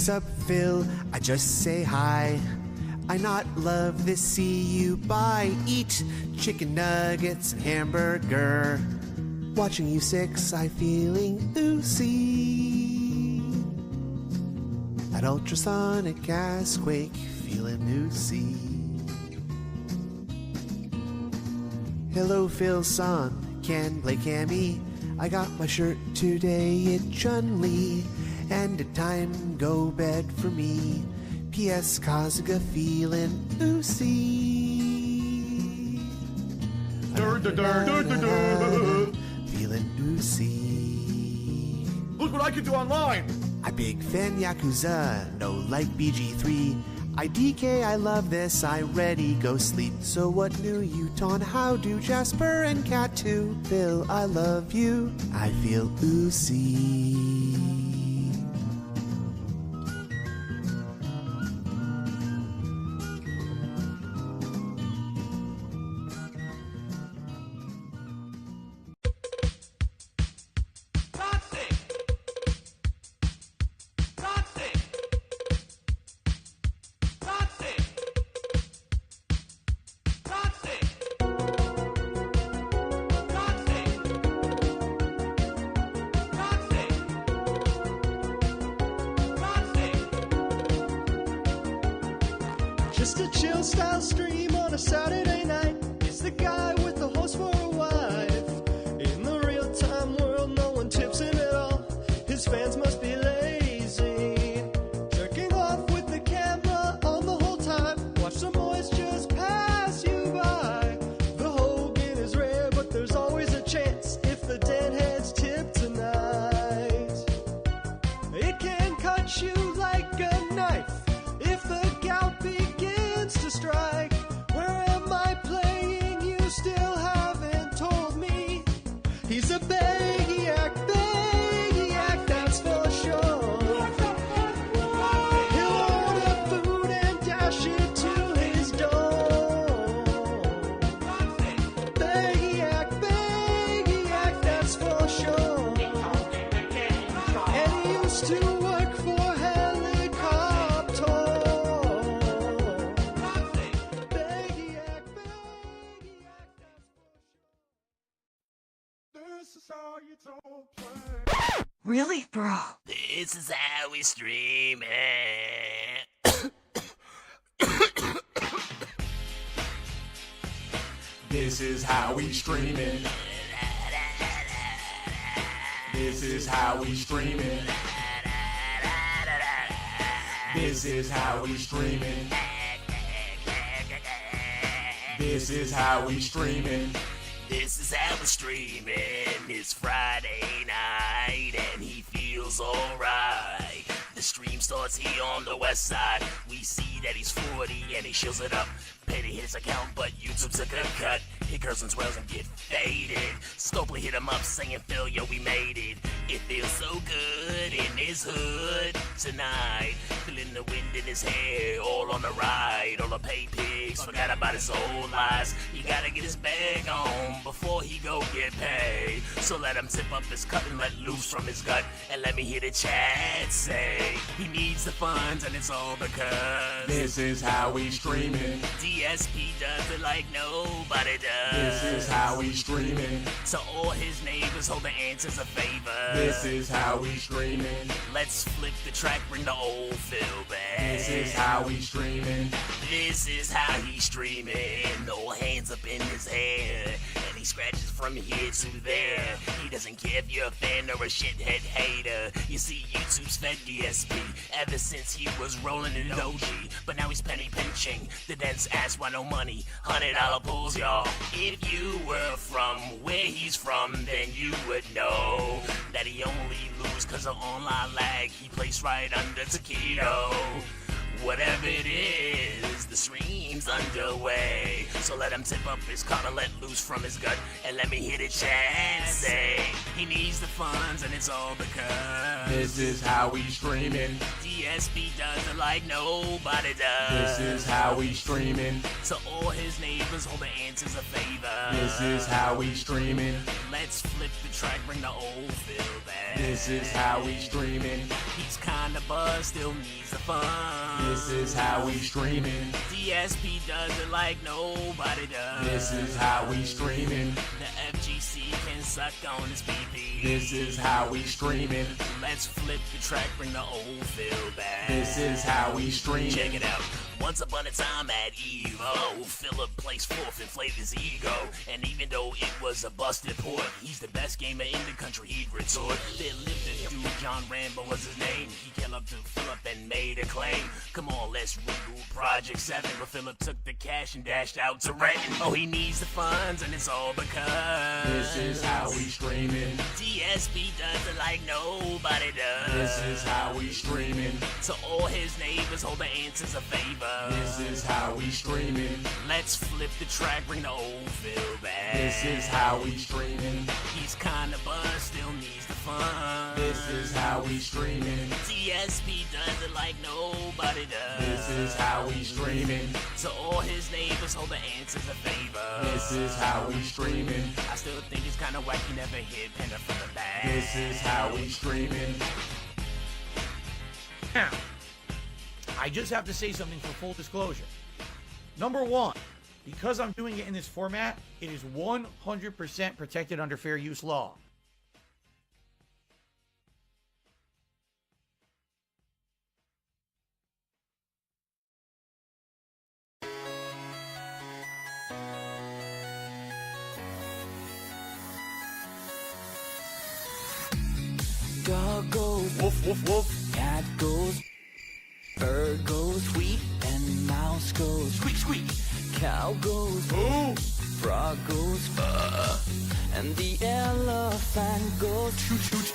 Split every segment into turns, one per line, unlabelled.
What's up, Phil? I just say hi. I not love this, see you buy. Eat chicken nuggets and hamburger. Watching you six, I feeling oozy. That ultrasonic gas quake, feeling oozy. Hello, Phil son, can play Cammy. I got my shirt today, it Chun-Li. And a time go bed for me. P.S. Kazuga feeling oozy. Feeling oozy.
Look what I can do online!
I big fan Yakuza, no like BG3. I DK, I love this, I ready go sleep. So what new you ton? How do Jasper and Cat too? Phil, I love you, I feel oozy.
Just a chill style stream on a Saturday night. It's the guy with the horse for a wife. In the real time world, no one tips him at all. His fans must be lazy. Jerking off with the camera on the whole time. Watch some boys just pass you by. The Hogan is rare, but there's always a chance if the deadheads tip tonight. It can cut you like a knife if the gout begins to strike. Where am I playing? You still haven't told me. He's a baggiac, that's for sure. He'll order food and dash it to his door. Baggiac, that's for sure. And he used to work for Helicopter.
This is how you don't play.
Really, bro?
This is how we stream it.
This is how we stream it. This is how we stream it. This is how we stream it. This is how we stream it.
This is how we're streaming. It's Friday night and he feels alright. The stream starts here on the west side. We see that he's 40 and he shows it up. Pay to his account, but YouTube took a cut. Hit curls and swells and get faded. Scopely hit him up saying, Phil, yo, we made it. It feels so good in his hood tonight. Feeling the wind in his hair, all on the ride. All the pay pigs, forgot about his old lies. He gotta get his bag on before he go get paid. So let him tip up his cut and let loose from his gut. And let me hear the chat say he needs the funds and it's all because
This is how we stream it.
DSP does it like nobody does.
This is how we stream it.
To all his neighbors, hold the answers a favor.
This is how we stream it.
Let's flip the track, bring the old Phil back.
This is how we stream it.
This is how he's streaming. No hands up in his hair. And he scratches from here to there. He doesn't care if you're a fan or a shithead hater. You see, YouTube's fed DSP ever since he was rolling in Doji. But now he's penny pinching. The dense ass want no money. $100 pulls, y'all. If you were from where he's from, then you would know that he only lose cause of online lag. He plays right under Taquito. Whatever it is, the stream's underway. So let him tip up his car and let loose from his gut. And let me hear the chat say he needs the funds and it's all because
This is how we stream it.
DSP does it like nobody does.
This is how we streaming.
To all his neighbors, hold the answers a favor.
This is how we streaming.
Let's flip the track, bring the old feel back.
This is how we streaming.
He's kinda buzzed, still needs the fun.
This is how we streaming.
DSP does it like nobody does.
This is how we streaming.
The FGC can suck on his PP.
This is how we streaming.
Let's flip the track, bring the old feel back.
This is how we streaming.
Check it out. Once upon a time at Evo, Philip placed fourth, inflated his ego. And even though it was a busted port, he's the best gamer in the country, he'd retort. There lived a dude, John Rambo was his name. He came up to Philip and made a claim. Come on, let's reboot Project 7. But Philip took the cash and dashed out to rent. Oh, he needs the funds, and it's all because
This is how we streaming.
DSP does it like nobody does.
This is how we streaming.
To all his neighbors, hold the answers a favor.
This is how we streaming.
Let's flip the track, bring the old feel back.
This is how we streaming.
He's kinda buzzed, still needs the fun.
This is how we streaming.
DSP does it like nobody does.
This is how we streaming.
To all his neighbors, hold the answers a favor.
This is how we streaming.
I still think it's kinda wacky, never hit Panda from the back.
This is how we streaming.
Now, I just have to say something for full disclosure. Number one, because I'm doing it in this format, it is 100% protected under fair use law.
Dog goes woof woof woof, cat goes, bird goes tweet, and mouse goes squeak squeak. Cow goes moo, frog goes and the elephant goes shoot shoot.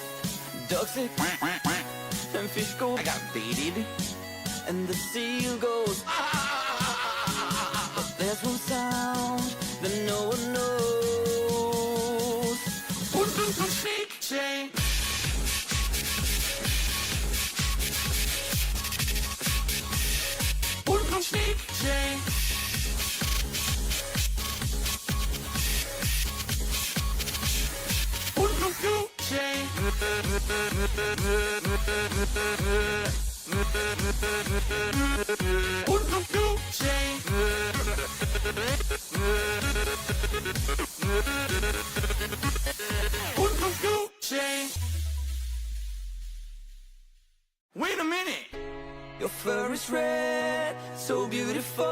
Duck say quack quack quack, and fish go I got baited, and the seal goes ah. But there's one sound that no one knows. Snake say. Snake chain. Chain. Chain. Wait a minute. Your fur is red, so beautiful,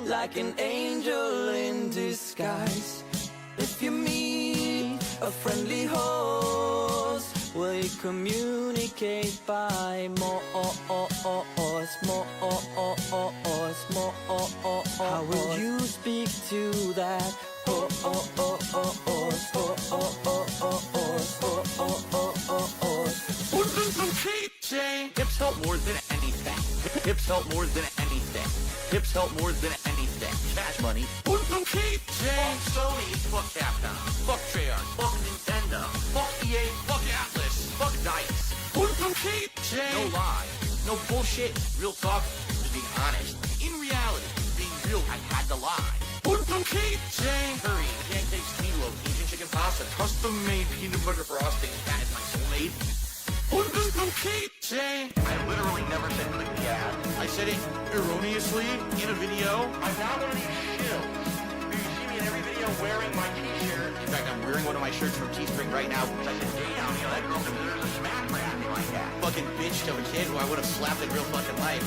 like an angel in disguise. If you meet a friendly host, will you communicate by more? How will you speak to that? Hips help more than anything. Hips help more than anything. Hips help more than anything. Cash money. Fuck Sony. Fuck Capcom. Fuck Treyarch. Fuck Nintendo. Fuck EA. Fuck Atlas. Fuck DICE. No lie. No bullshit. Real talk. Just being honest. In reality, being real, I had to lie. Curry, pancakes, meatloaf, Asian chicken pasta, custom made peanut butter frosting. That is my soulmate. I literally never said click the ad. I said it erroneously in a video. I'm now one of these shills. You see me in every video wearing my t-shirt. In fact, I'm wearing one of my shirts from Teespring right now because I said, damn, you know, that girl deserves a smack for acting like that. Fucking bitch to a kid who I would have slapped in real fucking life.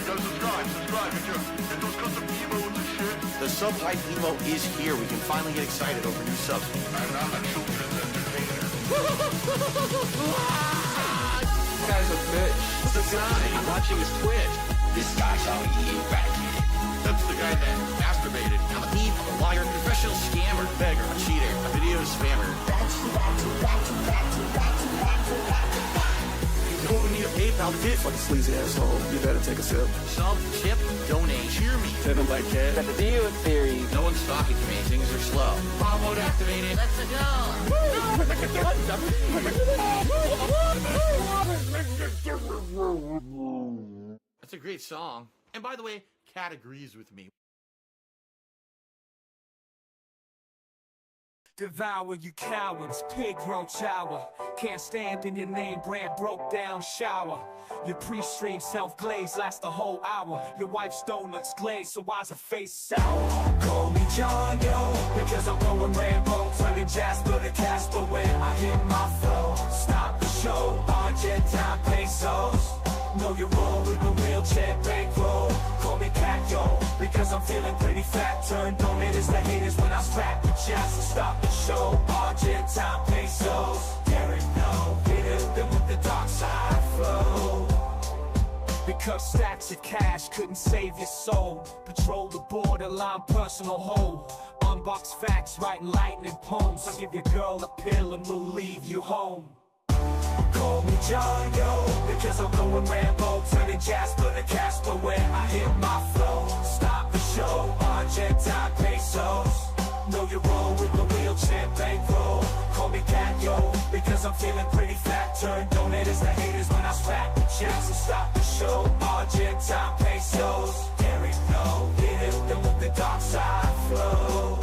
Subscribe. Get those custom emotes and shit. The sub-white emo is here. We can finally get excited over new subs. I'm not a children's entertainer. This guy's a bitch. This guy, I'm watching his Twitch. This guy's how he eradicated. That's the guy that masturbated. I'm a thief, I'm a liar, professional scammer, beggar, a cheater, a video spammer. You don't need a PayPal
Some tip,
Fucking sleazy asshole. You better take a sip.
some tip, donate, cheer me.
Tip him like cat.
Got the deal with theory.
No one's talking to me, things are slow. Bomb mode activated. Let's go. That's a great song. And by the way, Cat agrees with me.
Devour you cowards, pig roach hour. Can't stand in your name brand, broke down shower. Your pre-stream self-glaze lasts the whole hour. Your wife's donuts glaze, so why's her face sour? Call me John, yo, because I'm going Rambo, turning Jasper to Casper when I hit my flow. Stop the show, Argentine pesos. Know you're wrong with the wheelchair bankroll. Call me Cat, yo, because I'm feeling pretty fat. Turn donators to haters when I strap the jazz to stop the show. Argentine pesos. Derek, no, hit them with the dark side flow. Because stacks of cash couldn't save your soul. Patrol the borderline personal hold. Unbox facts, writing lightning poems. I'll give your girl a pill and we'll leave you home. Call me John, yo, because I'm going Rambo, turning Jasper to Casper when I hit my flow. Stop the show, Argentine pesos. Know you're wrong with the wheelchair bankroll. Call me Cat, yo, because I'm feeling pretty fat. Turn donators to haters when I strap the checks and stop the show. Argentine pesos. Derek, no, hit them with the dark side flow.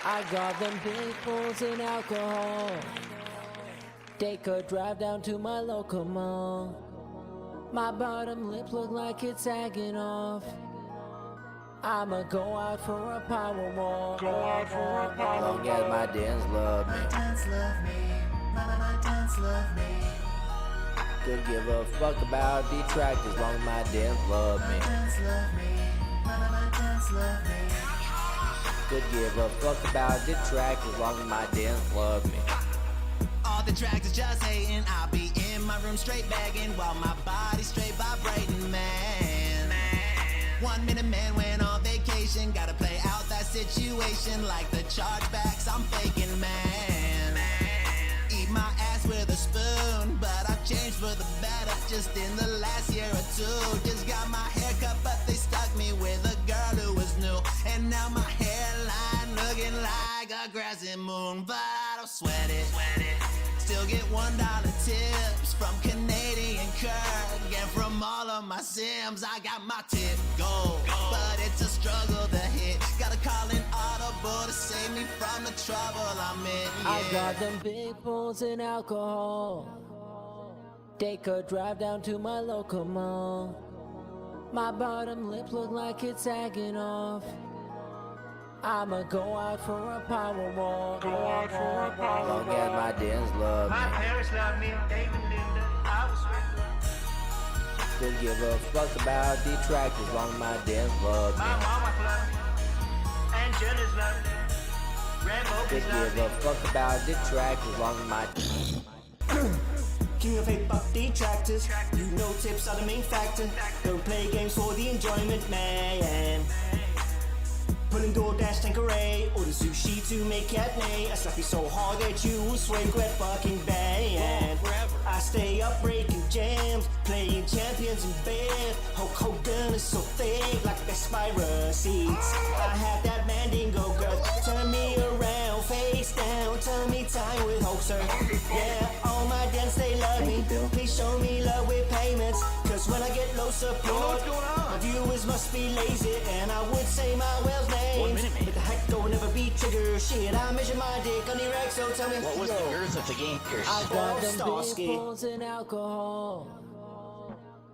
I got them big pulls in alcohol. They could drive down to my local mall. My bottom lip look like it's sagging off. I'ma go out for a power walk.
Long as my dance love me.
My dance love me. My dance love me.
Could give a fuck about detractors. Long as my dance love me.
My dance love me. My dance love me.
Could give a fuck about detractors. As long as my dance love me.
All the tracks is just hating. I'll be in my room straight bagging while my body's straight vibrating, man. 1 minute man went on vacation. Gotta play out that situation like the chargebacks I'm faking, man. Eat my ass with a spoon, but I've changed for the better just in the last year or two. Just got my hair cut, but they stuck me with a girl who was new. And now my hairline looking like a crescent moon, but I don't sweat it. Still get $1 tips from Canadian Kirk, and from all of my Sims I got my tip gold, but it's a struggle to hit. Gotta call an audible to save me from the trouble I'm in. Yeah.
I got them big pulls in alcohol. They could drive down to my local mall. My bottom lip look like it's sagging off. I'ma go out for a power walk.
Long as my dance love me.
My parents love me, David and Linda, I was with
Could give a fuck about detractors. Long as my dance love me.
my mama love me, and Jenna's love me, Rambo
Could
love
give a fuck about detractors. As long as my
King of hip hop detractors, you know tips are the main factor. Don't play games for the enjoyment, man. Pulling DoorDash Tanqueray, order sushi to make cat nay. I slap you so hard that you will sway, grab fucking band. I stay up breaking jams, playing champions in bed. Hulk Hogan is so thick, like the spiral seats. I have that Mandingo girl, turn me around, face down, turn me time with Hoaxer. Yeah, all my dance they love me. Please show me love with payments, cause when I get low support, my viewers must be lazy, and I would say my whale's name. But the heck go never be trigger. Shit, I measure my dick on the rack, so tell me
What was the girth of the game?
I got them big pulls in alcohol.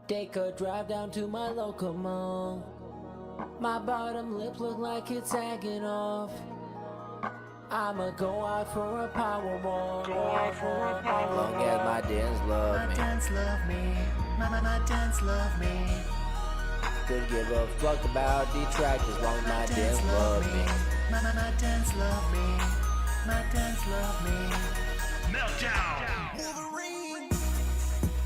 They could drive down to my local mall. My bottom lip look like it's sagging off. I'ma go out for a power walk.
long as my dance love
My
me.
dance love me. My dance love me.
Could give a fuck about detractors. Long as my dance love me.
My dance love me. My dance love me.
Meltdown! Wolverine!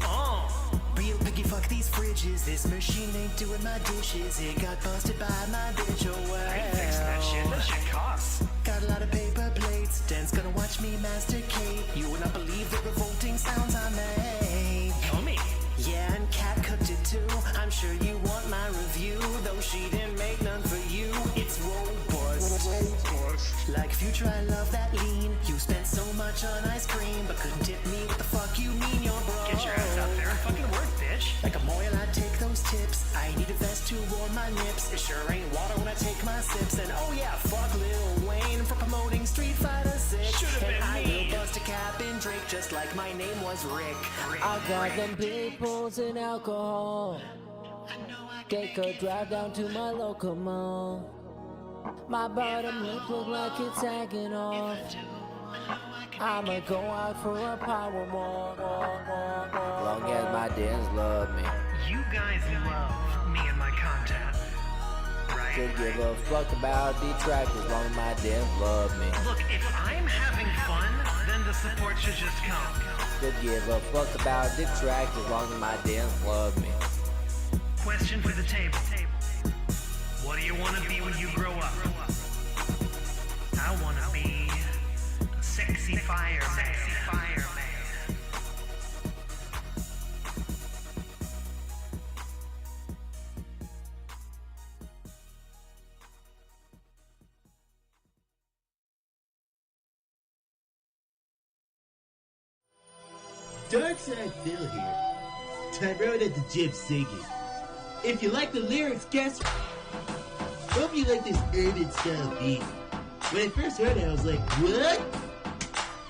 Oh! Real picky, fuck these fridges. This machine ain't doing my dishes. It got busted by my bitch, oh well.
I fixed that shit. That shit costs.
Got a lot of paper plates. Dan's gonna watch me masticate. You would not believe the revolting sounds I make.
Tell me.
Yeah, and Kat cooked it too. I'm sure you want my review, though she didn't make none for you. It's robust. Like Future, I love that lean. You spent so much on ice cream, but couldn't tip me. What the fuck you mean, you're broke?
Get your ass out there and fucking work, bitch.
Like a moil, I take those tips. I need a vest to warm my nips. It sure ain't water when I take my sips. And oh yeah, fuck Lil Wayne for promoting Street Fighter 6.
Should've been
and I
me.
will bust a cap in Drake just like my name was Rick.
I got them big pulls and alcohol. They could drive down to my local mall. My bottom lip look like it's sagging off. I'ma go out for a power walk.
Long as my dance love me.
You guys love me and my content, right?
Could give a fuck about detractors as long as my dance love me.
Look, if I'm having fun, then the support should just come.
Could give a fuck about detractors as long as my dance love me.
Question for the table. What do you want to be when you grow up? I want to be a sexy fireman.
Darkside Phil here. Tyrone at the gym singing. If you like the lyrics, guess hope you like this urban style beat. When I first heard it, I was like, what?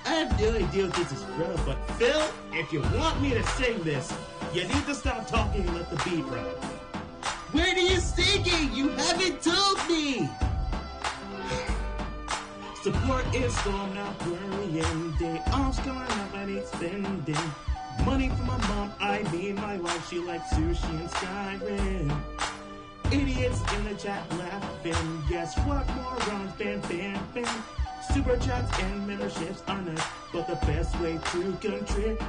I have no idea what this is from, but Phil, if you want me to sing this, you need to stop talking and let the beat run. Where are you singing? You haven't told me! Support is still not worrying. Day off's going up, I need spending. Money for my mom, I mean my wife, she likes sushi and Skyrim. Idiots in the chat laughing. Guess what? Morons, bam, bam, bam. Super chats and memberships are nice, but the best way to contribute,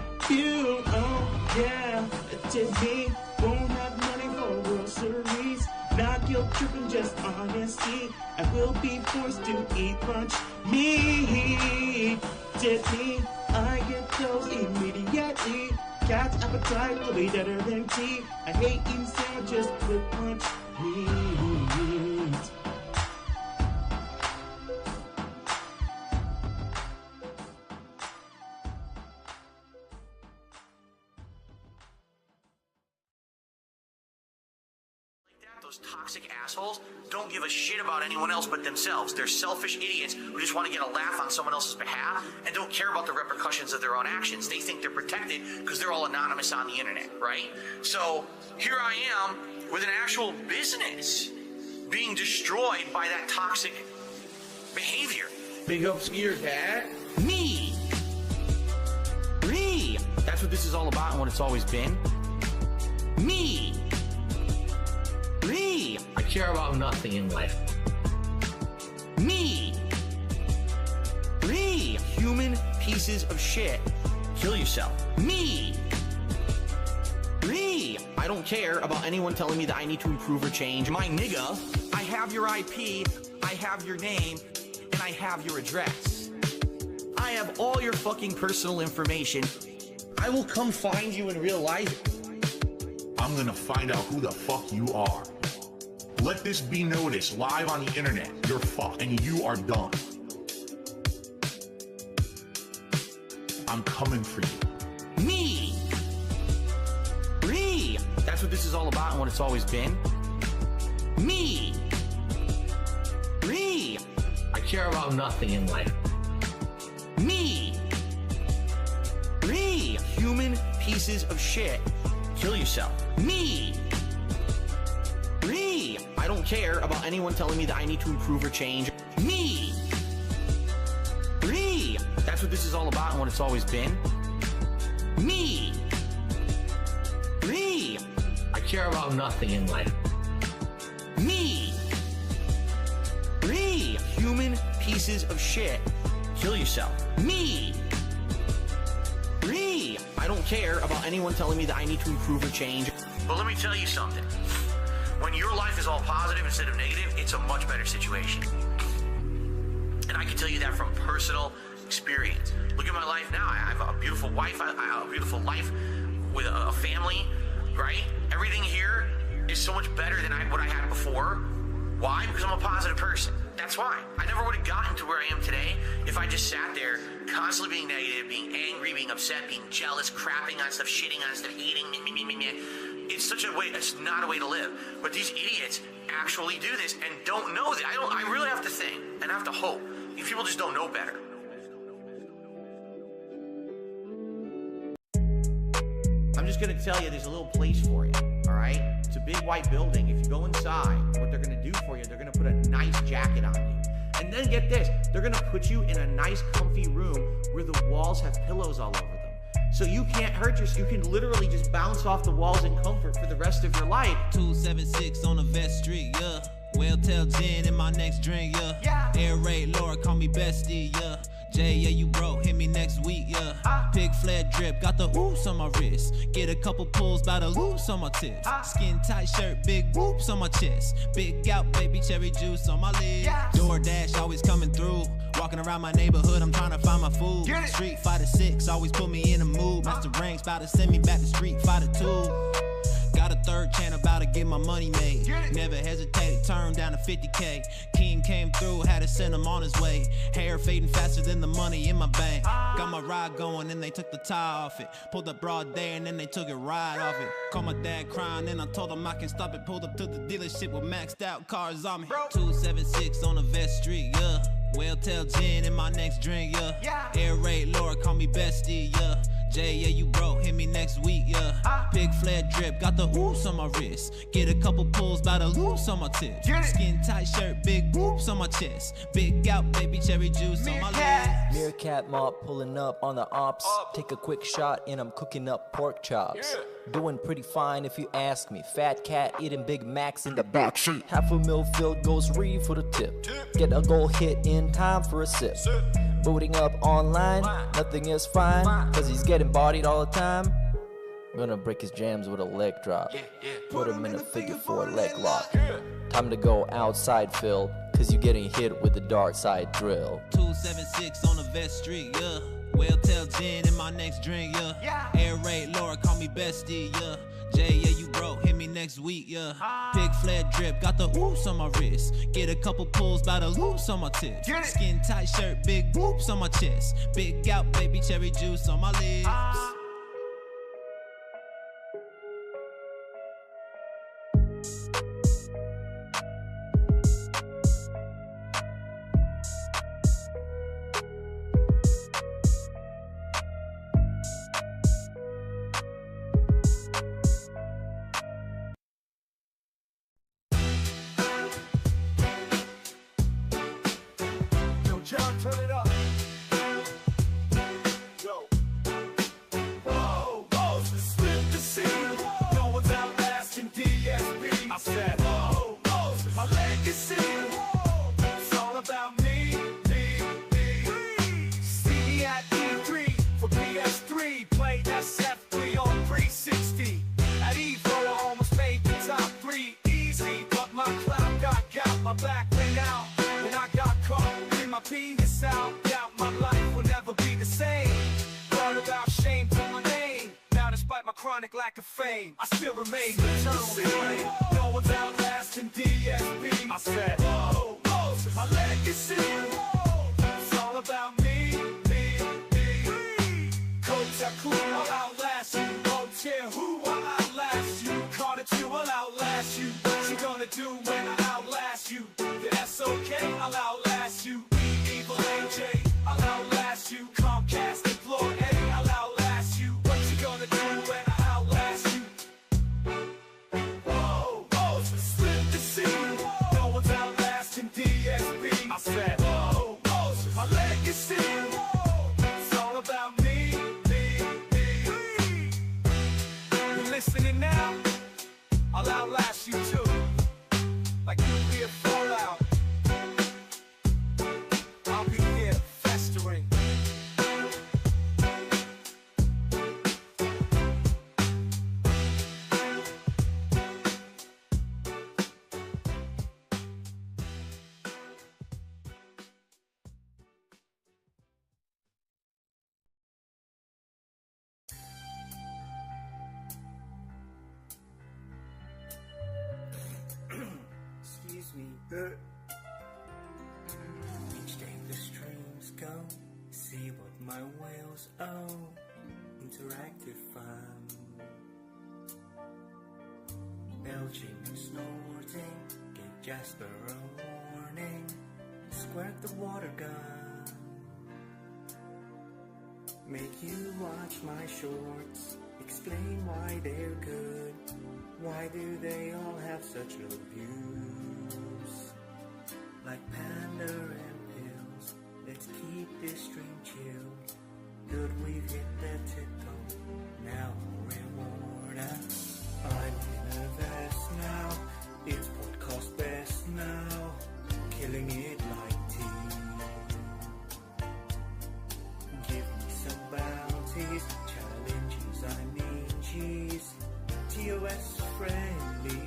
oh yeah, to me. Won't have money for groceries. Not guilt tripping, just honesty. I will be forced to eat lunch meat. Tip me, I get those immediately. Cat's appetite will be better than tea. I hate eating sandwiches with lunch meat.
Those toxic assholes don't give a shit about anyone else but themselves. They're selfish idiots who just want to get a laugh on someone else's behalf and don't care about the repercussions of their own actions. They think they're protected because they're all anonymous on the internet, right? So here I am with an actual business being destroyed by that toxic behavior. Big ups to your dad. Me. That's what this is all about and what it's always been. Me. I care about nothing in life. Me. Human pieces of shit. Kill yourself. Me. I don't care about anyone telling me that I need to improve or change. My nigga, I have your IP, I have your name, and I have your address. I have all your fucking personal information. I will come find you in real life.
I'm gonna find out who the fuck you are. Let this be noticed live on the internet. You're fucked and you are done. I'm coming for you.
Me. That's what this is all about and what it's always been. Me. I care about nothing in life. Me. Human pieces of shit. Kill yourself. Me. I don't care about anyone telling me that I need to improve or change. Me. That's what this is all about and what it's always been. Me. I care about nothing in life. Me. Human pieces of shit. kill yourself. Me! I don't care about anyone telling me that I need to improve or change. But let me tell you something. When your life is all positive instead of negative, it's a much better situation. And I can tell you that from personal experience. Look at my life now. I have a beautiful wife. I have a beautiful life with a family, right? Everything here is so much better than what I had before. Why? Because I'm a positive person. That's why. I never would have gotten to where I am today if I just sat there constantly being negative, being angry, being upset, being jealous, crapping on stuff, shitting on stuff, hating. It's such a way, it's not a way to live. But these idiots actually do this and don't know that. I really have to think and I have to hope. These people just don't know better. I'm just gonna tell you, there's a little place for you, all right? It's a big white building. If you go inside, what they're gonna do for you, they're gonna put a nice jacket on you. And then get this, they're gonna put you in a nice comfy room where the walls have pillows all over them. So you can't hurt yourself. You can literally just bounce off the walls in comfort for the rest of your life.
276 on the Vest Street, yeah. Well, tell Jen in my next drink, yeah. Air raid Laura, call me bestie, yeah. Jay, yeah, you broke, hit me next week, yeah. Pig fled drip, got the oops on my wrist. Get a couple pulls by the loops on my tips. Skin tight shirt, big whoops on my chest. Big gout, baby cherry juice on my lips. DoorDash always coming through. Walking around my neighborhood, I'm trying to find my food. Street Fighter 6 always put me in a mood. Master Ranks about to send me back to Street Fighter 2. Got a third channel, about to get my money made. Never hesitated, turned down to 50K. King came through, had to send him on his way. Hair fading faster than the money in my bank. Got my ride going and they took the tie off it. Pulled up broad day and then they took it right off it. Called my dad crying and I told him I can stop it. Pulled up to the dealership with maxed out cars on me. 276 on the Vest Street, yeah. Well, tell Jen in my next drink, yeah. Air raid Laura, call me bestie, yeah. Jay, yeah, you broke, hit me next week, yeah. Pig fled drip, got the oops on my wrist. Get a couple pulls by the loops on my tips. Skin tight shirt, big whoops on my chest. Big gout, baby cherry juice on my lips.
Meerkat mop pulling up on the ops. Take a quick shot and I'm cooking up pork chops. Doing pretty fine if you ask me. Fat cat eating Big Macs in the backseat. Half a mil filled goes free for the tip. Get a goal hit in time for a sip. Booting up online, nothing is fine, cause he's getting bodied all the time. I'm gonna break his jams with a leg drop. Put him in a figure 4 leg lock. Time to go outside, Phil, cause you're getting hit with the dark side drill.
276 on the Vest Street, yeah. Well, tell Jen in my next drink, yeah. Air raid Laura, call me bestie, yeah. Jay, yeah, you broke, hit me next week, yeah. Pig fled drip, got the oops on my wrist. Get a couple pulls by the loops on my tips. Skin tight shirt, big whoops on my chest. Big gout, baby cherry juice on my lips.
John, turn it up. Yo. Whoa, whoa, slip the scene. No one's outlasting DSP. I said, whoa, whoa, my legacy. Whoa, it's all about me, me. See me at E3 for PS3. Played SF3 on 360. At Evo, I almost made the top 3 easy. But my cloud got my back went out. And I got caught. My penis out, doubt my life will never be the same. Thought about shame to my name. Now despite my chronic lack of fame, I still remain eternal. No one's outlasting DSP. I said, whoa, whoa, my legacy. Whoa, it's all about me. Kotaku, I'll outlast you. Don't care who, I'll outlast you. Carter 2, I'll outlast you. What you gonna do when I outlast you? The SOK, I'll outlast you. Evil AJ, I'll outlast you. Comcast and Floor A, I'll outlast you. What you gonna do when I outlast you? Whoa, whoa, slip the scene. No one's outlasting DSP. I said, whoa, whoa, my legacy. Whoa,
Each day the streams go, see what my whales owe. Interactive fun. Belching and snorting, give Jasper a warning. Squirt the water gun. Make you watch my shorts, explain why they're good. Why do they all have such low views? Like Panda and pills, let's keep this stream chilled. Good, we've hit the tiptoe, now reward us. I'm in a vest now, it's podcast best now. Killing it like tea. Give me some bounties, challenges, I mean cheese. TOS friendly.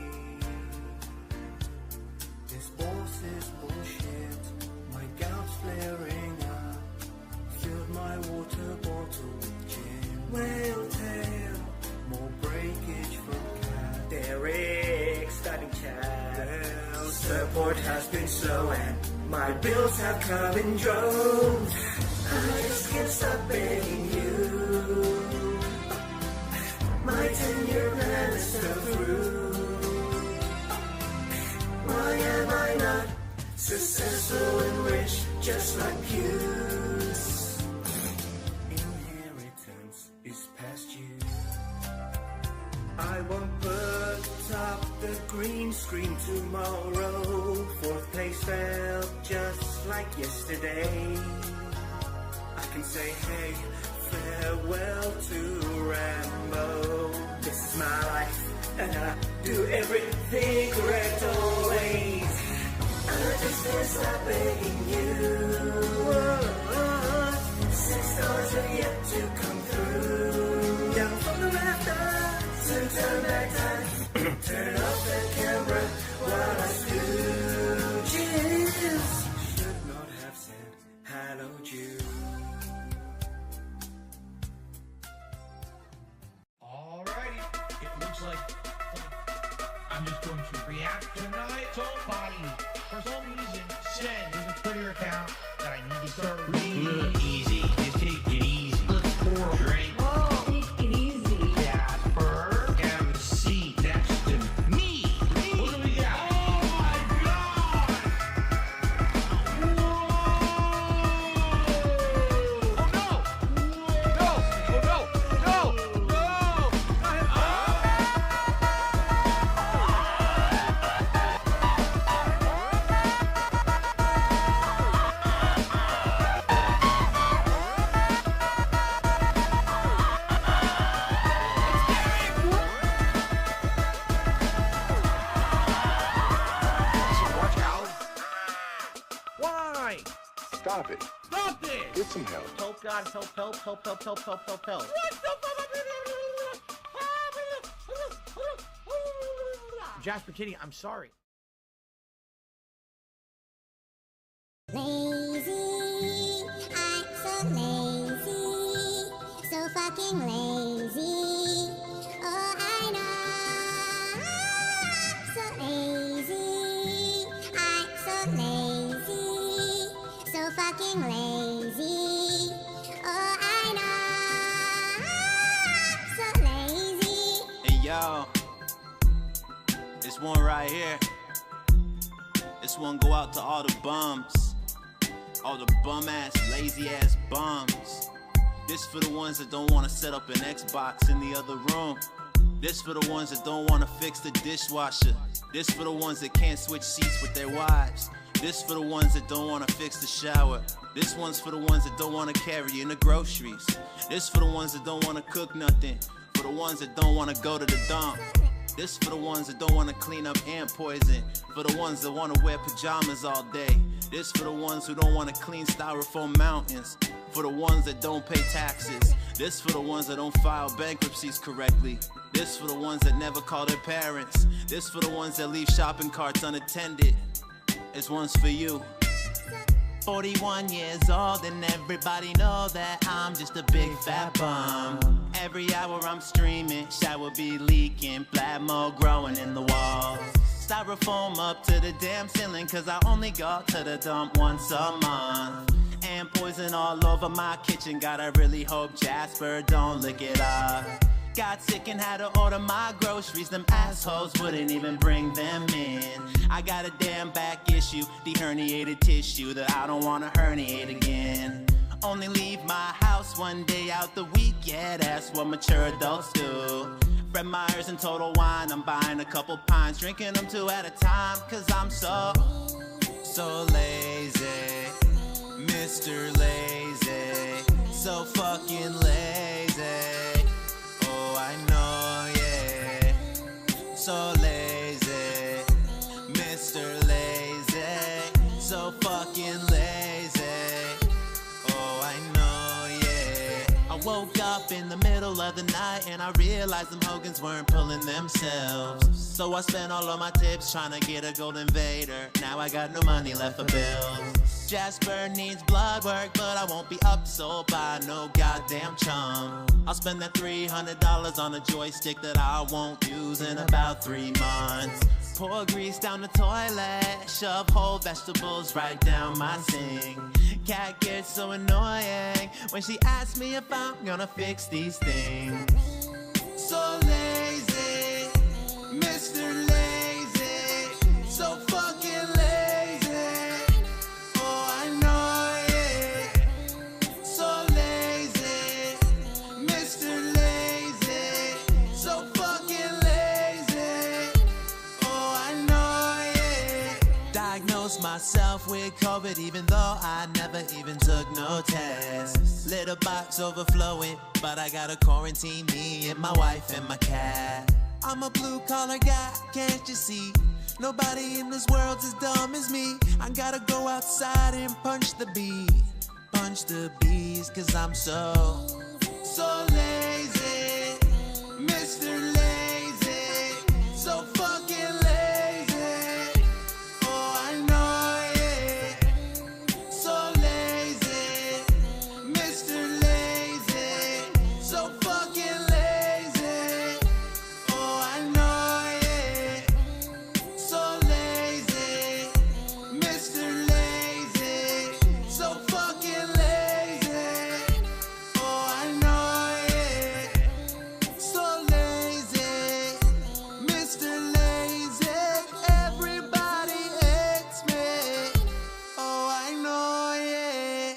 This boss is bullshit. My gout's flaring up. Filled my water bottle with gin. Whale tail. More breakage from cat. Derek starting chat. Support has been slow and my bills have come in droves. I just can't stop begging you. My 10-year plan is still through. Why am I not successful and rich just like you? Inheritance is past you. I won't put up the green screen tomorrow. Fourth place felt just like yesterday. I can say, hey, farewell to Rambo. This is my life, and I do everything correct always. I just can't stop begging you. $6 have yet to come through. Down from the rafters to turn back time. Turn off the camera while I scooches. Should not have said hello, Jude.
Alrighty, it looks like I'm just going to react tonight. Somebody, for some reason, said there's a Twitter account that I need to start reading. Easy, just take it easy. Let's pour a drink.
Oh, take it easy.
Jasper, MC, next to me. What do we got? Oh my God! Whoa! Oh no! No! Oh no! No! No! Watch out! Why?
Stop it.
Stop this!
Get some help.
Help, God, help, help, help, help, help, help, help, help. Jasper Kitty, I'm sorry.
Lazy, I'm so lazy, so fucking lazy. Oh, I know, I'm so lazy, I'm so lazy, so fucking lazy. Oh, I know, I'm so lazy.
Hey yo, this one right here. This one go out to all the bums, all the bum ass, lazy ass bums. This for the ones that don't wanna set up an Xbox in the other room. This for the ones that don't wanna fix the dishwasher. This for the ones that can't switch seats with their wives. This for the ones that don't wanna fix the shower. This one's for the ones that don't wanna carry in the groceries. This for the ones that don't wanna cook nothing. For the ones that don't wanna go to the dump. This for the ones that don't wanna clean up ant poison. For the ones that wanna wear pajamas all day. This for the ones who don't wanna clean styrofoam mountains. For the ones that don't pay taxes. This for the ones that don't file bankruptcies correctly. This for the ones that never call their parents. This for the ones that leave shopping carts unattended. This one's for you. 41 years old and everybody know that I'm just a big fat bum. Every hour I'm streaming, shower be leaking, black mold growing in the walls. styrofoam up to the damn ceiling, cause I only go to the dump once a month. And poison all over my kitchen, gotta really hope Jasper don't lick it up. Got sick and had to order my groceries, them assholes wouldn't even bring them in. I got a damn back issue, the herniated tissue that I don't wanna herniate again. Only leave my house one day out the week, yeah, that's what mature adults do. Fred Meyer's and Total Wine, I'm buying a couple pints, drinking them 2 at a time, cause I'm so lazy, Mr. Lazy, so fucking lazy. Oh, I know, yeah, so lazy, Mr. Lazy, so fucking lazy. Oh, I know, yeah. I woke up in the middle of the night and I realized them Hogans weren't pulling themselves. So I spent all of my tips trying to get a golden Vader. Now I got no money left for bills. Jasper needs blood work, but I won't be upsold by no goddamn chum. I'll spend that $300 on a joystick that I won't use in about 3 months. Pour grease down the toilet, shove whole vegetables right down my sink. Cat gets so annoying when she asks me if I'm gonna fix these things. So lazy, Mr. Lazy, so fucking lazy. Oh, I know, yeah. So lazy, Mr. Lazy, so fucking lazy. Oh, I know, yeah. Diagnosed myself with COVID even though I never even took no test. Little box overflowing, but I gotta quarantine me and my wife and my cat. I'm a blue-collar guy, can't you see? Nobody in this world's as dumb as me. I gotta go outside and punch the bees, cause I'm so lazy, Mr. Lazy, so fucking lazy. Oh, I know, yeah, so lazy, Mr. Lazy, so fucking lazy. Oh, I know, yeah, so lazy, Mr. Lazy, so fucking lazy. Oh, I know, yeah, so lazy, Mr. Lazy. Everybody hates me. Oh, I know, yeah.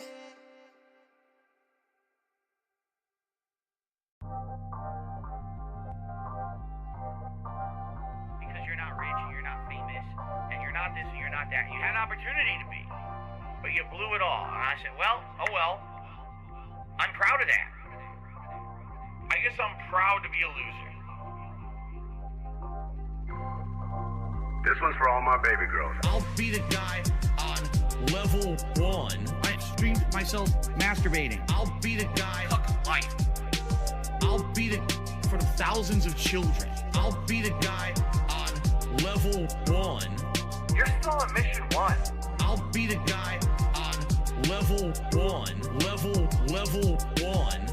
Because you're not rich and you're not famous and you're not this and you're not that. You had an opportunity to be, but you blew it all. And I said, well, oh well. I'm proud of that. I guess I'm proud to be a loser.
This one's for all my baby girls.
I'll be the guy on level 1. I streamed myself masturbating. I'll be the guy.
Fuck life.
I'll be the for the thousands of children. I'll be the guy on level 1.
You're still on mission 1.
I'll be the guy on level 1. Level 1.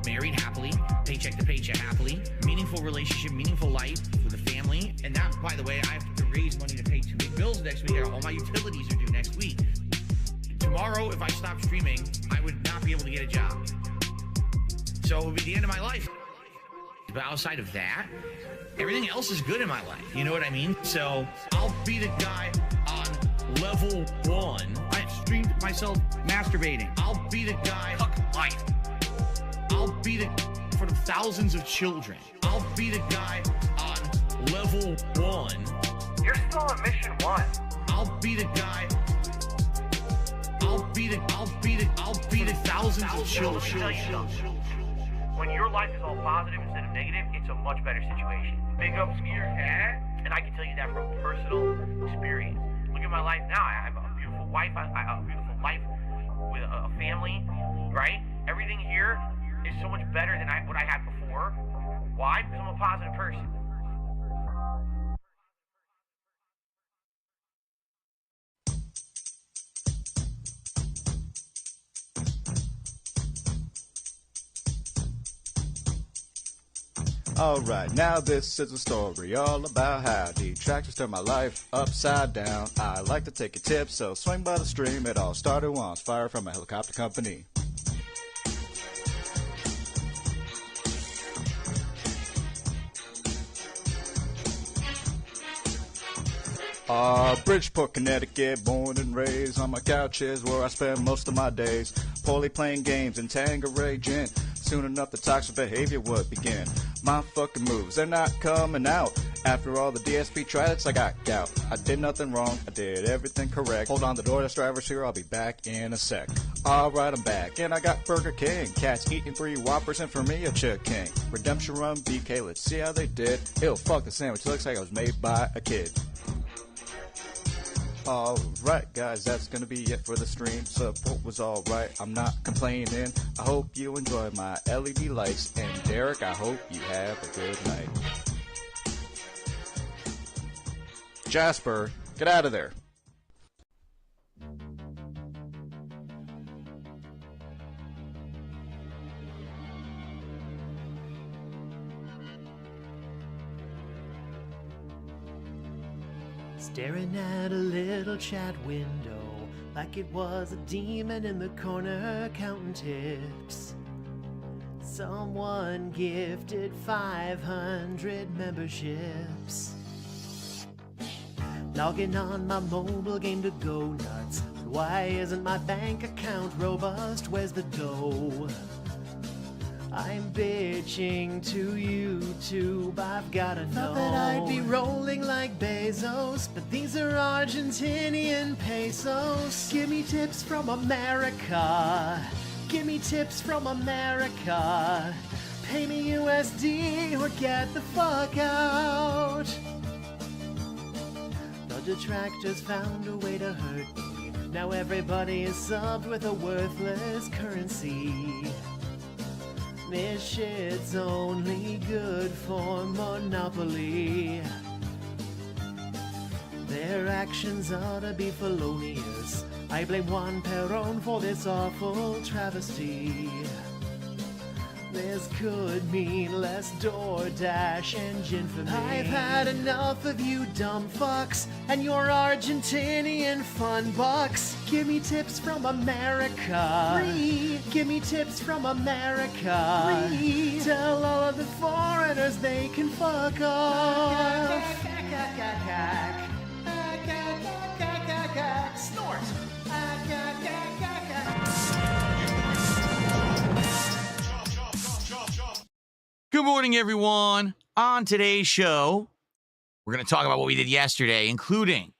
Married happily, paycheck to paycheck happily, meaningful relationship, meaningful life with a family. And that, by the way, I have to raise money to pay 2 big bills next week. All my utilities are due next week. Tomorrow, if I stop streaming, I would not be able to get a job. So it would be the end of my life. But outside of that, everything else is good in my life. You know what I mean? So I'll be the guy on level 1. I streamed myself masturbating. I'll be the guy.
Fuck life.
I'll be the for the thousands of children. I'll be the guy on level 1.
You're still on mission 1.
I'll be the guy. I'll be the thousands of children.
When your life is all positive instead of negative, it's a much better situation. Big ups to your dad, and I can tell you that from personal experience. Look at my life now. I have a beautiful wife. I have a beautiful life with a family, right? Everything here is so much better than what I had before. Why? Because I'm a positive person.
Alright, now this is a story all about how detractors turn my life upside down. I like to take a tip, so swing by the stream. It all started once, fire from a helicopter company. Bridgeport, Connecticut, born and raised. On my couch is where I spend most of my days. Poorly playing games and Tanqueray gin. Soon enough the toxic behavior would begin. My fucking moves, they're not coming out. After all the DSP trials, I got gout. I did nothing wrong, I did everything correct. Hold on, the DoorDash driver's here, I'll be back in a sec. Alright, I'm back, and I got Burger King. Cats eating 3 Whoppers, and for me a chicken. Redemption Run BK, let's see how they did. Ew, fuck, the sandwich looks like it was made by a kid. Alright guys, that's gonna be it for the stream. Support was alright, I'm not complaining. I hope you enjoy my LED lights. And Derek, I hope you have a good night. Jasper, get out of there.
Staring at a little chat window like it was a demon in the corner counting tips. Someone gifted 500 memberships. Logging on my mobile game to go nuts. Why isn't my bank account robust? Where's the dough? I'm bitching to YouTube, I've gotta know. Thought that I'd be rolling like Bezos, but these are Argentinian pesos. Give me tips from America. Give me tips from America. Pay me USD or get the fuck out. The detractors found a way to hurt me. Now everybody is subbed with a worthless currency. This shit's only good for Monopoly. Their actions ought to be felonious. I blame Juan Perón for this awful travesty. This could mean less DoorDash engine for me. I've had enough of you dumb fucks and your Argentinian fun bucks. Give me tips from America. Free. Give me tips from America. Free. Tell all of the foreigners they can fuck off. Snort.
Good morning, everyone. On today's show, we're going to talk about what we did yesterday, including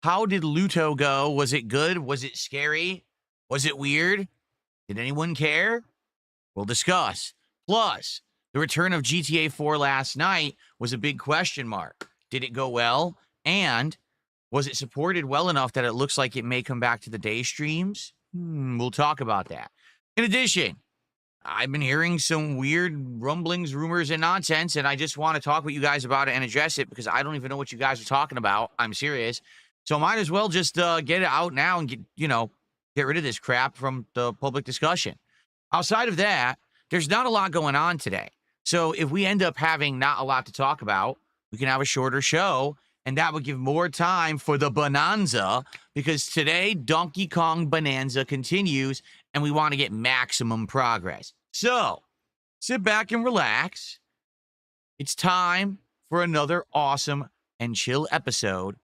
how did Luto go? Was it good? Was it scary? Was it weird? Did anyone care? We'll discuss. Plus, the return of GTA 4 last night was a big question mark. Did it go well? And was it supported well enough that it looks like it may come back to the day streams? We'll talk about that. In addition, I've been hearing some weird rumblings, rumors, and nonsense, and I just want to talk with you guys about it and address it because I don't even know what you guys are talking about. I'm serious. So might as well just get it out now and get rid of this crap from the public discussion. Outside of that, there's not a lot going on today. So if we end up having not a lot to talk about, we can have a shorter show, and that would give more time for the bonanza because today Donkey Kong Bonanza continues, and we want to get maximum progress. So, sit back and relax. It's time for another awesome and chill episode.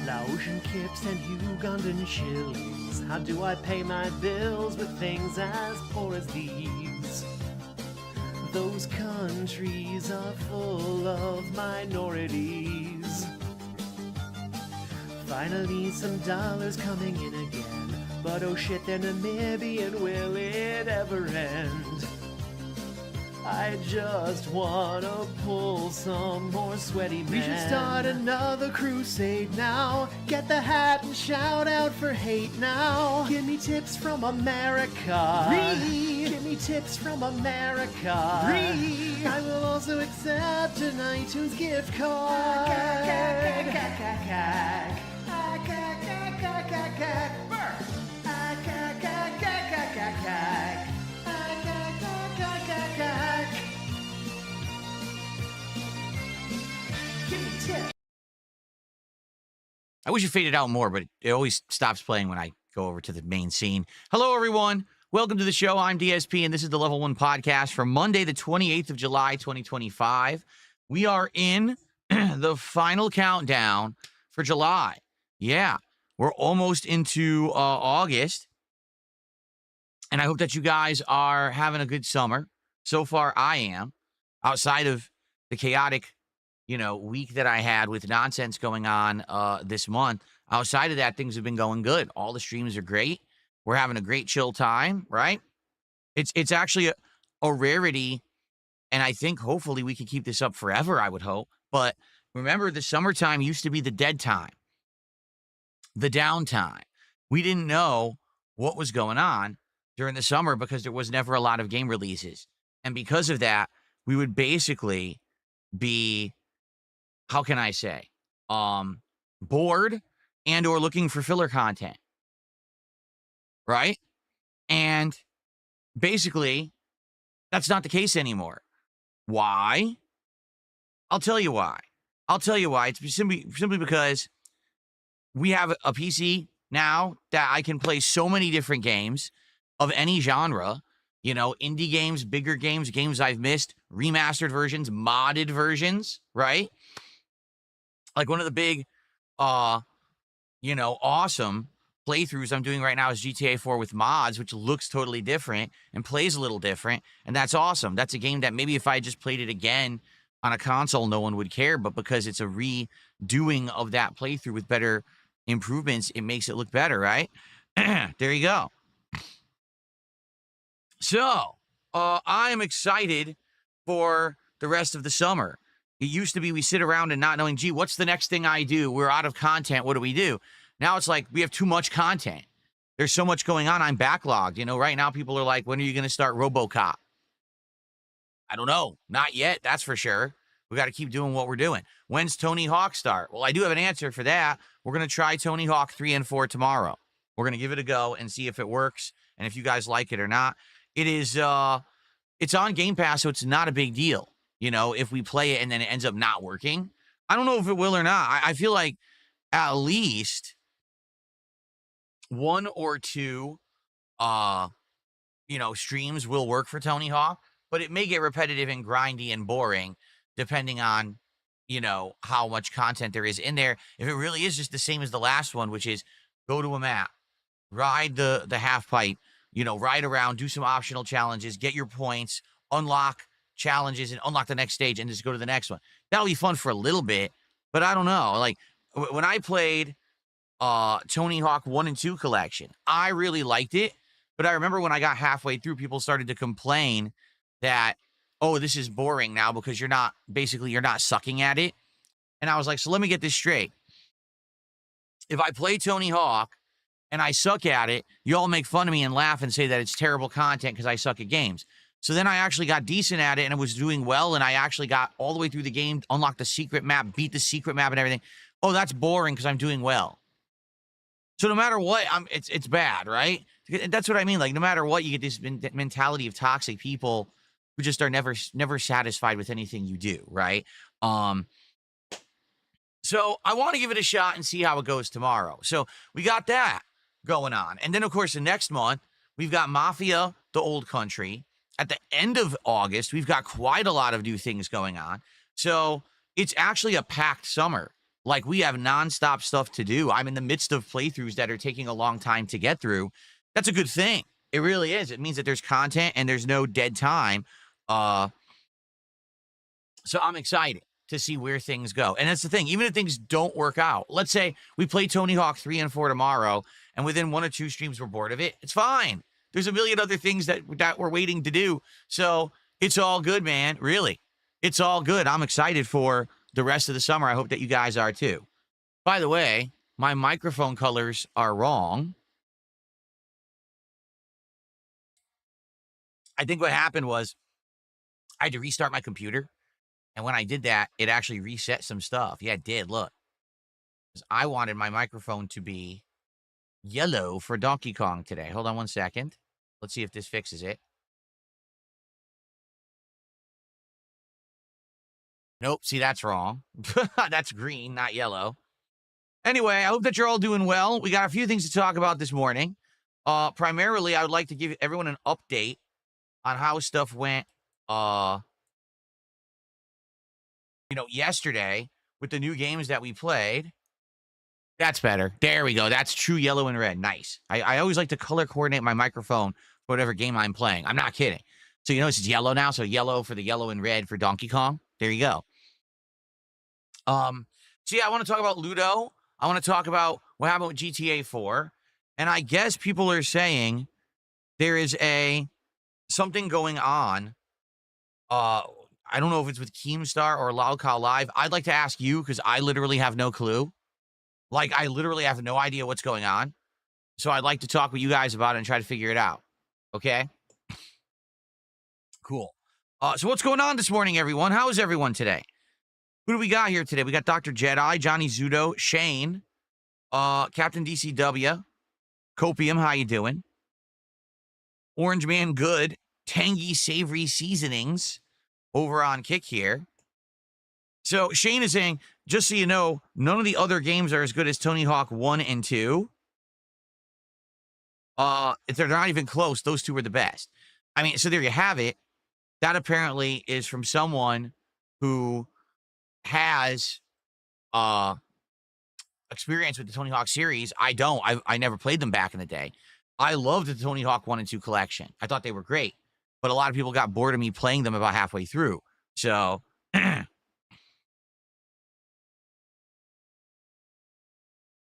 Laotian kips and Ugandan shillings. How do I pay my bills with things as poor as these? Those countries are full of minorities. Finally, some dollars coming in again. But oh shit, they're Namibian, will it ever end? I just wanna pull some more sweaty men. We should start another crusade now. Get the hat and shout out for hate now. Give me tips from America. Give me tips from America. I will also accept an iTunes gift card.
I wish it faded out more, but it always stops playing when I go over to the main scene. Hello, everyone. Welcome to the show. I'm DSP, and this is the Level 1 podcast for Monday, the 28th of July, 2025. We are in the final countdown for July. Yeah, we're almost into August, and I hope that you guys are having a good summer. So far, I am. Outside of the chaotic, week that I had with nonsense going on this month, outside of that, things have been going good. All the streams are great. We're having a great chill time, right? It's actually a rarity, and I think hopefully we can keep this up forever, I would hope. But remember, the summertime used to be the dead time, the downtime. We didn't know what was going on during the summer because there was never a lot of game releases. And because of that, we would basically be, how can I say, bored and or looking for filler content, right? And basically, that's not the case anymore. Why? I'll tell you why. It's simply because we have a PC now that I can play so many different games of any genre, indie games, bigger games, games I've missed, remastered versions, modded versions, right? Like one of the big, awesome playthroughs I'm doing right now is GTA 4 with mods, which looks totally different and plays a little different. And that's awesome. That's a game that maybe if I just played it again on a console, no one would care. But because it's a redoing of that playthrough with better improvements, it makes it look better, right? There you go. So, I am excited for the rest of the summer. It used to be we sit around and not knowing, gee, what's the next thing I do? We're out of content. What do we do? Now it's like we have too much content. There's so much going on. I'm backlogged. Right now people are like, when are you going to start RoboCop? I don't know. Not yet. That's for sure. We got to keep doing what we're doing. When's Tony Hawk start? Well, I do have an answer for that. We're going to try Tony Hawk 3 and 4 tomorrow. We're going to give it a go and see if it works and if you guys like it or not. It is, it's on Game Pass, so it's not a big deal. If we play it and then it ends up not working, I don't know if it will or not. I feel like at least one or two, streams will work for Tony Hawk, but it may get repetitive and grindy and boring depending on, how much content there is in there. If it really is just the same as the last one, which is go to a map, ride the half pipe, ride around, do some optional challenges, get your points, unlock challenges and unlock the next stage and just go to the next one. That'll be fun for a little bit, but I don't know. Like when I played Tony Hawk 1 and 2 collection, I really liked it, but I remember when I got halfway through, people started to complain that, oh, this is boring now because you're not sucking at it. And I was like, so let me get this straight. If I play Tony Hawk and I suck at it, you all make fun of me and laugh and say that it's terrible content because I suck at games. So then I actually got decent at it and I was doing well and I actually got all the way through the game, unlocked the secret map, beat the secret map and everything. Oh, that's boring because I'm doing well. So no matter what, it's bad, right? That's what I mean. Like no matter what, you get this mentality of toxic people who just are never satisfied with anything you do, right? So I want to give it a shot and see how it goes tomorrow. So we got that going on. And then, of course, the next month, we've got Mafia, the Old Country. At the end of August, we've got quite a lot of new things going on. So it's actually a packed summer. Like we have nonstop stuff to do. I'm in the midst of playthroughs that are taking a long time to get through. That's a good thing. It really is. It means that there's content and there's no dead time. So I'm excited to see where things go. And that's the thing. Even if things don't work out, let's say we play Tony Hawk 3 and 4 tomorrow, and within 1 or 2 streams we're bored of it. It's fine. There's a million other things that we're waiting to do. So it's all good, man. Really. It's all good. I'm excited for the rest of the summer. I hope that you guys are too. By the way, my microphone colors are wrong. I think what happened was I had to restart my computer. And when I did that, it actually reset some stuff. Yeah, it did. Look. I wanted my microphone to be yellow for Donkey Kong today. Hold on one second. Let's see if this fixes it. Nope. See, that's wrong. That's green, not yellow. Anyway, I hope that you're all doing well. We got a few things to talk about this morning. Primarily, I would like to give everyone an update on how stuff went, yesterday with the new games that we played. That's better. There we go. That's true yellow and red. Nice. I always like to color coordinate my microphone for whatever game I'm playing. I'm not kidding. So you notice it's yellow now. So yellow for the yellow and red for Donkey Kong. There you go. So yeah, I want to talk about Ludo. I want to talk about what happened with GTA 4. And I guess people are saying there is something going on. I don't know if it's with Keemstar or Loudcow Live. I'd like to ask you because I literally have no clue. Like, I literally have no idea what's going on. So I'd like to talk with you guys about it and try to figure it out. Okay? Cool. So what's going on this morning, everyone? How is everyone today? Who do we got here today? We got Dr. Jedi, Johnny Zudo, Shane, Captain DCW, Copium, how you doing? Orange Man Good, Tangy Savory Seasonings over on Kick here. So Shane is saying, just so you know, none of the other games are as good as Tony Hawk 1 and 2. They're not even close. Those two were the best. I mean, so there you have it. That apparently is from someone who has experience with the Tony Hawk series. I don't. I never played them back in the day. I loved the Tony Hawk 1 and 2 collection. I thought they were great. But a lot of people got bored of me playing them about halfway through. So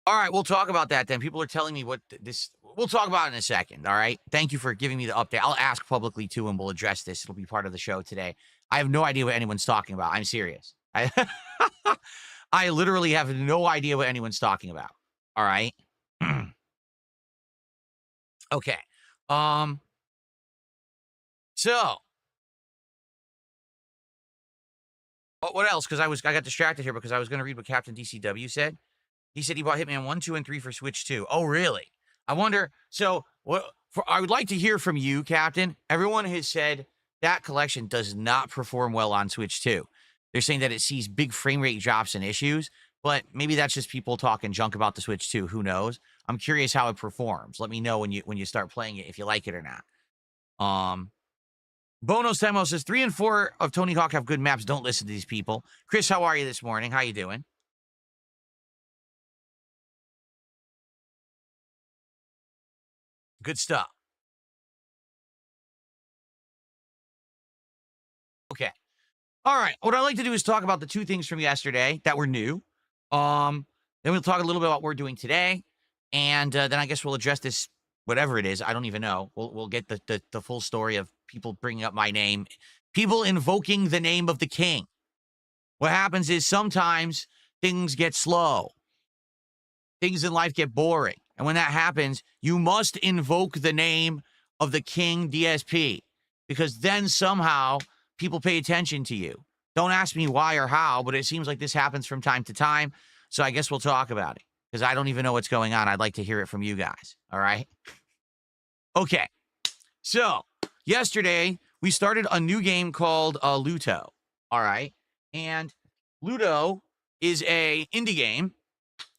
all right, we'll talk about that then. People are telling me what this... We'll talk about it in a second, all right? Thank you for giving me the update. I'll ask publicly, too, and we'll address this. It'll be part of the show today. I have no idea what anyone's talking about. I'm serious. I literally have no idea what anyone's talking about, all right? Okay. So... what else? Because I got distracted here because I was going to read what Captain DCW said. He said he bought Hitman 1, 2, and 3 for Switch 2. Oh, really? I wonder. So, I would like to hear from you, Captain. Everyone has said that collection does not perform well on Switch 2. They're saying that it sees big frame rate drops and issues, but maybe that's just people talking junk about the Switch 2. Who knows? I'm curious how it performs. Let me know when you start playing it if you like it or not. Bono Semo says 3 and 4 of Tony Hawk have good maps. Don't listen to these people. Chris, how are you this morning? How you doing? Good stuff. Okay. All right. What I'd like to do is talk about the two things from yesterday that were new. Then we'll talk a little bit about what we're doing today. And then I guess we'll address this, whatever it is. I don't even know. We'll get the full story of people bringing up my name. People invoking the name of the king. What happens is sometimes things get slow. Things in life get boring. And when that happens, you must invoke the name of the king DSP. Because then somehow people pay attention to you. Don't ask me why or how, but it seems like this happens from time to time. So I guess we'll talk about it. Because I don't even know what's going on. I'd like to hear it from you guys. All right? Okay. So, yesterday, we started a new game called Ludo. All right? And Ludo is a indie game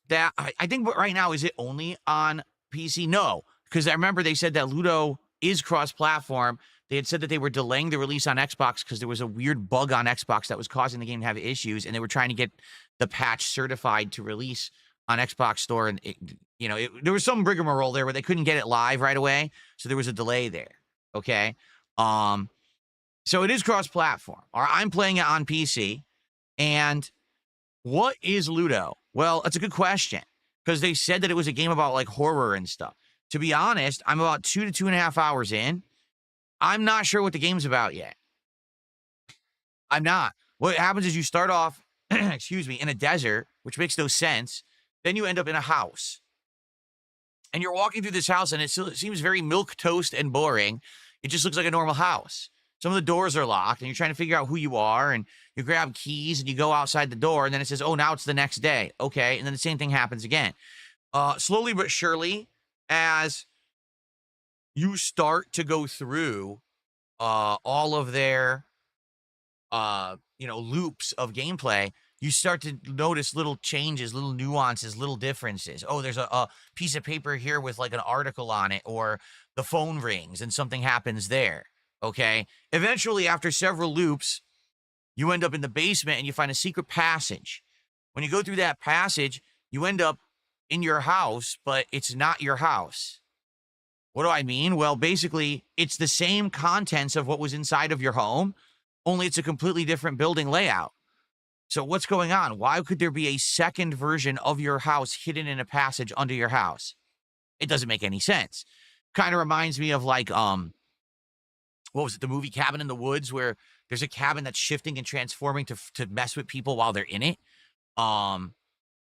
that I think right now, is it only on PC? No, because I remember they said that Ludo is cross-platform. They had said that they were delaying the release on Xbox because there was a weird bug on Xbox that was causing the game to have issues, and they were trying to get the patch certified to release on Xbox Store, and there was some rigmarole there where they couldn't get it live right away, so there was a delay there. Okay, so it is cross-platform. Or I'm playing it on PC, and what is Ludo? Well, that's a good question, because they said that it was a game about like horror and stuff. To be honest, I'm about 2 to 2.5 hours in. I'm not sure what the game's about yet. I'm not. What happens is you start off, excuse me, in a desert, which makes no sense. Then you end up in a house. And you're walking through this house, and it seems very milquetoast and boring. It just looks like a normal house. Some of the doors are locked, and you're trying to figure out who you are, and you grab keys, and you go outside the door, and then it says, oh, now it's the next day. Okay, and then the same thing happens again. Slowly but surely, as you start to go through all of their, loops of gameplay, you start to notice little changes, little nuances, little differences. Oh, there's a piece of paper here with like an article on it, or the phone rings and something happens there. Okay. Eventually, after several loops, you end up in the basement and you find a secret passage. When you go through that passage, you end up in your house, but it's not your house. What do I mean? Well, basically, it's the same contents of what was inside of your home, only it's a completely different building layout. So what's going on? Why could there be a second version of your house hidden in a passage under your house? It doesn't make any sense. Kind of reminds me of like, what was it? The movie Cabin in the Woods, where there's a cabin that's shifting and transforming to mess with people while they're in it.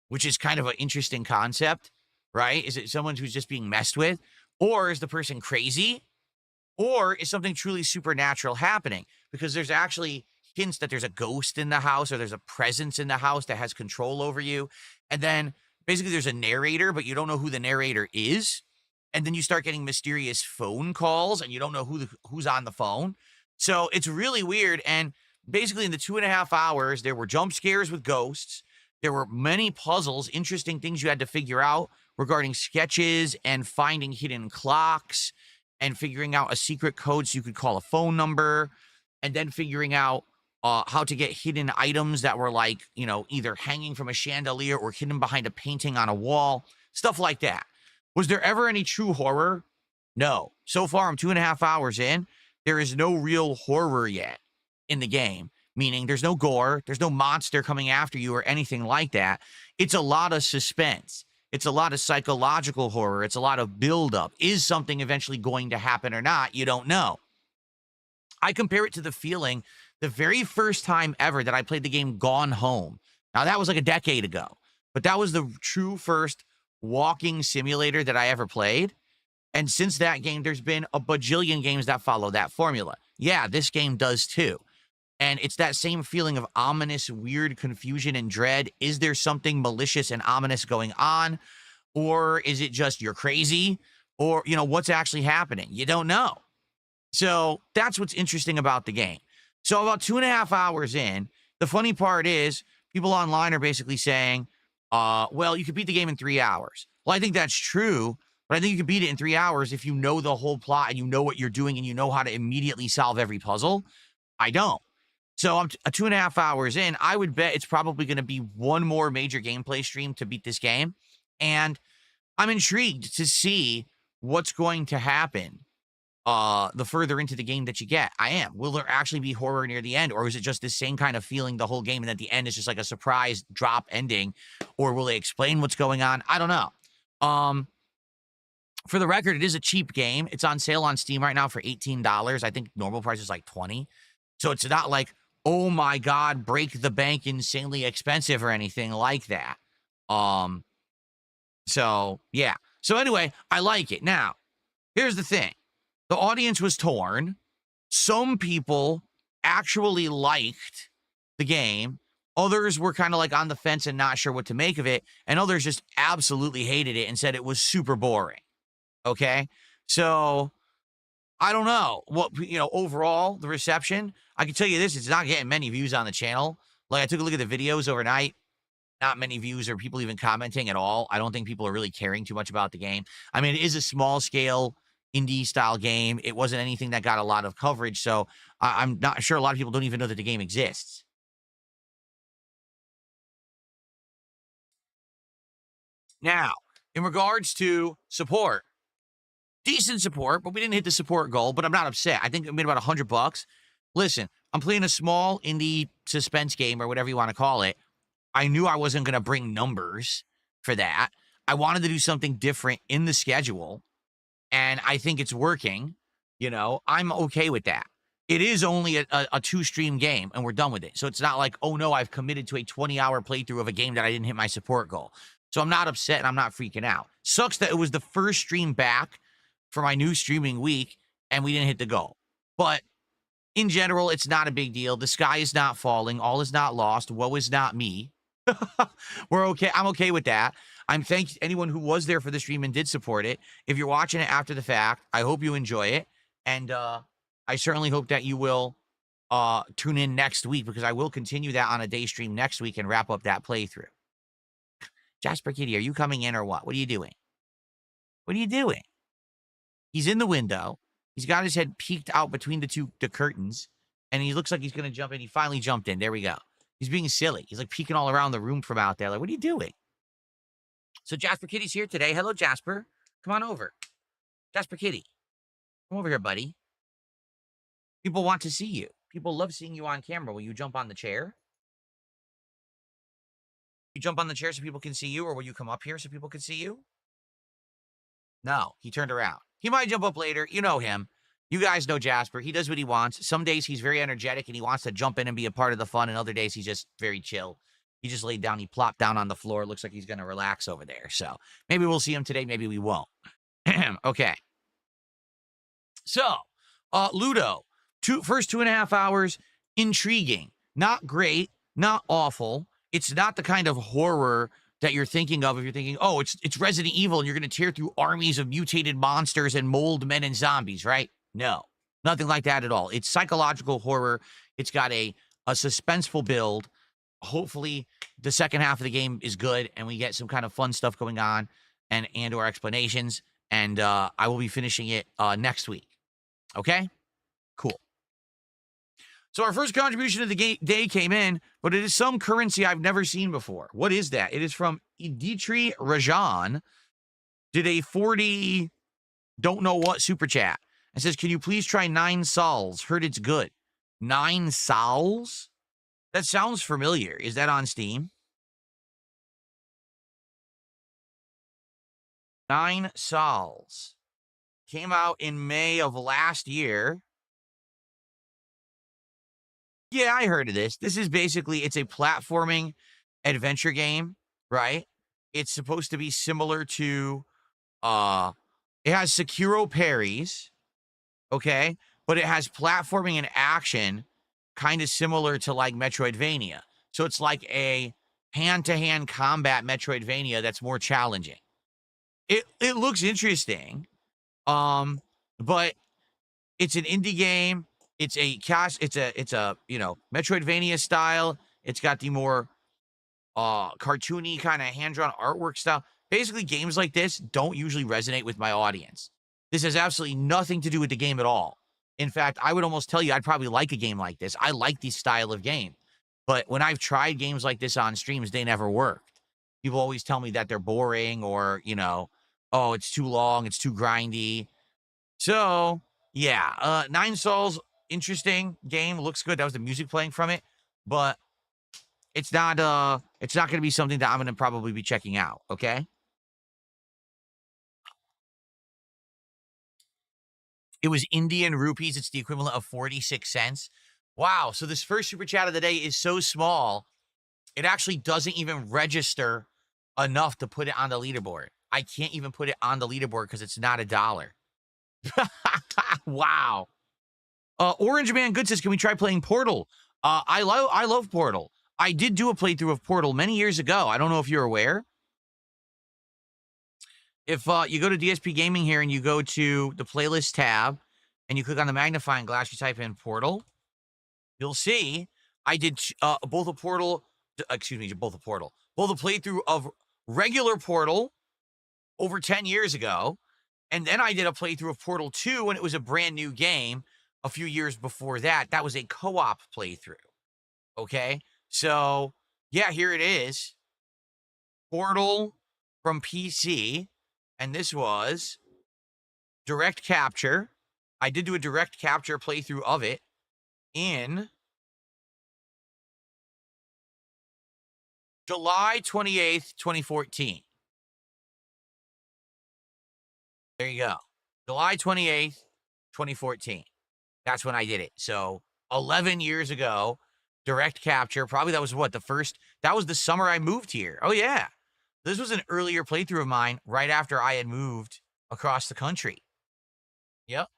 Which is kind of an interesting concept, right? Is it someone who's just being messed with? Or is the person crazy? Or is something truly supernatural happening? Because there's actually hints that there's a ghost in the house, or there's a presence in the house that has control over you. And then basically there's a narrator, but you don't know who the narrator is. And then you start getting mysterious phone calls and you don't know who's on the phone. So it's really weird. And basically in the 2.5 hours, there were jump scares with ghosts. There were many puzzles, interesting things you had to figure out regarding sketches and finding hidden clocks and figuring out a secret code so you could call a phone number, and then figuring out how to get hidden items that were like, you know, either hanging from a chandelier or hidden behind a painting on a wall, stuff like that. Was there ever any true horror? No. So far, I'm 2.5 hours in. There is no real horror yet in the game. Meaning there's no gore, there's no monster coming after you or anything like that. It's a lot of suspense. It's a lot of psychological horror. It's a lot of buildup. Is something eventually going to happen or not? You don't know. I compare it to the feeling the very first time ever that I played the game Gone Home. Now, that was like a decade ago, but that was the true first walking simulator that I ever played. And since that game, there's been a bajillion games that follow that formula. Yeah, this game does too. And it's that same feeling of ominous, weird confusion and dread. Is there something malicious and ominous going on? Or is it just you're crazy? Or, you know, what's actually happening? You don't know. So that's what's interesting about the game. So about 2.5 hours in, the funny part is people online are basically saying, well, you could beat the game in 3 hours. Well, I think that's true, but I think you can beat it in 3 hours if you know the whole plot and you know what you're doing and you know how to immediately solve every puzzle. I don't. So I'm 2.5 hours in. I would bet it's probably going to be one more major gameplay stream to beat this game. And I'm intrigued to see what's going to happen the further into the game that you get. I am. Will there actually be horror near the end? Or is it just the same kind of feeling the whole game and at the end is just like a surprise drop ending? Or will they explain what's going on? I don't know. For the record, it is a cheap game. It's on sale on Steam right now for $18. I think normal price is like $20. So it's not like, oh my God, break the bank, insanely expensive or anything like that. So yeah. So anyway, I like it. Now, here's the thing. The audience was torn. Some people actually liked the game. Others were kind of like on the fence and not sure what to make of it. And others just absolutely hated it and said it was super boring. Okay? So I don't know what, you know, overall, the reception. I can tell you this, it's not getting many views on the channel. Like, I took a look at the videos overnight. Not many views or people even commenting at all. I don't think people are really caring too much about the game. I mean, it is a small scale indie style game. It wasn't anything that got a lot of coverage. So I'm not sure a lot of people don't even know that the game exists. Now, in regards to support, decent support, but we didn't hit the support goal, but I'm not upset. I think it made about $100. Listen, I'm playing a small indie suspense game or whatever you want to call it. I knew I wasn't going to bring numbers for that. I wanted to do something different in the schedule, and I think it's working. You know, I'm okay with that. It is only a 2-stream game, and we're done with it. So it's not like, oh no, I've committed to a 20-hour playthrough of a game that I didn't hit my support goal. So I'm not upset, and I'm not freaking out. Sucks that it was the first stream back for my new streaming week, and we didn't hit the goal. But in general, it's not a big deal. The sky is not falling. All is not lost. Woe is not me. We're okay. I'm okay with that. I'm thank anyone who was there for the stream and did support it. If you're watching it after the fact, I hope you enjoy it. And I certainly hope that you will tune in next week because I will continue that on a day stream next week and wrap up that playthrough. Jasper Kitty, are you coming in or what? What are you doing? What are you doing? He's in the window. He's got his head peeked out between the curtains, and he looks like he's going to jump in. He finally jumped in. There we go. He's being silly. He's like peeking all around the room from out there. Like, what are you doing? So Jasper Kitty's here today. Hello, Jasper. Come on over. Jasper Kitty. Come over here, buddy. People want to see you. People love seeing you on camera. Will you jump on the chair? You jump on the chair so people can see you, or will you come up here so people can see you? No, he turned around. He might jump up later. You know him. You guys know Jasper. He does what he wants. Some days he's very energetic and he wants to jump in and be a part of the fun, and other days he's just very chill. He just laid down. He plopped down on the floor. Looks like he's going to relax over there. So maybe we'll see him today. Maybe we won't. Okay. So, Ludo, first 2.5 hours, intriguing. Not great, not awful. It's not the kind of horror that you're thinking of if you're thinking, oh, it's Resident Evil and you're going to tear through armies of mutated monsters and mold men and zombies, right? No, nothing like that at all. It's psychological horror. It's got a suspenseful build. Hopefully, the second half of the game is good and we get some kind of fun stuff going on and or explanations. And I will be finishing it next week. Okay? Cool. So our first contribution of the day came in, but it is some currency I've never seen before. What is that? It is from Iditri Rajan. Did a 40 don't know what super chat. And says, can you please try 9 sols? Heard it's good. 9 sols? That sounds familiar. Is that on Steam? 9 sols. Came out in May of last year. Yeah, I heard of this. This is basically, it's a platforming adventure game, right? It's supposed to be similar to, it has Sekiro parries, okay? But it has platforming and action kind of similar to like Metroidvania. So it's like a hand-to-hand combat Metroidvania that's more challenging. It looks interesting, but it's an indie game. It's a Metroidvania style. It's got the more cartoony kind of hand-drawn artwork style. Basically, games like this don't usually resonate with my audience. This has absolutely nothing to do with the game at all. In fact, I would almost tell you I'd probably like a game like this. I like this style of game. But when I've tried games like this on streams, they never worked. People always tell me that they're boring or, oh, it's too long, it's too grindy. So, yeah, 9 Souls, interesting game, looks good. That was the music playing from it, but it's not going to be something that I'm going to probably be checking out, okay? It was Indian rupees. It's the equivalent of 46 cents. Wow, so this first super chat of the day is so small, it actually doesn't even register enough to put it on the leaderboard. I can't even put it on the leaderboard because it's not $1. Wow. Orange Man Good says, can we try playing Portal? I love Portal. I did do a playthrough of Portal many years ago. I don't know if you're aware. If you go to DSP Gaming here and you go to the playlist tab and you click on the magnifying glass, you type in Portal, you'll see I did both a playthrough of regular Portal over 10 years ago. And then I did a playthrough of Portal 2 when it was a brand new game a few years before that. That was a co-op playthrough. Okay? So, yeah, here it is. Portal from PC. And this was direct capture. I did do a direct capture playthrough of it in July 28th, 2014. There you go. July 28th, 2014. That's when I did it. So 11 years ago, direct capture. Probably that was that was the summer I moved here. Oh, yeah. This was an earlier playthrough of mine right after I had moved across the country. Yep.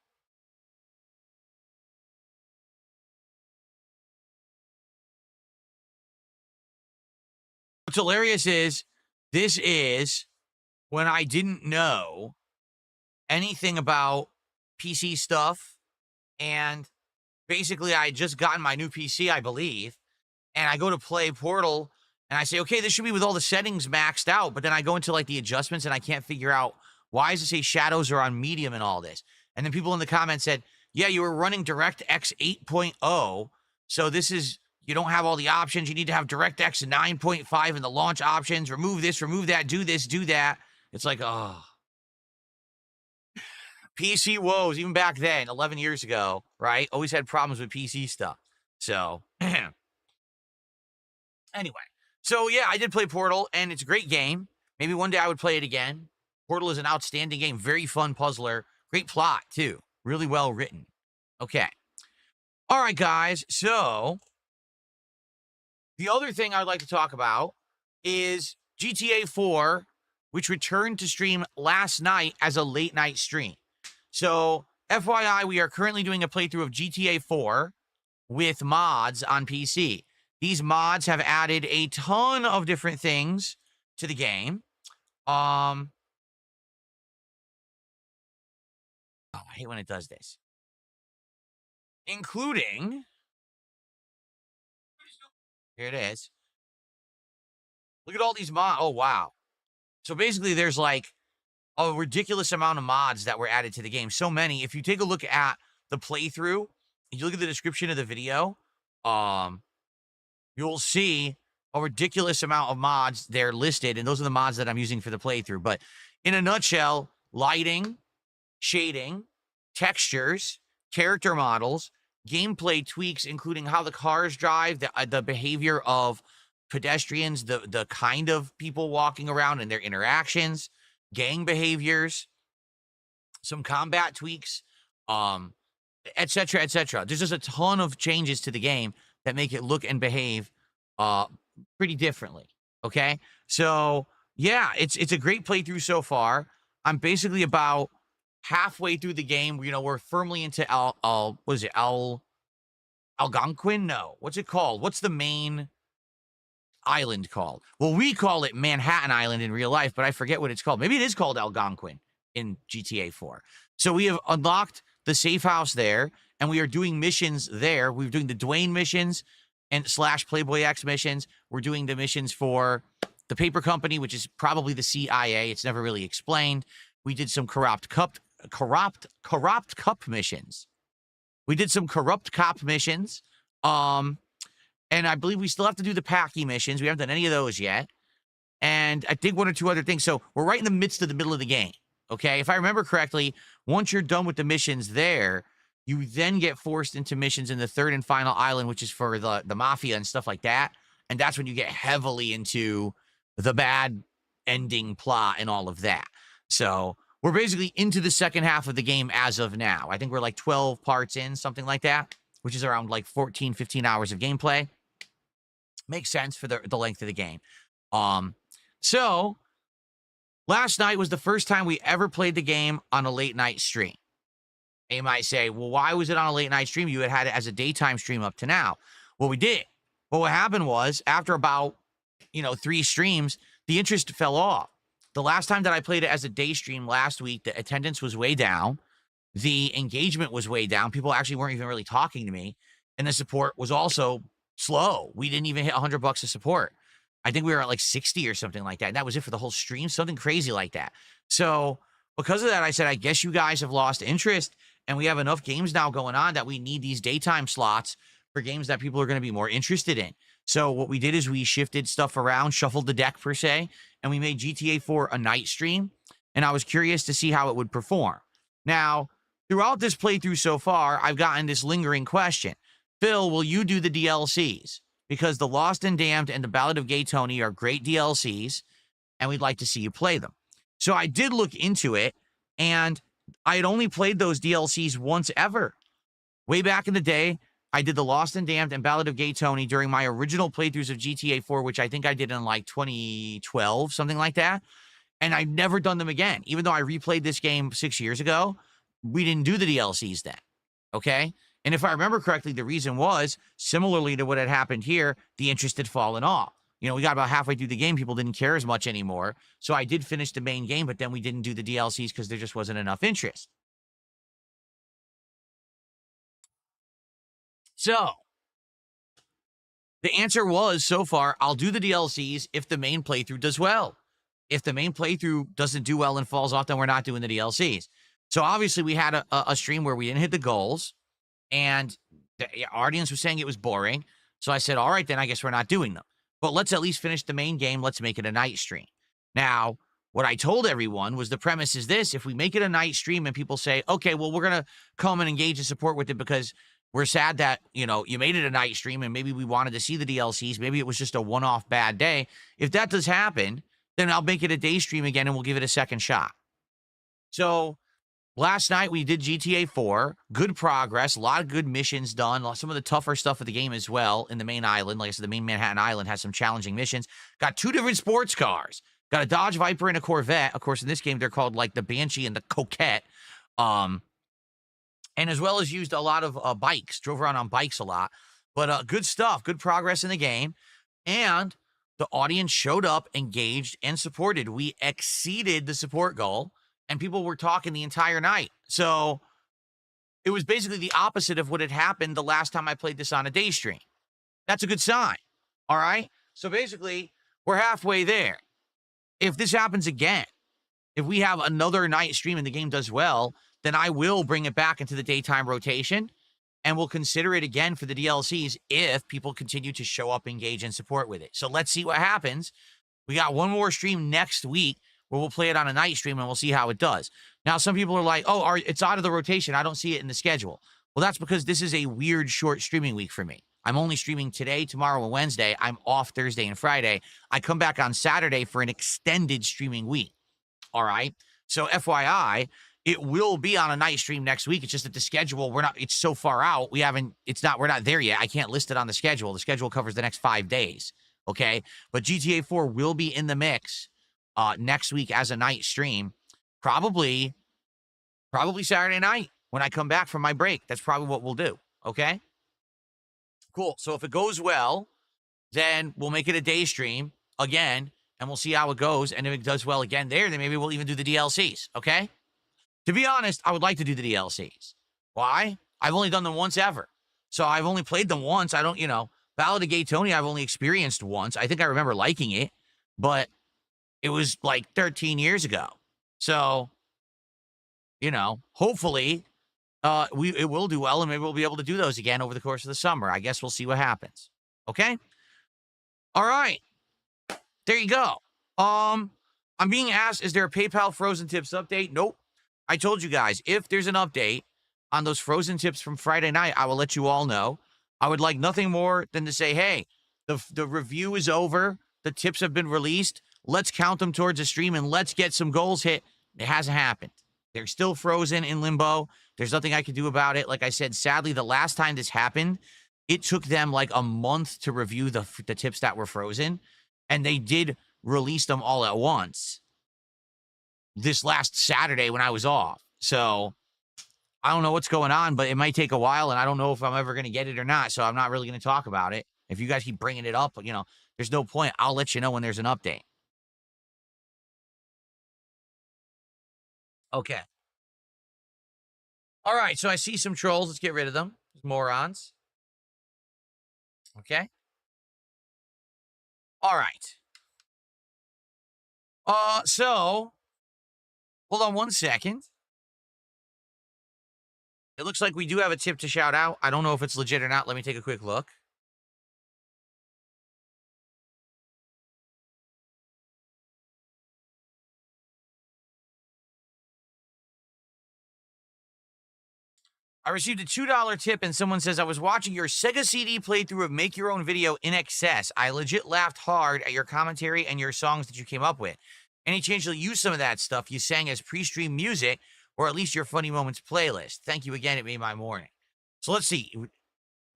What's hilarious is this is when I didn't know anything about PC stuff and basically I had just gotten my new PC, I believe, and I go to play Portal, and I say, okay, this should be with all the settings maxed out, but then I go into like the adjustments, and I can't figure out why does it say shadows are on medium and all this. And then people in the comments said, yeah, you were running DirectX 8.0, so this is, you don't have all the options. You need to have DirectX 9.5 in the launch options. Remove this, remove that, do this, do that. It's like, oh. PC woes, even back then, 11 years ago, right? Always had problems with PC stuff. So, anyway. So, yeah, I did play Portal, and it's a great game. Maybe one day I would play it again. Portal is an outstanding game. Very fun puzzler. Great plot, too. Really well written. Okay. All right, guys. So, the other thing I'd like to talk about is GTA 4, which returned to stream last night as a late night stream. So, FYI, we are currently doing a playthrough of GTA 4 with mods on PC. These mods have added a ton of different things to the game. Oh, I hate when it does this. Including, here it is. Look at all these mods. Oh, wow. So basically, there's like a ridiculous amount of mods that were added to the game. So many. If you take a look at the playthrough, if you look at the description of the video, you'll see a ridiculous amount of mods there listed, and those are the mods that I'm using for the playthrough. But in a nutshell, lighting, shading, textures, character models, gameplay tweaks, including how the cars drive, the behavior of pedestrians, the kind of people walking around and their interactions, gang behaviors, some combat tweaks, etc., etc. There's just a ton of changes to the game that make it look and behave pretty differently. Okay, so yeah, it's a great playthrough so far. I'm basically about halfway through the game. You know, we're firmly into what is it, Algonquin? No, what's it called? What's the main island called? Well, we call it Manhattan Island in real life, but I forget what it's called. Maybe it is called Algonquin in GTA 4. So we have unlocked the safe house there, and we are doing missions there. We're doing the Dwayne missions and / Playboy X missions. We're doing the missions for the paper company, which is probably the CIA. It's never really explained. We did some corrupt cop missions. We did some corrupt cop missions. And I believe we still have to do the Packy missions. We haven't done any of those yet. And I think one or two other things. So we're right in the midst of the middle of the game. Okay, if I remember correctly, once you're done with the missions there, you then get forced into missions in the third and final island, which is for the mafia and stuff like that. And that's when you get heavily into the bad ending plot and all of that. So we're basically into the second half of the game as of now. I think we're like 12 parts in, something like that, which is around like 14, 15 hours of gameplay. Makes sense for the length of the game. So last night was the first time we ever played the game on a late night stream. And you might say, well, why was it on a late night stream? You had it as a daytime stream up to now. Well, we did. Well, what happened was after about, 3 streams, the interest fell off. The last time that I played it as a day stream last week, the attendance was way down. The engagement was way down. People actually weren't even really talking to me. And the support was also slow. We didn't even hit $100 of support. I think we were at like 60 or something like that. And that was it for the whole stream, something crazy like that. So because of that, I said, I guess you guys have lost interest, and we have enough games now going on that we need these daytime slots for games that people are going to be more interested in. So what we did is we shifted stuff around, shuffled the deck per se, and we made GTA 4 a night stream. And I was curious to see how it would perform. Now, throughout this playthrough so far, I've gotten this lingering question. Phil, will you do the DLCs? Because The Lost and Damned and The Ballad of Gay Tony are great DLCs, and we'd like to see you play them. So I did look into it, and I had only played those DLCs once ever. Way back in the day, I did The Lost and Damned and Ballad of Gay Tony during my original playthroughs of GTA 4, which I think I did in like 2012, something like that. And I've never done them again. Even though I replayed this game 6 years ago, we didn't do the DLCs then. Okay? And if I remember correctly, the reason was, similarly to what had happened here, the interest had fallen off. We got about halfway through the game, people didn't care as much anymore. So I did finish the main game, but then we didn't do the DLCs because there just wasn't enough interest. So the answer was, so far, I'll do the DLCs if the main playthrough does well. If the main playthrough doesn't do well and falls off, then we're not doing the DLCs. So obviously we had a stream where we didn't hit the goals, and the audience was saying it was boring. So I said, all right, then I guess we're not doing them. But let's at least finish the main game. Let's make it a night stream. Now, what I told everyone was the premise is this: if we make it a night stream and people say, okay, well, we're going to come and engage and support with it because we're sad that, you know, you made it a night stream and maybe we wanted to see the DLCs. Maybe it was just a one-off bad day. If that does happen, then I'll make it a day stream again and we'll give it a second shot. So last night we did GTA 4. Good progress. A lot of good missions done. Some of the tougher stuff of the game as well in the main island. Like I said, the main Manhattan Island has some challenging missions. Got 2 different sports cars. Got a Dodge Viper and a Corvette. Of course, in this game, they're called like the Banshee and the Coquette. And as well as used a lot of bikes. Drove around on bikes a lot. But good stuff. Good progress in the game. And the audience showed up, engaged, and supported. We exceeded the support goal. And people were talking the entire night. So it was basically the opposite of what had happened the last time I played this on a day stream. That's a good sign. All right? So basically, we're halfway there. If this happens again, if we have another night stream and the game does well, then I will bring it back into the daytime rotation, and we'll consider it again for the DLCs if people continue to show up, engage, and support with it. So let's see what happens. We got one more stream next week where we'll play it on a night stream, and we'll see how it does. Now, some people are like, oh, it's out of the rotation. I don't see it in the schedule. Well, that's because this is a weird short streaming week for me. I'm only streaming today, tomorrow, and Wednesday. I'm off Thursday and Friday. I come back on Saturday for an extended streaming week. All right? So FYI, it will be on a night stream next week. It's just that the schedule, it's so far out. We're not there yet. I can't list it on the schedule. The schedule covers the next 5 days. Okay? But GTA 4 will be in the mix next week as a night stream. Probably Saturday night when I come back from my break. That's probably what we'll do. Okay? Cool. So if it goes well, then we'll make it a day stream again, and we'll see how it goes. And if it does well again there, then maybe we'll even do the DLCs. Okay? To be honest, I would like to do the DLCs. Why? I've only done them once ever. So I've only played them once. I don't, Ballad of Gay Tony, I've only experienced once. I think I remember liking it, but it was like 13 years ago. So, hopefully it will do well, and maybe we'll be able to do those again over the course of the summer. I guess we'll see what happens. Okay? All right. There you go. I'm being asked, is there a PayPal Frozen Tips update? Nope. I told you guys, if there's an update on those Frozen Tips from Friday night, I will let you all know. I would like nothing more than to say, hey, the review is over. The tips have been released. Let's count them towards a stream, and let's get some goals hit. It hasn't happened. They're still frozen in limbo. There's nothing I can do about it. Like I said, sadly, the last time this happened, it took them like a month to review the tips that were frozen, and they did release them all at once this last Saturday when I was off. So I don't know what's going on, but it might take a while, and I don't know if I'm ever going to get it or not, so I'm not really going to talk about it. If you guys keep bringing it up, there's no point. I'll let you know when there's an update. Okay. All right, so I see some trolls. Let's get rid of them. Morons. Okay. All right. So, hold on one second. It looks like we do have a tip to shout out. I don't know if it's legit or not. Let me take a quick look. I received a $2 tip, and someone says, I was watching your Sega CD playthrough of Make Your Own Video in excess. I legit laughed hard at your commentary and your songs that you came up with. Any chance you'll use some of that stuff you sang as pre-stream music, or at least your Funny Moments playlist? Thank you again. It made my morning. So let's see.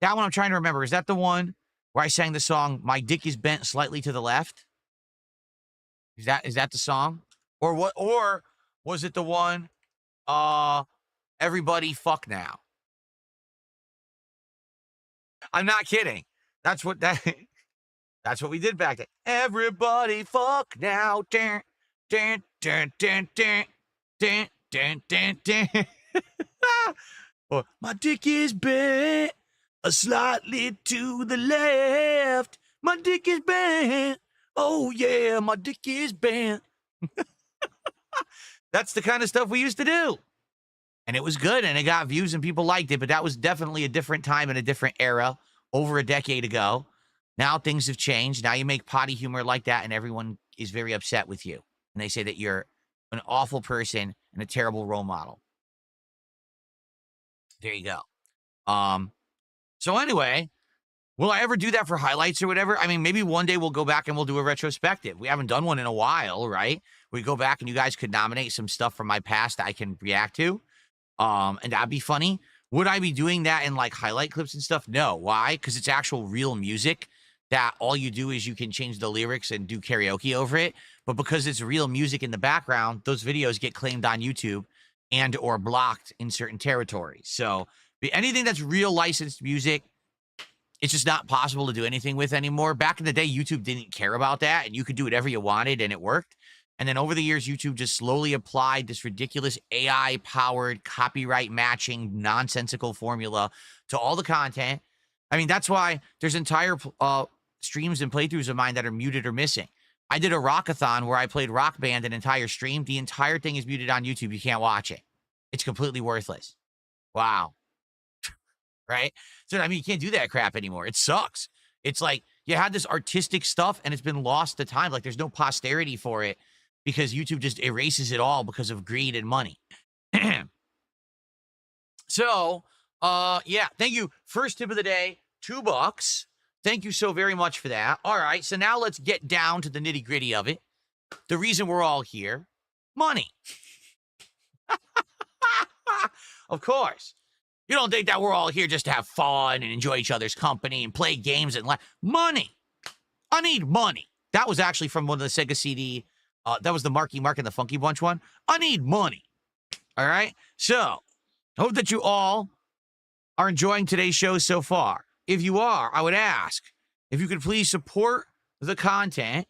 That one I'm trying to remember. Is that the one where I sang the song, My Dick is Bent Slightly to the Left? Is that the song? Or what? Or was it the one, Everybody Fuck Now? I'm not kidding. That's what we did back then. Everybody fuck now. Dun, dun, dun, dun, dun, dun, dun, dun, dun. Or, my dick is bent Slightly to the left. My dick is bent. Oh, yeah, my dick is bent. That's the kind of stuff we used to do. And it was good, and it got views, and people liked it, but that was definitely a different time and a different era over a decade ago. Now things have changed. Now you make potty humor like that, and everyone is very upset with you. And they say that you're an awful person and a terrible role model. There you go. So anyway, will I ever do that for highlights or whatever? I mean, maybe one day we'll go back and we'll do a retrospective. We haven't done one in a while, right? We go back and you guys could nominate some stuff from my past that I can react to. And that'd be funny. Would I be doing that in like highlight clips and stuff? No. Why? Because it's actual real music that all you do is you can change the lyrics and do karaoke over it. But because it's real music in the background, those videos get claimed on YouTube and or blocked in certain territories. So anything that's real licensed music, it's just not possible to do anything with anymore. Back in the day, YouTube didn't care about that, and you could do whatever you wanted, and it worked. And then over the years, YouTube just slowly applied this ridiculous AI-powered, copyright-matching, nonsensical formula to all the content. I mean, that's why there's entire streams and playthroughs of mine that are muted or missing. I did a rockathon where I played Rock Band an entire stream. The entire thing is muted on YouTube. You can't watch it. It's completely worthless. Wow. Right? So, I mean, you can't do that crap anymore. It sucks. It's like you had this artistic stuff and it's been lost to time. Like there's no posterity for it because YouTube just erases it all because of greed and money. So, yeah, thank you. First tip of the day, $2. Thank you so very much for that. All right, so now let's get down to the nitty-gritty of it. The reason we're all here, money. Of course. You don't think that we're all here just to have fun and enjoy each other's company and play games and laugh. Money. I need money. That was actually from one of the Sega CD. That was the Marky Mark and the Funky Bunch one. I need money. All right? So, I hope that you all are enjoying today's show so far. If you are, I would ask if you could please support the content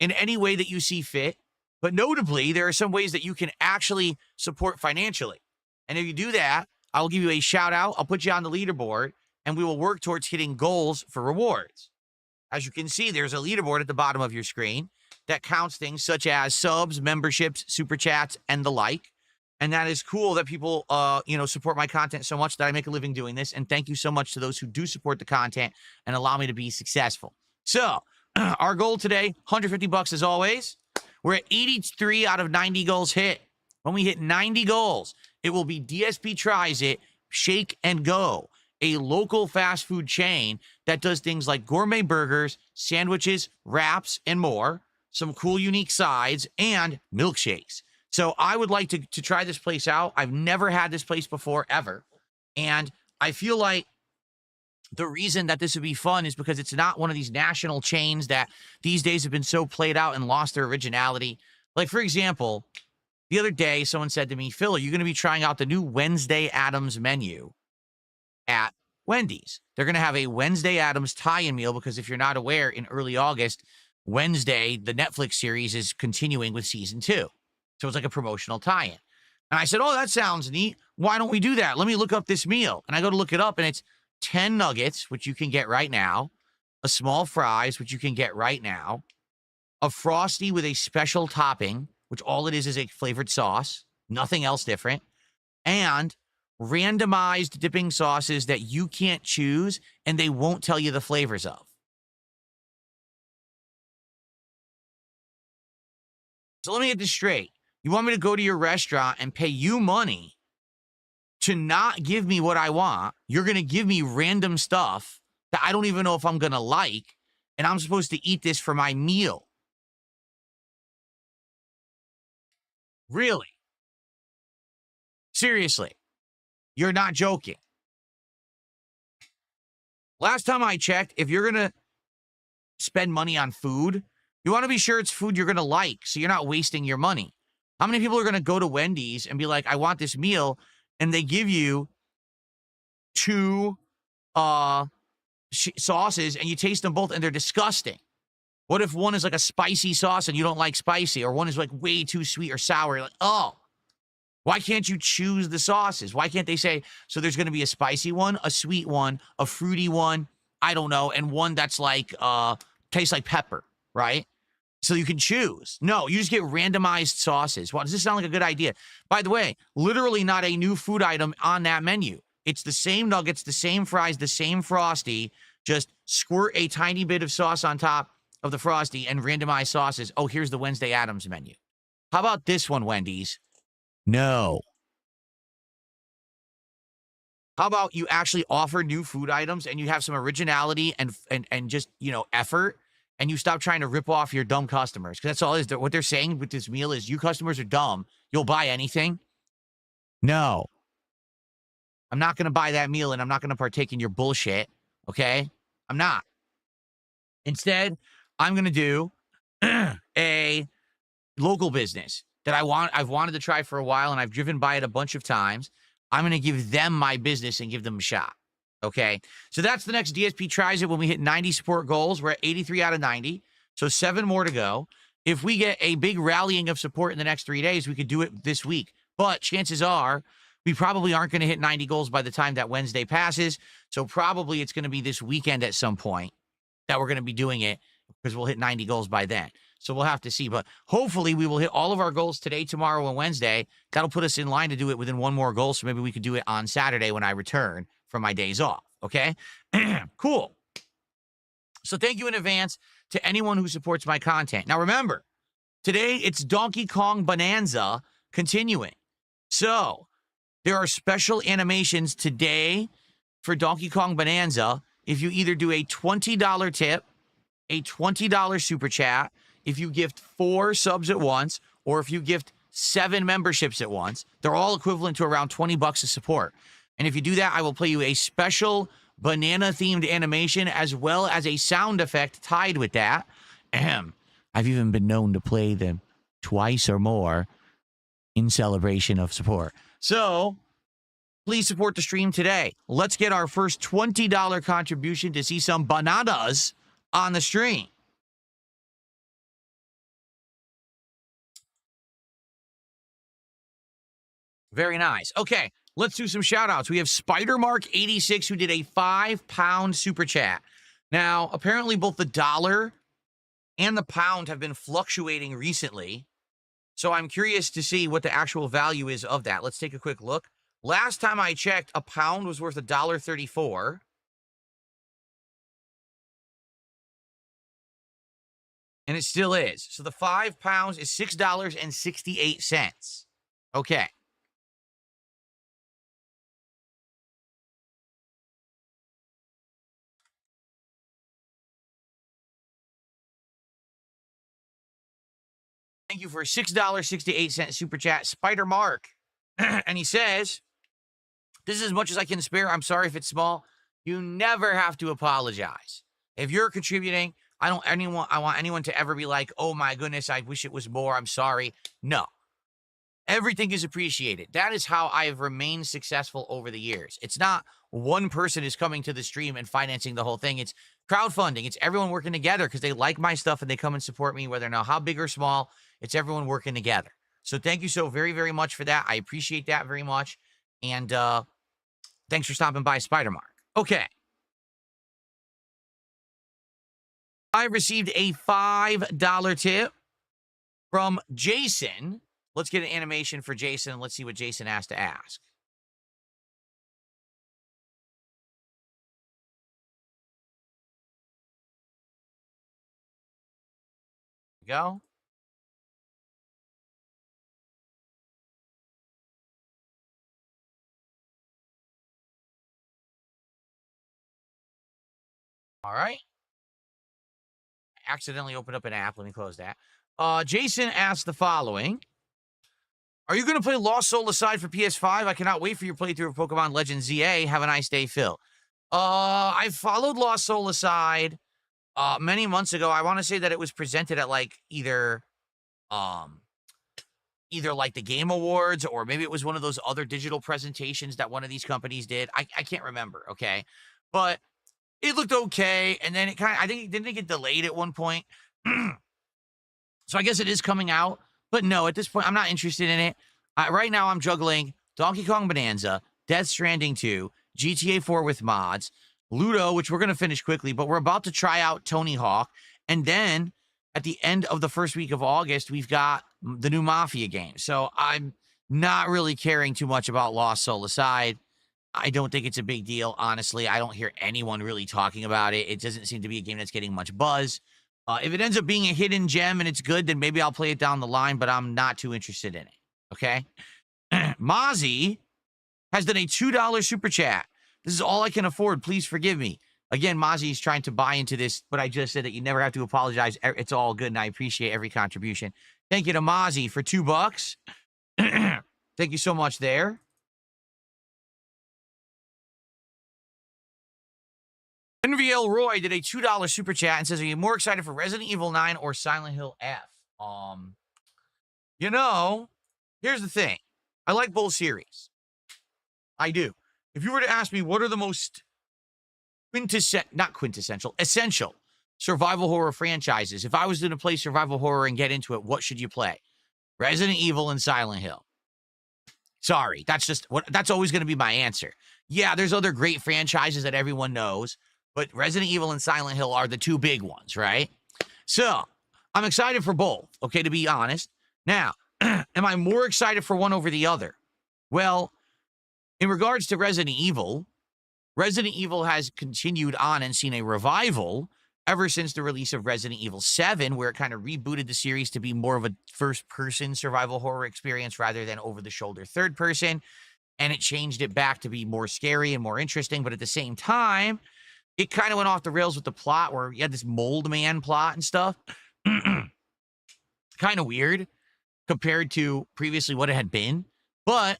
in any way that you see fit. But notably, there are some ways that you can actually support financially. And if you do that, I will give you a shout out. I'll put you on the leaderboard and we will work towards hitting goals for rewards. As you can see, there's a leaderboard at the bottom of your screen that counts things such as subs, memberships, super chats, and the like. And that is cool that people, support my content so much that I make a living doing this. And thank you so much to those who do support the content and allow me to be successful. So our goal today, $150 as always. We're at 83 out of 90 goals hit. When we hit 90 goals, it will be DSP Tries It, Shake and Go, a local fast food chain that does things like gourmet burgers, sandwiches, wraps, and more, some cool, unique sides, and milkshakes. So I would like to try this place out. I've never had this place before, ever. And I feel like the reason that this would be fun is because it's not one of these national chains that these days have been so played out and lost their originality. Like, for example, the other day, someone said to me, Phil, are you going to be trying out the new Wednesday Addams menu at Wendy's? They're going to have a Wednesday Addams tie-in meal because if you're not aware, in early August, Wednesday, the Netflix series is continuing with season 2. So it's like a promotional tie-in. And I said, oh, that sounds neat. Why don't we do that? Let me look up this meal. And I go to look it up, and it's 10 nuggets, which you can get right now, a small fries, which you can get right now, a Frosty with a special topping, which all it is a flavored sauce, nothing else different, and randomized dipping sauces that you can't choose, and they won't tell you the flavors of. So let me get this straight. You want me to go to your restaurant and pay you money to not give me what I want? You're going to give me random stuff that I don't even know if I'm going to like, and I'm supposed to eat this for my meal. Really? Seriously? You're not joking. Last time I checked, if you're going to spend money on food, you want to be sure it's food you're going to like, so you're not wasting your money. How many people are going to go to Wendy's and be like, I want this meal, and they give you 2 sauces, and you taste them both, and they're disgusting? What if one is like a spicy sauce and you don't like spicy, or one is like way too sweet or sour? You're like, oh, Why can't you choose the sauces? Why can't they say, so there's going to be a spicy one, a sweet one, a fruity one, I don't know, and one that's like, tastes like pepper, right? So you can choose. No, you just get randomized sauces. Well, does this sound like a good idea? By the way, literally not a new food item on that menu. It's the same nuggets, the same fries, the same Frosty. Just squirt a tiny bit of sauce on top of the Frosty and randomized sauces. Oh, here's the Wednesday Addams menu. How about this one, Wendy's? No. How about you actually offer new food items and you have some originality and just, you know, effort, and you stop trying to rip off your dumb customers? Because that's all it is. What they're saying with this meal is, you customers are dumb. You'll buy anything. No. I'm not going to buy that meal, and I'm not going to partake in your bullshit, okay? I'm not. Instead, I'm going to do a local business that I've wanted to try for a while, and I've driven by it a bunch of times. I'm going to give them my business and give them a shot. Okay. So that's the next DSP Tries It when we hit 90 support goals. We're at 83 out of 90. So 7 more to go. If we get a big rallying of support in the next 3 days, we could do it this week. But chances are we probably aren't going to hit 90 goals by the time that Wednesday passes. So probably it's going to be this weekend at some point that we're going to be doing it, because we'll hit 90 goals by then. So we'll have to see. But hopefully we will hit all of our goals today, tomorrow, and Wednesday. That'll put us in line to do it within one more goal. So maybe we could do it on Saturday when I return from my days off. Okay? Cool. So thank you in advance to anyone who supports my content. Now remember, today it's Donkey Kong Bonanza continuing. So there are special animations today for Donkey Kong Bonanza. If you either do a $20 tip, a $20 super chat, if you gift 4 subs at once, or if you gift 7 memberships at once, they're all equivalent to around $20 of support. And if you do that, I will play you a special banana-themed animation as well as a sound effect tied with that. I've even been known to play them twice or more in celebration of support. So please support the stream today. Let's get our first $20 contribution to see some bananas on the stream. Very nice. Okay, let's do some shout outs. We have Spidermark86 who did a £5 super chat. Now, apparently both the dollar and the pound have been fluctuating recently. So I'm curious to see what the actual value is of that. Let's take a quick look. Last time I checked, a pound was worth $1.34. And it still is. So the £5 is $6.68. Okay. Thank you for a $6.68 super chat, Spider Mark. And he says, this is as much as I can spare. I'm sorry if it's small. You never have to apologize. If you're contributing, I want anyone to ever be like, oh my goodness, I wish it was more. I'm sorry. No. Everything is appreciated. That is how I have remained successful over the years. It's not one person is coming to the stream and financing the whole thing. It's crowdfunding. It's everyone working together because they like my stuff and they come and support me, whether now how big or small. It's everyone working together. So thank you so very, very much for that. I appreciate that very much. And thanks for stopping by, Spidermark. Okay. I received a $5 tip from Jason. Let's get an animation for Jason and let's see what Jason has to ask. Go. All right. I accidentally opened up an app. Let me close that. Jason asked the following. Are you going to play Lost Soul Aside for PS5? I cannot wait for your playthrough of Pokemon Legends ZA. Have a nice day, Phil. I followed Lost Soul Aside many months ago. I want to say that it was presented at like either like the Game Awards, or maybe it was one of those other digital presentations that one of these companies did. I can't remember, okay? But it looked okay, and then I think didn't it get delayed at one point? So I guess it is coming out. But no, at this point, I'm not interested in it. Right now, I'm juggling Donkey Kong Bonanza, Death Stranding 2, GTA 4 with mods, Ludo, which we're going to finish quickly, but we're about to try out Tony Hawk. And then at the end of the first week of August, we've got the new Mafia game. So I'm not really caring too much about Lost Soul Aside. I don't think it's a big deal, honestly. I don't hear anyone really talking about it. It doesn't seem to be a game that's getting much buzz. If it ends up being a hidden gem and it's good, then maybe I'll play it down the line, but I'm not too interested in it. Okay? Mozzie has done a $2 super chat. This is all I can afford. Please forgive me. Again, Mozzie's trying to buy into this, but I just said that you never have to apologize. It's all good, and I appreciate every contribution. Thank you to Mozzie for $2. Thank you so much there. NVL Roy did a $2 super chat and says, are you more excited for Resident Evil 9 or Silent Hill F? You know, here's the thing. I like both series. I do. If you were to ask me what are the most essential survival horror franchises, if I was going to play survival horror and get into it, what should you play? Resident Evil and Silent Hill. Sorry, that's always going to be my answer. Yeah, there's other great franchises that everyone knows, but Resident Evil and Silent Hill are the two big ones, right? So, I'm excited for both, okay, to be honest. Now, am I more excited for one over the other? Well, in regards to Resident Evil has continued on and seen a revival ever since the release of Resident Evil 7, where it kind of rebooted the series to be more of a first-person survival horror experience rather than over-the-shoulder third-person, and it changed it back to be more scary and more interesting, but at the same time, it kind of went off the rails with the plot where you had this mold man plot and stuff. Kind of weird compared to previously what it had been, but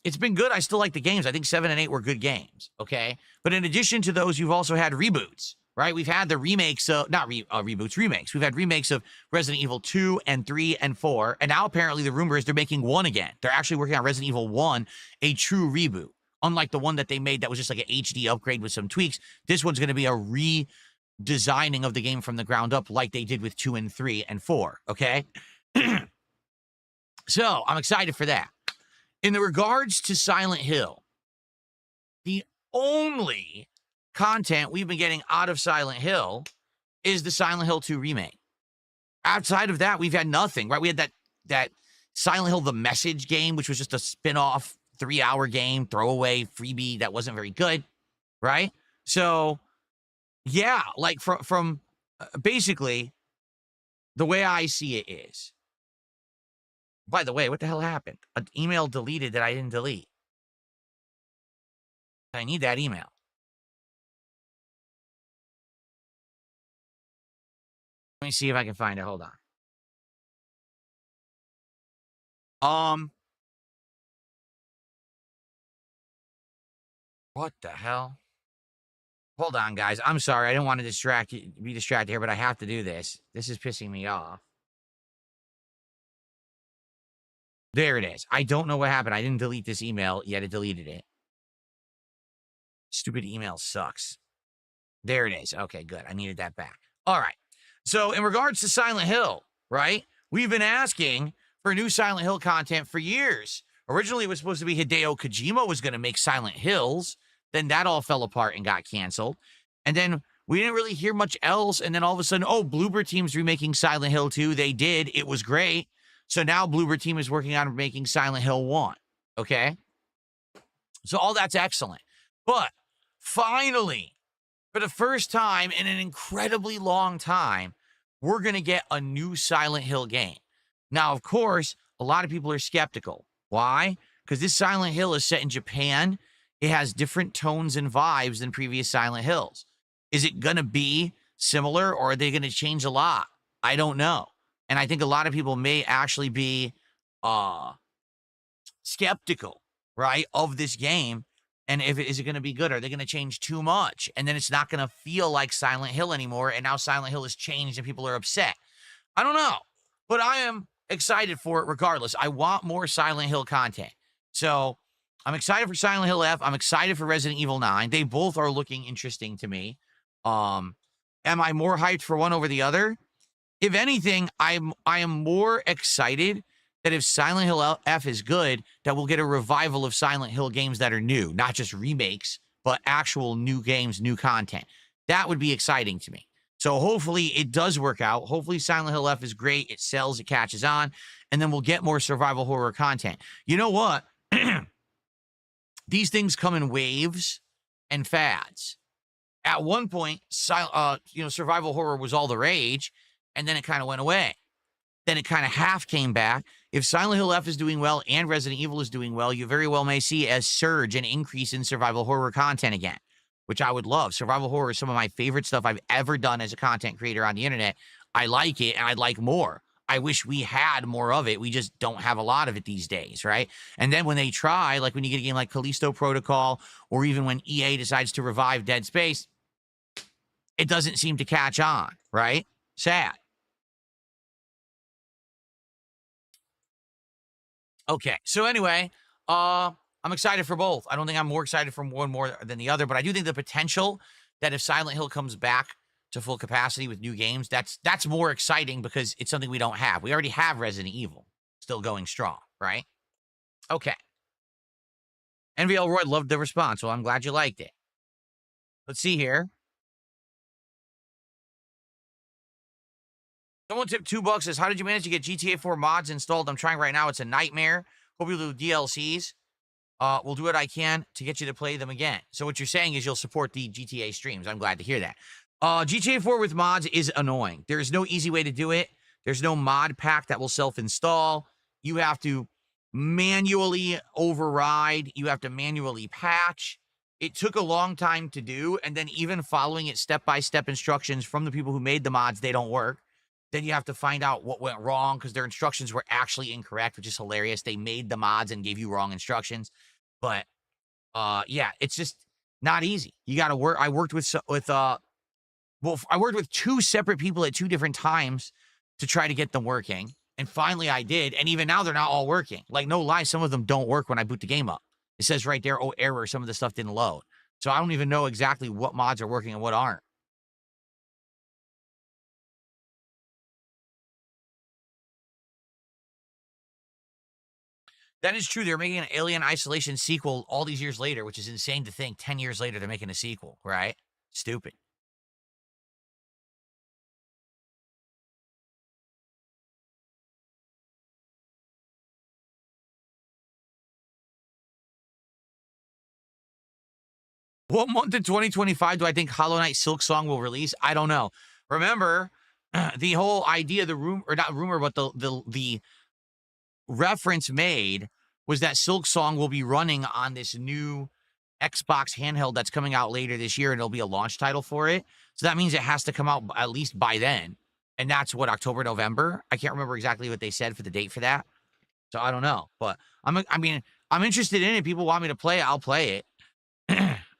it's been good. I still like the games. I think 7 and 8 were good games, okay? But in addition to those, you've also had reboots, right? We've had the remakes of, remakes. We've had remakes of Resident Evil 2 and 3 and 4, and now apparently the rumor is they're making 1 again. They're actually working on Resident Evil 1, a true reboot. Unlike the one that they made that was just like an HD upgrade with some tweaks, this one's going to be a redesigning of the game from the ground up like they did with 2 and 3 and 4, okay? So, I'm excited for that. In the regards to Silent Hill, the only content we've been getting out of Silent Hill is the Silent Hill 2 remake. Outside of that, we've had nothing, right? We had that Silent Hill The Message game, which was just a spin-off 3-hour game, throwaway freebie that wasn't very good, right? So, yeah, like from basically, the way I see it is, by the way, what the hell happened? An email deleted that I didn't delete. I need that email. Let me see if I can find it. Hold on. What the hell? Hold on, guys. I'm sorry. I don't want to be distracted here, but I have to do this. This is pissing me off. There it is. I don't know what happened. I didn't delete this email, yet it deleted it. Stupid email sucks. There it is. Okay, good. I needed that back. All right. So in regards to Silent Hill, right? We've been asking for new Silent Hill content for years. Originally, it was supposed to be Hideo Kojima was going to make Silent Hills. Then that all fell apart and got canceled. And then we didn't really hear much else. And then all of a sudden, oh, Bloober Team's remaking Silent Hill 2. They did. It was great. So now Bloober Team is working on making Silent Hill 1. Okay? So all that's excellent. But finally, for the first time in an incredibly long time, we're going to get a new Silent Hill game. Now, of course, a lot of people are skeptical. Why? Because this Silent Hill is set in Japan. It has different tones and vibes than previous Silent Hills. Is it going to be similar, or are they going to change a lot? I don't know. And I think a lot of people may actually be skeptical, right, of this game. And is it going to be good? Are they going to change too much? And then it's not going to feel like Silent Hill anymore. And now Silent Hill has changed and people are upset. I don't know. But I am excited for it regardless. I want more Silent Hill content. So I'm excited for Silent Hill F. I'm excited for Resident Evil 9. They both are looking interesting to me. Am I more hyped for one over the other? If anything, I am more excited that if Silent Hill F is good, that we'll get a revival of Silent Hill games that are new, not just remakes, but actual new games, new content. That would be exciting to me. So hopefully it does work out. Hopefully Silent Hill F is great. It sells, it catches on, and then we'll get more survival horror content. You know what? These things come in waves and fads. At one point, survival horror was all the rage, and then it kind of went away. Then it kind of half came back. If Silent Hill F is doing well and Resident Evil is doing well, you very well may see a surge, an increase in survival horror content again, which I would love. Survival horror is some of my favorite stuff I've ever done as a content creator on the internet. I like it, and I'd like more. I wish we had more of it. We just don't have a lot of it these days, right? And then when they try, like when you get a game like Callisto Protocol, or even when EA decides to revive Dead Space, it doesn't seem to catch on, right? Sad. Okay, so anyway, I'm excited for both. I don't think I'm more excited for one more than the other, but I do think the potential that if Silent Hill comes back to full capacity with new games, that's more exciting because it's something we don't have. We already have Resident Evil still going strong, right? Okay. NVL Roy loved the response. Well, I'm glad you liked it. Let's see here. Someone tipped $2 says, how did you manage to get GTA 4 mods installed? I'm trying right now. It's a nightmare. Hope you do DLCs. We'll do what I can to get you to play them again. So what you're saying is you'll support the GTA streams. I'm glad to hear that. GTA 4 with mods is annoying. There's no easy way to do it. There's no mod pack that will self-install. You have to manually override. You have to manually patch. It took a long time to do, and then even following it step-by-step instructions from the people who made the mods, they don't work. Then you have to find out what went wrong because their instructions were actually incorrect, which is hilarious. They made the mods and gave you wrong instructions. But, yeah, it's just not easy. You got to work. I worked with two separate people at two different times to try to get them working. And finally I did. And even now they're not all working. Like, no lie, some of them don't work when I boot the game up. It says right there, oh, error, some of the stuff didn't load. So I don't even know exactly what mods are working and what aren't. That is true. They're making an Alien Isolation sequel all these years later, which is insane to think. 10 years later, they're making a sequel, right? Stupid. What month in 2025 do I think Hollow Knight Silk Song will release? I don't know. Remember, the whole idea, the rumor, or not rumor, but the reference made was that Silk Song will be running on this new Xbox handheld that's coming out later this year, and it'll be a launch title for it. So that means it has to come out at least by then. And that's what, October, November? I can't remember exactly what they said for the date for that. So I don't know. But I'm interested in it. People want me to play it. I'll play it.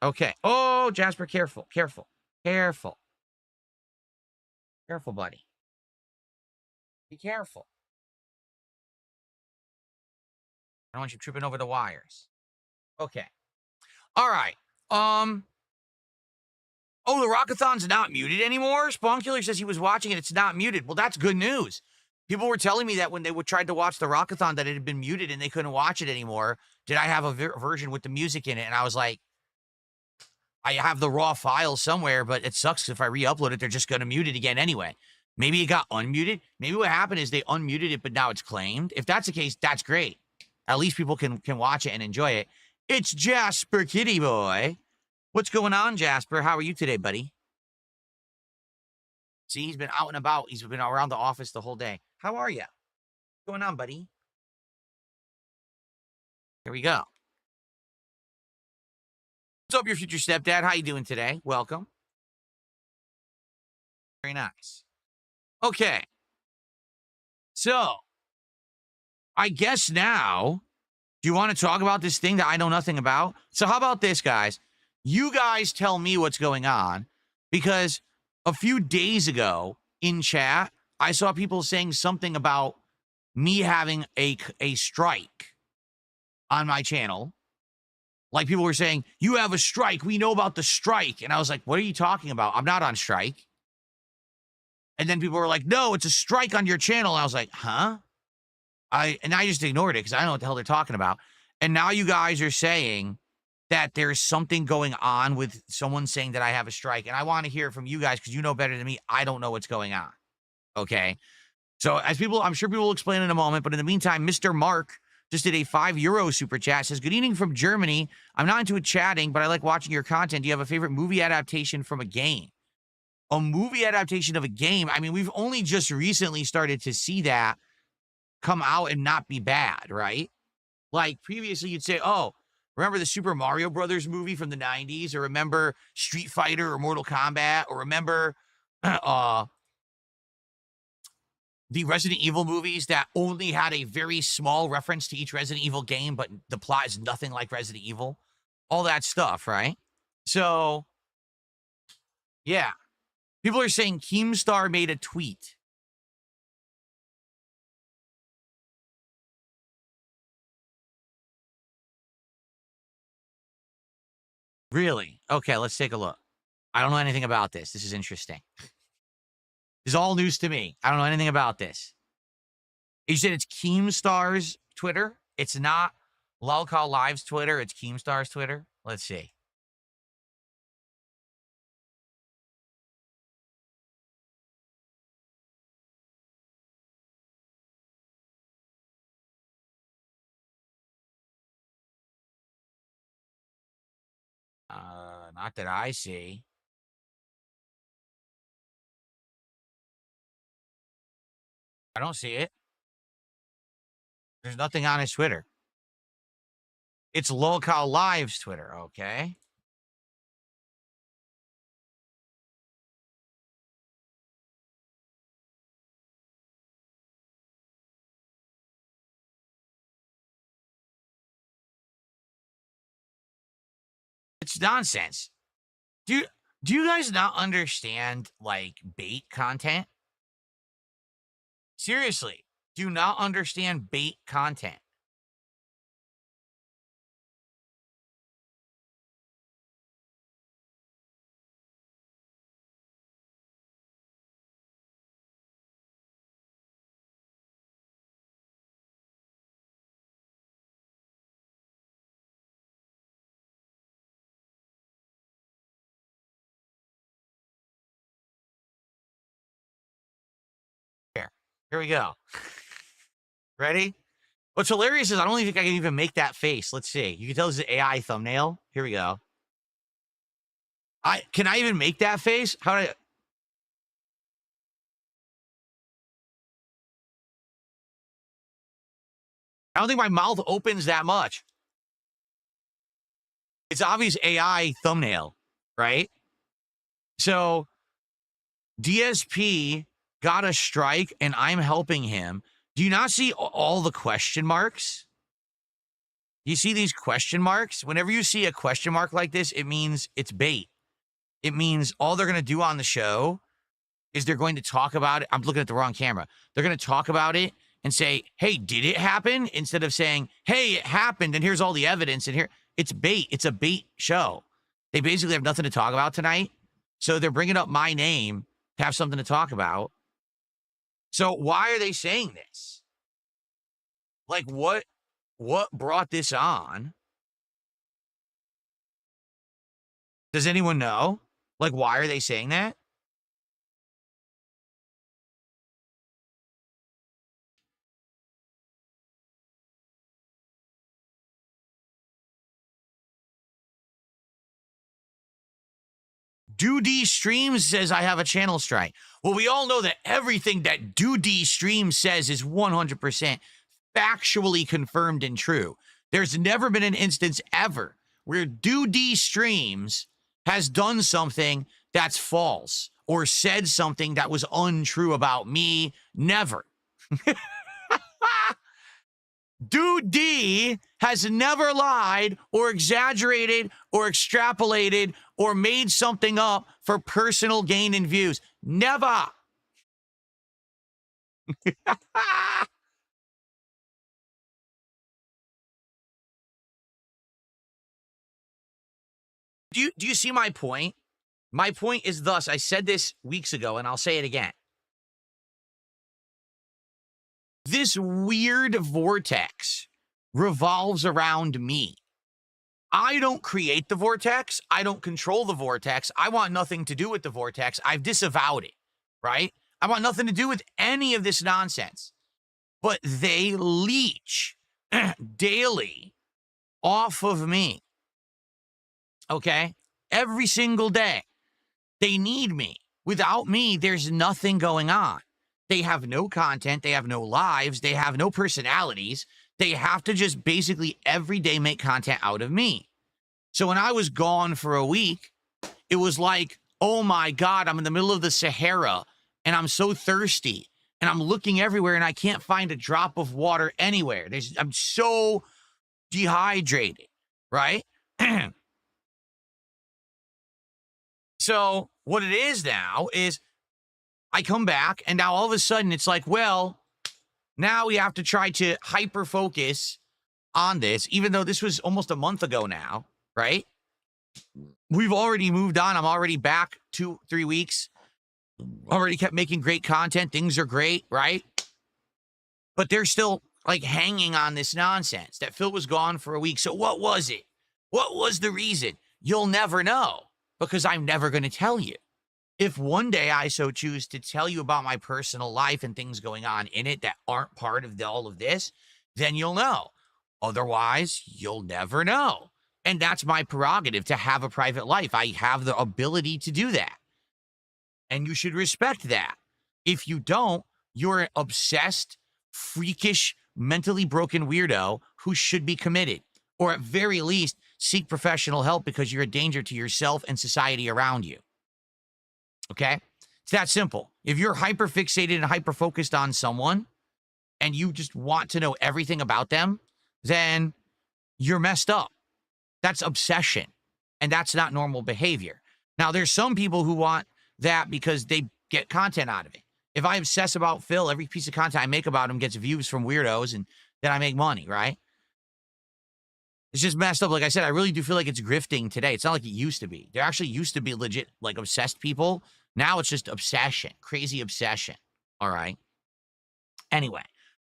Okay. Oh, Jasper, careful, careful, careful. Careful, buddy. Be careful. I don't want you tripping over the wires. Okay. All right. Oh, the Rockathon's not muted anymore? Spawnkiller says he was watching it. It's not muted. Well, that's good news. People were telling me that when they tried to watch the Rockathon that it had been muted and they couldn't watch it anymore. Did I have a version with the music in it? And I was like, I have the raw file somewhere, but it sucks if I re-upload it, they're just going to mute it again anyway. Maybe it got unmuted. Maybe what happened is they unmuted it, but now it's claimed. If that's the case, that's great. At least people can watch it and enjoy it. It's Jasper Kitty Boy. What's going on, Jasper? How are you today, buddy? See, he's been out and about. He's been around the office the whole day. How are you? What's going on, buddy? Here we go. What's up, your future stepdad? How you doing today? Welcome. Very nice. Okay. So, I guess now, do you want to talk about this thing that I know nothing about? So how about this, guys? You guys tell me what's going on, because a few days ago in chat, I saw people saying something about me having a strike on my channel. Like, people were saying, you have a strike. We know about the strike. And I was like, what are you talking about? I'm not on strike. And then people were like, no, it's a strike on your channel. And I was like, huh? I just ignored it because I don't know what the hell they're talking about. And now you guys are saying that there's something going on with someone saying that I have a strike. And I want to hear from you guys because you know better than me. I don't know what's going on. Okay. So as people, I'm sure people will explain in a moment. But in the meantime, Mr. Mark just did a €5 super chat. Says, good evening from Germany. I'm not into it chatting, but I like watching your content. Do you have a favorite movie adaptation from a game? A movie adaptation of a game? I mean, we've only just recently started to see that come out and not be bad, right? Like previously you'd say, oh, remember the Super Mario Brothers movie from the 90s? Or remember Street Fighter or Mortal Kombat? Or remember the Resident Evil movies that only had a very small reference to each Resident Evil game, but the plot is nothing like Resident Evil? All that stuff, right? So, yeah. People are saying Keemstar made a tweet. Really? Okay, let's take a look. I don't know anything about this. This is interesting. This is all news to me. I don't know anything about this. You said it's Keemstar's Twitter? It's not Lolcall Live's Twitter. It's Keemstar's Twitter. Let's see. Not that I see. I don't see it. There's nothing on his Twitter. It's Lolcall Live's Twitter, okay? It's nonsense. Do you guys not understand, like, bait content? Seriously, do you not understand bait content? Here we go. Ready? What's hilarious is I don't even think I can even make that face. Let's see. You can tell this is an AI thumbnail. Here we go. Can I even make that face? How do I don't think my mouth opens that much. It's obvious AI thumbnail, right? So DSP got a strike and I'm helping him. Do you not see all the question marks? You see these question marks? Whenever you see a question mark like this, it means it's bait. It means all they're going to do on the show is they're going to talk about it. I'm looking at the wrong camera. They're going to talk about it and say, hey, did it happen? Instead of saying, hey, it happened and here's all the evidence and here. It's bait. It's a bait show. They basically have nothing to talk about tonight. So they're bringing up my name to have something to talk about. So why are they saying this? Like what brought this on? Does anyone know? Like, why are they saying that? Doody Streams says I have a channel strike. Well, we all know that everything that Doody Streams says is 100% factually confirmed and true. There's never been an instance ever where Doody Streams has done something that's false or said something that was untrue about me. Never. Doody has never lied or exaggerated or extrapolated or made something up for personal gain and views. Never. Do you see my point? My point is thus, I said this weeks ago and I'll say it again. This weird vortex revolves around me. I don't create the vortex. I don't control the vortex. I want nothing to do with the vortex. I've disavowed it, right? I want nothing to do with any of this nonsense. But they leech daily off of me, okay? Every single day. They need me. Without me, there's nothing going on. They have no content. They have no lives. They have no personalities. They have to just basically every day make content out of me. So when I was gone for a week, it was like, oh my God, I'm in the middle of the Sahara and I'm so thirsty and I'm looking everywhere and I can't find a drop of water anywhere. I'm so dehydrated, right? So what it is now is I come back and now all of a sudden it's like, well, now we have to try to hyper focus on this, even though this was almost a month ago now, right? We've already moved on. I'm already back 2-3 weeks. Already kept making great content. Things are great, right? But they're still like hanging on this nonsense that Phil was gone for a week. So what was it? What was the reason? You'll never know because I'm never going to tell you. If one day I so choose to tell you about my personal life and things going on in it that aren't part of all of this, then you'll know. Otherwise, you'll never know. And that's my prerogative to have a private life. I have the ability to do that. And you should respect that. If you don't, you're an obsessed, freakish, mentally broken weirdo who should be committed. Or at very least, seek professional help because you're a danger to yourself and society around you. Okay? It's that simple. If you're hyper-fixated and hyper-focused on someone and you just want to know everything about them, then you're messed up. That's obsession. And that's not normal behavior. Now, there's some people who want that because they get content out of it. If I obsess about Phil, every piece of content I make about him gets views from weirdos and then I make money, right? It's just messed up. Like I said, I really do feel like it's grifting today. It's not like it used to be. There actually used to be legit, like, obsessed people. Now it's just obsession, crazy obsession. All right. Anyway,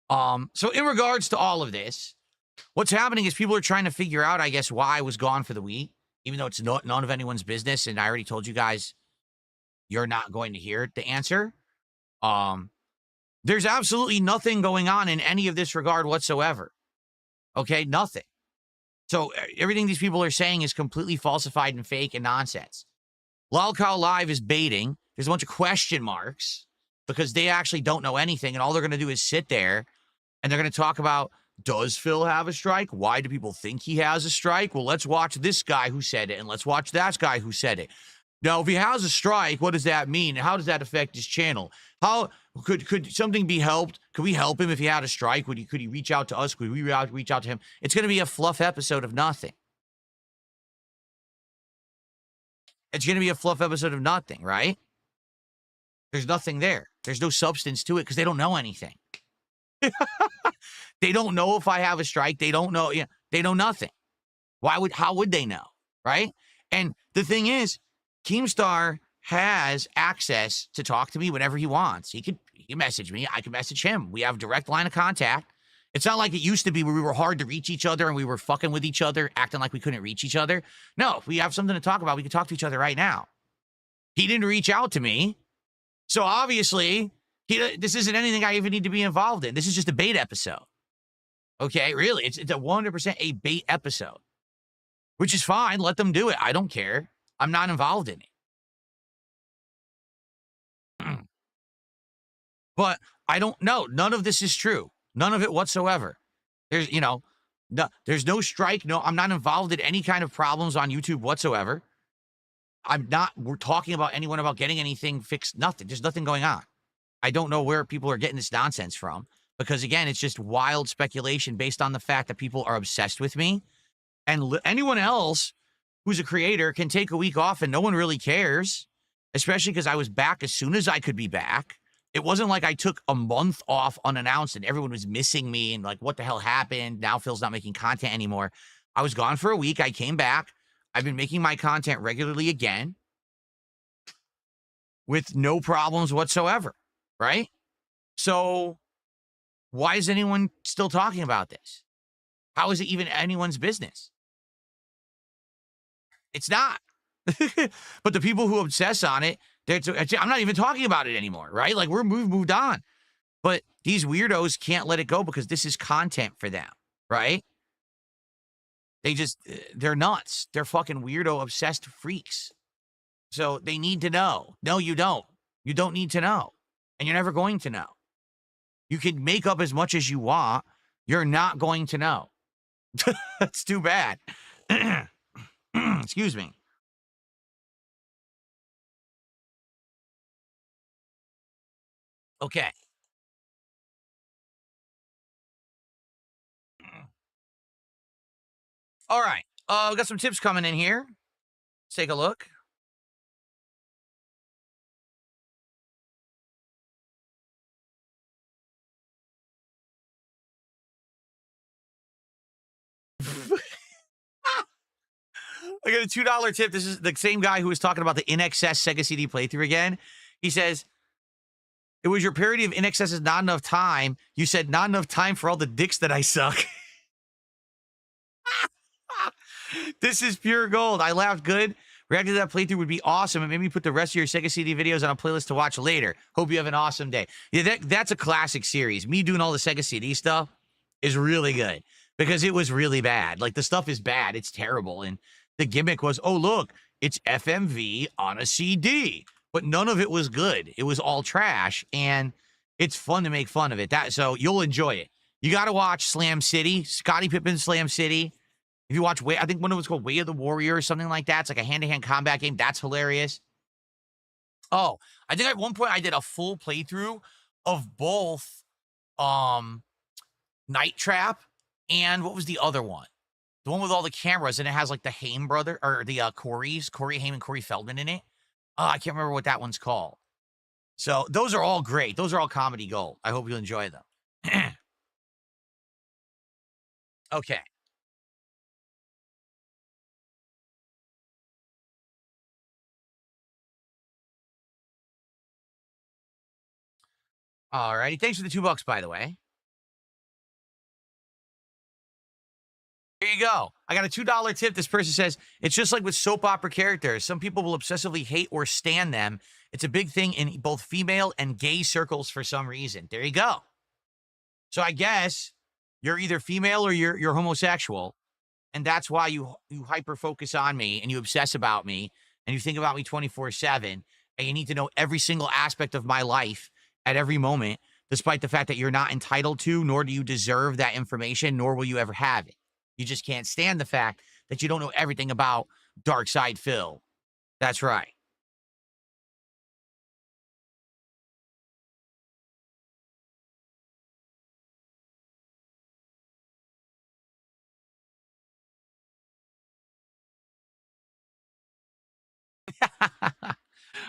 so in regards to all of this, what's happening is people are trying to figure out, I guess, why I was gone for the week, even though it's none of anyone's business. And I already told you guys, you're not going to hear the answer. There's absolutely nothing going on in any of this regard whatsoever. Okay, nothing. So everything these people are saying is completely falsified and fake and nonsense. Lolcow Live is baiting. There's a bunch of question marks because they actually don't know anything, and all they're going to do is sit there, and they're going to talk about, does Phil have a strike? Why do people think he has a strike? Well, let's watch this guy who said it, and let's watch that guy who said it. Now, if he has a strike, what does that mean? How does that affect his channel? How could something be helped? Could we help him if he had a strike? Could he reach out to us? Could we reach out to him? It's going to be a fluff episode of nothing. It's going to be a fluff episode of nothing, right? There's nothing there. There's no substance to it because they don't know anything. They don't know if I have a strike. They don't know. Yeah, they know nothing. How would they know, right? And the thing is, Keemstar has access to talk to me whenever he wants. He can message me. I can message him. We have direct line of contact. It's not like it used to be where we were hard to reach each other and we were fucking with each other, acting like we couldn't reach each other. No, if we have something to talk about, we can talk to each other right now. He didn't reach out to me. So obviously, this isn't anything I even need to be involved in. This is just a bait episode. Okay, really, it's a 100% a bait episode, which is fine. Let them do it. I don't care. I'm not involved in it. But I don't know. None of this is true. None of it whatsoever. There's no strike. No, I'm not involved in any kind of problems on YouTube whatsoever. We're talking about anyone about getting anything fixed. Nothing. There's nothing going on. I don't know where people are getting this nonsense from because, again, it's just wild speculation based on the fact that people are obsessed with me. And anyone else who's a creator can take a week off and no one really cares, especially because I was back as soon as I could be back. It wasn't like I took a month off unannounced and everyone was missing me and like, what the hell happened? Now Phil's not making content anymore. I was gone for a week. I came back. I've been making my content regularly again with no problems whatsoever, right? So Why is anyone still talking about this? How is it even anyone's business? It's not. But the people who obsess on it, I'm not even talking about it anymore, right? Like we've moved on. But these weirdos can't let it go because this is content for them, right? They're nuts. They're fucking weirdo obsessed freaks. So they need to know. No, you don't. You don't need to know. And you're never going to know. You can make up as much as you want. You're not going to know. That's too bad. Excuse me. Okay. All right. We got some tips coming in here. Let's take a look. I got a $2 tip. This is the same guy who was talking about the InXS Sega CD playthrough again. He says, it was your parody of InXS's Not Enough Time. You said, not enough time for all the dicks that I suck. This is pure gold. I laughed good. Reacting to that playthrough would be awesome. It made me put the rest of your Sega CD videos on a playlist to watch later. Hope you have an awesome day. Yeah, that's a classic series. Me doing all the Sega CD stuff is really good because it was really bad. Like, the stuff is bad. It's terrible. And the gimmick was, oh, look, it's FMV on a CD. But none of it was good. It was all trash. And it's fun to make fun of it. So you'll enjoy it. You got to watch Slam City, Scottie Pippen's Slam City. If you watch, I think one of it was called Way of the Warrior or something like that. It's like a hand-to-hand combat game. That's hilarious. Oh, I think at one point I did a full playthrough of both Night Trap and what was the other one? The one with all the cameras, and it has like the Haim brother, or the Corey Haim and Corey Feldman in it. I can't remember what that one's called. So those are all great. Those are all comedy gold. I hope you enjoy them. Okay. All righty. Thanks for the $2, by the way. Here you go. I got a $2 tip. This person says, it's just like with soap opera characters. Some people will obsessively hate or stan them. It's a big thing in both female and gay circles for some reason. There you go. So I guess you're either female or you're homosexual. And that's why you hyper focus on me and you obsess about me and you think about me 24/7. And you need to know every single aspect of my life at every moment, despite the fact that you're not entitled to, nor do you deserve that information, nor will you ever have it. You just can't stand the fact that you don't know everything about Dark Side Phil. That's right.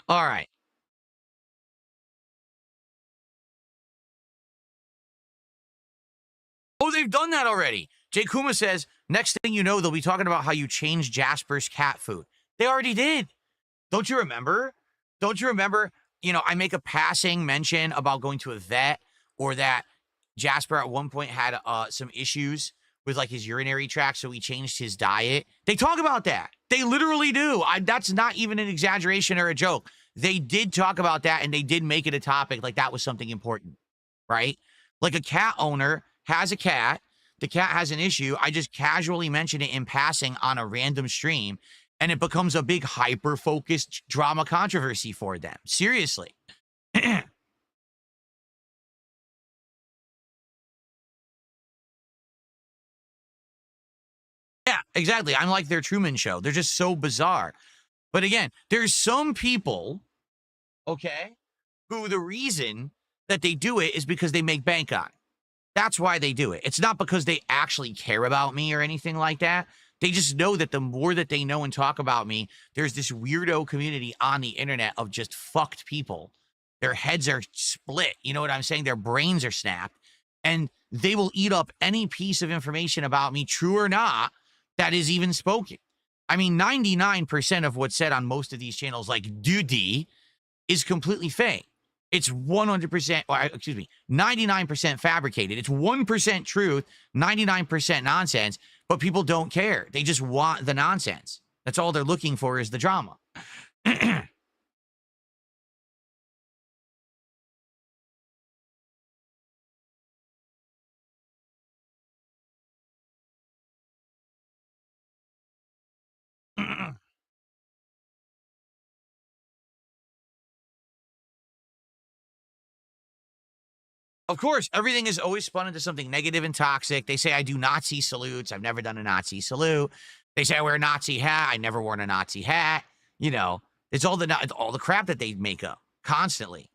All right. Oh, they've done that already. Jay Kuma says, next thing you know, they'll be talking about how you changed Jasper's cat food. They already did. Don't you remember? Don't you remember? You know, I make a passing mention about going to a vet, or that Jasper at one point had some issues with like his urinary tract, so he changed his diet. They talk about that. They literally do. That's not even an exaggeration or a joke. They did talk about that, and they did make it a topic like that was something important, right? Like a cat owner has a cat. The cat has an issue. I just casually mention it in passing on a random stream, and it becomes a big hyper-focused drama controversy for them. Seriously. Yeah, exactly. I'm like their Truman Show. They're just so bizarre. But again, there's some people, okay, who the reason that they do it is because they make bank on it. That's why they do it. It's not because they actually care about me or anything like that. They just know that the more that they know and talk about me, there's this weirdo community on the internet of just fucked people. Their heads are split. You know what I'm saying? Their brains are snapped. And they will eat up any piece of information about me, true or not, that is even spoken. I mean, 99% of what's said on most of these channels, like Duty, is completely fake. It's 100%, or excuse me, 99% fabricated. It's 1% truth, 99% nonsense, but people don't care. They just want the nonsense. That's all they're looking for is the drama. Of course, everything is always spun into something negative and toxic. They say I do Nazi salutes. I've never done a Nazi salute. They say I wear a Nazi hat. I never worn a Nazi hat. You know, it's all the crap that they make up constantly.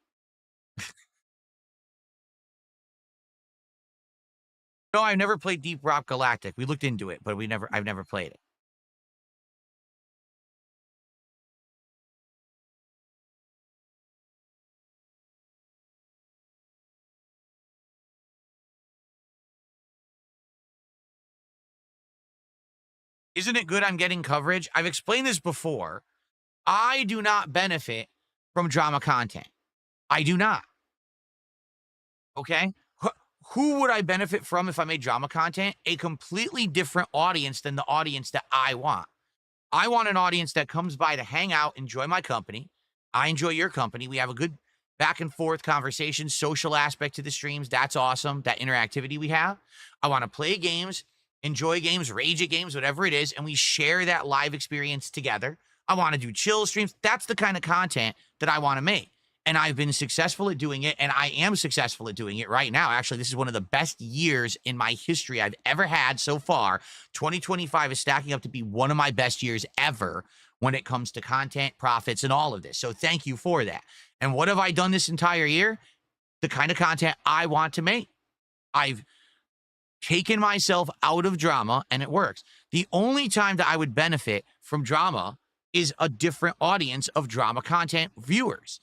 No, I've never played Deep Rock Galactic. We looked into it, but I've never played it. Isn't it good I'm getting coverage? I've explained this before. I do not benefit from drama content. I do not. Okay? Who would I benefit from if I made drama content? A completely different audience than the audience that I want. I want an audience that comes by to hang out, enjoy my company. I enjoy your company. We have a good back and forth conversation, social aspect to the streams. That's awesome. That interactivity we have. I want to play games, enjoy games, rage at games, whatever it is, and we share that live experience together. I want to do chill streams. That's the kind of content that I want to make. And I've been successful at doing it, and I am successful at doing it right now. Actually, this is one of the best years in my history I've ever had so far. 2025 is stacking up to be one of my best years ever when it comes to content, profits, and all of this. So thank you for that. And what have I done this entire year? The kind of content I want to make. I've taken myself out of drama, and it works. The only time that I would benefit from drama is a different audience of drama content viewers.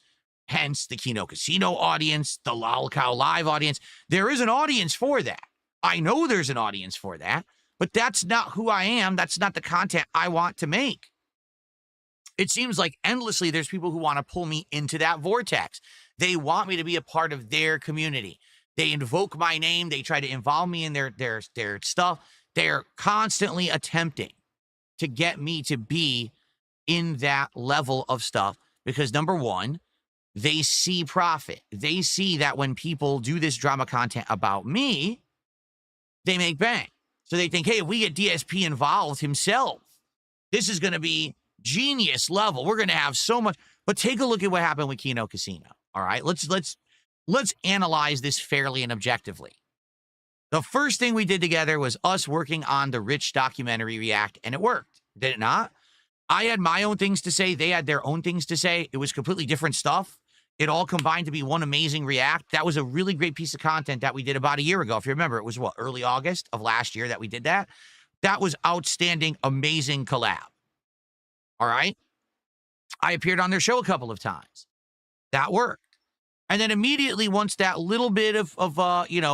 Hence the Kino Casino audience, the Lol Cow Live audience. There is an audience for that. I know there's an audience for that, but that's not who I am. That's not the content I want to make. It seems like endlessly there's people who want to pull me into that vortex. They want me to be a part of their community. They invoke my name. They try to involve me in their stuff. They're constantly attempting to get me to be in that level of stuff because, number one, they see profit. They see that when people do this drama content about me, they make bank. So they think, hey, if we get DSP involved himself, this is going to be genius level. We're going to have so much. But take a look at what happened with Kino Casino. All right, let's analyze this fairly and objectively. The first thing we did together was us working on the Rich documentary React, and it worked. Did it not? I had my own things to say. They had their own things to say. It was completely different stuff. It all combined to be one amazing React. That was a really great piece of content that we did about a year ago. If you remember, it was what, early August of last year that we did that. That was outstanding, amazing collab. All right. I appeared on their show a couple of times. That worked. And then immediately, once that little bit of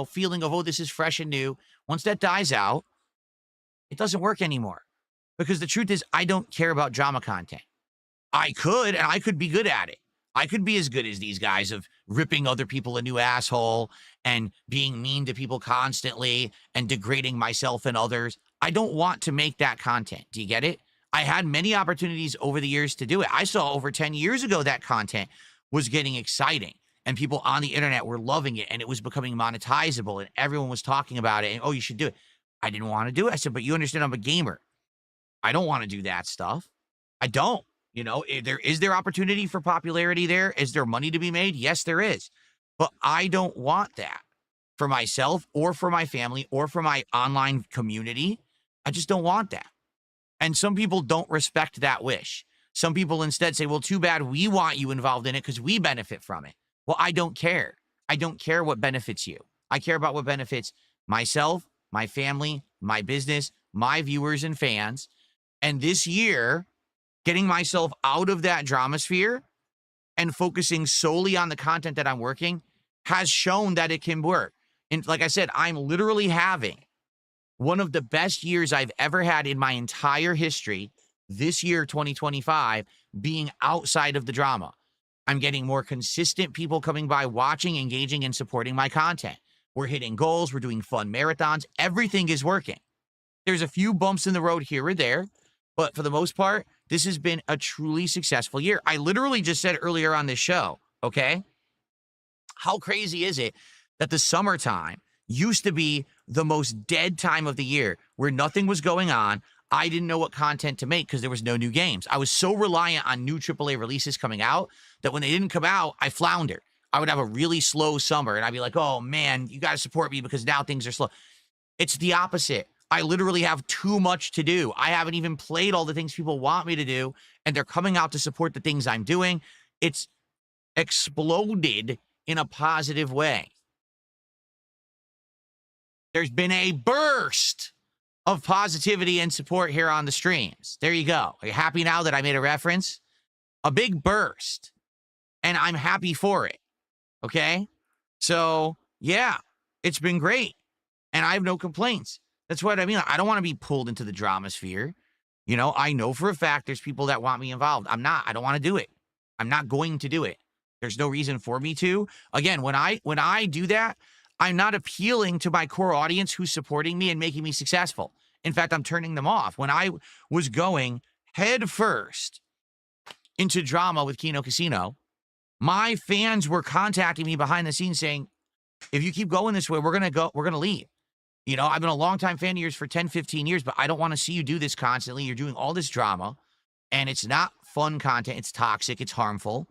feeling of, oh, this is fresh and new, once that dies out, it doesn't work anymore. Because the truth is, I don't care about drama content. I could be good at it. I could be as good as these guys of ripping other people a new asshole and being mean to people constantly and degrading myself and others. I don't want to make that content. Do you get it? I had many opportunities over the years to do it. I saw over 10 years ago that content was getting exciting and people on the internet were loving it and it was becoming monetizable and everyone was talking about it and, oh, you should do it. I didn't want to do it. I said, but you understand I'm a gamer. I don't want to do that stuff. I don't. You know, is there opportunity for popularity there? Is there money to be made? Yes, there is. But I don't want that for myself or for my family or for my online community. I just don't want that. And some people don't respect that wish. Some people instead say, well, too bad we want you involved in it because we benefit from it. Well, I don't care. I don't care what benefits you. I care about what benefits myself, my family, my business, my viewers and fans. And this year, getting myself out of that drama sphere and focusing solely on the content that I'm working has shown that it can work. And like I said, I'm literally having one of the best years I've ever had in my entire history this year, 2025, being outside of the drama. I'm getting more consistent people coming by, watching, engaging, and supporting my content. We're hitting goals. We're doing fun marathons. Everything is working. There's a few bumps in the road here or there, but for the most part, this has been a truly successful year. I literally just said earlier on this show, okay, how crazy is it that the summertime used to be the most dead time of the year where nothing was going on. I didn't know what content to make because there was no new games. I was so reliant on new AAA releases coming out that when they didn't come out, I floundered. I would have a really slow summer and I'd be like, oh man, you got to support me because now things are slow. It's the opposite. I literally have too much to do. I haven't even played all the things people want me to do, and they're coming out to support the things I'm doing. It's exploded in a positive way. There's been a burst of positivity and support here on the streams. There you go. Are you happy now that I made a reference? A big burst. And I'm happy for it. Okay? So, yeah, it's been great. And I have no complaints. That's what I mean. I don't want to be pulled into the drama sphere. You know, I know for a fact there's people that want me involved. I'm not. I don't want to do it. I'm not going to do it. There's no reason for me to. Again, when I do that, I'm not appealing to my core audience who's supporting me and making me successful. In fact, I'm turning them off. When I was going head first into drama with Kino Casino, my fans were contacting me behind the scenes saying, if you keep going this way, we're going to leave. You know, I've been a longtime fan of yours for 10, 15 years, but I don't want to see you do this constantly. You're doing all this drama, and it's not fun content. It's toxic. It's harmful.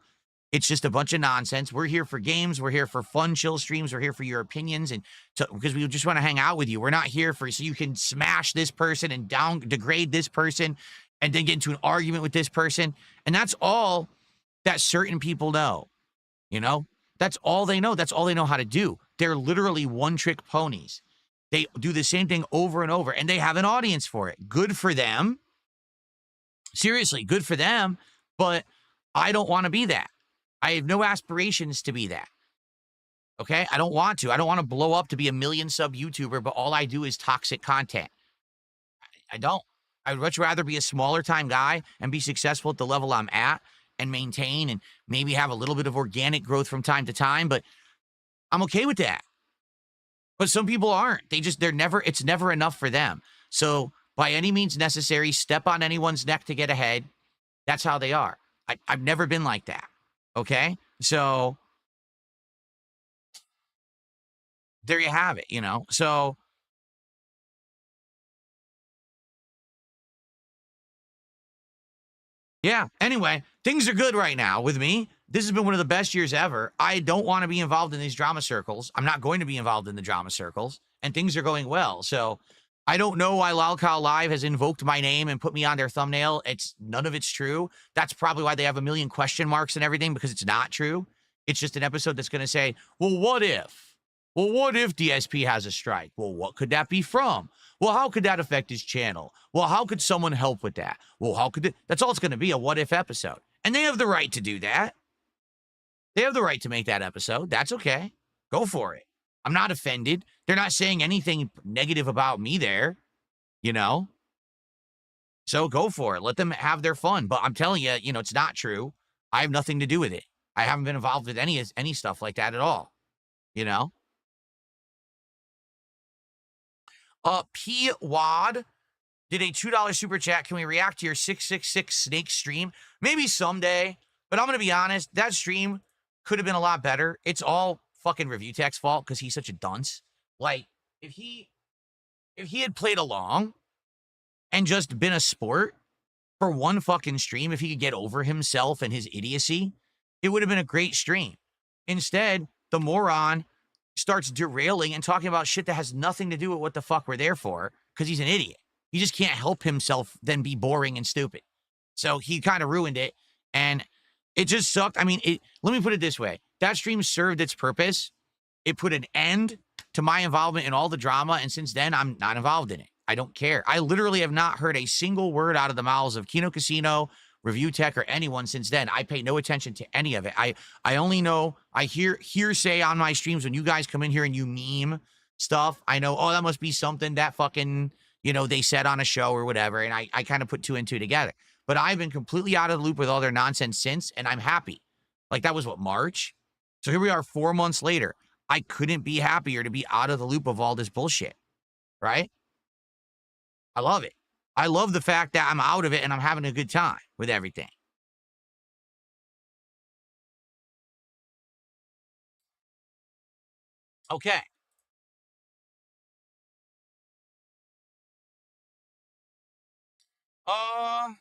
It's just a bunch of nonsense. We're here for games. We're here for fun, chill streams. We're here for your opinions, and because we just want to hang out with you. We're not here for so you can smash this person and degrade this person and then get into an argument with this person. And that's all that certain people know. You know, that's all they know. That's all they know how to do. They're literally one-trick ponies. They do the same thing over and over, and they have an audience for it. Good for them. Seriously, good for them. But I don't want to be that. I have no aspirations to be that. Okay? I don't want to. I don't want to blow up to be a million sub YouTuber, but all I do is toxic content. I don't. I would much rather be a smaller time guy and be successful at the level I'm at and maintain and maybe have a little bit of organic growth from time to time, but I'm okay with that. But some people aren't. It's never enough for them. So by any means necessary, step on anyone's neck to get ahead. That's how they are. I've never been like that. Okay? So there you have it, you know? So yeah. Anyway, things are good right now with me. This has been one of the best years ever. I don't want to be involved in these drama circles. I'm not going to be involved in the drama circles, and things are going well. So I don't know why Lalcow Live has invoked my name and put me on their thumbnail. None of it's true. That's probably why they have a million question marks and everything, because it's not true. It's just an episode that's going to say, well, what if? Well, what if DSP has a strike? Well, what could that be from? Well, how could that affect his channel? Well, how could someone help with that? Well, how could it? That's all it's going to be, a what if episode. And they have the right to do that. They have the right to make that episode. That's okay. Go for it. I'm not offended. They're not saying anything negative about me there, you know? So go for it. Let them have their fun. But I'm telling you, you know, it's not true. I have nothing to do with it. I haven't been involved with any stuff like that at all, you know? P. Wad did a $2 super chat. Can we react to your 666 snake stream? Maybe someday, but I'm going to be honest. That stream could have been a lot better. It's all fucking Review Tech's fault because he's such a dunce. Like, if he had played along and just been a sport for one fucking stream, if he could get over himself and his idiocy, it would have been a great stream. Instead, the moron starts derailing and talking about shit that has nothing to do with what the fuck we're there for because he's an idiot. He just can't help himself then be boring and stupid. So he kind of ruined it, and it just sucked. I mean, let me put it this way. That stream served its purpose. It put an end to my involvement in all the drama, and since then, I'm not involved in it. I don't care. I literally have not heard a single word out of the mouths of Kino Casino, Review Tech, or anyone since then. I pay no attention to any of it. I only know, I hear hearsay on my streams when you guys come in here and you meme stuff. I know, oh, that must be something that fucking, you know, they said on a show or whatever, and I kind of put two and two together. But I've been completely out of the loop with all their nonsense since, and I'm happy. Like that was what, March? So here we are 4 months later. I couldn't be happier to be out of the loop of all this bullshit, right? I love it. I love the fact that I'm out of it and I'm having a good time with everything. Okay. All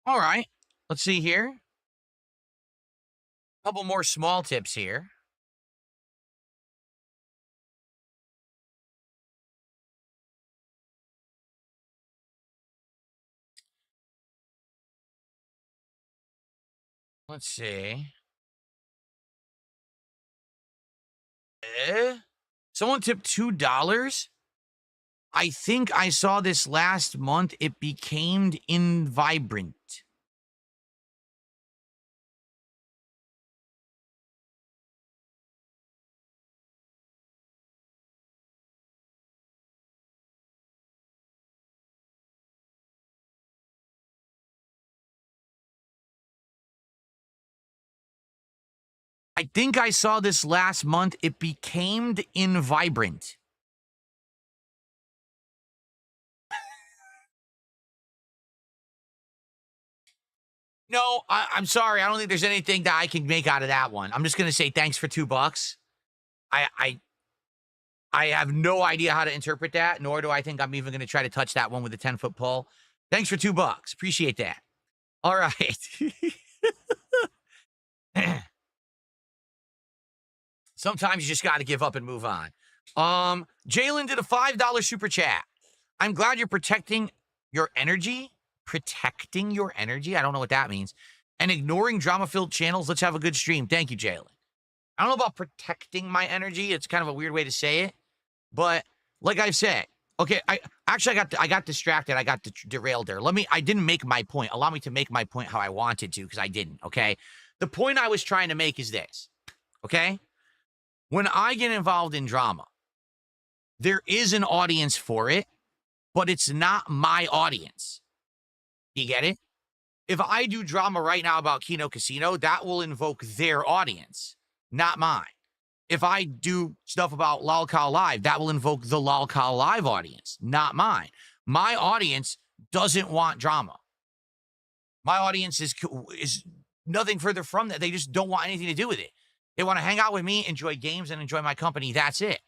right. Let's see here. Couple more small tips here. Let's see. Someone tipped $2. I think I saw this last month. It became invibrant. I think I saw this last month. It became invibrant. No, I'm sorry. I don't think there's anything that I can make out of that one. I'm just gonna say thanks for $2. I have no idea how to interpret that, nor do I think I'm even gonna try to touch that one with a 10-foot pole. Thanks for $2. Appreciate that. All right. Sometimes you just got to give up and move on. Jalen did a $5 super chat. I'm glad you're protecting your energy. Protecting your energy? I don't know what that means. And ignoring drama-filled channels. Let's have a good stream. Thank you, Jalen. I don't know about protecting my energy. It's kind of a weird way to say it. But like I said, okay, I got distracted. I got derailed there. I didn't make my point. Allow me to make my point how I wanted to, because I didn't, okay? The point I was trying to make is this, okay? When I get involved in drama, there is an audience for it, but it's not my audience. You get it? If I do drama right now about Kino Casino, that will invoke their audience, not mine. If I do stuff about LolCal Live, that will invoke the LolCal Live audience, not mine. My audience doesn't want drama. My audience is nothing further from that. They just don't want anything to do with it. They want to hang out with me, enjoy games, and enjoy my company. That's it.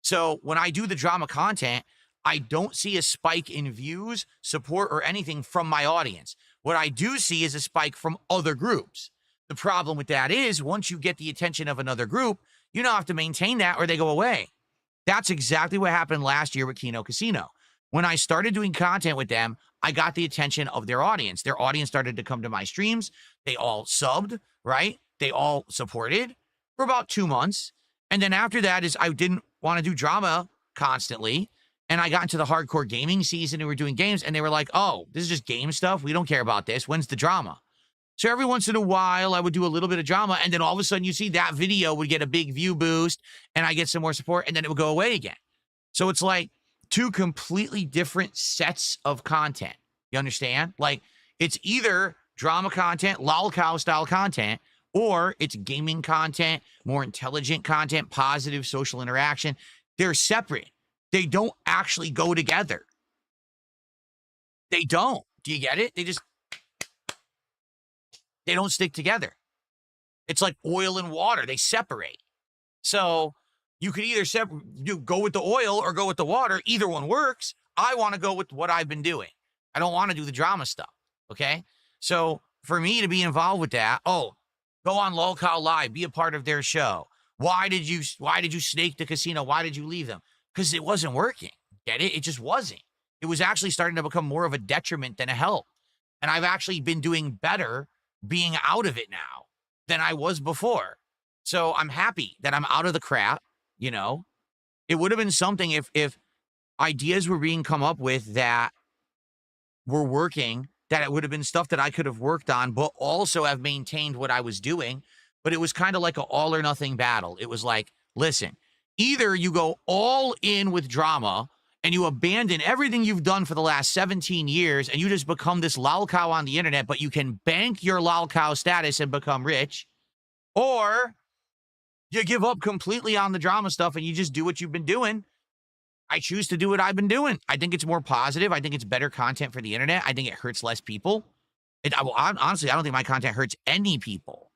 So when I do the drama content, I don't see a spike in views, support, or anything from my audience. What I do see is a spike from other groups. The problem with that is once you get the attention of another group, you now have to maintain that or they go away. That's exactly what happened last year with Kino Casino. When I started doing content with them, I got the attention of their audience. Their audience started to come to my streams. They all subbed, right? They all supported for about 2 months. And then after that is I didn't want to do drama constantly. And I got into the hardcore gaming season and we were doing games and they were like, oh, this is just game stuff. We don't care about this. When's the drama? So every once in a while, I would do a little bit of drama. And then all of a sudden you see that video would get a big view boost and I get some more support and then it would go away again. So it's like 2 completely different sets of content. You understand? Like it's either drama content, lolcow style content, or it's gaming content, more intelligent content, positive social interaction. They're separate. They don't actually go together. They don't. Do you get it? They don't stick together. It's like oil and water. They separate. So you could either go with the oil or go with the water. Either one works. I want to go with what I've been doing. I don't want to do the drama stuff. Okay? So for me to be involved with that, go on LolCal Live, be a part of their show. Why did you snake the casino? Why did you leave them? Because it wasn't working. Get it? It just wasn't. It was actually starting to become more of a detriment than a help. And I've actually been doing better being out of it now than I was before. So I'm happy that I'm out of the crap, you know. It would have been something if ideas were being come up with that were working, that it would have been stuff that I could have worked on, but also have maintained what I was doing. But it was kind of like an all or nothing battle. It was like, listen, either you go all in with drama and you abandon everything you've done for the last 17 years and you just become this lolcow on the internet, but you can bank your lolcow status and become rich, or you give up completely on the drama stuff and you just do what you've been doing. I choose to do what I've been doing. I think it's more positive. I think it's better content for the internet. I think it hurts less people. Honestly, I don't think my content hurts any people.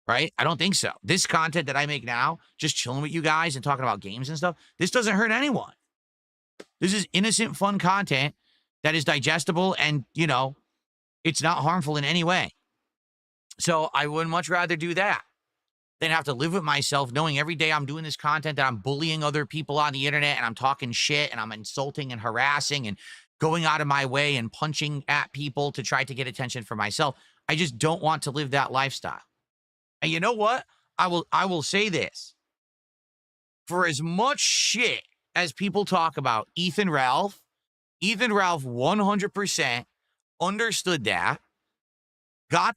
Right? I don't think so. This content that I make now, just chilling with you guys and talking about games and stuff, this doesn't hurt anyone. This is innocent, fun content that is digestible and, it's not harmful in any way. So I would much rather do that than have to live with myself knowing every day I'm doing this content that I'm bullying other people on the internet and I'm talking shit and I'm insulting and harassing and going out of my way and punching at people to try to get attention for myself. I just don't want to live that lifestyle. And you know what? I will say this. For as much shit as people talk about Ethan Ralph 100% understood that, got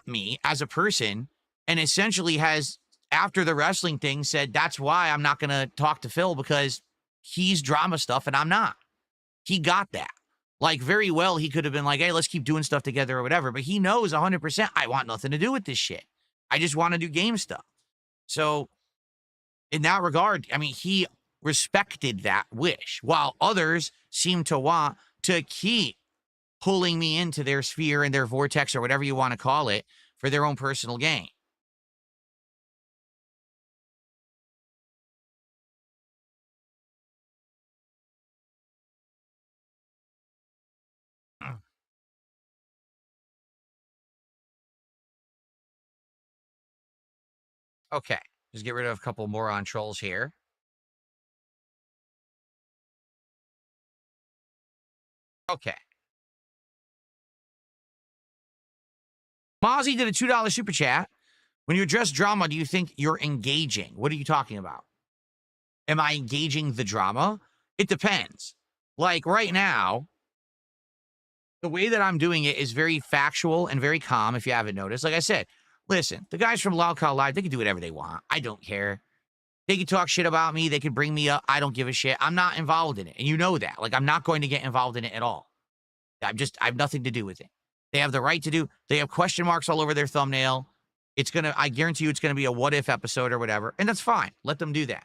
me as a person, and essentially has, after the wrestling thing, said that's why I'm not going to talk to Phil, because he's drama stuff and I'm not. He got that. Like, very well, he could have been like, hey, let's keep doing stuff together or whatever. But he knows 100% I want nothing to do with this shit. I just want to do game stuff. So in that regard, I mean, he respected that wish, while others seem to want to keep pulling me into their sphere and their vortex or whatever you want to call it for their own personal gain. Okay, just get rid of a couple moron trolls here. Okay. Mozzie did a $2 super chat. When you address drama, do you think you're engaging? What are you talking about? Am I engaging the drama? It depends. Like right now, the way that I'm doing it is very factual and very calm, if you haven't noticed. Like I said, listen, the guys from Loud Call Live, they can do whatever they want. I don't care. They can talk shit about me. They can bring me up. I don't give a shit. I'm not involved in it. And you know that. Like, I'm not going to get involved in it at all. I have nothing to do with it. They have the right to do. They have question marks all over their thumbnail. I guarantee you it's going to be a what if episode or whatever. And that's fine. Let them do that.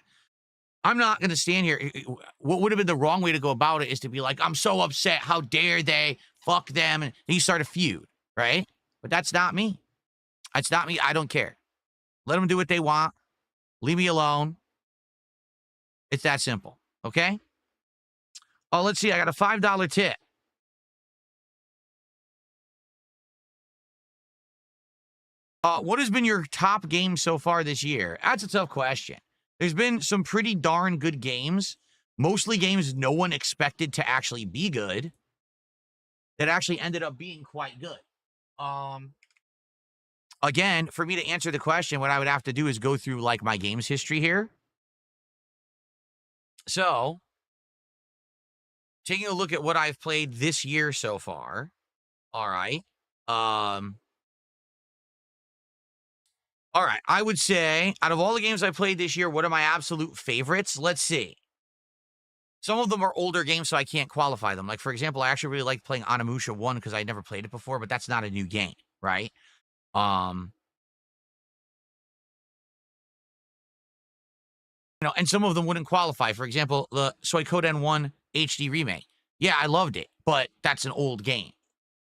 I'm not going to stand here. What would have been the wrong way to go about it is to be like, I'm so upset. How dare they? Fuck them. And you start a feud, right? But that's not me. That's not me. I don't care. Let them do what they want. Leave me alone. It's that simple. Okay? Oh, let's see. I got a $5 tip. What has been your top game so far this year? That's a tough question. There's been some pretty darn good games, mostly games no one expected to actually be good, that actually ended up being quite good. Again, for me to answer the question, what I would have to do is go through like my games history here. So, taking a look at what I've played this year so far. All right. All right, I would say, out of all the games I played this year, what are my absolute favorites? Let's see. Some of them are older games, so I can't qualify them. Like, for example, I actually really like playing Onimusha 1 because I never played it before, but that's not a new game, right? And some of them wouldn't qualify. For example, the Suikoden 1 HD remake. Yeah, I loved it, but that's an old game.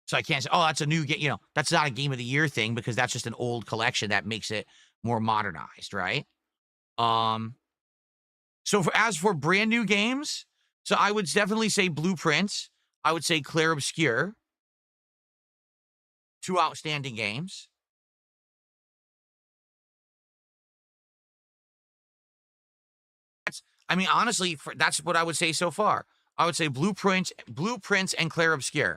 So I can't say, oh, that's a new game. That's not a game of the year thing because that's just an old collection that makes it more modernized, right? So as for brand new games, so I would definitely say Blueprints. I would say Clair Obscur. Two outstanding games. Honestly, that's what I would say so far. I would say Blueprints and Clair Obscur.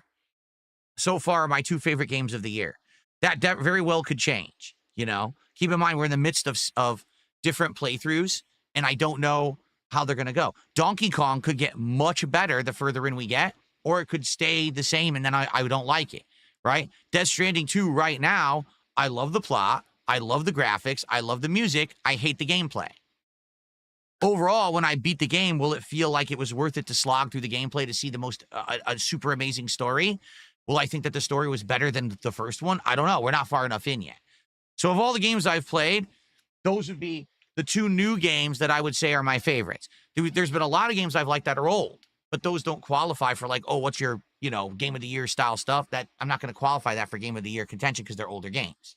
So far, my two favorite games of the year. That very well could change, Keep in mind, we're in the midst of different playthroughs, and I don't know how they're going to go. Donkey Kong could get much better the further in we get, or it could stay the same, and then I don't like it, right? Death Stranding 2 right now, I love the plot, I love the graphics, I love the music, I hate the gameplay. overall, when I beat the game, will it feel like it was worth it to slog through the gameplay to see the most a super amazing story? Will I think that the story was better than the first one? I don't know. We're not far enough in yet. So of all the games I've played, those would be the two new games that I would say are my favorites. There's been a lot of games I've liked that are old, but those don't qualify for like, oh, what's your, game of the year style stuff? That I'm not going to qualify that for game of the year contention because they're older games.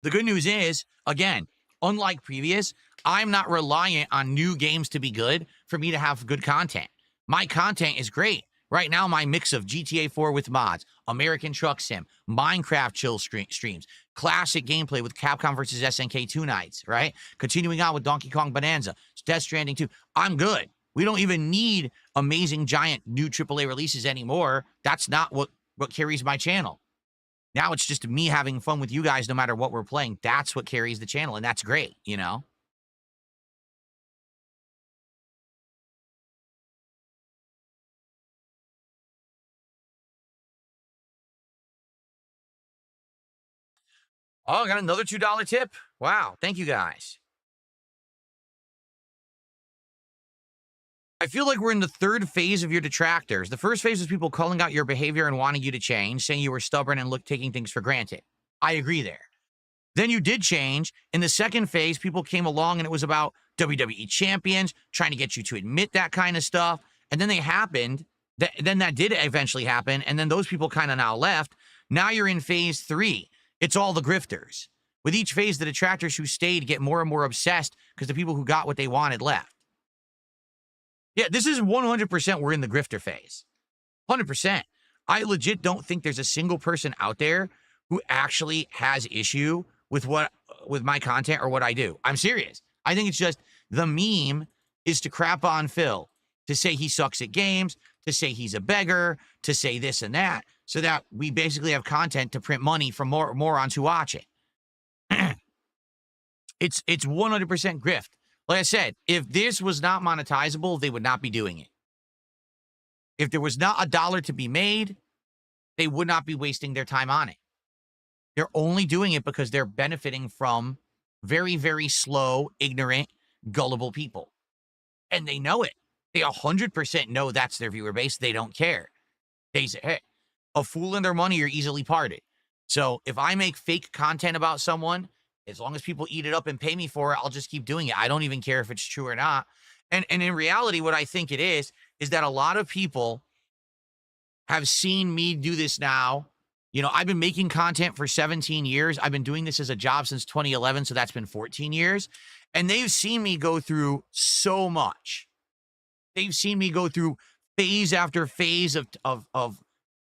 The good news is, again, unlike previous, I'm not reliant on new games to be good for me to have good content. My content is great. Right now, my mix of GTA 4 with mods, American Truck Sim, Minecraft chill streams, classic gameplay with Capcom versus SNK 2 nights, right? Continuing on with Donkey Kong Bonanza, Death Stranding 2. I'm good. We don't even need amazing, giant new AAA releases anymore. That's not what carries my channel. Now it's just me having fun with you guys no matter what we're playing. That's what carries the channel, and that's great, Oh, I got another $2 tip. Wow. Thank you, guys. I feel like we're in the third phase of your detractors. The first phase was people calling out your behavior and wanting you to change, saying you were stubborn and taking things for granted. I agree there. Then you did change. In the second phase, people came along and it was about WWE champions, trying to get you to admit that kind of stuff. And then they happened. Then that did eventually happen. And then those people kind of now left. Now you're in phase 3. It's all the grifters. With each phase, the detractors who stayed get more and more obsessed because the people who got what they wanted left. Yeah, this is 100% we're in the grifter phase. 100%. I legit don't think there's a single person out there who actually has issue with my content or what I do. I'm serious. I think it's just the meme is to crap on Phil, to say he sucks at games, to say he's a beggar, to say this and that, so that we basically have content to print money from morons who watch it. It's 100% grift. Like I said, if this was not monetizable, they would not be doing it. If there was not $1 to be made, they would not be wasting their time on it. They're only doing it because they're benefiting from very, very slow, ignorant, gullible people. And they know it. They 100% know that's their viewer base. They don't care. They say, hey, a fool and their money are easily parted. So if I make fake content about someone, as long as people eat it up and pay me for it, I'll just keep doing it. I don't even care if it's true or not. And in reality, what I think it is that a lot of people have seen me do this now. I've been making content for 17 years. I've been doing this as a job since 2011, so that's been 14 years. And they've seen me go through so much. They've seen me go through phase after phase of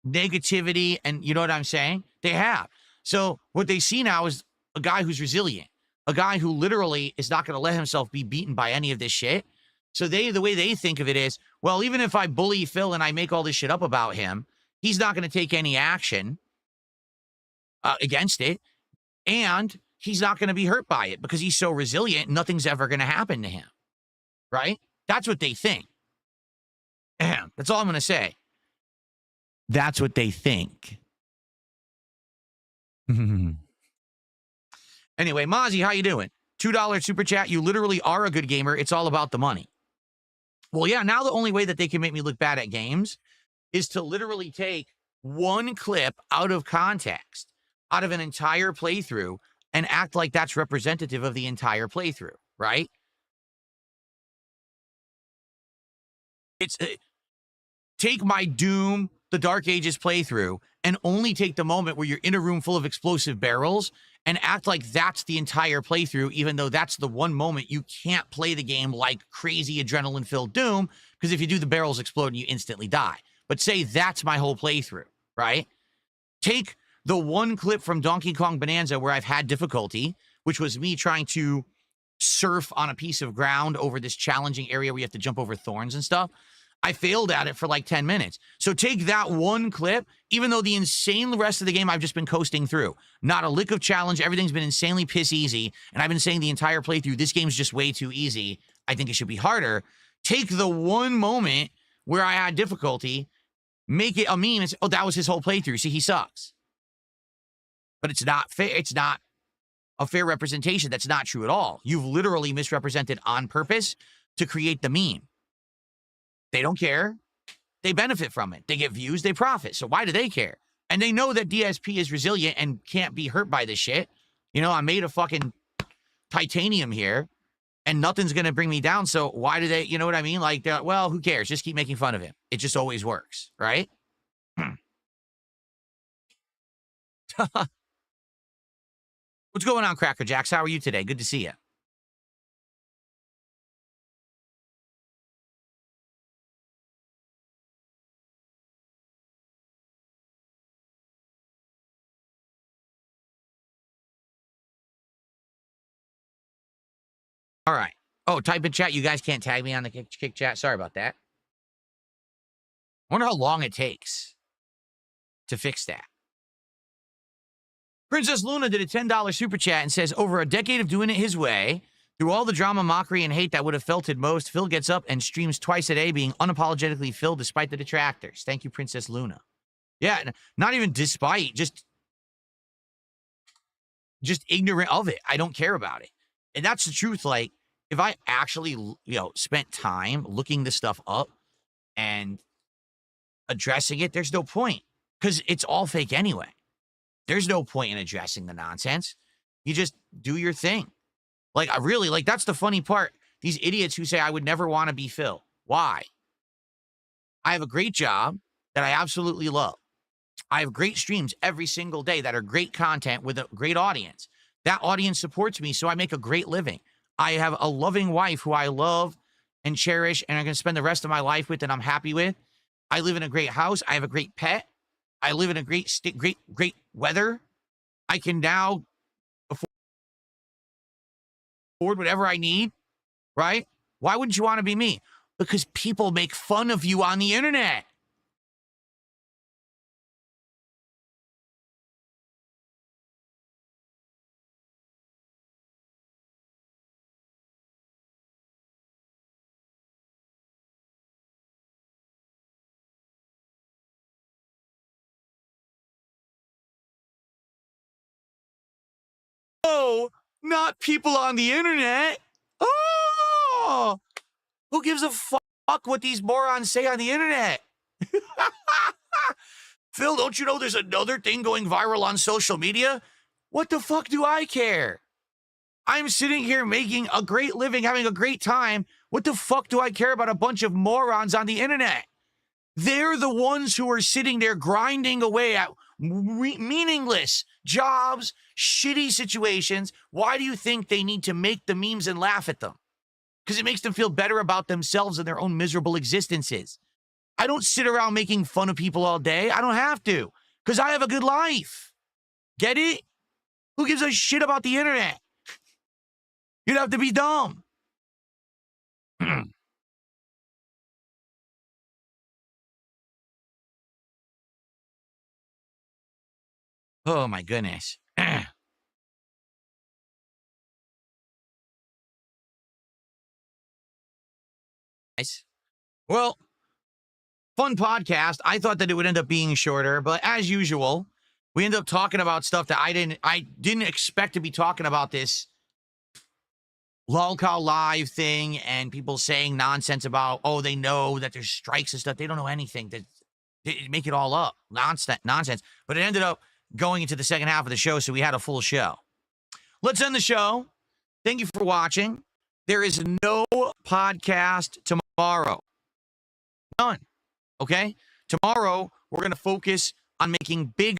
negativity, and you know what I'm saying? They have. So what they see now is a guy who's resilient, a guy who literally is not going to let himself be beaten by any of this shit. So the way they think of it is, well, even if I bully Phil and I make all this shit up about him, he's not going to take any action against it, and he's not going to be hurt by it because he's so resilient, nothing's ever going to happen to him, right? That's what they think. That's all I'm going to say. That's what they think. Anyway, Mozzie, how you doing? $2 super chat. You literally are a good gamer. It's all about the money. Well, yeah, now the only way that they can make me look bad at games is to literally take one clip out of context, out of an entire playthrough, and act like that's representative of the entire playthrough, right? It's take my Doom, the Dark Ages playthrough, and only take the moment where you're in a room full of explosive barrels and act like that's the entire playthrough, even though that's the one moment you can't play the game like crazy adrenaline-filled Doom, because if you do, the barrels explode and you instantly die. But say that's my whole playthrough, right? Take the one clip from Donkey Kong Bonanza where I've had difficulty, which was me trying to surf on a piece of ground over this challenging area where you have to jump over thorns and stuff. I failed at it for like 10 minutes. So take that one clip, even though the insane rest of the game I've just been coasting through. Not a lick of challenge. Everything's been insanely piss easy. And I've been saying the entire playthrough, this game's just way too easy. I think it should be harder. Take the one moment where I had difficulty, make it a meme and say, oh, that was his whole playthrough. See, he sucks. But it's not fair. It's not a fair representation. That's not true at all. You've literally misrepresented on purpose to create the meme. They don't care. They benefit from it. They get views, they profit. So why do they care? And they know that DSP is resilient and can't be hurt by this shit. You know, I'm made of fucking titanium here, and nothing's going to bring me down. So why do they, you know what I mean? Like, well, who cares? Just keep making fun of him. It just always works, right? What's going on, Cracker Jacks? How are you today? Good to see you. All right. Oh, type in chat. You guys can't tag me on the kick chat. Sorry about that. I wonder how long it takes to fix that. Princess Luna did a $10 super chat and says, over a decade of doing it his way, through all the drama, mockery, and hate that would have felt it most, Phil gets up and streams twice a day, being unapologetically Phil despite the detractors. Thank you, Princess Luna. Yeah, not even despite, just ignorant of it. I don't care about it. And that's the truth. Like, if I actually, you know, spent time looking this stuff up and addressing it, there's no point, because it's all fake anyway. There's no point in addressing the nonsense. You just do your thing. Like, I really, like, that's the funny part. These idiots who say, I would never want to be Phil. Why? I have a great job that I absolutely love. I have great streams every single day that are great content with a great audience. That audience supports me, so I make a great living. I have a loving wife who I love and cherish and I'm going to spend the rest of my life with and I'm happy with. I live in a great house. I have a great pet. I live in a great weather. I can now afford whatever I need, right? Why wouldn't you want to be me? Because people make fun of you on the internet. Oh, not people on the internet. Oh, who gives a fuck what these morons say on the internet? Phil, don't you know there's another thing going viral on social media? What the fuck do I care? I'm sitting here making a great living, having a great time. What the fuck do I care about a bunch of morons on the internet? They're the ones who are sitting there grinding away at meaningless jobs, shitty situations. Why do you think they need to make the memes and laugh at them? Because it makes them feel better about themselves and their own miserable existences. I don't sit around making fun of people all day. I don't have to, because I have a good life. Get it? Who gives a shit about the internet? You'd have to be dumb. Oh, my goodness. Well, fun podcast. I thought that it would end up being shorter, but as usual, we end up talking about stuff that I didn't expect to be talking about. This lolcow live thing and people saying nonsense about, oh, they know that there's strikes and stuff. They don't know anything. They make it all up. Nonsense. But it ended up going into the second half of the show, so we had a full show. Let's end the show. Thank you for watching. There is no podcast tomorrow. None. Okay? Tomorrow, we're going to focus on making big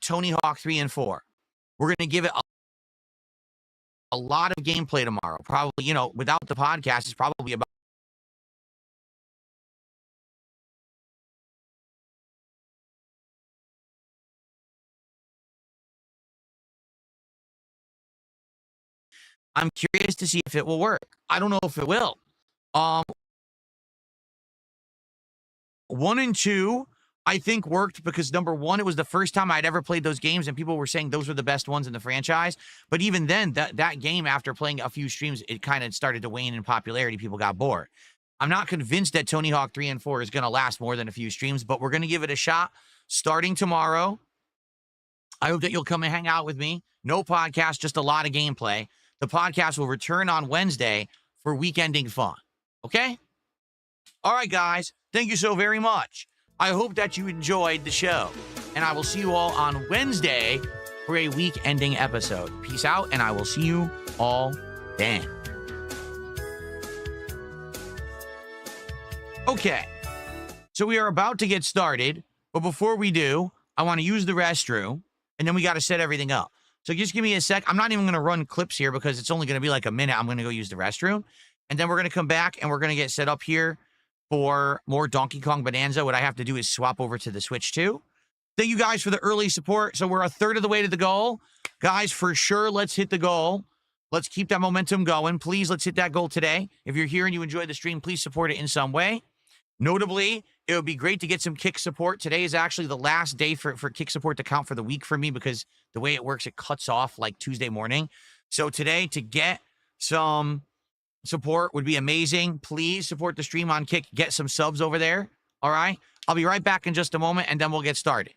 Tony Hawk 3 and 4. We're going to give it a lot of gameplay tomorrow. Probably, you know, without the podcast, it's probably about I'm curious to see if it will work. I don't know if it will. 1 and 2, I think worked because number 1, it was the first time I'd ever played those games and people were saying those were the best ones in the franchise. But even then, that game, after playing a few streams, it kind of started to wane in popularity. People got bored. I'm not convinced that Tony Hawk 3 and 4 is going to last more than a few streams, but we're going to give it a shot starting tomorrow. I hope that you'll come and hang out with me. No podcast, just a lot of gameplay. The podcast will return on Wednesday for weekending fun. Okay? All right, guys. Thank you so very much. I hope that you enjoyed the show. And I will see you all on Wednesday for a week-ending episode. Peace out, and I will see you all then. Okay. So we are about to get started, but before we do, I want to use the restroom, and then we got to set everything up. So just give me a sec. I'm not even going to run clips here because it's only going to be like a minute. I'm going to go use the restroom, and then we're going to come back, and we're going to get set up here for more Donkey Kong Bonanza. What I have to do is swap over to the Switch 2. Thank you guys for the early support. So we're a third of the way to the goal. Guys, for sure, let's hit the goal. Let's keep that momentum going. Please, let's hit that goal today. If you're here and you enjoy the stream, please support it in some way. Notably, it would be great to get some Kick support. Today is actually the last day for Kick support to count for the week for me because the way it works, it cuts off like Tuesday morning. So today, to get some support would be amazing. Please support the stream on Kick. Get some subs over there. All right? I'll be right back in just a moment, and then we'll get started.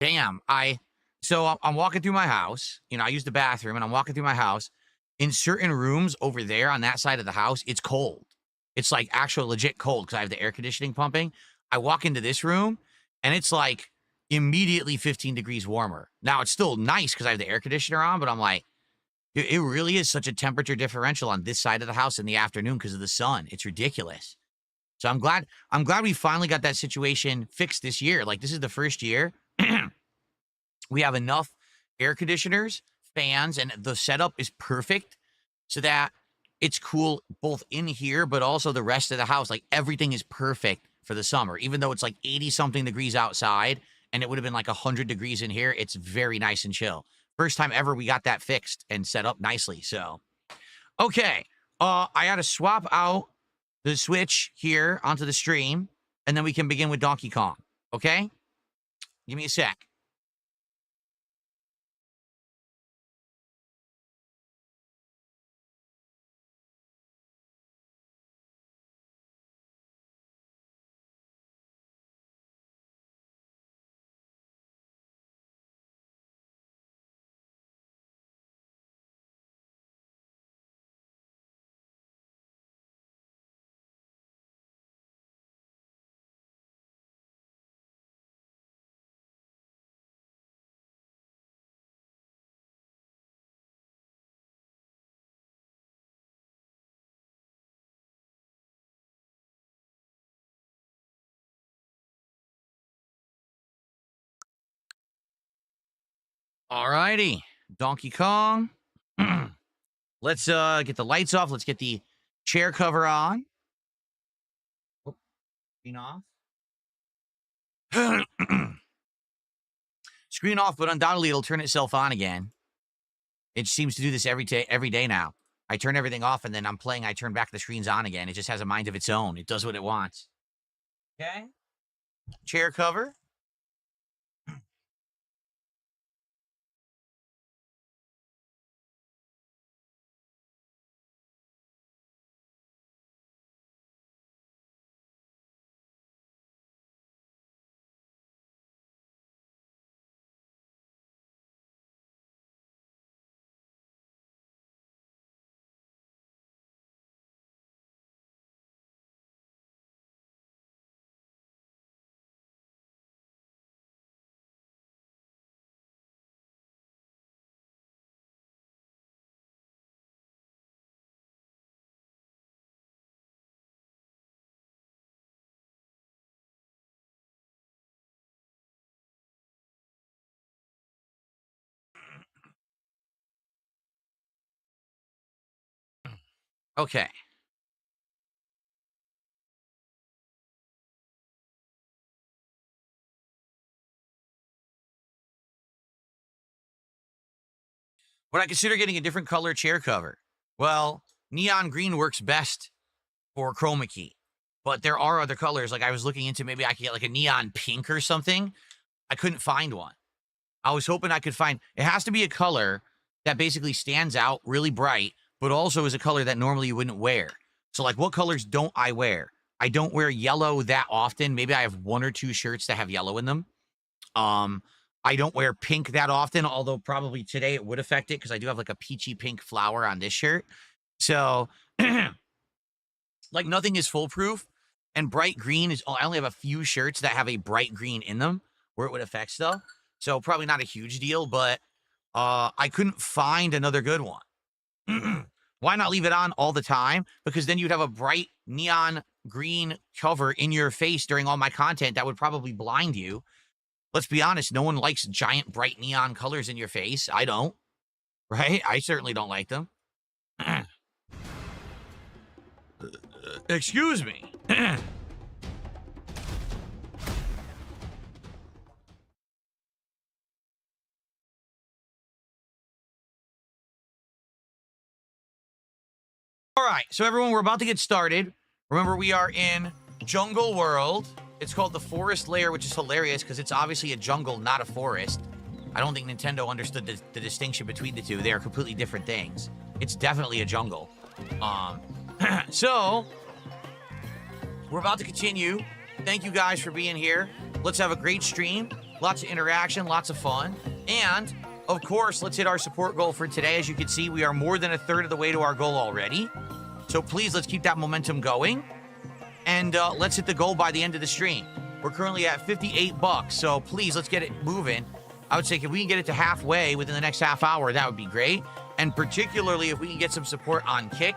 damn, so I'm walking through my house. You know, I use the bathroom, and I'm walking through my house. In certain rooms over there on that side of the house, it's cold. It's like actual legit cold because I have the air conditioning pumping. I walk into this room, and it's like immediately 15 degrees warmer. Now, it's still nice because I have the air conditioner on, but I'm like, it really is such a temperature differential on this side of the house in the afternoon because of the sun. It's ridiculous. So I'm glad we finally got that situation fixed this year. Like, this is the first year we have enough air conditioners, fans, and the setup is perfect so that it's cool both in here, but also the rest of the house. Like, everything is perfect for the summer, even though it's like 80 something degrees outside and it would have been like 100 degrees in here. It's very nice and chill. First time ever we got that fixed and set up nicely. So, okay. I got to swap out the Switch here onto the stream, and then we can begin with Donkey Kong. Okay? Give me a sec. All righty. Donkey Kong. Let's get the lights off. Let's get the chair cover on. Oh, screen off. Screen off, but undoubtedly it'll turn itself on again. It seems to do this every day now. I turn everything off, and then I'm playing. I turn back the screens on again. It just has a mind of its own. It does what it wants. Okay. Chair cover. Okay. Would I consider getting a different color chair cover? Well, neon green works best for chroma key, but there are other colors. Like, I was looking into maybe I could get like a neon pink or something. I couldn't find one. I was hoping I could find, it has to be a color that basically stands out really bright, but also is a color that normally you wouldn't wear. So, like, what colors don't I wear? I don't wear yellow that often. Maybe I have one or two shirts that have yellow in them. I don't wear pink that often, although probably today it would affect it because I do have like a peachy pink flower on this shirt. So, like, nothing is foolproof. And bright green is, I only have a few shirts that have a bright green in them where it would affect stuff. So probably not a huge deal, but I couldn't find another good one. Why not leave it on all the time? Because then you'd have a bright neon green cover in your face during all my content that would probably blind you. Let's be honest, no one likes giant bright neon colors in your face. I don't, right? I certainly don't like them. Excuse me. All right, so everyone, we're about to get started. Remember, we are in Jungle World. It's called the Forest Layer, which is hilarious because it's obviously a jungle, not a forest. I don't think Nintendo understood the distinction between the two. They are completely different things. It's definitely a jungle. So, we're about to continue. Thank you guys for being here. Let's have a great stream. Lots of interaction, lots of fun. And, of course, let's hit our support goal for today. As you can see, we are more than a third of the way to our goal already. So please, let's keep that momentum going. And let's hit the goal by the end of the stream. We're currently at $58, so please, let's get it moving. I would say if we can get it to halfway within the next half hour, that would be great. And particularly if we can get some support on Kick,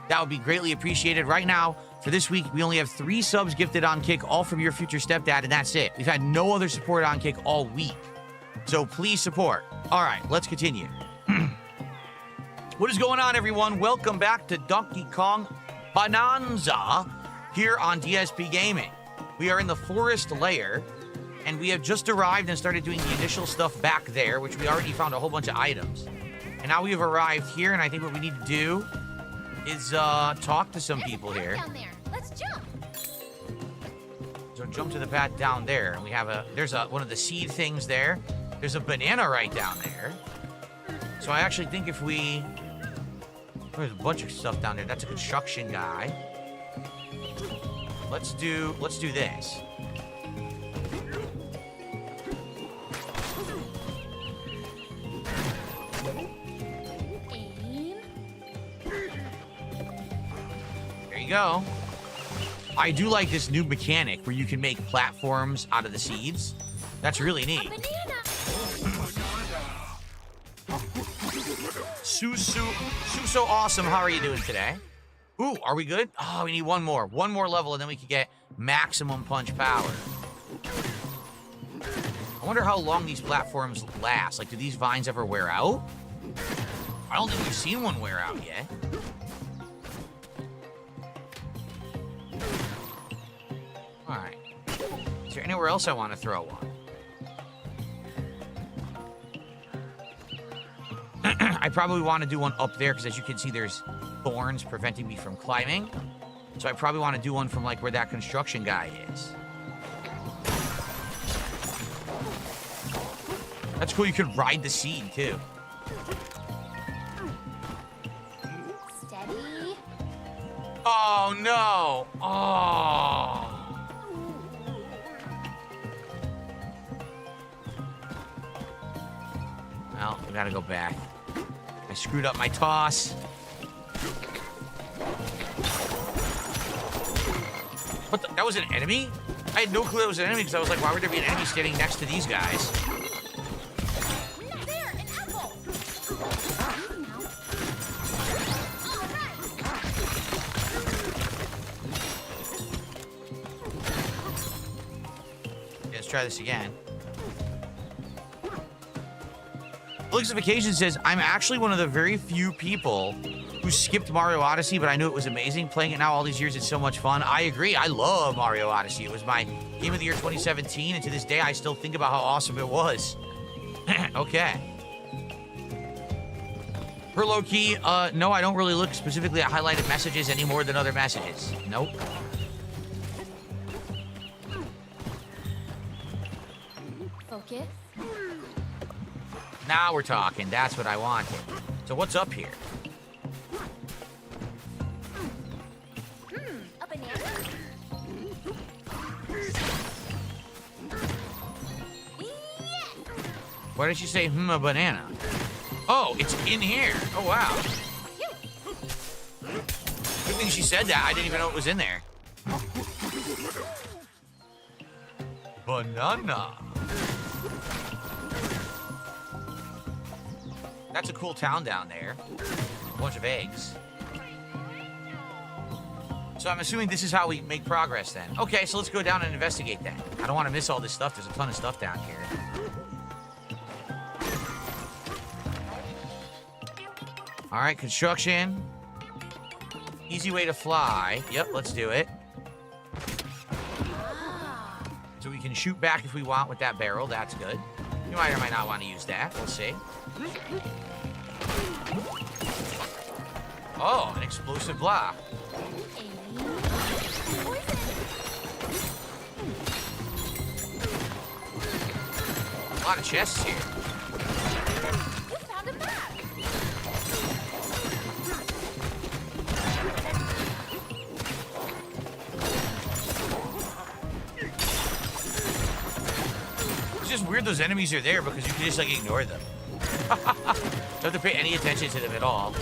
that would be greatly appreciated. Right now, for this week, we only have 3 subs gifted on Kick, all from your future stepdad, and that's it. We've had no other support on Kick all week. So please support. All right, let's continue. What is going on, everyone? Welcome back to Donkey Kong Bonanza here on DSP Gaming. We are in the forest layer, and we have just arrived and started doing the initial stuff back there, which we already found a whole bunch of items. And now we have arrived here, and I think what we need to do is talk to some people here.
Down there. Let's jump.
So jump to the path down there, and we have there's one of the seed things there. There's a banana right down there. So I actually think if there's a bunch of stuff down there. That's a construction guy. Let's do this.
Aim.
There you go. I do like this new mechanic where you can make platforms out of the seeds. That's really neat. So awesome. How are you doing today? Ooh, are we good? Oh, we need one more level, and then we can get maximum punch power. I wonder how long these platforms last. Like, do these vines ever wear out? I don't think we've seen one wear out yet. All right. Is there anywhere else I want to throw one? I probably want to do one up there because, as you can see, there's thorns preventing me from climbing. So I probably want to do one from, like, where that construction guy is. That's cool. You could ride the seed, too.
Steady.
Oh, no. Oh. Well, we gotta go back. I screwed up my toss. What the? That was an enemy? I had no clue that was an enemy because I was like, why would there be an enemy standing next to these guys?
There, an apple.
Okay, let's try this again. Lixification says, I'm actually one of the very few people who skipped Mario Odyssey, but I knew it was amazing. Playing it now all these years, it's so much fun. I agree. I love Mario Odyssey. It was my game of the year 2017, and to this day, I still think about how awesome it was. Okay. For low-key, no, I don't really look specifically at highlighted messages any more than other messages. Nope.
Focus.
Now we're talking. That's what I wanted. So what's up here?
A banana.
Why did she say, a banana? Oh, it's in here. Oh, wow. Good thing she said that. I didn't even know it was in there. Banana. That's a cool town down there. A bunch of eggs. So I'm assuming this is how we make progress then. Okay, so let's go down and investigate that. I don't want to miss all this stuff. There's a ton of stuff down here. All right, construction. Easy way to fly. Yep, let's do it. So we can shoot back if we want with that barrel. That's good. You might or might not want to use that. We'll see. Oh, an explosive block. A lot of chests here.
You found a map.
It's just weird weird those enemies are there because you can just like ignore them. Don't have to pay any attention to them at all.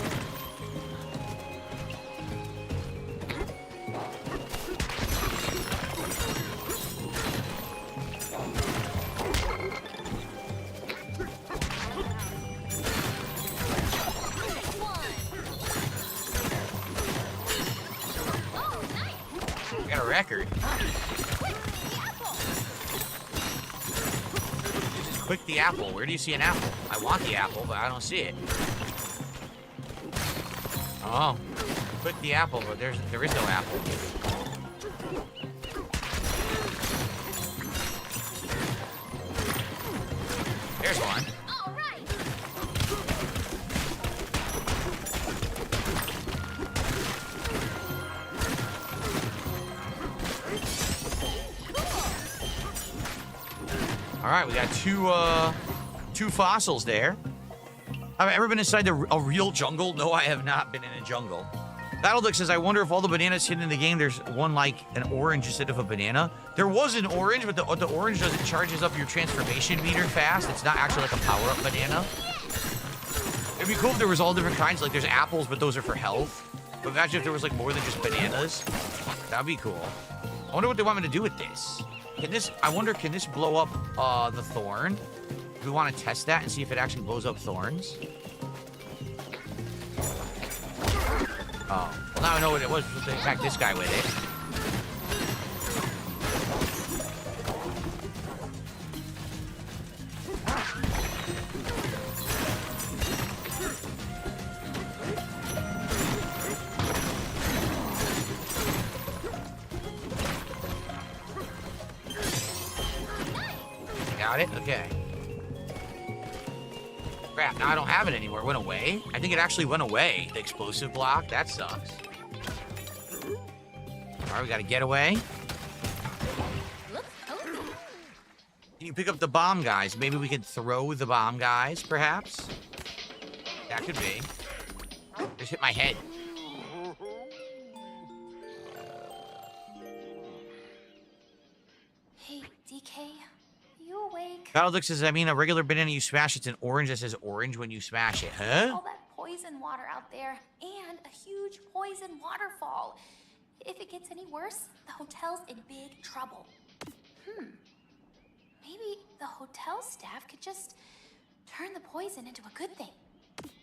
Got a record. Click the apple. Where do you see an apple? I want the apple, but I don't see it. Oh. Click the apple, but there is no apple. There's one. All right, we got two fossils there. Have I ever been inside a real jungle? No, I have not been in a jungle. Battleduck says, I wonder if all the bananas hidden in the game, there's one like an orange instead of a banana. There was an orange, but the orange does, it charges up your transformation meter fast. It's not actually like a power-up banana. It'd be cool if there was all different kinds. Like there's apples, but those are for health. But imagine if there was like more than just bananas. That'd be cool. I wonder what they want me to do with this. I wonder, can this blow up the thorn? Do we want to test that and see if it actually blows up thorns? Oh, well now I know what it was. We're supposed to attack this guy with it. Got it? Okay. Crap, now I don't have it anymore. It went away? I think it actually went away. The explosive block? That sucks. Alright, we got a getaway. Can you pick up the bomb guys? Maybe we could throw the bomb guys, perhaps? That could be. Just hit my head.
Hey, DK. You awake?
Battleduck says, I mean, a regular banana you smash, it's an orange that says orange when you smash it. Huh?
All that poison water out there, and a huge poison waterfall. If it gets any worse, the hotel's in big trouble. Maybe the hotel staff could just turn the poison into a good thing.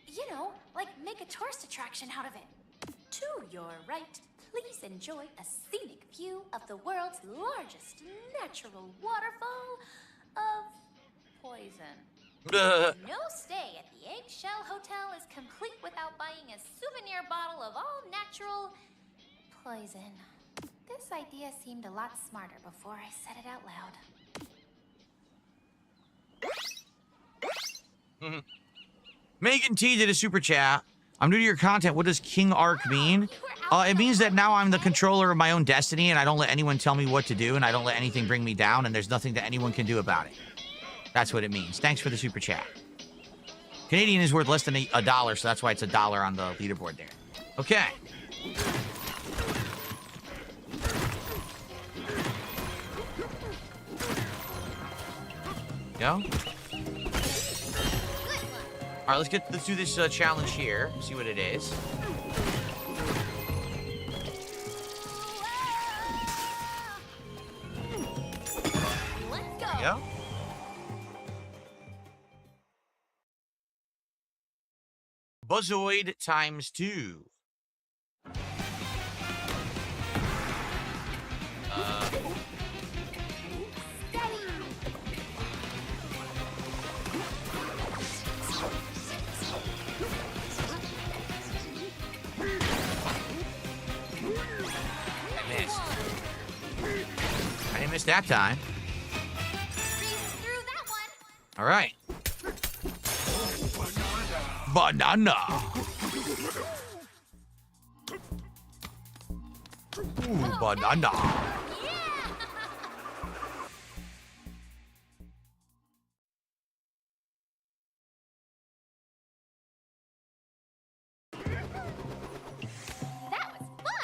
You know, like make a tourist attraction out of it. To your right, please enjoy a scenic view of the world's largest natural waterfall of poison. No stay at the Eggshell Hotel is complete without buying a souvenir bottle of all natural poison. This idea seemed a lot smarter before I said it out loud.
Megan T did a super chat. I'm new to your content. What does King Arc mean? It means that now I'm the controller of my own destiny and I don't let anyone tell me what to do and I don't let anything bring me down and there's nothing that anyone can do about it. That's what it means. Thanks for the super chat. Canadian is worth less than $1, so that's why it's $1 on the leaderboard there. Okay. Go. All right, let's do this challenge here. See what it is. There you go. Buzzoid times 2. I missed that time. All right. Banana. Ooh, banana.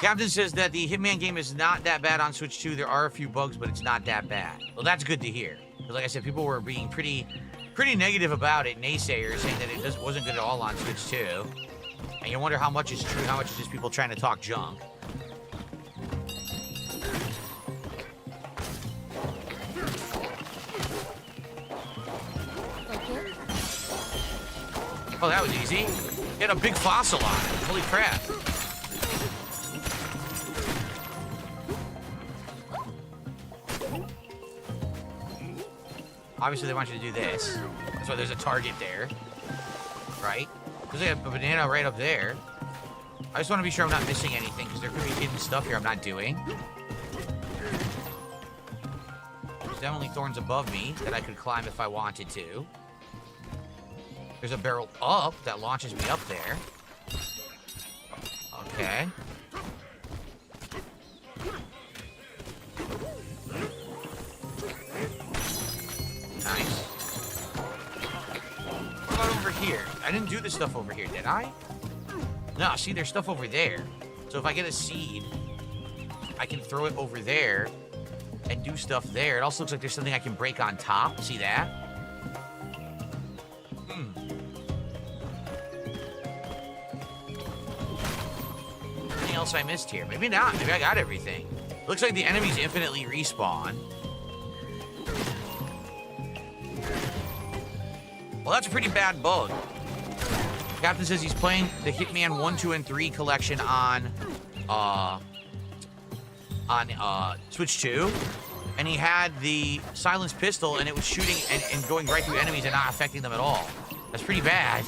Captain says that the Hitman game is not that bad on Switch 2. There are a few bugs, but it's not that bad. Well, that's good to hear. Because like I said, people were being pretty negative about it, naysayers, saying that it just wasn't good at all on Switch 2. And you wonder how much is true, how much is just people trying to talk junk. Oh, that was easy. He had a big fossil on it. Holy crap. Obviously, they want you to do this. That's why there's a target there. Right? Because they have a banana right up there. I just want to be sure I'm not missing anything, because there could be hidden stuff here I'm not doing. There's definitely thorns above me that I could climb if I wanted to. There's a barrel up that launches me up there. Okay. Nice. What about over here? I didn't do this stuff over here, did I? No, see, there's stuff over there. So if I get a seed, I can throw it over there and do stuff there. It also looks like there's something I can break on top. See that? Anything else I missed here? Maybe not. Maybe I got everything. Looks like the enemies infinitely respawn. Well, that's a pretty bad bug. Captain says he's playing the Hitman 1, 2, and 3 collection on Switch 2. And he had the silenced pistol, and it was shooting and going right through enemies and not affecting them at all. That's pretty bad.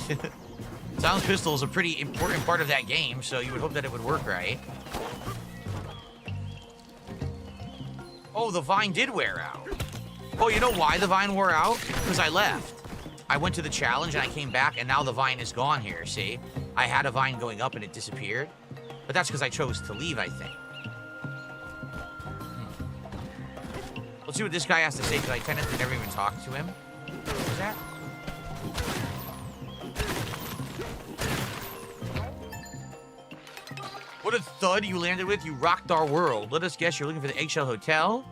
Silenced pistol is a pretty important part of that game, so you would hope that it would work right. Oh, the vine did wear out. Oh, you know why the vine wore out? Because I left. I went to the challenge and I came back, and now the vine is gone here, see? I had a vine going up and it disappeared. But that's because I chose to leave, I think. Let's see what this guy has to say, because I kind of never even talked to him. What was that? What a thud you landed with. You rocked our world. Let us guess you're looking for the Eggshell Hotel.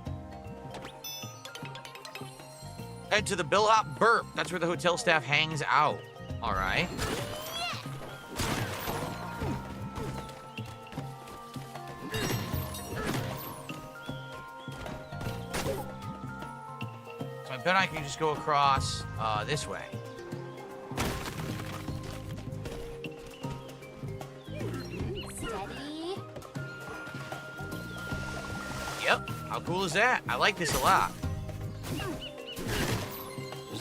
Head to the Billhop Burp. That's where the hotel staff hangs out. All right. So I bet I can just go across this way.
Steady.
Yep. How cool is that? I like this a lot.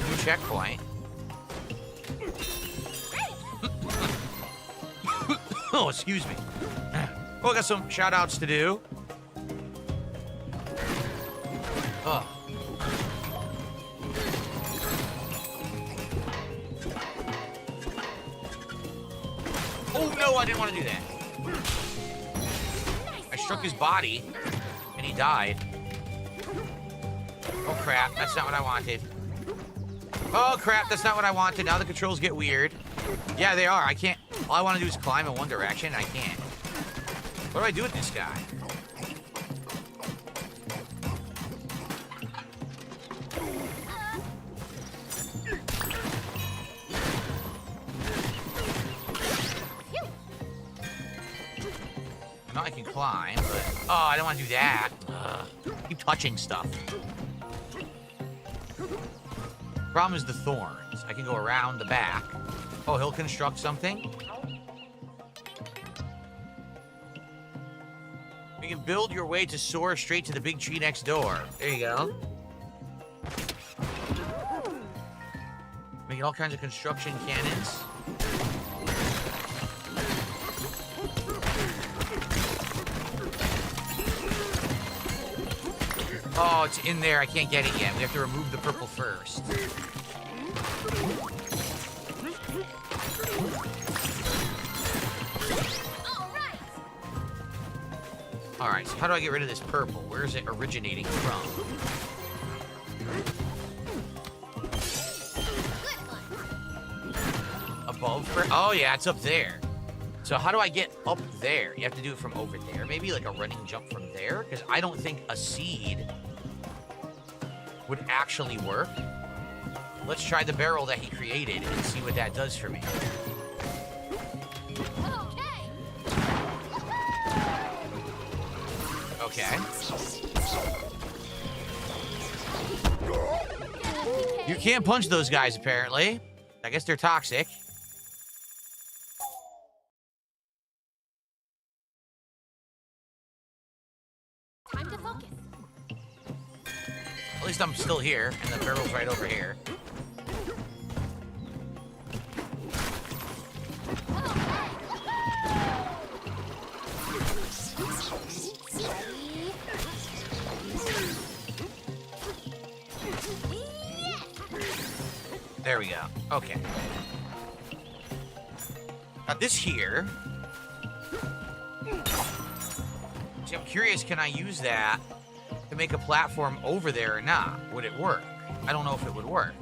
New checkpoint. Oh, excuse me. Oh, I got some shout outs to do. Oh. Oh no, I didn't want to do that. I struck his body and he died. Oh crap, that's not what I wanted. Oh crap, that's not what I wanted. Now the controls get weird. Yeah, they are. I can't. All I want to do is climb in one direction, and I can't. What do I do with this guy? I know I can climb, but... Oh, I don't want to do that. Ugh. Keep touching stuff. Problem is the thorns. I can go around the back. Oh, he'll construct something? You can build your way to soar straight to the big tree next door. There you go. Making all kinds of construction cannons. Oh, it's in there. I can't get it yet. We have to remove the purple first. All right, so how do I get rid of this purple? Where is it originating from? Above? Oh, yeah, it's up there. So how do I get up there? You have to do it from over there. Maybe like a running jump from there? Because I don't think a seed would actually work. Let's try the barrel that he created and see what that does for me. Okay. You can't punch those guys, apparently. I guess they're toxic.
Time to focus.
At least I'm still here, and the barrel's right over here. There we go. Okay. Now this here. See, I'm curious, can I use that to make a platform over there or not? Would it work? I don't know if it would work.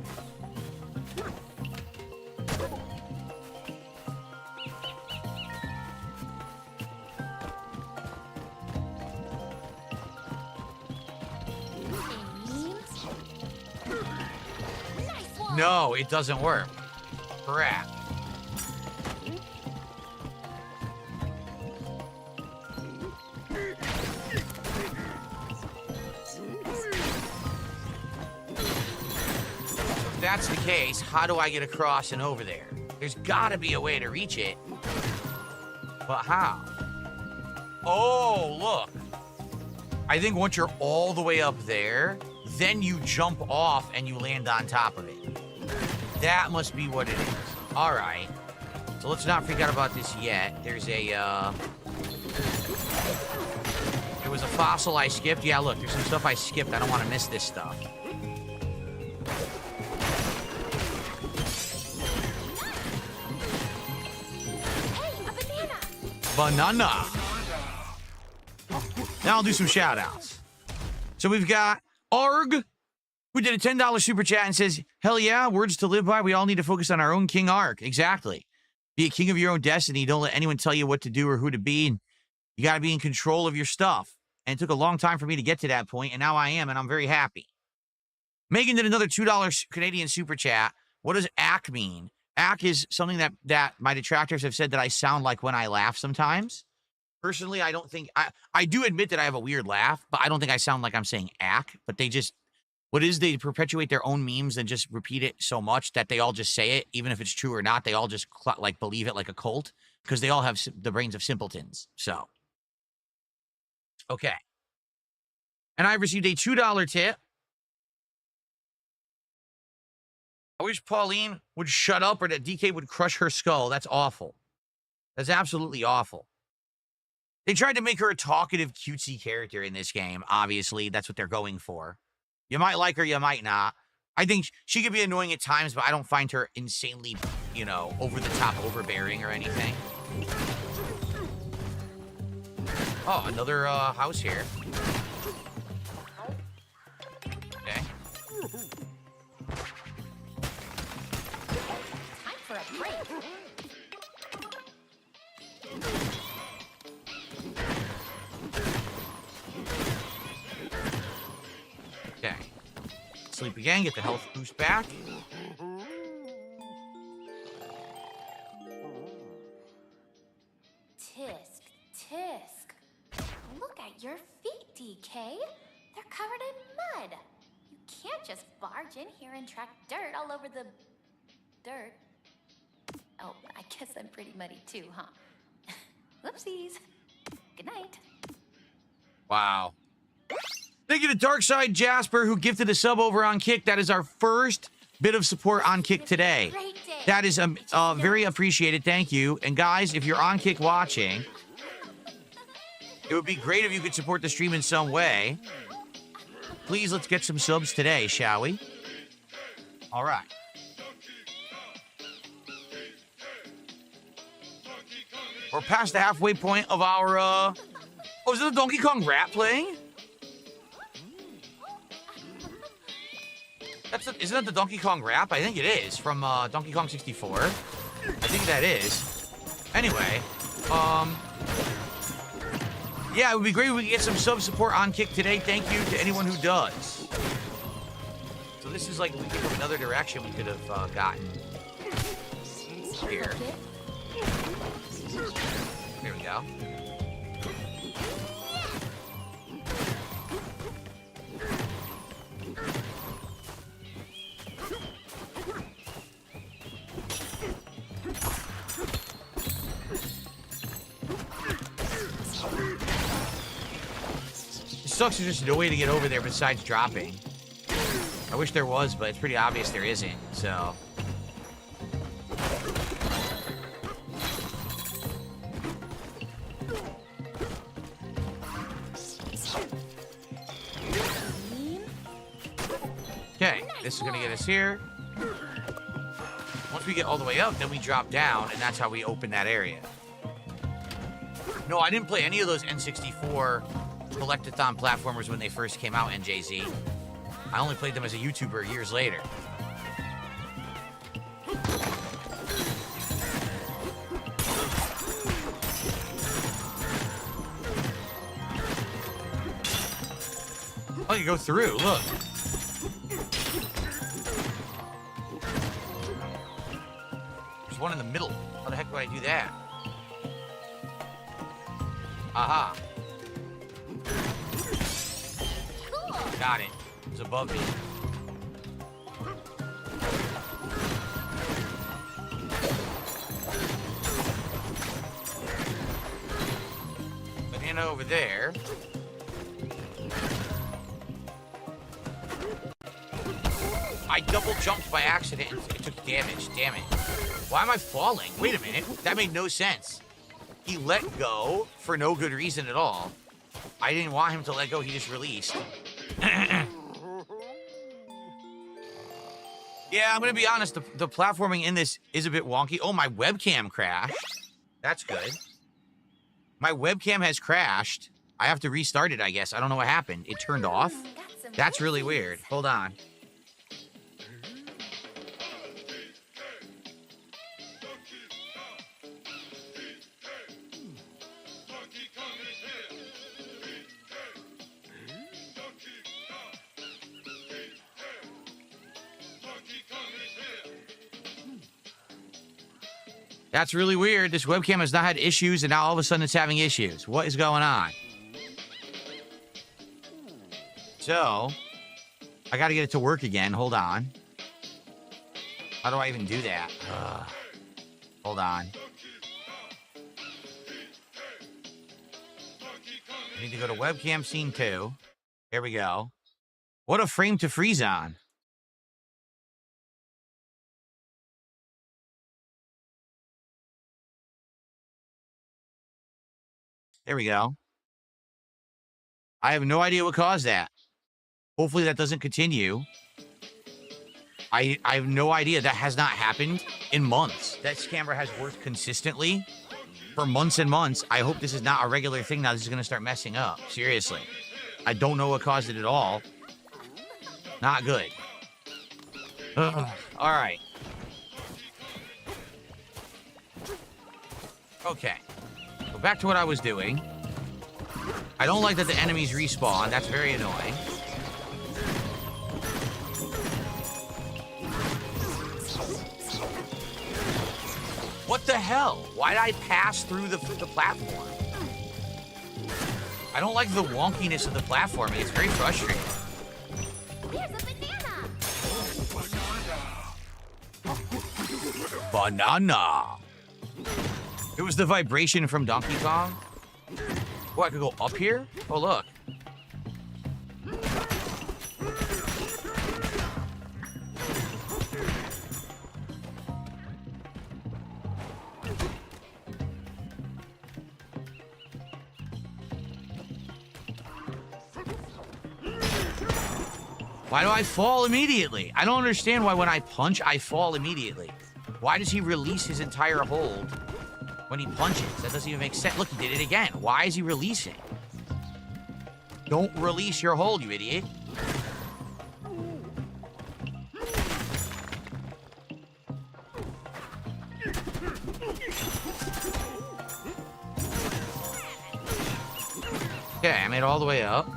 No, it doesn't work. Crap. If that's the case, how do I get across and over there? There's gotta be a way to reach it. But how? Oh, look. I think once you're all the way up there, then you jump off and you land on top of it. That must be what it is. All right. So let's not freak out about this yet. There's a, there was a fossil I skipped. Yeah, look, there's some stuff I skipped. I don't want to miss this stuff.
Hey, a banana!
Banana. Now I'll do some shout outs. So we've got Arg, who did a $10 super chat and says, hell yeah, words to live by. We all need to focus on our own king arc. Exactly. Be a king of your own destiny. Don't let anyone tell you what to do or who to be. And you got to be in control of your stuff. And it took a long time for me to get to that point, and now I am, and I'm very happy. Megan did another $2 Canadian super chat. What does ack mean? Ack is something that my detractors have said that I sound like when I laugh sometimes. Personally, I don't think... I do admit that I have a weird laugh, but I don't think I sound like I'm saying ack. But they just... What is, they perpetuate their own memes and just repeat it so much that they all just say it, even if it's true or not. They all just like believe it like a cult because they all have the brains of simpletons. So, okay. And I've received a $2 tip. I wish Pauline would shut up or that DK would crush her skull. That's awful. That's absolutely awful. They tried to make her a talkative, cutesy character in this game. Obviously, that's what they're going for. You might like her, you might not. I think she could be annoying at times, but I don't find her insanely, you know, over-the-top overbearing or anything. Oh, another house here. Okay.
Time for a break.
Okay. Sleep again, get the health boost back.
Tisk, tisk. Look at your feet, DK. They're covered in mud. You can't just barge in here and track dirt all over the dirt. Oh, I guess I'm pretty muddy too, huh? Whoopsies. Good night.
Wow. Thank you to Darkside Jasper, who gifted a sub over on Kick. That is our first bit of support on Kick today. That is very appreciated. Thank you. And guys, if you're on Kick watching, it would be great if you could support the stream in some way. Please, let's get some subs today, shall we? All right. We're past the halfway point of our, Oh, is it a Donkey Kong rap playing? Isn't that the Donkey Kong rap? I think it is, from Donkey Kong 64. I think that is. Anyway, yeah, it would be great if we could get some sub support on Kick today. Thank you to anyone who does. So this is like leading from another direction we could have gotten here. There we go. It sucks there's just no way to get over there besides dropping. I wish there was, but it's pretty obvious there isn't, so. Okay, this is gonna get us here. Once we get all the way up, then we drop down, and that's how we open that area. No, I didn't play any of those N64 Collectathon platformers when they first came out, NJZ. I only played them as a YouTuber years later. Oh, you go through, look. There's one in the middle. How the heck do I do that? Aha. Got it. It's above me. Banana over there. I double jumped by accident and it took damage. Damn it. Why am I falling? Wait a minute. That made no sense. He let go for no good reason at all. I didn't want him to let go. He just released. Yeah, I'm gonna be honest, the platforming in this is a bit wonky. Oh, my webcam crashed. That's good. My webcam has crashed. I have to restart it, I guess. I don't know what happened. It turned off. That's really weird. Hold on. That's really weird. This webcam has not had issues, and now all of a sudden it's having issues. What is going on? So, I got to get it to work again. Hold on. How do I even do that? Hold on. I need to go to webcam scene 2. Here we go. What a frame to freeze on. There we go. I have no idea what caused that. Hopefully that doesn't continue. I have no idea. That has not happened in months. That camera has worked consistently for months and months. I hope this is not a regular thing now. This is going to start messing up. Seriously. I don't know what caused it at all. Not good. All right. Okay. Go back to what I was doing. I don't like that the enemies respawn. That's very annoying. What the hell? Why did I pass through the platform? I don't like the wonkiness of the platforming. It's very frustrating. Banana. It was the vibration from Donkey Kong. Oh, I could go up here? Oh, look. Why do I fall immediately? I don't understand why when I punch, I fall immediately. Why does he release his entire hold when he punches? That doesn't even make sense. Look, he did it again. Why is he releasing? Don't release your hold, you idiot. Okay, I made it all the way up.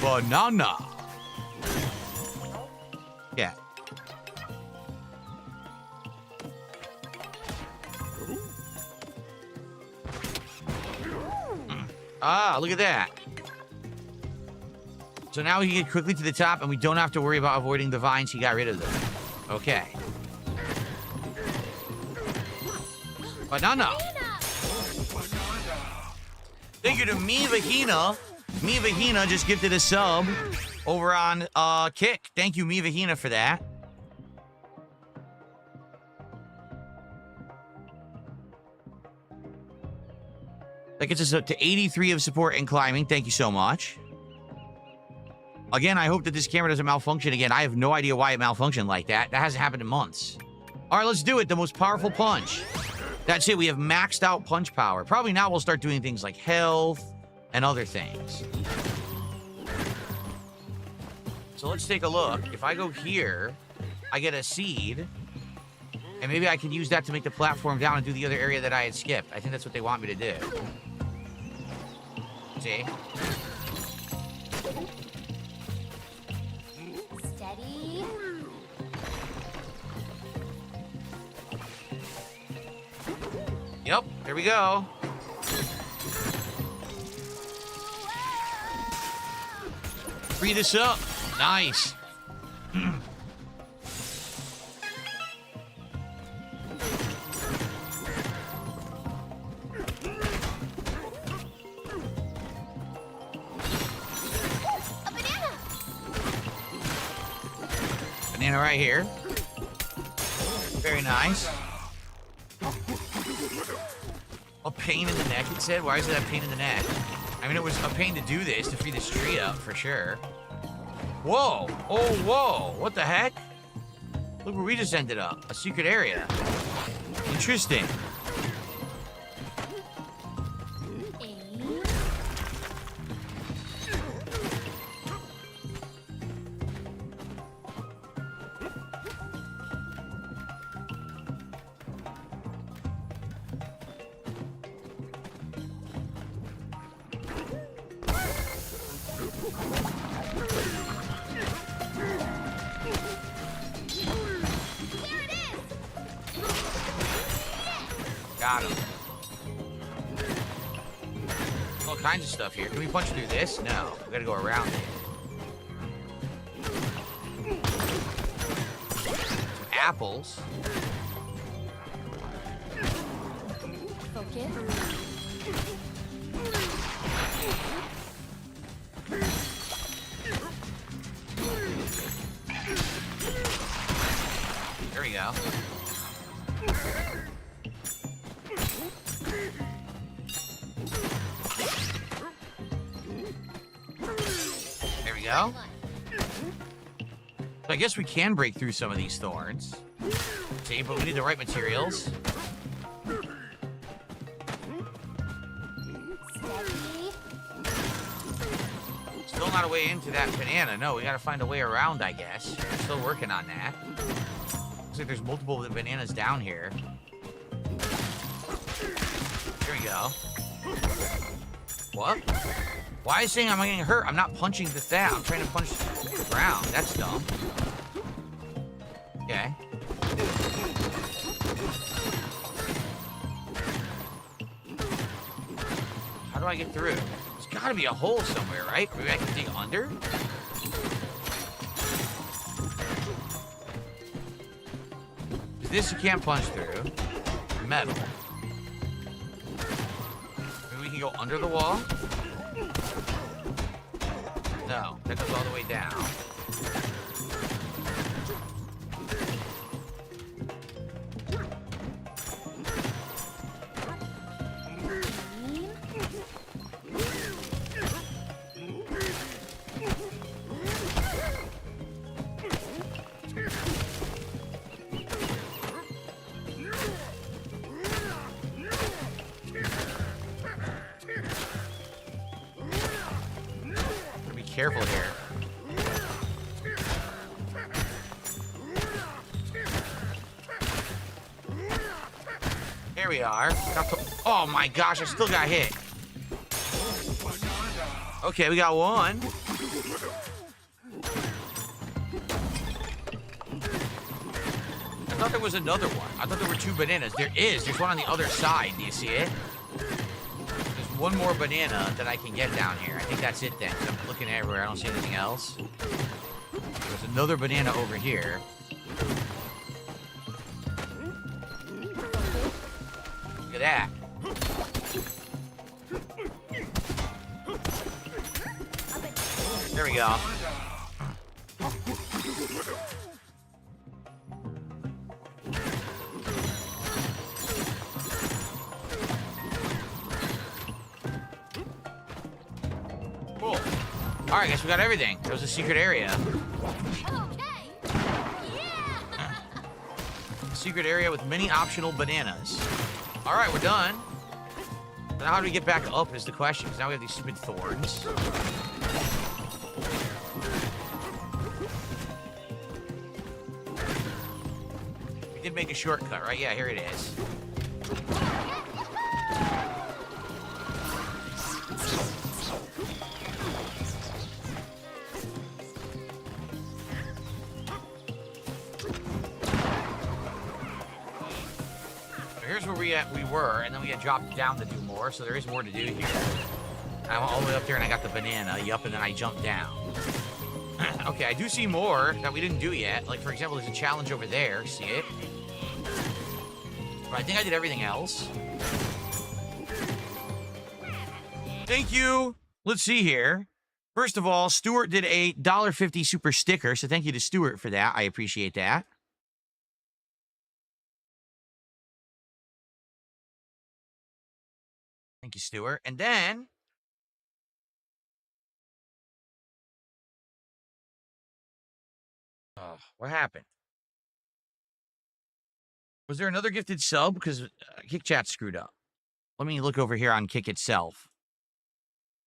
Banana. Yeah. Ah, look at that. So now we can get quickly to the top, and we don't have to worry about avoiding the vines. He got rid of them. Okay. Banana. Thank you to Me Vahina. Me Vahina just gifted a sub over on Kick. Thank you, Me Vahina, for that. That gets us up to 83 of support and climbing. Thank you so much. Again, I hope that this camera doesn't malfunction again. I have no idea why it malfunctioned like that. That hasn't happened in months. All right, let's do it. The most powerful punch. That's it. We have maxed out punch power. Probably now we'll start doing things like health and other things. So let's take a look. If I go here, I get a seed. And maybe I can use that to make the platform down and do the other area that I had skipped. I think that's what they want me to do. See?
Steady.
Yep, there we go. Free this up. Nice. Banana right here. Very nice. A pain in the neck, it said. Why is it a pain in the neck? I mean, it was a pain to do this, to free this tree up, for sure. Whoa. Oh, whoa. What the heck? Look where we just ended up. A secret area. Interesting. Got him. All kinds of stuff here. Can we punch through this? No. We gotta go around it. Some apples.
Focus.
There we go. There we go. So I guess we can break through some of these thorns. See, but we need the right materials. Still not a way into that banana. No, we gotta find a way around, I guess. We're still working on that. Looks like there's multiple bananas down here. Here we go. What? Why is it saying I'm getting hurt? I'm not punching the thing. I'm trying to punch the ground. That's dumb. Okay. How do I get through? There's gotta be a hole somewhere, right? Maybe I can dig under? This you can't punch through. Metal. Maybe we can go under the wall? No, that goes all the way down. Careful here. Here we are. Oh my gosh, I still got hit. Okay, we got one. thought there was another one. I thought there were 2 bananas. There is. There's one on the other side. Do you see it? There's one more banana that I can get down here. I think that's it then. 'Cause I'm looking everywhere. I don't see anything else. There's another banana over here. Look at that. There we go. Cool. All right, guys, we got everything. There was a secret area. Secret area with many optional bananas. All right, we're done. Now how do we get back up is the question, because now we have these stupid thorns. We did make a shortcut, right? Yeah, here it is. Here's where we were, and then we had dropped down to do more, so there is more to do here. I went all the way up there, and I got the banana. Yup, and then I jumped down. Okay, I do see more that we didn't do yet. Like, for example, there's a challenge over there. See it? But I think I did everything else. Thank you. Let's see here. First of all, Stuart did a $1.50 super sticker, so thank you to Stuart for that. I appreciate that. Thank you, Stuart. And then... oh, what happened? Was there another gifted sub? Because Kick Chat screwed up. Let me look over here on Kick itself.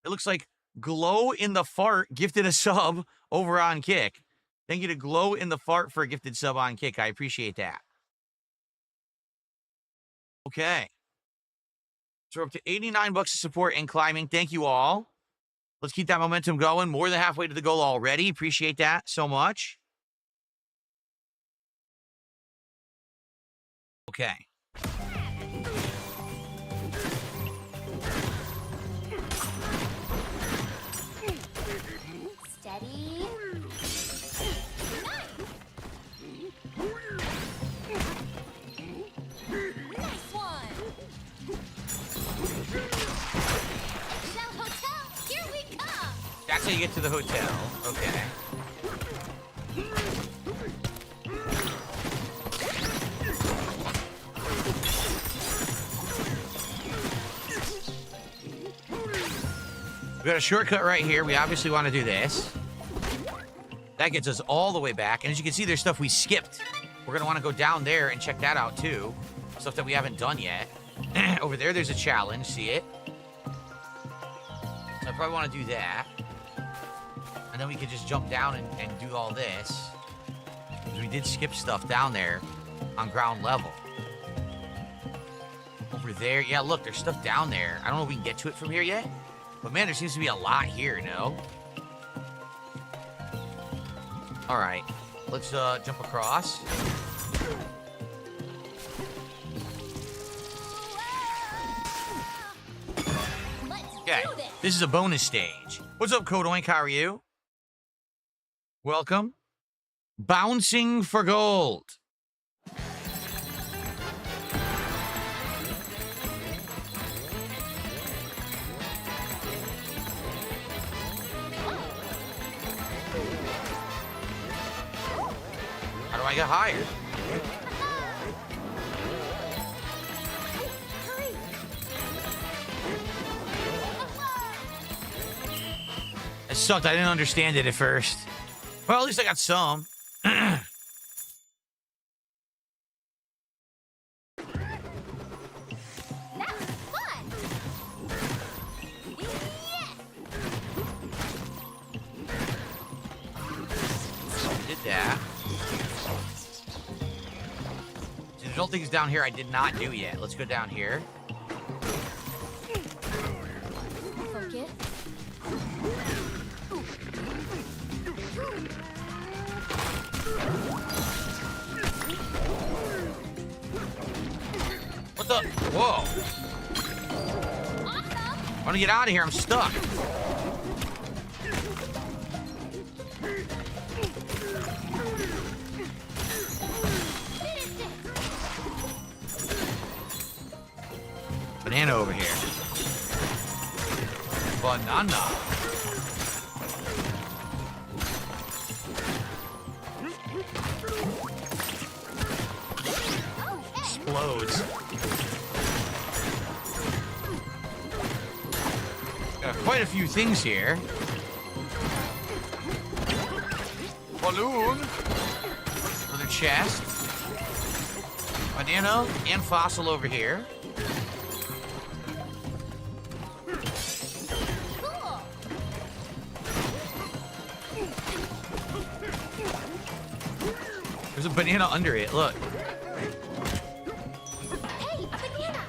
It looks like Glow in the Fart gifted a sub over on Kick. Thank you to Glow in the Fart for a gifted sub on Kick. I appreciate that. Okay. So we're up to 89 bucks of support and climbing. Thank you all. Let's keep that momentum going. More than halfway to the goal already. Appreciate that so much. Okay.
Steady. Nice one. Shell Hotel, here we come.
That's how you get to the hotel. Okay. We got a shortcut right here. We obviously want to do this. That gets us all the way back. And as you can see, there's stuff we skipped. We're going to want to go down there and check that out, too. Stuff that we haven't done yet. Over there, there's a challenge. See it? So I probably want to do that. And then we could just jump down and do all this. Because we did skip stuff down there on ground level. Over there. Yeah, look, there's stuff down there. I don't know if we can get to it from here yet. But man, there seems to be a lot here, no? All right, let's jump across. Okay, this is a bonus stage. What's up, Codoink? How are you? Welcome. Bouncing for gold. How do I get higher? It sucked. I didn't understand it at first. Well, at least I got some. Did that. There's all things down here I did not do yet. Let's go down here.
Forget.
Stuck. Whoa. I want to get out of here. I'm stuck. Banana over here. Banana. Explodes. Got quite a few things here. Balloon. Another chest. Banana and fossil over here. There's a banana under it. Look.
Hey, a banana!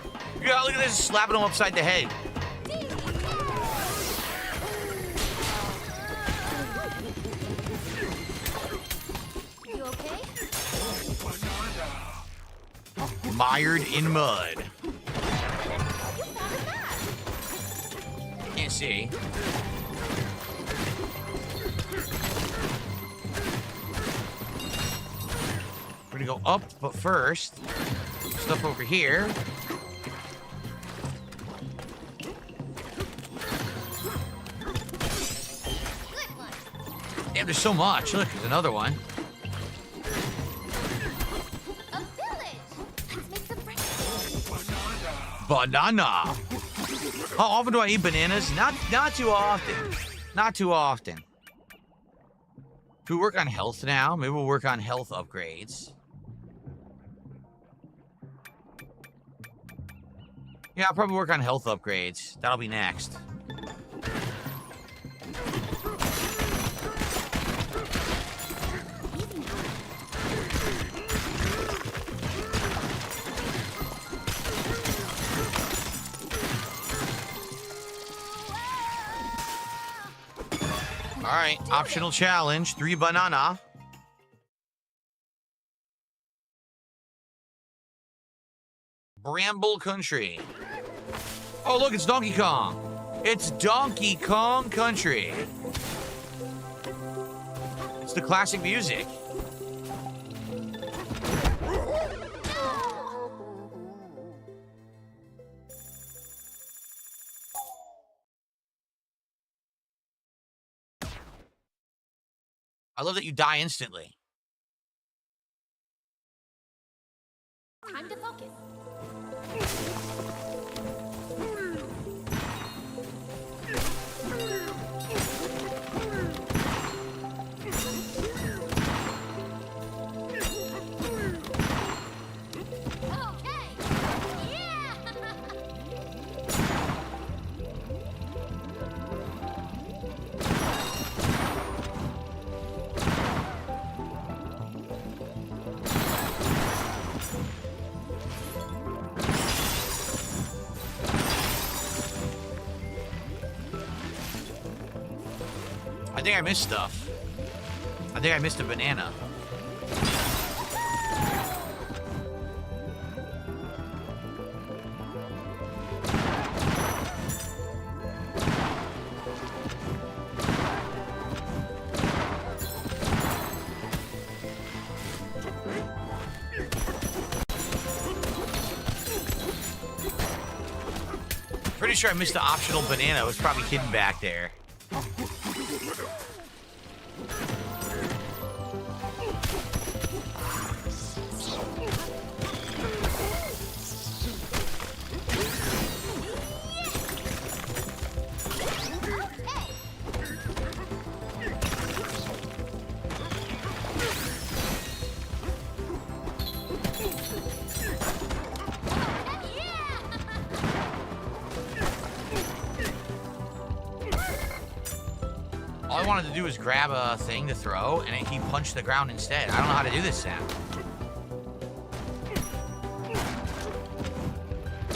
Yeah, look at this. Slapping him upside the head.
You okay?
Mired in mud. Can't see. We're gonna go up, but first, stuff over here. Damn, there's so much. Look, there's another one.
A village! Let's make some friends.
Banana. How often do I eat bananas? Not too often. Not too often. Do we work on health now? Maybe we'll work on health upgrades. Yeah, I'll probably work on health upgrades. That'll be next. All right, optional challenge, 3 banana. Bramble Country. Oh, look, it's Donkey Kong. It's Donkey Kong Country. It's the classic music. I love that you die instantly.
Time to focus.
I think I missed stuff. I think I missed a banana. Pretty sure I missed the optional banana. It was probably hidden back there. All I wanted to do was grab a thing to throw, and he punched the ground instead. I don't know how to do this now.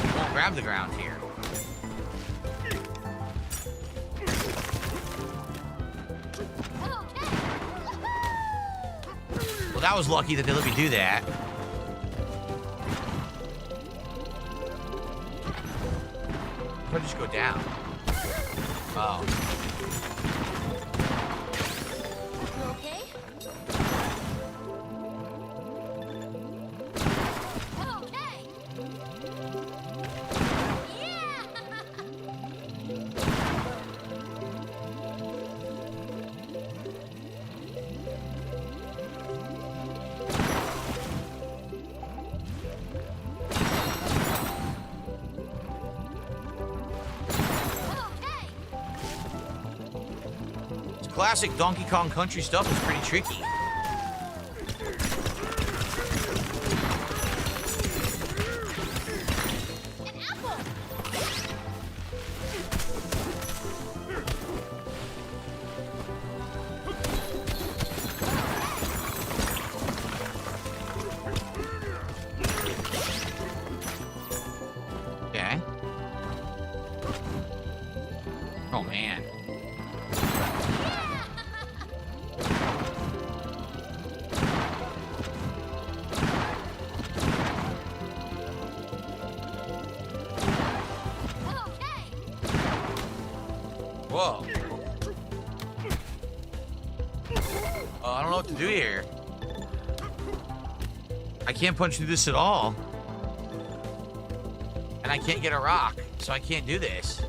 He won't grab the ground here. Well, that was lucky that they let me do that. just go down. Oh.
You okay? Okay. Yeah.
This classic Donkey Kong Country stuff is pretty tricky.
An apple.
Okay. Oh, man. Whoa. I don't know what to do here. I can't punch through this at all. And I can't get a rock, so I can't do this.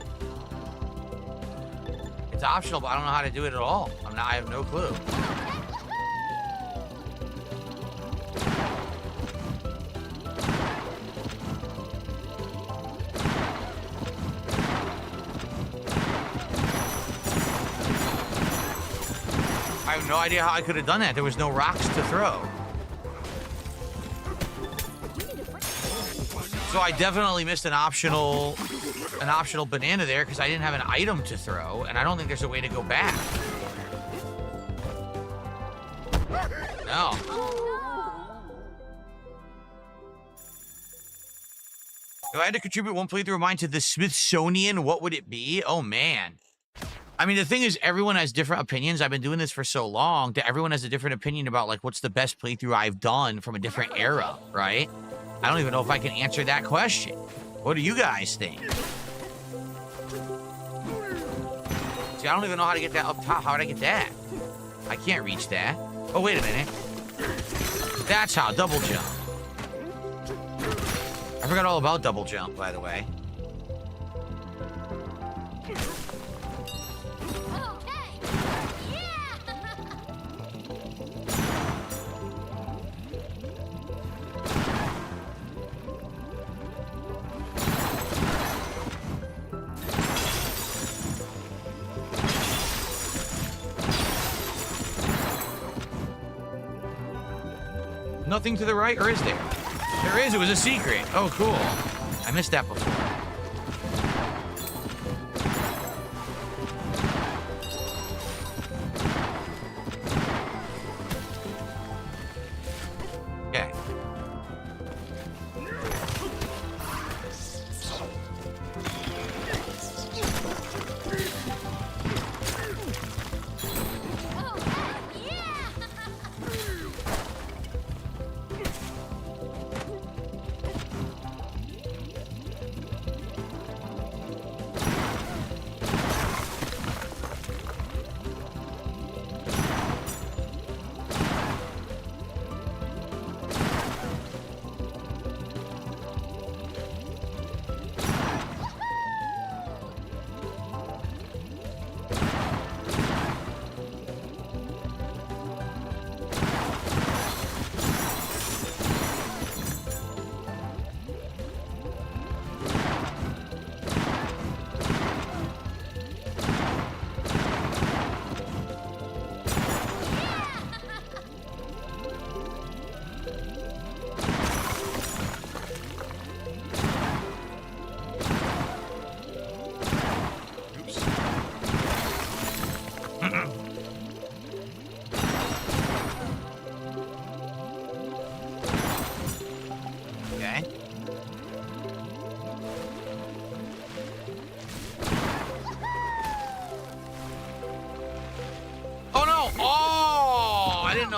It's optional, but I don't know how to do it at all. I have no clue. I have no idea how I could have done that. There was no rocks to throw. So I definitely missed an optional banana there because I didn't have an item to throw, and I don't think there's a way to go back. No. If I had to contribute one playthrough of mine to the Smithsonian, what would it be? Oh, man. I mean, the thing is, everyone has different opinions. I've been doing this for so long that everyone has a different opinion about, like, what's the best playthrough I've done from a different era, right? I don't even know if I can answer that question. What do you guys think? See, I don't even know how to get that up top. How would I get that? I can't reach that. Oh, wait a minute. That's how, double jump. I forgot all about double jump, by the way. Nothing to the right, or is there? There is, it was a secret. Oh, cool. I missed that before. Okay.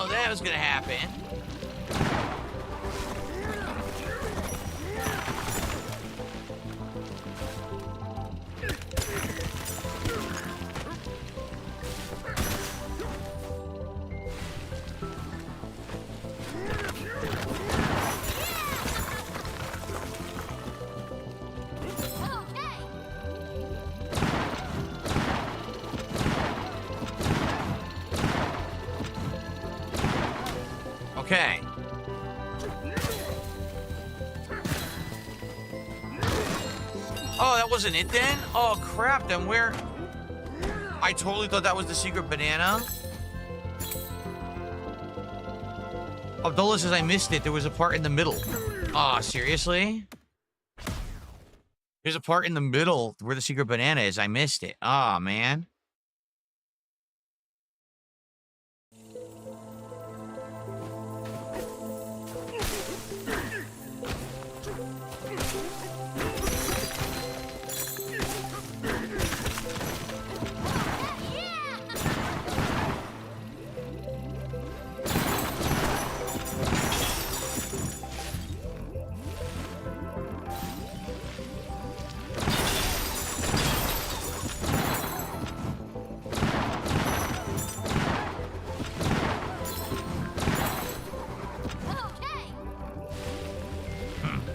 That was gonna happen. Oh, that wasn't it then? Oh, crap. Then where? I totally thought that was the secret banana. Abdullah says I missed it. There was a part in the middle. Oh, seriously? There's a part in the middle where the secret banana is. I missed it. Oh, man.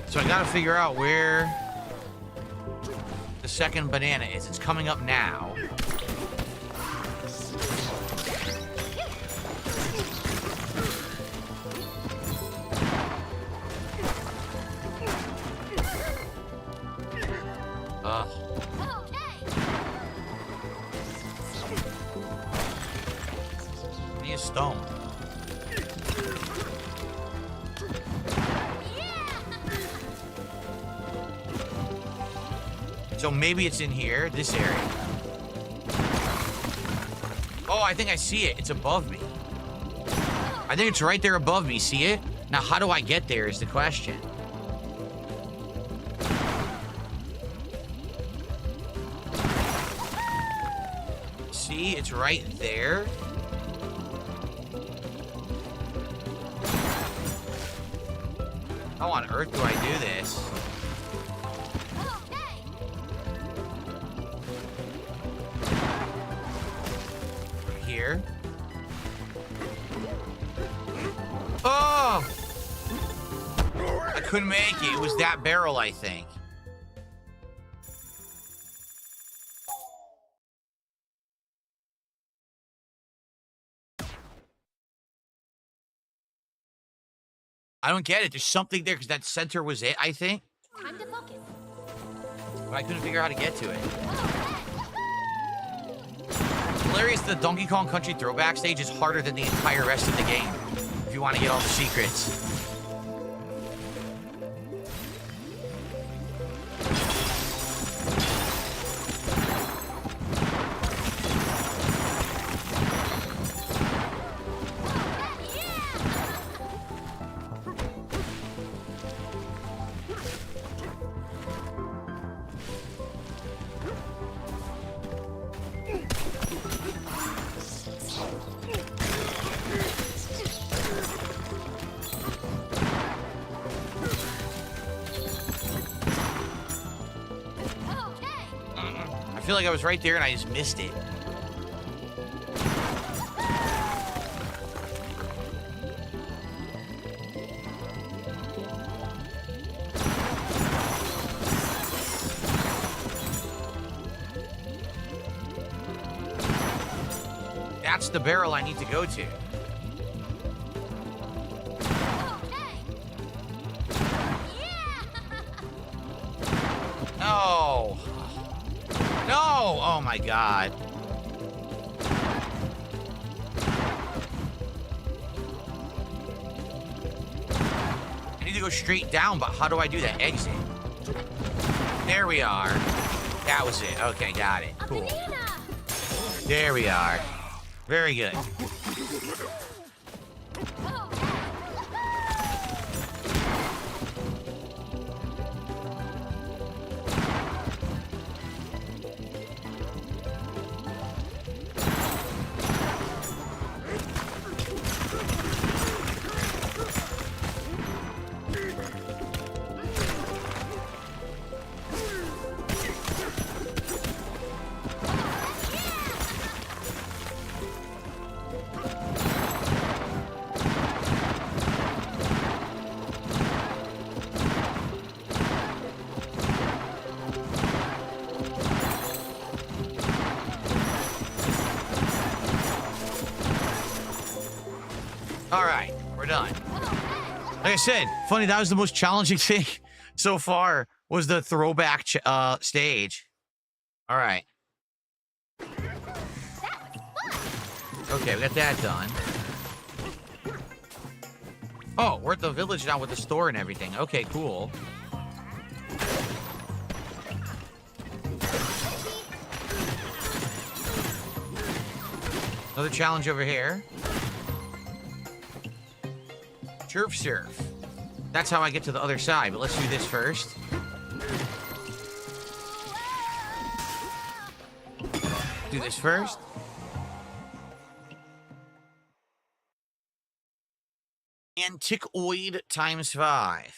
So I gotta figure out where the second banana is. It's coming up now. Ugh. I need a stone. So maybe it's in here, this area. Oh, I think I see it. It's above me. I think it's right there above me. See it? Now, how do I get there is the question. See, it's right there. How on earth do I do this? Here. Oh! I couldn't make it. It was that barrel, I think. I don't get it. There's something there because that center was it, I think.
Time to focus.
But I couldn't figure out how to get to it. Hilarious, the Donkey Kong Country throwback stage is harder than the entire rest of the game if you want to get all the secrets. I feel like I was right there and I just missed it. That's the barrel I need to go to. No. No! Oh my god. I need to go straight down, but how do I do that? Exit. There we are. That was it. Okay, got it. Cool. There we are. Very good. All right, we're done. Like I said, funny, that was the most challenging thing so far was the throwback stage. All right. Okay, we got that done. Oh, we're at the village now with the store and everything. Okay, cool. Another challenge over here. Turf surf. That's how I get to the other side, but let's do this first. Do this first. Anticoid ×5.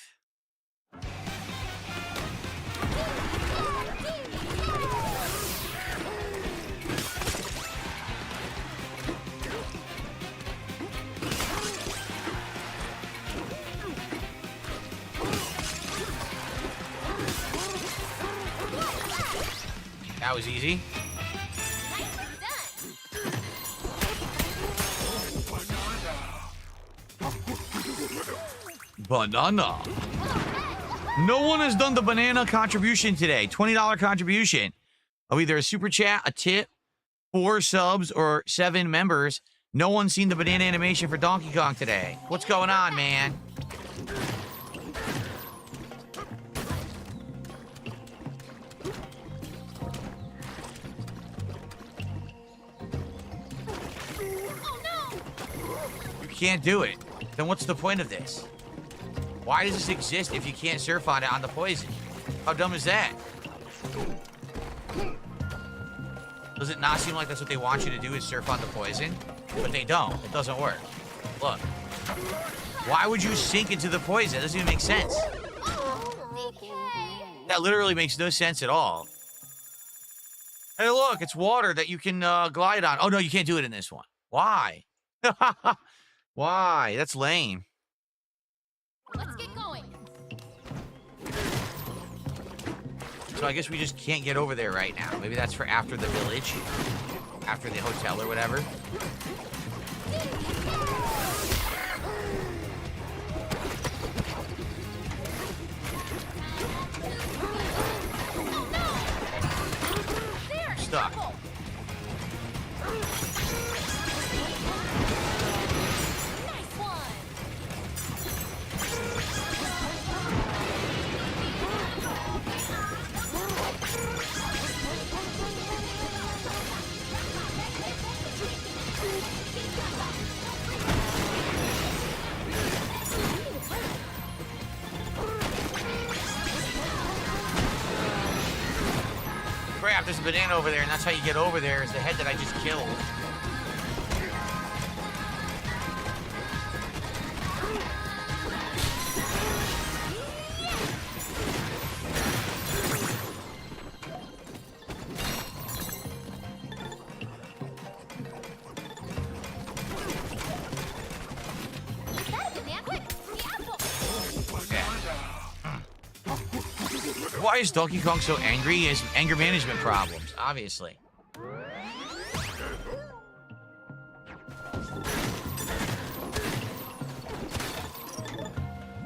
That was easy. Banana. No one has done the banana contribution today. $20 contribution of either a super chat, a tip, 4 subs, or 7 members. No one's seen the banana animation for Donkey Kong today. What's going on, man? You can't do it. Then what's the point of this? Why does this exist if you can't surf on it on the poison? How dumb is that? Does it not seem like that's what they want you to do is surf on the poison? But they don't. It doesn't work. Look. Why would you sink into the poison? It doesn't even make sense. That literally makes no sense at all. Hey, look, it's water that you can glide on. Oh, no, you can't do it in this one. Why? Why? That's lame.
Let's get going.
So I guess we just can't get over there right now. Maybe that's for after the village. After the hotel or whatever. Stuck. Crap, there's a banana over there, and that's how you get over there, is the head that I just killed. Why is Donkey Kong so angry? He has anger management problems, obviously.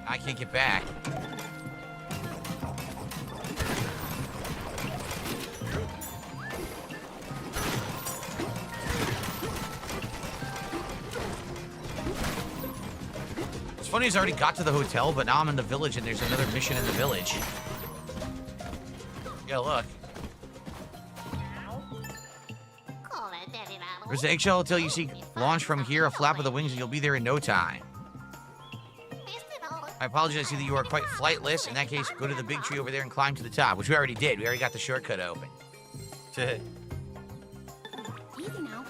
I can't get back. It's funny, he's already got to the hotel, but now I'm in the village and there's another mission in the village. Yeah, look. There's the eggshell until you see launch from here, a flap of the wings, and you'll be there in no time. I apologize, I see that you are quite flightless. In that case, go to the big tree over there and climb to the top, which we already did. We already got the shortcut open.
Easy now.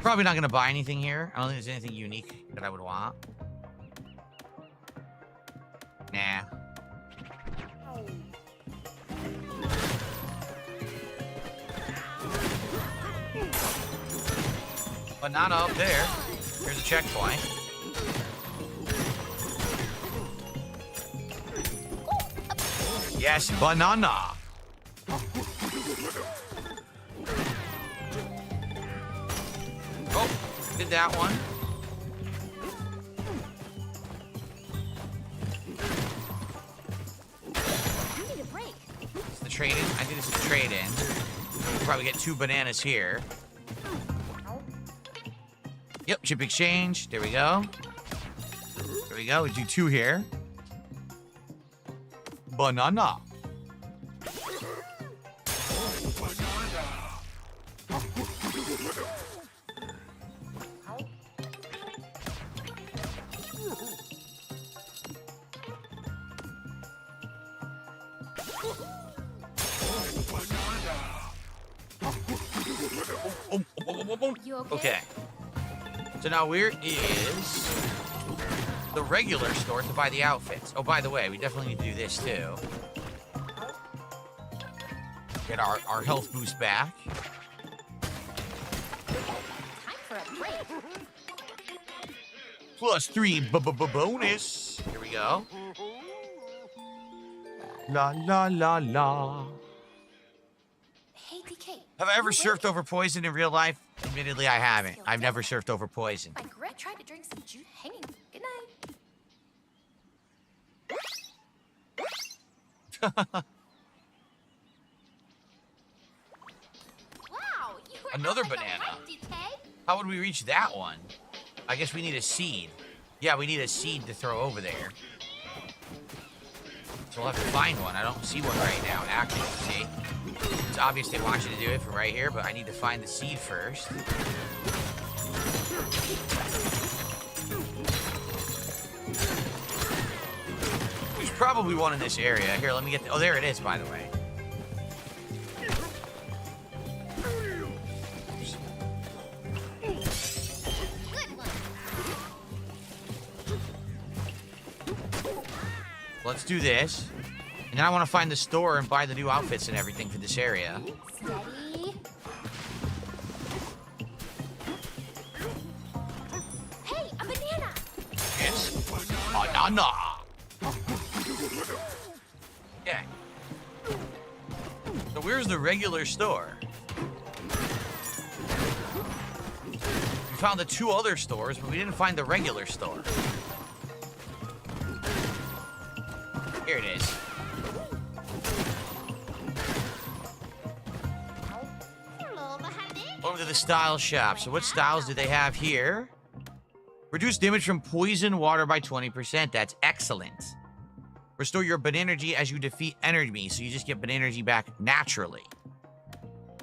Probably not going to buy anything here. I don't think there's anything unique that I would want. Nah. Banana up there. Here's a checkpoint. Yes, banana. Oh, did that one. trade-in? I think it's a trade-in. We'll probably get 2 bananas here. Yep, chip exchange. There we go. There we go. We do 2 here. Banana.
You okay?
Okay. So now where is the regular store to buy the outfits? Oh, by the way, we definitely need to do this too. Get our health boost back.
Time for a break.
+3 bonus. Here we go. La la la la.
Hey, DK.
Have I ever surfed over poison in real life? Admittedly, I haven't. I've never surfed over poison.
My grip tried to drink some juice. Hanging. Good night. Wow, you were
Another
out like a
banana.
light, DK.
How would we reach that one? I guess we need a seed. Yeah, we need a seed to throw over there. So we'll have to find one. I don't see one right now, active, see? It's obvious they want you to do it from right here, but I need to find the seed first. There's probably one in this area. Here, let me get... Oh, there it is, by the way. Let's do this. And then I want to find the store and buy the new outfits and everything for this area.
Steady. Hey, a banana.
Yes. Banana. Okay. So where's the regular store? We found the 2 other stores, but we didn't find the regular store. Here it is. Over to the style shop. So what styles do they have here? Reduce damage from poison water by 20%. That's excellent. Restore your energy as you defeat enemy. So you just get energy back naturally.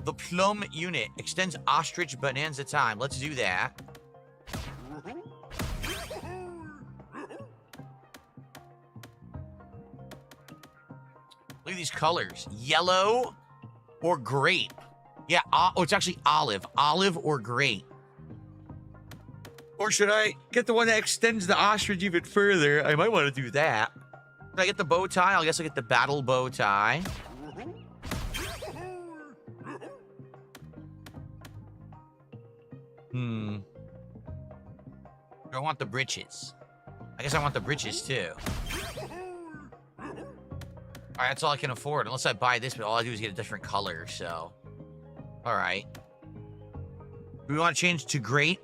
The plum unit extends ostrich bonanza time. Let's do that. Look at these colors. Yellow or grape. Yeah, oh, it's actually olive. Olive or grape. Or should I get the one that extends the ostrich even further? I might want to do that. Should I get the bow tie? I guess I'll get the battle bow tie. Do I want the breeches? I guess I want the breeches too. Alright, that's all I can afford. Unless I buy this, but all I do is get a different color, so. Alright. Do we want to change to grape?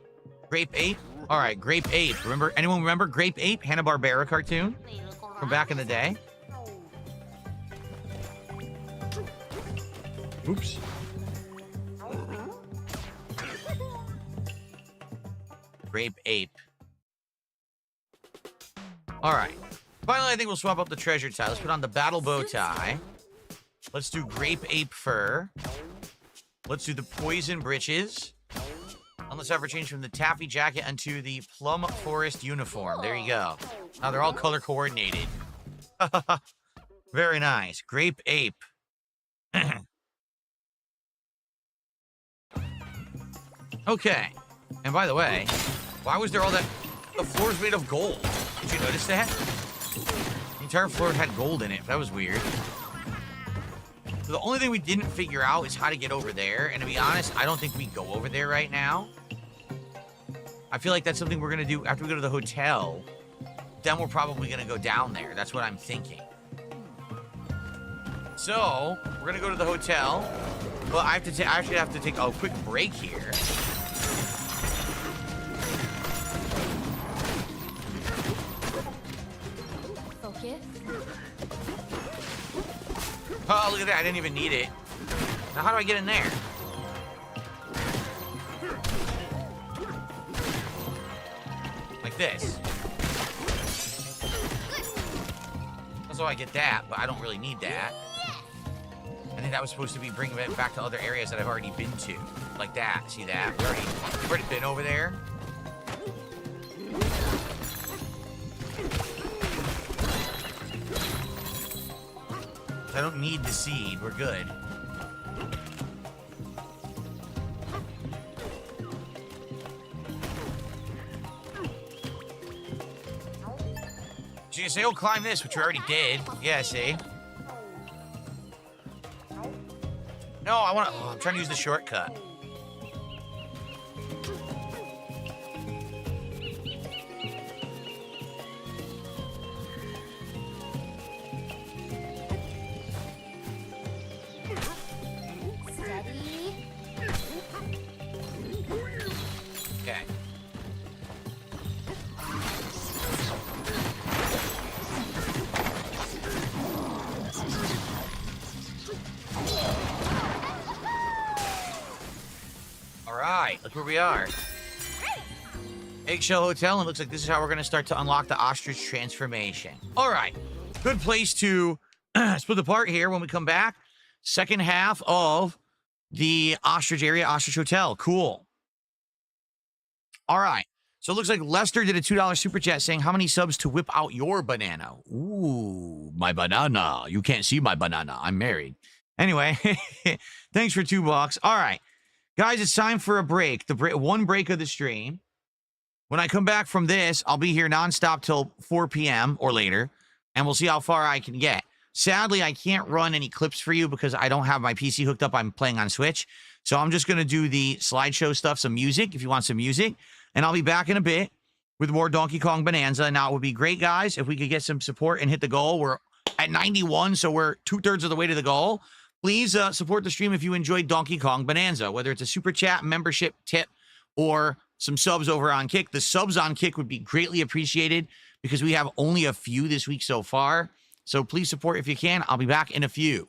Grape ape? Alright, grape ape. Remember, anyone remember Grape Ape? Hanna-Barbera cartoon? From back in the day? Oops. Grape ape. Alright. Finally, I think we'll swap up the treasure tie. Let's put on the battle bow tie. Let's do grape ape fur. Let's do the poison breeches. And let's ever change from the taffy jacket into the plum forest uniform. There you go. Now they're all color coordinated. Very nice. Grape ape. Okay. And by the way, why was there all that? The floor's made of gold. Did you notice that? The entire floor had gold in it. That was weird. So the only thing we didn't figure out is how to get over there. And to be honest, I don't think we go over there right now. I feel like that's something we're going to do after we go to the hotel. Then we're probably going to go down there. That's what I'm thinking. So, we're going to go to the hotel. Well, I actually have to take a quick break here.
Focus.
Oh, look at that. I didn't even need it. Now, how do I get in there? Like this. So I get that, but I don't really need that. I think that was supposed to be bringing it back to other areas that I've already been to. Like that. See that? We've already been over there. I don't need the seed. We're good. So you say, oh, climb this, which we already did. Yeah, see? No, I'm trying to use the shortcut. Okay. All right, look where we are. Eggshell Hotel, and looks like this is how we're going to start to unlock the ostrich transformation. All right, good place to split apart here when we come back. Second half of the ostrich area, ostrich hotel. Cool. All right, so it looks like Lester did a $2 super chat saying, how many subs to whip out your banana? Ooh, my banana. You can't see my banana. I'm married. Anyway, thanks for $2. All right, guys, it's time for a break. One break of the stream. When I come back from this, I'll be here nonstop till 4 p.m. or later, and we'll see how far I can get. Sadly, I can't run any clips for you because I don't have my PC hooked up. I'm playing on Switch. So I'm just going to do the slideshow stuff, some music, if you want some music. And I'll be back in a bit with more Donkey Kong Bonanza. Now, it would be great, guys, if we could get some support and hit the goal. We're at 91, so we're 2/3 of the way to the goal. Please support the stream if you enjoyed Donkey Kong Bonanza, whether it's a super chat, membership, tip, or some subs over on Kick. The subs on Kick would be greatly appreciated because we have only a few this week so far. So please support if you can. I'll be back in a few.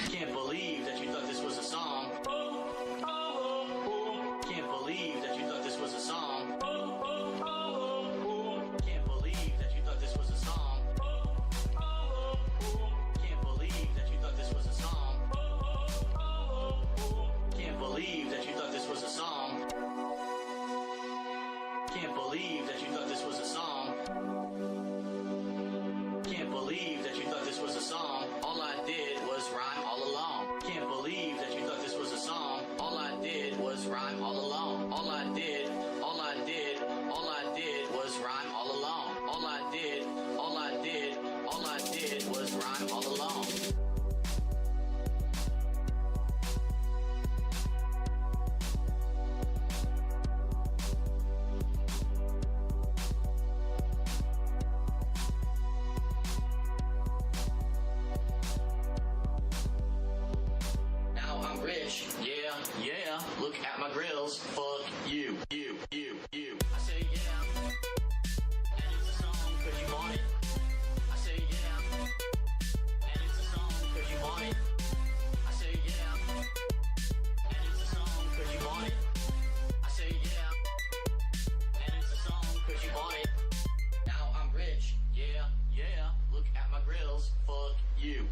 Can't believe that you thought this was a song. Can't believe that you thought this was a song. Can't believe that you thought this was a song. Can't believe that you thought this was a song. Can't believe that you thought this was a song. Can't believe that you thought this was a song. Can't believe that you thought this was a song. All I did was rhyme all along. Can't believe that you thought this was a song. All I did was rhyme all along. All I did was rhyme all along. All I did was rhyme all along. Now I'm rich, yeah, look at my grills, fuck you. I say yeah, and it's a song cause you want it. I say yeah, and it's a song cause you want it. I say yeah, and it's a song cause you want it. I say yeah, and it's a song cause you want it. Now I'm rich, yeah, look at my grills, fuck you.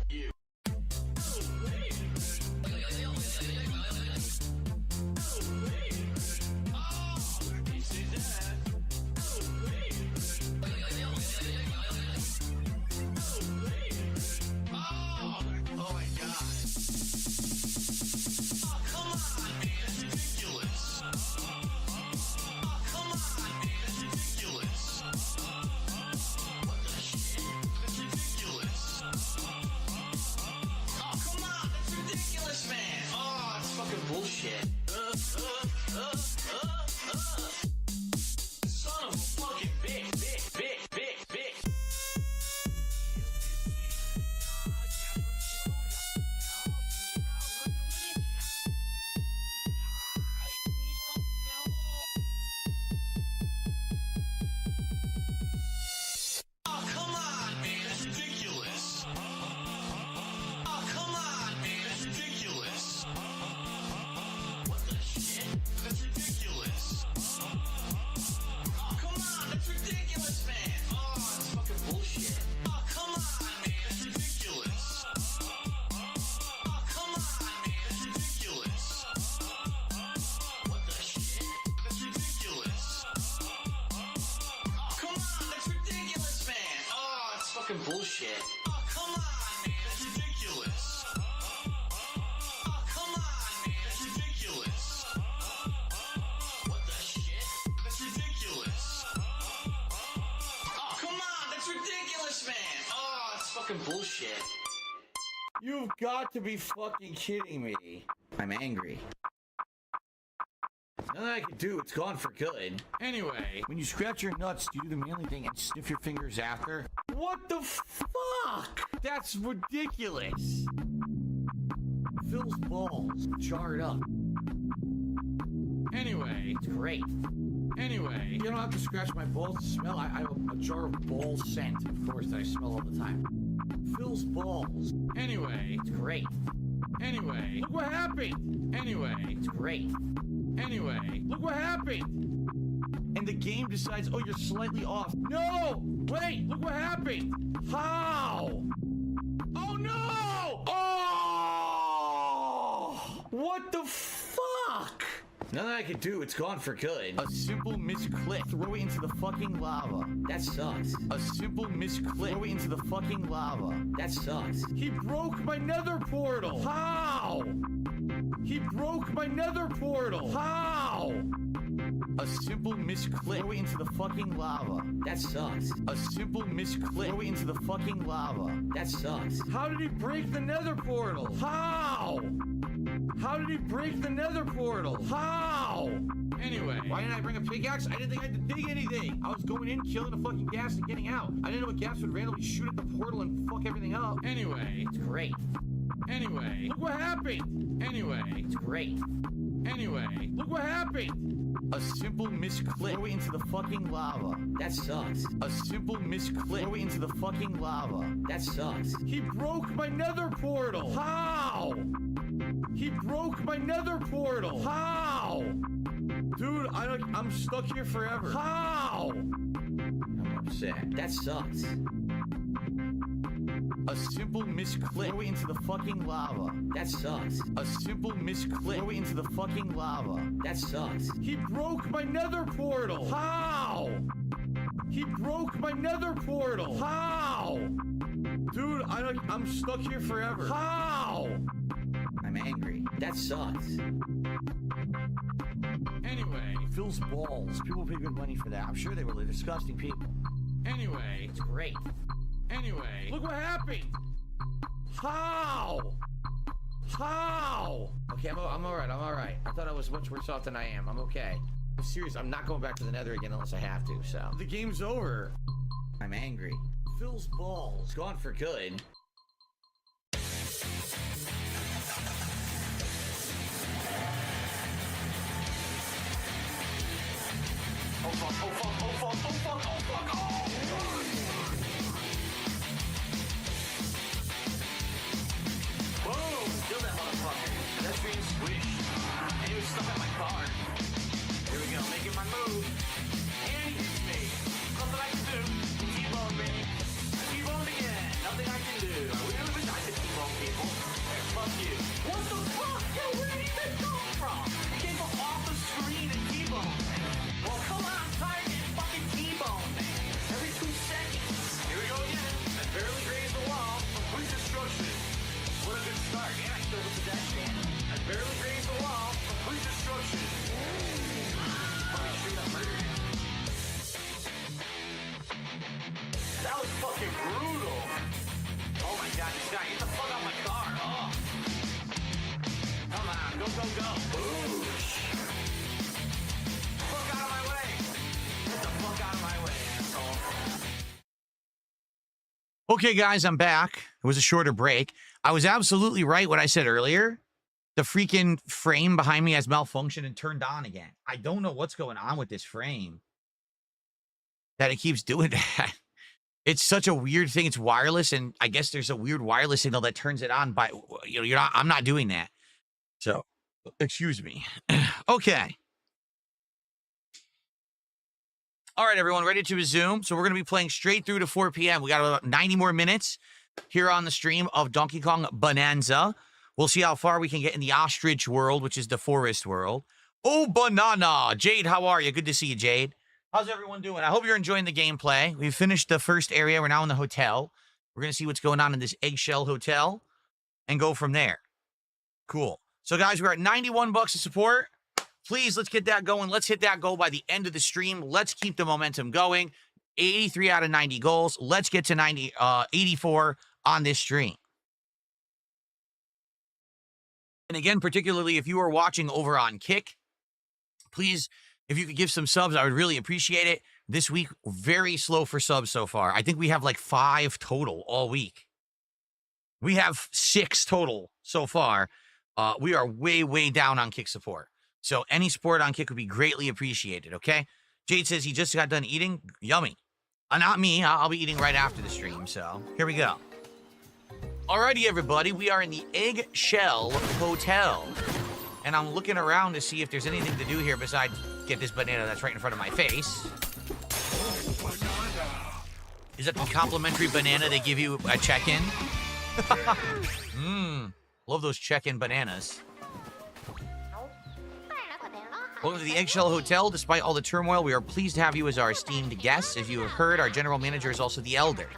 fucking bullshit. Oh, come on, man. That's ridiculous. Oh, come on, man. That's ridiculous. What the shit? That's ridiculous. Oh, come on. That's ridiculous, man. Oh, it's fucking bullshit.
You've got to be fucking kidding me. I'm angry. Nothing I can do, it's gone for good. Anyway, when you scratch your nuts, do you do the manly thing and sniff your fingers after? What the fuck? That's ridiculous. Phil's balls jarred up. Anyway, it's great. Anyway, you don't have to scratch my balls to smell. I have a jar of ball scent, of course, that I smell all the time. Phil's balls. Anyway, it's great. Anyway, look what happened. Anyway, it's great. Anyway, look what happened. And the game decides, oh, you're slightly off. No! Wait, look what happened. How? Oh, no! Oh! What the fuck? Nothing I can do, it's gone for good. A simple misclick. Throw it into the fucking lava. That sucks. A simple misclick. Throw it into the fucking lava. That sucks. He broke my nether portal. How? He broke my nether portal. How? A simple misclick. Throw it into the fucking lava. That sucks. A simple misclick. Throw it into the fucking lava. That sucks. How did he break the nether portal? How? How did he break the nether portal? How? Anyway, why didn't I bring a pickaxe? I didn't think I had to dig anything. I was going in, killing the fucking gas and getting out. I didn't know what gas would randomly shoot at the portal and fuck everything up. Anyway, it's great. Anyway, look what happened. Anyway, it's great. Anyway, look what happened. A simple misclick. Throw it into the fucking lava. That sucks. A simple misclick. Throw it into the fucking lava. That sucks. He broke my nether portal. How? He broke my nether portal. How? Dude, I'm stuck here forever. How? I'm upset. That sucks. A simple misclick. Throw it into the fucking lava. That sucks. A simple misclick. Throw it into the fucking lava. That sucks. He broke my nether portal. How? He broke my nether portal. How? Dude, I'm stuck here forever. How? I'm angry. That sucks. Anyway, Phil's balls. People pay good money for that. I'm sure they were disgusting people. Anyway, it's great. Anyway, look what happened. How? How? Okay, I'm all right. I'm all right. I thought I was much worse off than I am. I'm okay. I'm serious. I'm not going back to the nether again unless I have to, so. The game's over. I'm angry. Phil's balls. Gone for good. Oh fuck, oh fuck, oh fuck, oh fuck, oh fuck, oh! Boom! Kill that motherfucker. That screen squished. And he was stuck on my car. Here we go, making my move. And he hits me. Nothing I can do. He T-boned me. T-boned again. Nothing I can do. We don't even I can T-bone people. Hey, fuck you. What the fuck? Yo, where did he even come from? He came from off the screen and T-boned me. Well, come on, I'm tired of getting fucking T-boned, man. Every 2 seconds. Here we go again. I barely grazed the wall. Complete destruction. What a good start. And I still with the dash stand. I barely grazed the wall. Complete destruction. Fucking straight up murder. That was fucking brutal. Oh my god, this guy, get the fuck out of my car. Oh. Come on, go, go, go. Boosh. Fuck out of my way. Get the fuck out of my way, asshole. Okay, guys, I'm back. It was a shorter break. I was absolutely right what I said earlier. The freaking frame behind me has malfunctioned and turned on again. I don't know what's going on with this frame. That it keeps doing that. It's such a weird thing. It's wireless, and I guess there's a weird wireless signal that turns it on. By I'm not doing that. So, excuse me. Okay. All right, everyone, ready to resume? So we're going to be playing straight through to 4 p.m. We got about 90 more minutes here on the stream of Donkey Kong Bonanza. We'll see how far we can get in the ostrich world, which is the forest world. Oh, banana. Jade, how are you? Good to see you, Jade. How's everyone doing? I hope you're enjoying the gameplay. We've finished the first area. We're now in the hotel. We're going to see what's going on in this eggshell hotel and go from there. Cool. So, guys, we're at 91 bucks of support. Please, let's get that going. Let's hit that goal by the end of the stream. Let's keep the momentum going. 83 out of 90 goals. Let's get to 84 on this stream. And again, particularly if you are watching over on Kick, please, if you could give some subs, I would really appreciate it. This week, very slow for subs so far. I think we have like 5 total all week. We have 6 total so far. We are way, way down on Kick support. So any support on Kick would be greatly appreciated, okay? Jade says he just got done eating. Yummy. Not me. I'll be eating right after the stream, so here we go. Alrighty, everybody. We are in the Eggshell Hotel. And I'm looking around to see if there's anything to do here besides get this banana that's right in front of my face. Is that the complimentary banana they give you at check-in? Love those check-in bananas. Welcome to the Eggshell Hotel. Despite all the turmoil, we are pleased to have you as our esteemed guests. As you have heard, our general manager is also the elder.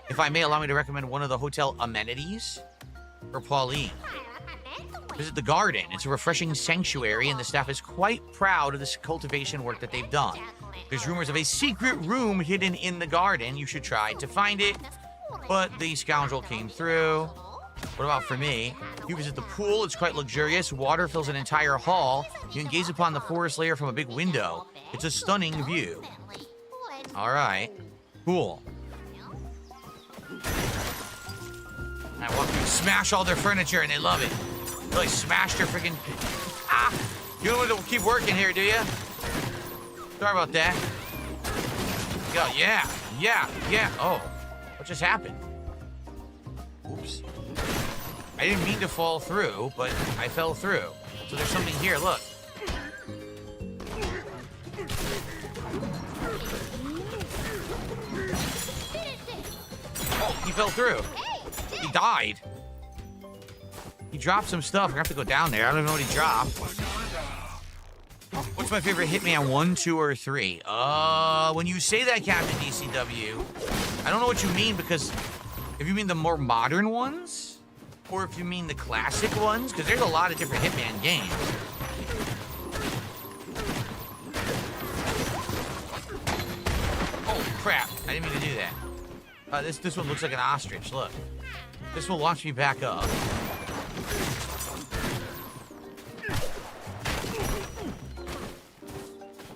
If I may, allow me to recommend one of the hotel amenities for Pauline. Visit the garden. It's a refreshing sanctuary, and the staff is quite proud of this cultivation work that they've done. There's rumors of a secret room hidden in the garden. You should try to find it, but the scoundrel came through. What about for me? You visit the pool. It's quite luxurious. Water fills an entire hall. You can gaze upon the forest layer from a big window. It's a stunning view. All right. Cool. I walk through, smash all their furniture, and they love it. Really smashed your freaking... Ah! You don't want to keep working here, do you? Sorry about that. Go, yeah. Oh, what just happened? Oops. I didn't mean to fall through, but I fell through. So there's something here, look. Oh, he fell through. He died. He dropped some stuff. We're gonna have to go down there. I don't even know what he dropped. What's my favorite Hitman, 1, 2, or 3? When you say that, Captain DCW, I don't know what you mean, because if you mean the more modern ones, or if you mean the classic ones, because there's a lot of different Hitman games. Oh, crap. I didn't mean to do that. This one looks like an ostrich. Look. This will launch me back up.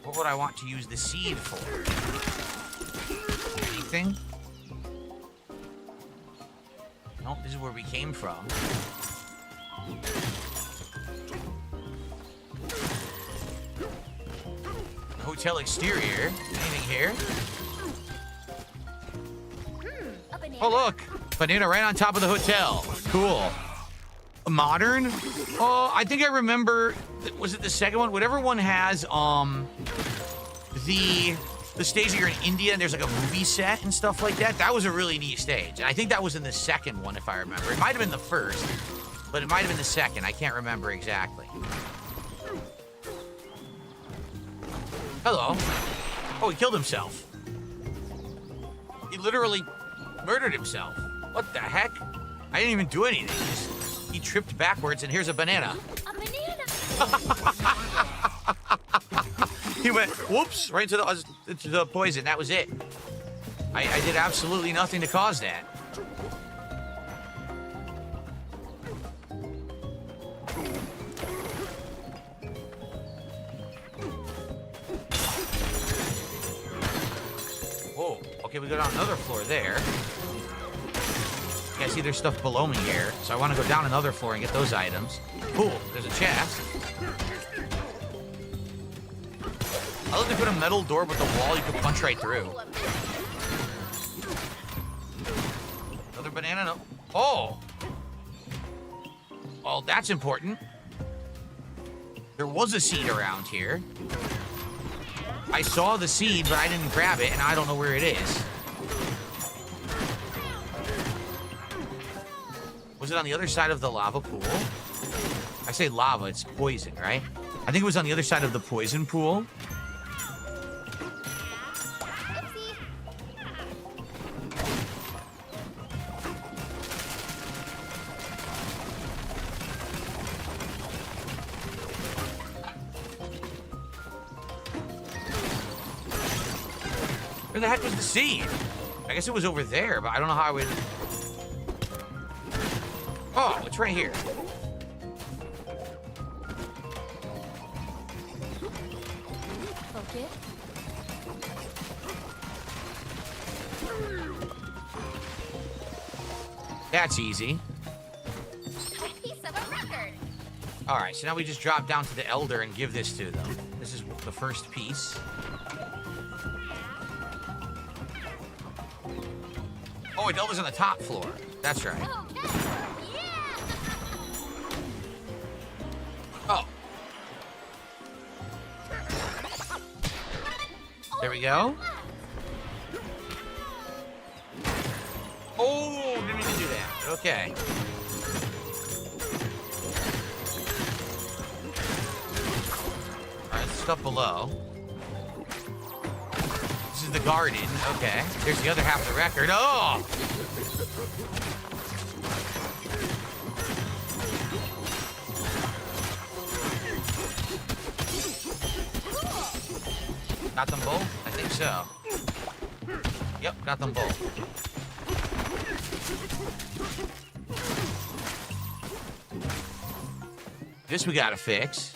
What would I want to use the seed for? Anything? Nope, this is where we came from. Hotel exterior. Anything here? Oh, look. Banana right on top of the hotel. Cool. Modern? Oh, I think I remember. Was it the second one? Whatever one has, the stage that you're in India and there's like a movie set and stuff like that. That was a really neat stage. And I think that was in the second one, if I remember. It might have been the first, but it might have been the second. I can't remember exactly. Hello. Oh, he killed himself. He literally murdered himself. What the heck? I didn't even do anything. He tripped backwards, and here's a banana.
A banana!
He went, whoops, right into the poison. That was it. I did absolutely nothing to cause that. Whoa, okay, we go down another floor there. Yeah, see, there's stuff below me here, so I want to go down another floor and get those items. Cool, there's a chest. I love to put a metal door with a wall you can punch right through. Another banana, no. Oh! Well, that's important. There was a seed around here. I saw the seed, but I didn't grab it, and I don't know where it is. Was it on the other side of the lava pool? I say lava, it's poison, right? I think it was on the other side of the poison pool. Where the heck was the seed? I guess it was over there, but I don't know how I would... Oh, it's right here.
Focus.
That's easy.
A piece of a record.
All right, so now we just drop down to the Elder and give this to them. This is the first piece. Oh, wait, the Elder's on the top floor. That's right. Oh. There we go. Oh, didn't mean to do that. Okay. All right, stuff below. This is the garden. Okay. There's the other half of the record. Oh! Got them both? I think so. Yep, got them both. This we gotta fix.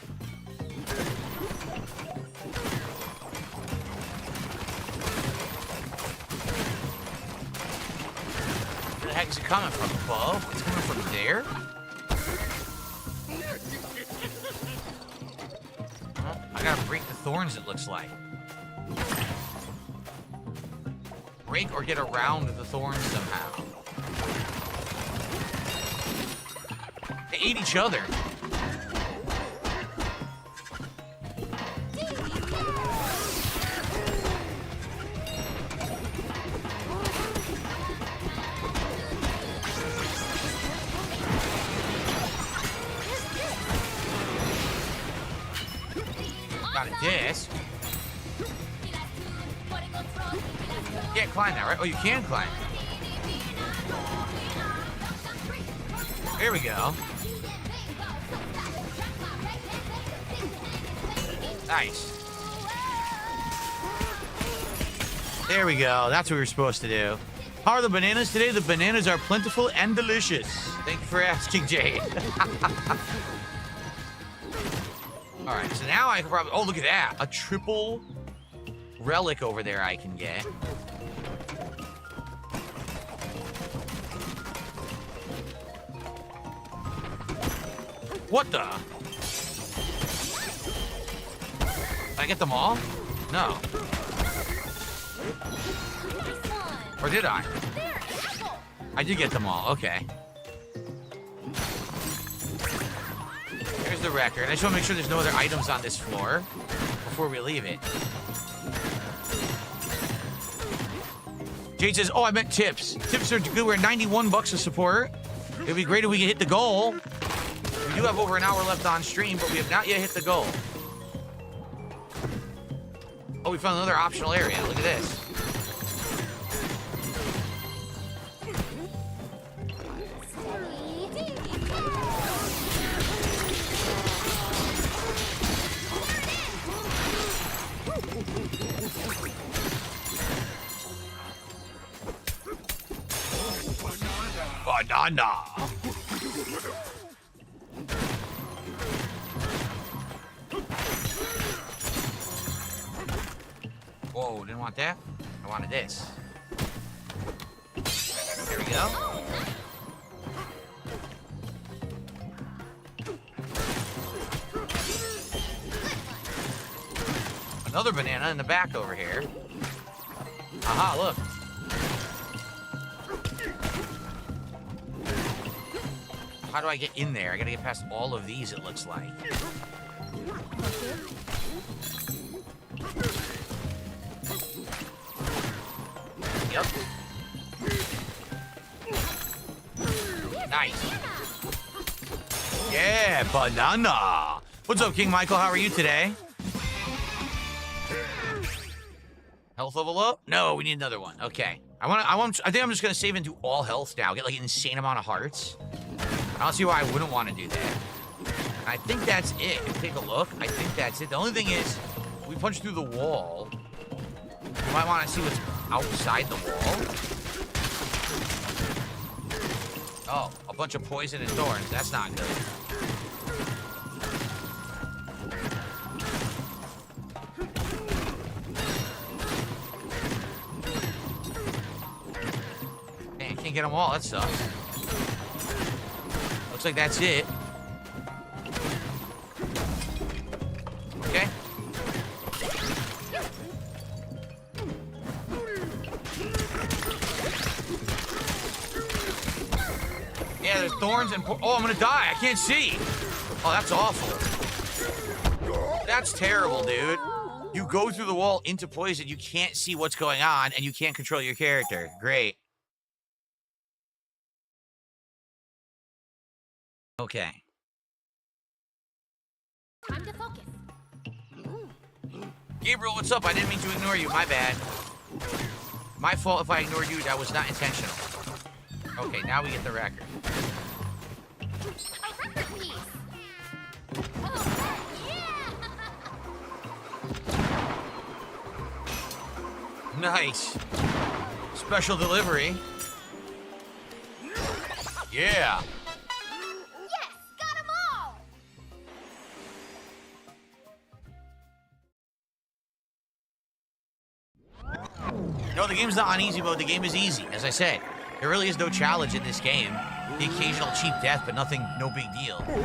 Where the heck is it coming from, above? It's coming from there? Well, I gotta break the thorns, it looks like. Break or get around the thorns somehow. They ate each other. Got a disc. You can't climb that, right? Oh, you can climb. Here we go. Nice. There we go. That's what we were supposed to do. How are the bananas today? The bananas are plentiful and delicious. Thank you for asking, Jade. All right, so now I can probably... Oh, look at that. A triple relic over there I can get. What the? Did I get them all? No. Or did I? I did get them all. Okay. There's the record. I just want to make sure there's no other items on this floor before we leave it. Jade says, oh, I meant tips. Tips are good. We're at 91 bucks a support. It'd be great if we could hit the goal. We do have over an hour left on stream, but we have not yet hit the goal. Oh, we found another optional area. Look at this. Banana. Whoa, didn't want that. I wanted this. There we go. Another banana in the back over here. Aha, look. How do I get in there? I gotta get past all of these, it looks like. Yep. Nice. Yeah, banana. What's up, King Michael? How are you today? Health level up? No, we need another one. Okay. I think I'm just gonna save into all health now. Get like an insane amount of hearts. I don't see why I wouldn't want to do that. And I think that's it. Take a look. I think that's it. The only thing is, we punch through the wall. You might want to see what's outside the wall. Oh, a bunch of poison and thorns. That's not good. Man, can't get them all. That sucks. Looks like that's it. Okay. Yeah, there's thorns and... Oh, I'm gonna die. I can't see. Oh, that's awful. That's terrible, dude. You go through the wall into poison, you can't see what's going on, and you can't control your character. Great. Okay.
Time to focus.
Gabriel, what's up? I didn't mean to ignore you. My bad. My fault if I ignored you. That was not intentional. Okay, now we get the record.
A record piece. Oh, yeah.
Nice. Special delivery. Yeah.
Yes, got them all.
No, the game's not on easy mode. The game is easy. As I said, there really is no challenge in this game. The occasional cheap death, but nothing, no big deal. Here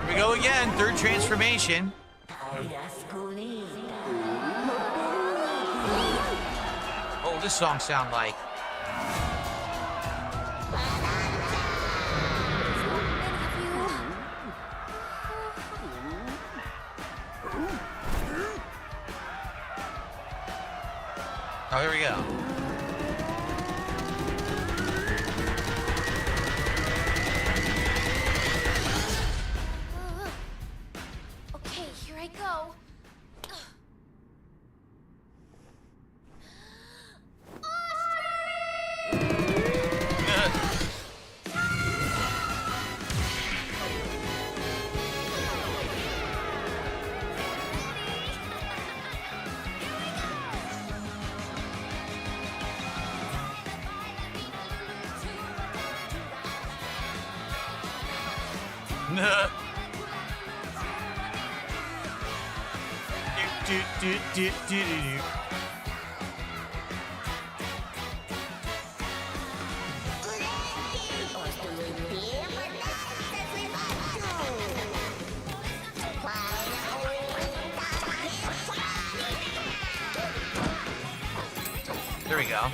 we go again. Third transformation. Oh, this song sound like. Oh, here we go.
Okay, here I go.
There we go.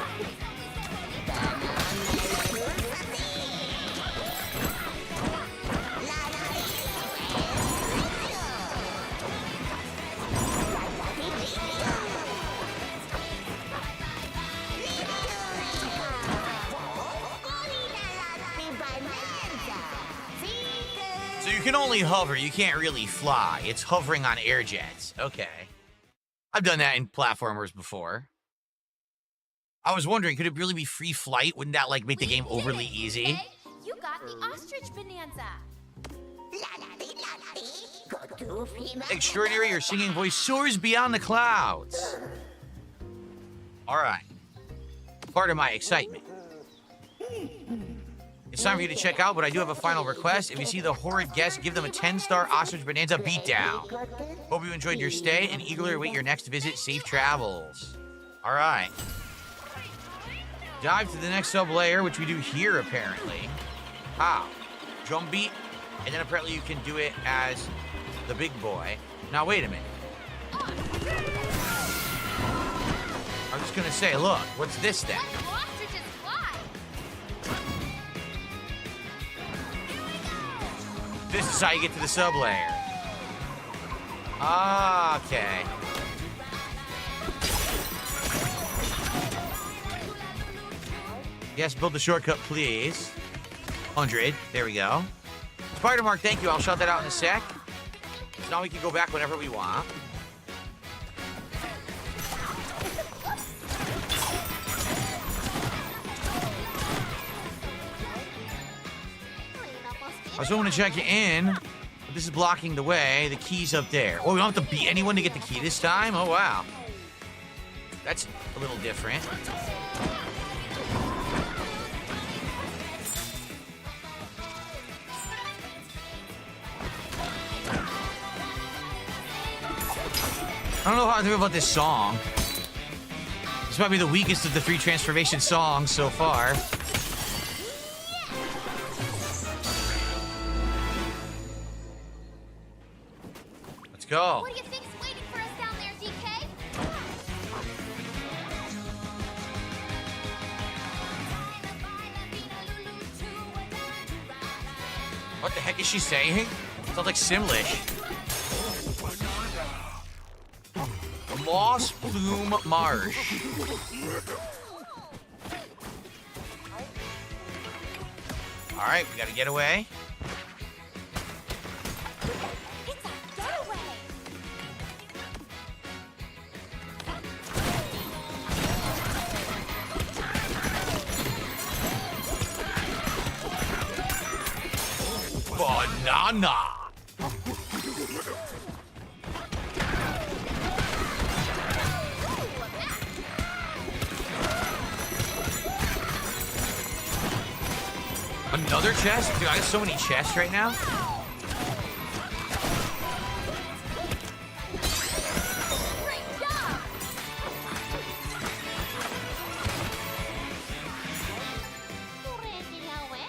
So you can only hover, you can't really fly. It's hovering on air jets. Okay. I've done that in platformers before. I was wondering, could it really be free flight? Wouldn't that, like, make the game overly easy?
Hey, you got the ostrich bonanza.
Extraordinary, your singing voice soars beyond the clouds. All right. Part of my excitement. It's time for you to check out, but I do have a final request. If you see the horrid guest, give them a 10-star Ostrich Bonanza beatdown. Hope you enjoyed your stay and eagerly await your next visit. Safe travels. All right. Dive to the next sub-layer, which we do here, apparently. How? Drum beat, and then apparently you can do it as the big boy. Now, wait a minute. I was just gonna say, look, what's this then? This is how you get to the sub-layer. Okay. Yes, build the shortcut, please. 100. There we go. Spider-Mark, thank you. I'll shout that out in a sec. So now we can go back whenever we want. I was hoping to check you in. This is blocking the way. The key's up there. Oh, we don't have to beat anyone to get the key this time? Oh, wow. That's a little different. I don't know how I feel about this song. This might be the weakest of the 3 transformation songs so far. Let's go.
What do you think's waiting for us down there, DK?
What the heck is she saying? Sounds like Simlish. Moss Plume Marsh. All right, we gotta get away.
It's a getaway.
Banana. Another chest? Dude, I got so many chests right now.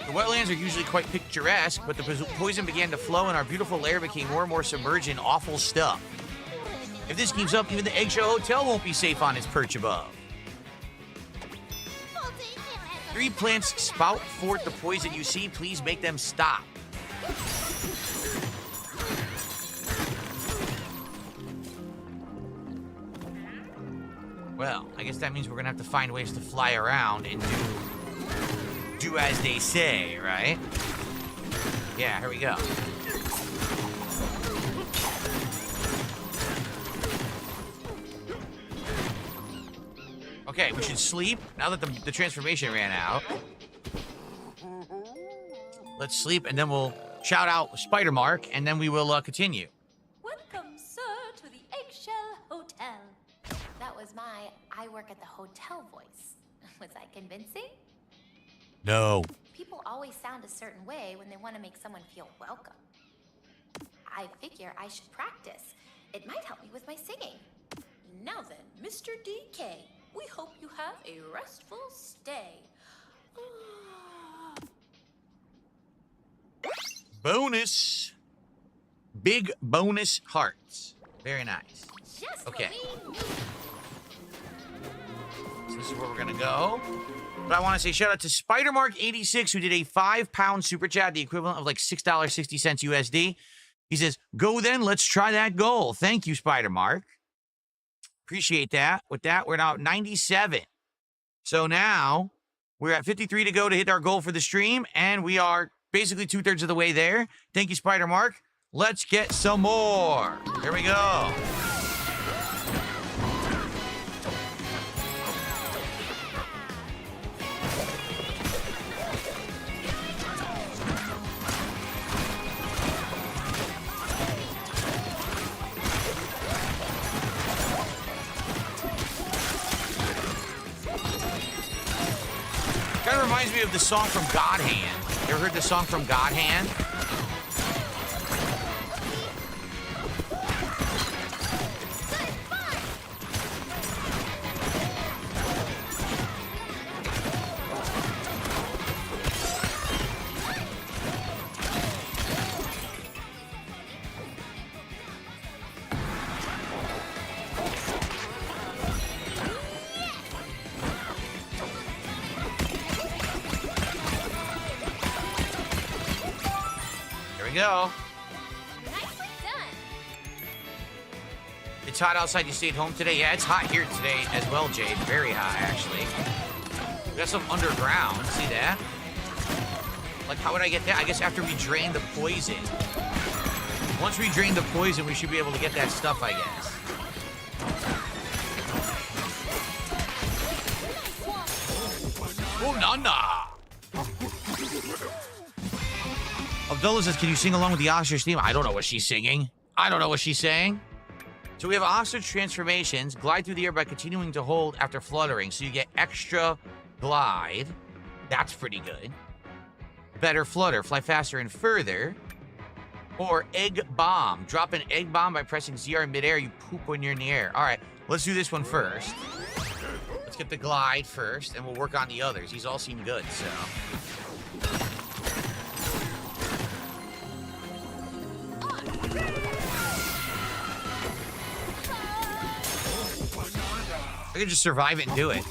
The wetlands are usually quite picturesque, but the poison began to flow and our beautiful lair became more and more submerged in awful stuff. If this keeps up, even the Eggshell Hotel won't be safe on its perch above. 3 plants spout forth the poison you see. Please make them stop. Well, I guess that means we're gonna have to find ways to fly around and do as they say, right? Yeah, here we go. Okay, we should sleep now that the transformation ran out. Let's sleep, and then we'll shout out Spider Mark, and then we will continue.
Welcome, sir, to the Eggshell Hotel. That was my I work at the hotel voice. Was I convincing?
No.
People always sound a certain way when they want to make someone feel welcome. I figure I should practice. It might help me with my singing. Now then, Mr. DK, we hope you have a restful stay.
Bonus. Big bonus hearts. Very nice.
Just
okay.
what we need.
So this is where we're gonna go. But I want to say shout out to SpiderMark86 who did a £5 super chat, the equivalent of like $6.60 USD. He says, "Go then, let's try that goal." Thank you, SpiderMark. Appreciate that. With that, we're now at 97. So now we're at 53 to go to hit our goal for the stream, and we are basically 2/3 of the way there. Thank you, SpiderMark. Let's get some more. Here we go. Kind of reminds me of the song from God Hand. You ever heard the song from God Hand? Go.
Nicely done.
It's hot outside. You stayed home today? Yeah, it's hot here today as well, Jade. Very hot, actually. We got some underground. See that? Like, how would I get that? I guess after we drain the poison. Once we drain the poison, we should be able to get that stuff, I guess. Oh, Nana! Abdullah says, can you sing along with the ostrich theme? I don't know what she's singing. I don't know what she's saying. So we have ostrich transformations. Glide through the air by continuing to hold after fluttering. So you get extra glide. That's pretty good. Better flutter. Fly faster and further. Or egg bomb. Drop an egg bomb by pressing ZR in midair. You poop when you're in the air. All right, let's do this one first. Let's get the glide first, and we'll work on the others. These all seem good, so. I can just survive it and do it.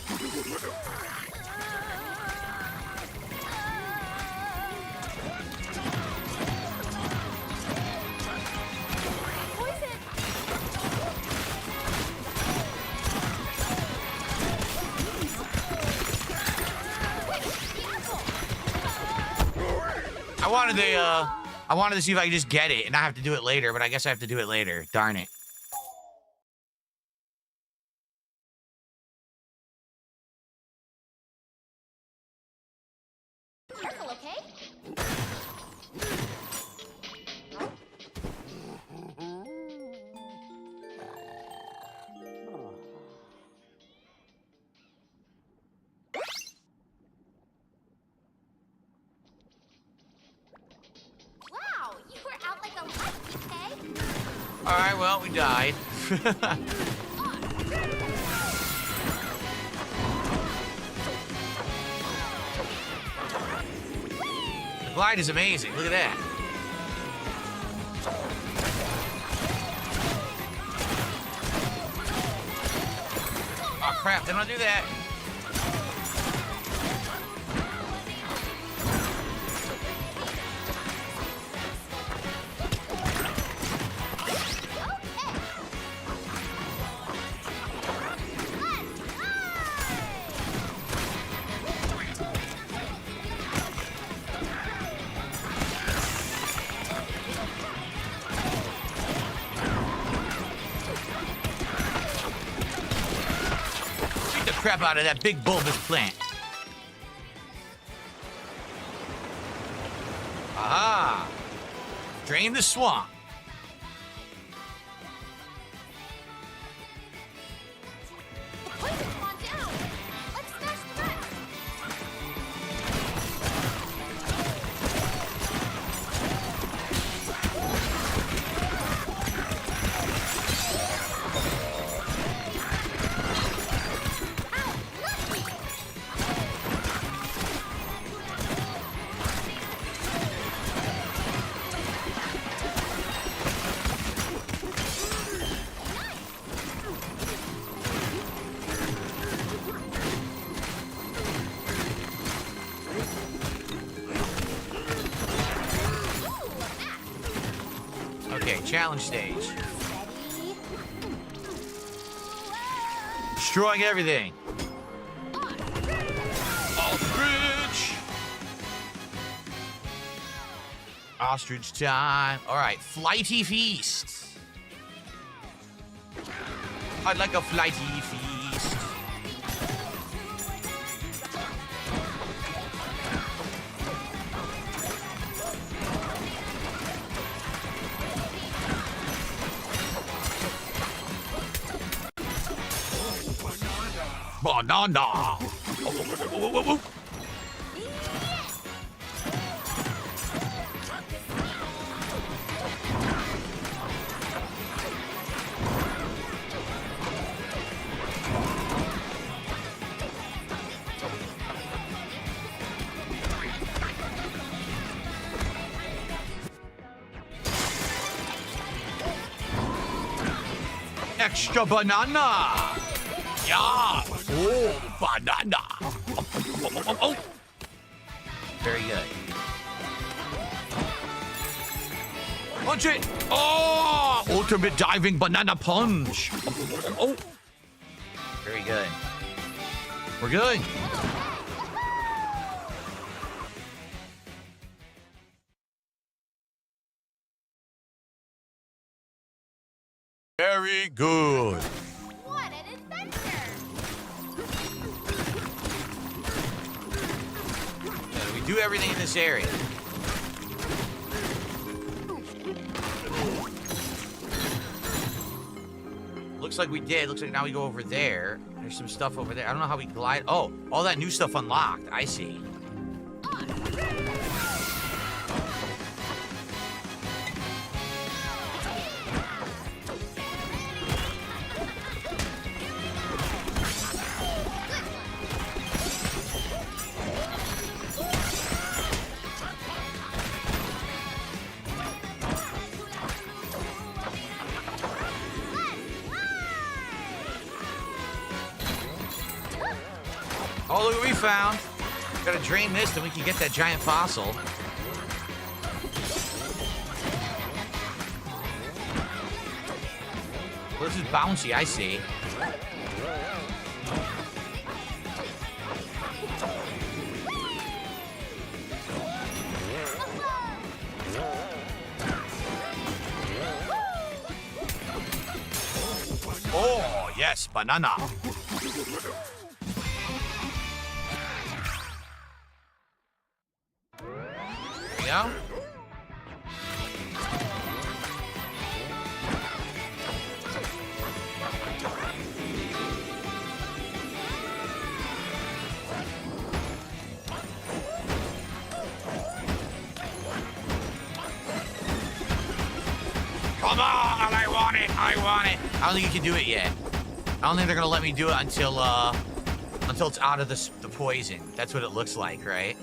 I wanted to see if I could just get it and not have to do it later, but I guess I have to do it later. Darn it.
Careful, okay? Wow, you were out like a light, okay?
All right, well, we died. The glide is amazing. Look at that. Oh, crap. Didn't I do that? Crap out of that big bulbous plant. Aha! Drain the swamp. Challenge stage. Destroying everything. Ostrich! Ostrich time. All right, flighty feast. I'd like a flighty feast. Banana. Extra banana. Yeah. Oh, banana. Oh. Very good. Punch it. Oh, ultimate diving banana punch. Oh. Very good. We're good. Very good.
What an adventure!
We do everything in this area. looks like we did. Looks like now we go over there. There's some stuff over there. I don't know how we glide. Oh, all that new stuff unlocked. I see. Oh, look what we found. Gotta drain this, then we can get that giant fossil. Well, this is bouncy, I see. Oh, yes, banana. Go. Come on, I want it, I want it. I don't think you can do it yet. I don't think they're gonna let me do it until it's out of the poison. That's what it looks like, right?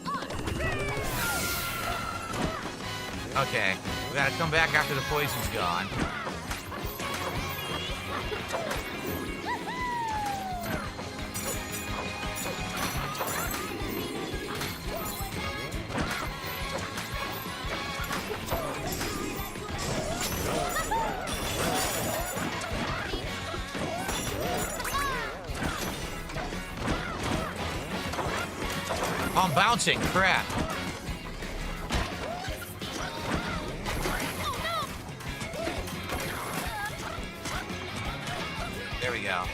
Okay, we gotta come back after the poison's gone. Oh, I'm bouncing, crap. There we go.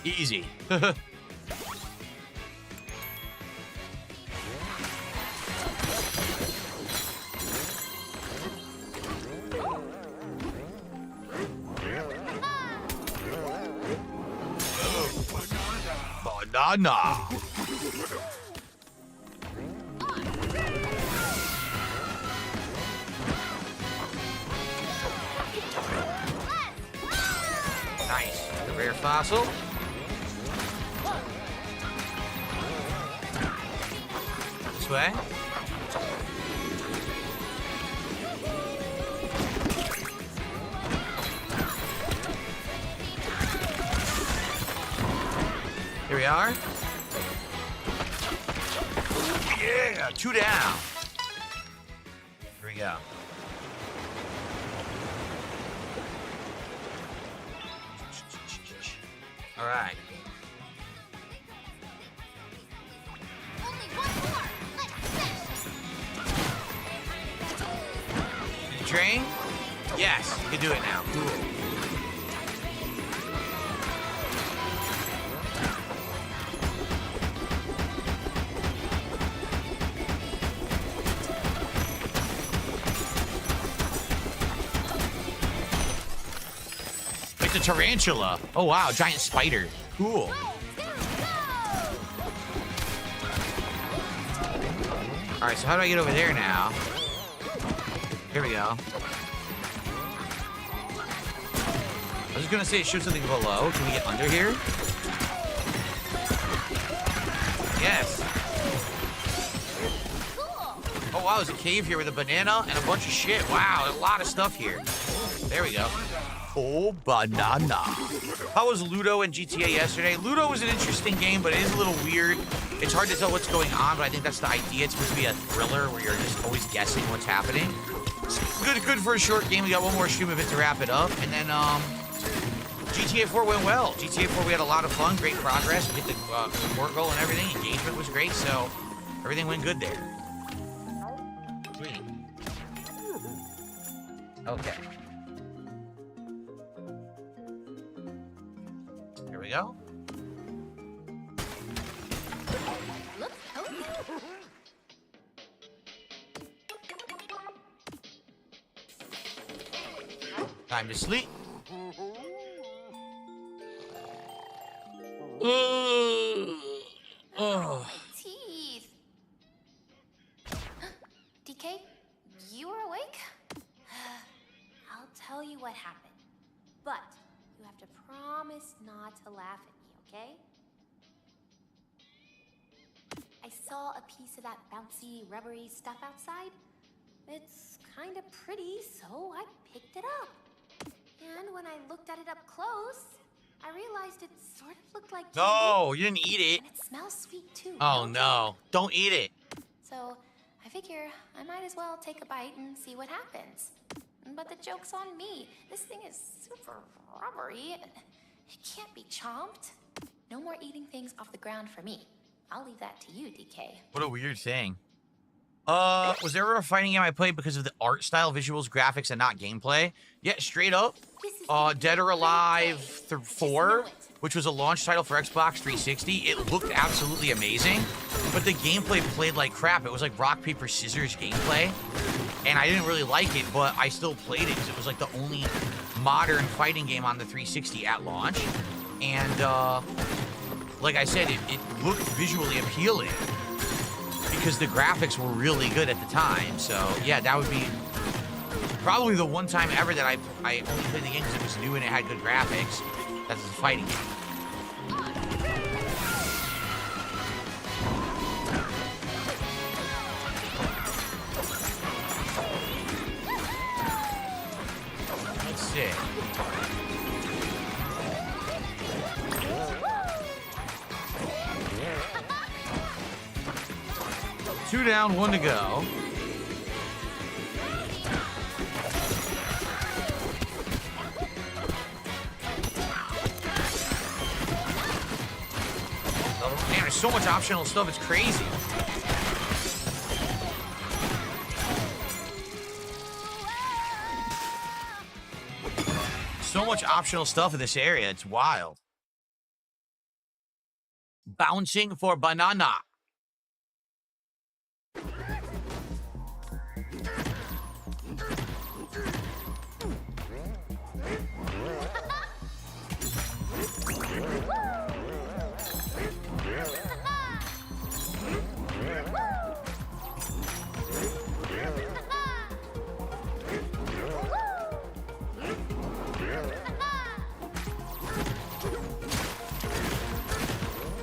Easy. Banana. Nice. The rare fossil. This way. Here we are. Yeah, 2 down. Here we go. All right. Train? Yes, you can do it now. Cool. It's a tarantula. Oh wow, giant spider. Cool. All right, so how do I get over there now? Here we go. I was just gonna say it shows something below. Can we get under here? Yes. Oh wow, there's a cave here with a banana and a bunch of shit. Wow, there's a lot of stuff here. There we go. Oh, banana. How was Ludo in GTA yesterday? Ludo was an interesting game, but it is a little weird. It's hard to tell what's going on, but I think that's the idea. It's supposed to be a thriller where you're just always guessing what's happening. Good for a short game. We got one more stream of it to wrap it up, and then GTA 4 went well. GTA 4, we had a lot of fun, great progress. We hit the support goal and everything. Engagement was great, so everything went good there. Sweet. Okay. Here we go. Time to sleep.
Oh. Teeth. DK, you were awake? I'll tell you what happened, but you have to promise not to laugh at me, okay? I saw a piece of that bouncy, rubbery stuff outside. It's kind of pretty, so I picked it up. And when I looked at it up close, I realized it sort of looked like candy.
No, you didn't eat it.
And it smells sweet too.
Oh no, don't eat it.
So I figure I might as well take a bite and see what happens. But the joke's on me. This thing is super rubbery. It can't be chomped. No more eating things off the ground for me. I'll leave that to you, DK.
What a weird thing. Was there ever a fighting game I played because of the art style, visuals, graphics, and not gameplay? Yeah, straight up. Dead or Alive 4, which was a launch title for Xbox 360. It looked absolutely amazing, but the gameplay played like crap. It was like rock, paper, scissors gameplay, and I didn't really like it, but I still played it because it was like the only modern fighting game on the 360 at launch. And, like I said, it looked visually appealing because the graphics were really good at the time. So yeah, that would be probably the one time ever that I only played the game because it was new and it had good graphics. That's a fighting game. Let's see. Two down, one to go. Man, there's so much optional stuff, it's crazy. So much optional stuff in this area, it's wild. Bouncing for banana.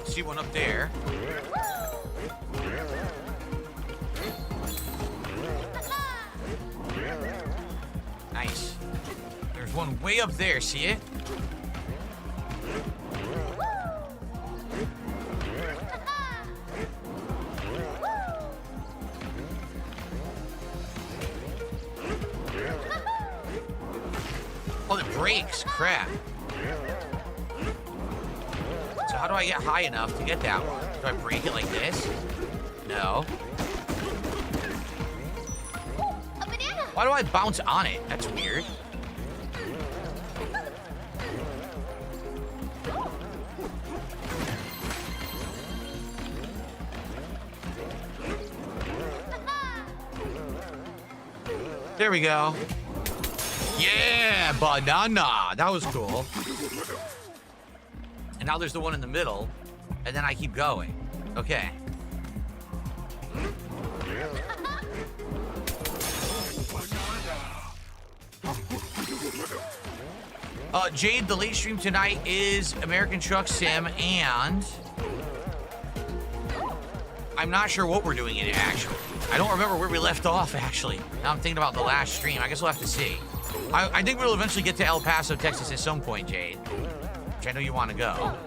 See one up there. Nice. There's one way up there, see it? Oh, it breaks. Crap. So how do I get high enough to get that one? Do I break it like this? No.
A banana!
Why do I bounce on it? That's weird. There we go. Yeah, banana. That was cool. And now there's the one in the middle, and then I keep going. Okay. Jade, the late stream tonight is American Truck Sim, and I'm not sure what we're doing in it, actually. I don't remember where we left off, actually. Now I'm thinking about the last stream. I guess we'll have to see. I think we'll eventually get to El Paso, Texas at some point, Jade. Which I know you want to go.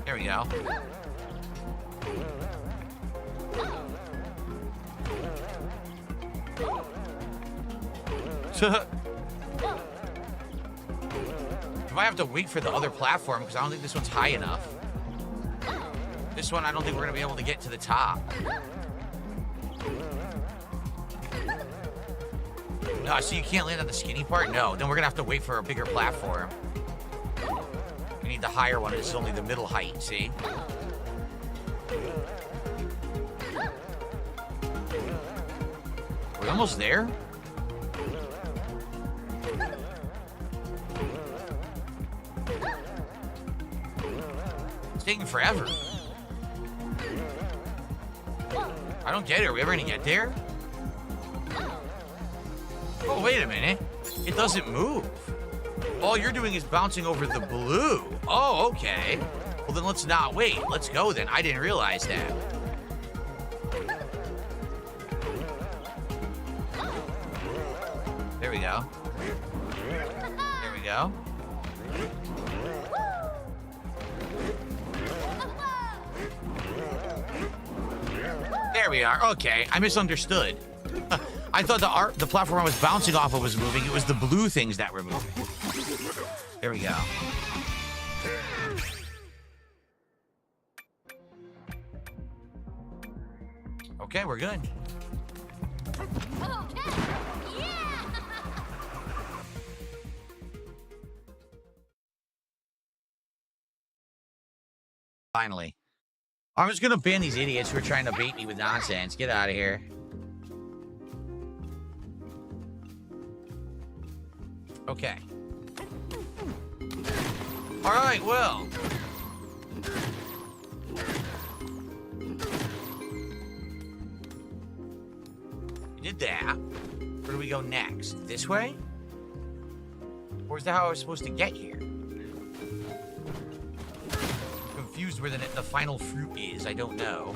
There we go. If I have to wait for the other platform, because I don't think this one's high enough. This one, I don't think we're going to be able to get to the top. No, so you can't land on the skinny part? No, then we're going to have to wait for a bigger platform. We need the higher one. This is only the middle height, see? We're almost there? It's taking forever. I don't get it. Are we ever gonna get there? Oh, wait a minute. It doesn't move. All you're doing is bouncing over the blue. Oh, okay. Well, then let's not wait. Let's go then. I didn't realize that. There we go. There we go. There we are. Okay, I misunderstood. I thought the platform I was bouncing off of was moving. It was the blue things that were moving. There we go. Okay, we're good. Finally. I'm just gonna ban these idiots who are trying to bait me with nonsense. Get out of here. Okay. All right, well. We did that. Where do we go next? This way? Or is that how I was supposed to get here? Confused where the final fruit is. I don't know.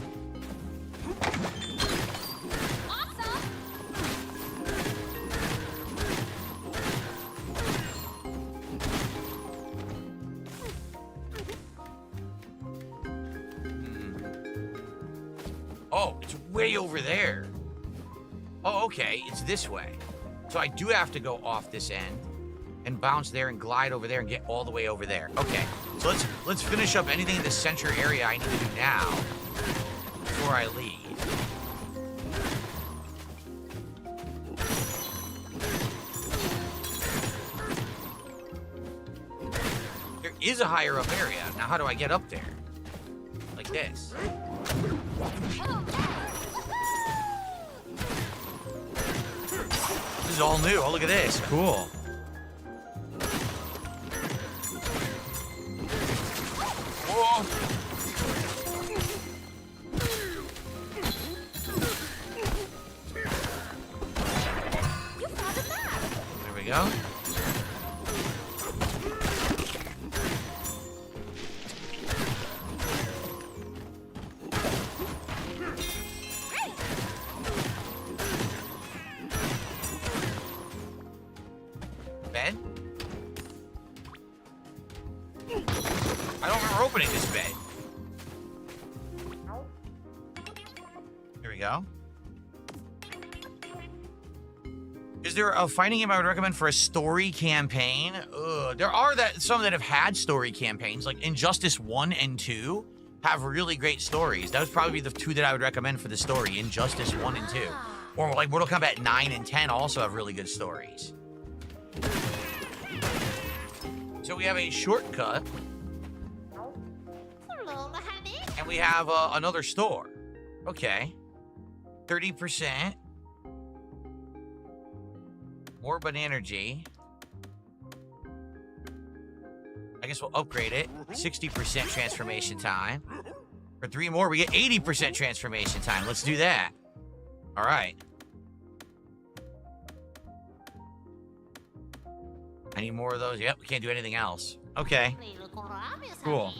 Oh, it's way over there. Oh, okay. It's this way. So I do have to go off this end and bounce there and glide over there and get all the way over there. Okay. So let's finish up anything in the center area I need to do now before I leave. There is a higher up area. Now how do I get up there? Like this. This is all new. Oh, look at this. Cool. Whoa. There we go. Bed? I don't remember opening this bed. Here we go. Is there a fighting game I would recommend for a story campaign? There are some that have had story campaigns, like Injustice 1 and 2 have really great stories. That would probably be the two that I would recommend for the story, Injustice 1 and 2. Or like Mortal Kombat 9 and 10 also have really good stories. So we have a shortcut. And we have another store. Okay. 30%. More Banergy. I guess we'll upgrade it. 60% transformation time. For 3 more, we get 80% transformation time. Let's do that. All right. Any more of those? Yep, we can't do anything else. Okay. Cool.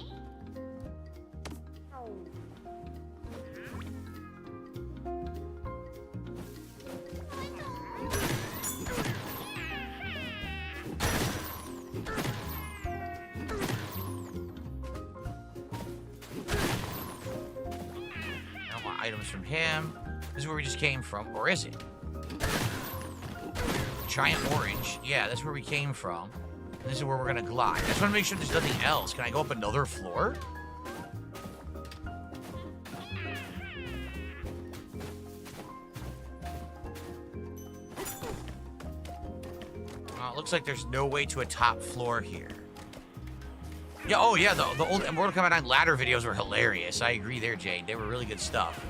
I want items from him. This is where we just came from, or is it? Giant orange. Yeah, that's where we came from. And this is where we're gonna glide. I just want to make sure there's nothing else. Can I go up another floor? It looks like there's no way to a top floor here. Yeah, oh yeah, the old Mortal Kombat 9 ladder videos were hilarious. I agree there, Jade. They were really good stuff.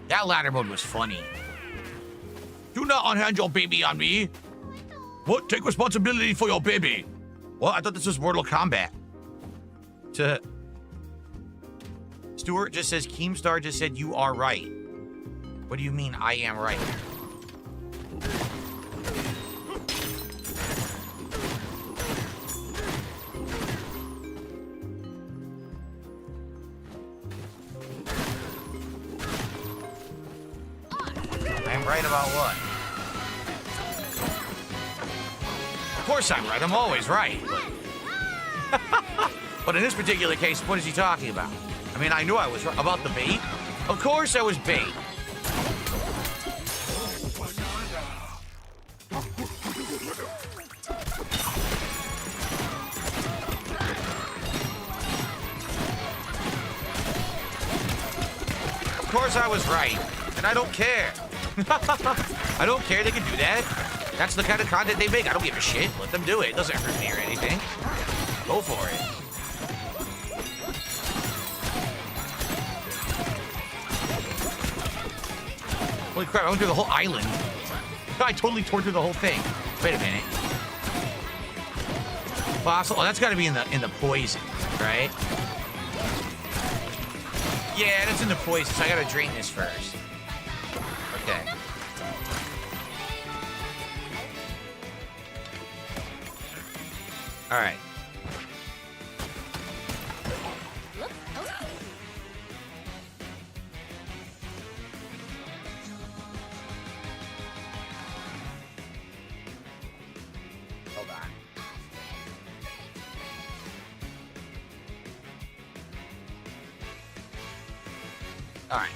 That ladder mode was funny. Do not unhand your baby on me. What? Take responsibility for your baby. What? I thought this was Mortal Kombat. Stuart just says, Keemstar just said, you are right. What do you mean, I am right? I'm right about what? Of course I'm right. I'm always right. But in this particular case, what is he talking about? I mean, I knew I was right. About the bait? Of course I was bait. Of course I was right. And I don't care. I don't care. They can do that. That's the kind of content they make. I don't give a shit. Let them do it. It doesn't hurt me or anything. Go for it. Holy crap, I went through the whole island. I totally tore through the whole thing. Wait a minute. Fossil. Oh, that's got to be in the poison, right? Yeah, that's in the poison, so I got to drain this first. Okay. All right. Hold on. All right.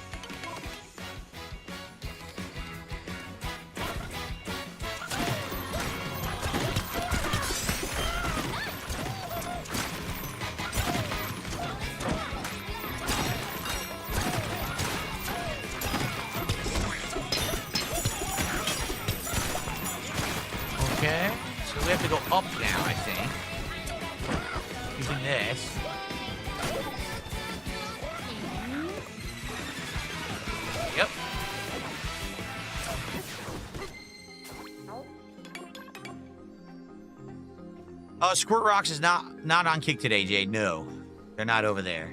Okay, so we have to go up now, I think. Using this. Yep. Squirt Rocks is not on kick today, Jade. No, they're not over there.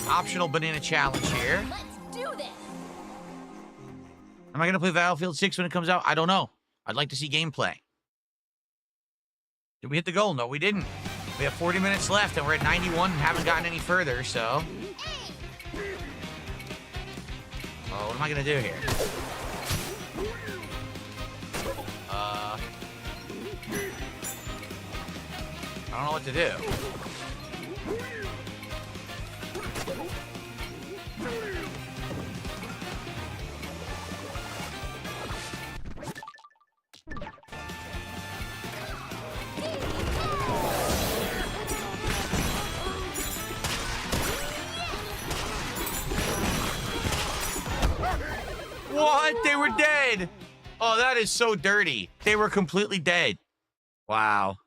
Optional banana challenge here.
Let's do this.
Am I going to play Battlefield 6 when it comes out? I don't know. I'd like to see gameplay. Did we hit the goal? No, we didn't. We have 40 minutes left, and we're at 91 and haven't gotten any further, so... Oh, what am I going to do here? I don't know what to do. What? They were dead. Oh, that is so dirty. They were completely dead. Wow.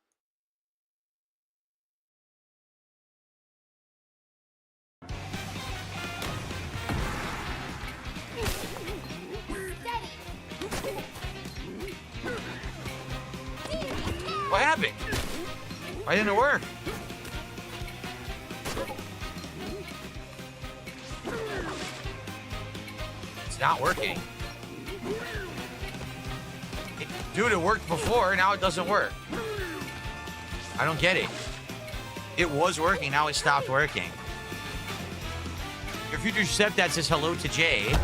What happened? Why didn't it work? not working. Dude, it worked before, now it doesn't work. I don't get it. It was working, now it stopped working. Your future stepdad says hello to Jade.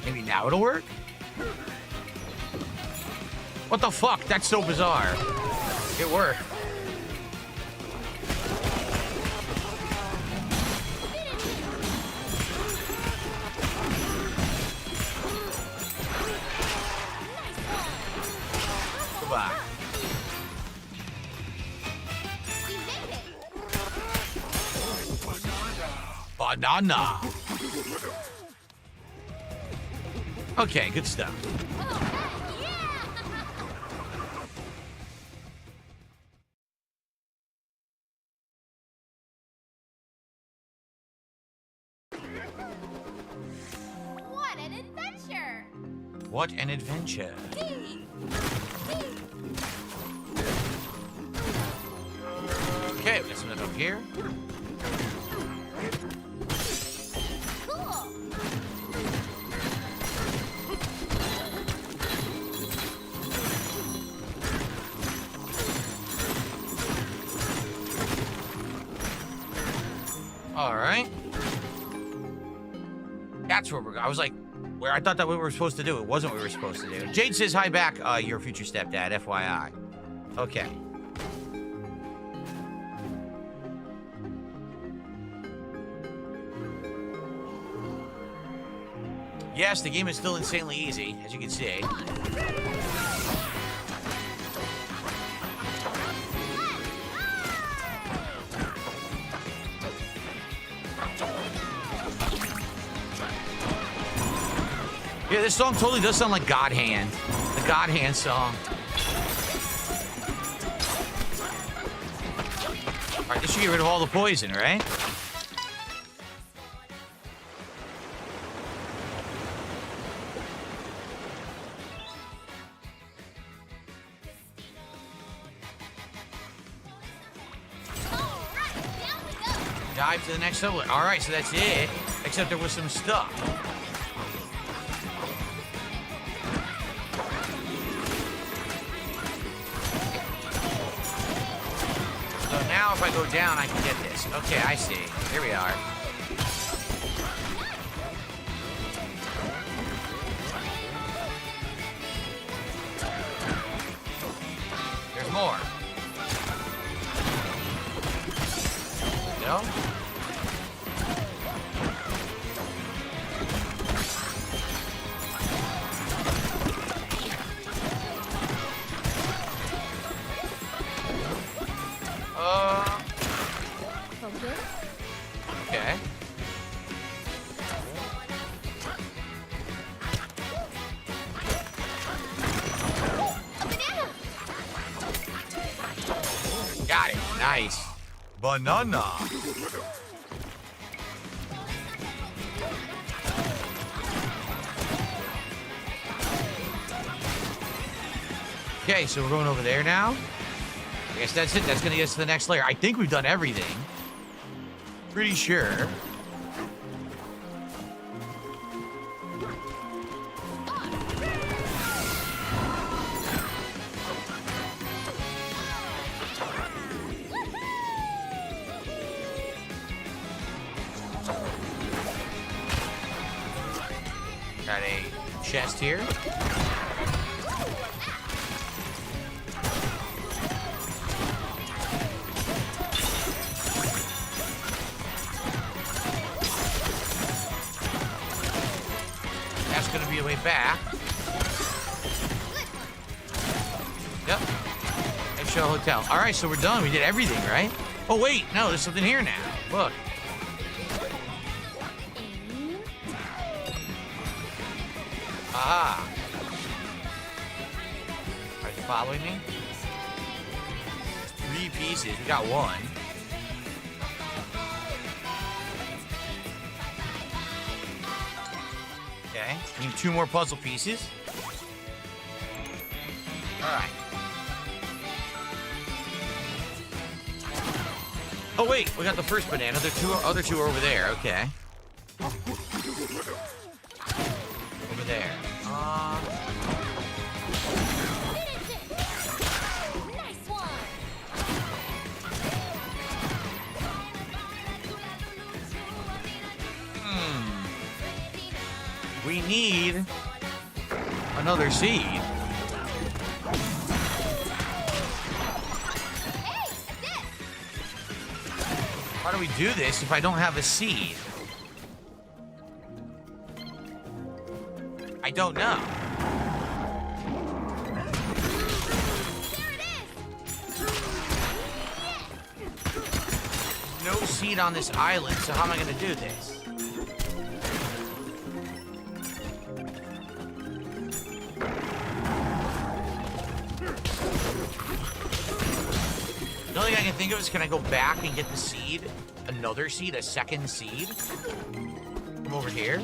Maybe now it'll work? What the fuck? That's so bizarre. It worked. Goodbye. Banana. Okay, good stuff.
What an adventure!
What an adventure. Okay, we got something up here.
Cool!
All right. That's where we're going. I was like, where I thought that what we were supposed to do. It wasn't what we were supposed to do. Jade says hi back, your future stepdad, FYI. Okay. Yes, the game is still insanely easy, as you can see. Yeah, this song totally does sound like God Hand. The God Hand song. All right, this should get rid of all the poison, right? Dive to the next level. All right, so that's it. Except there was some stuff. So now if I go down, I can get this. Okay, I see. Here we are. There's more. No? Okay. Got it. Nice. Banana. Okay, so we're going over there now. I guess that's it. That's going to get us to the next layer. I think we've done everything. Pretty sure. Got a chest here. That's gonna be a way back. Yep. Show Hotel. All right, so we're done. We did everything, right? Oh wait, no, there's something here now. Look. Aha. Are you following me? 3 pieces. We got 1. Okay. Need 2 more puzzle pieces. All right. Oh wait, we got the first banana. The other two are over there. Okay. Over there.
Nice one.
We need another seed. How do we do this if I don't have a seed? I don't know. No seed on this island, so how am I going to do this? The only thing I can think of is, can I go back and get the seed? Another seed? A second seed? From over here?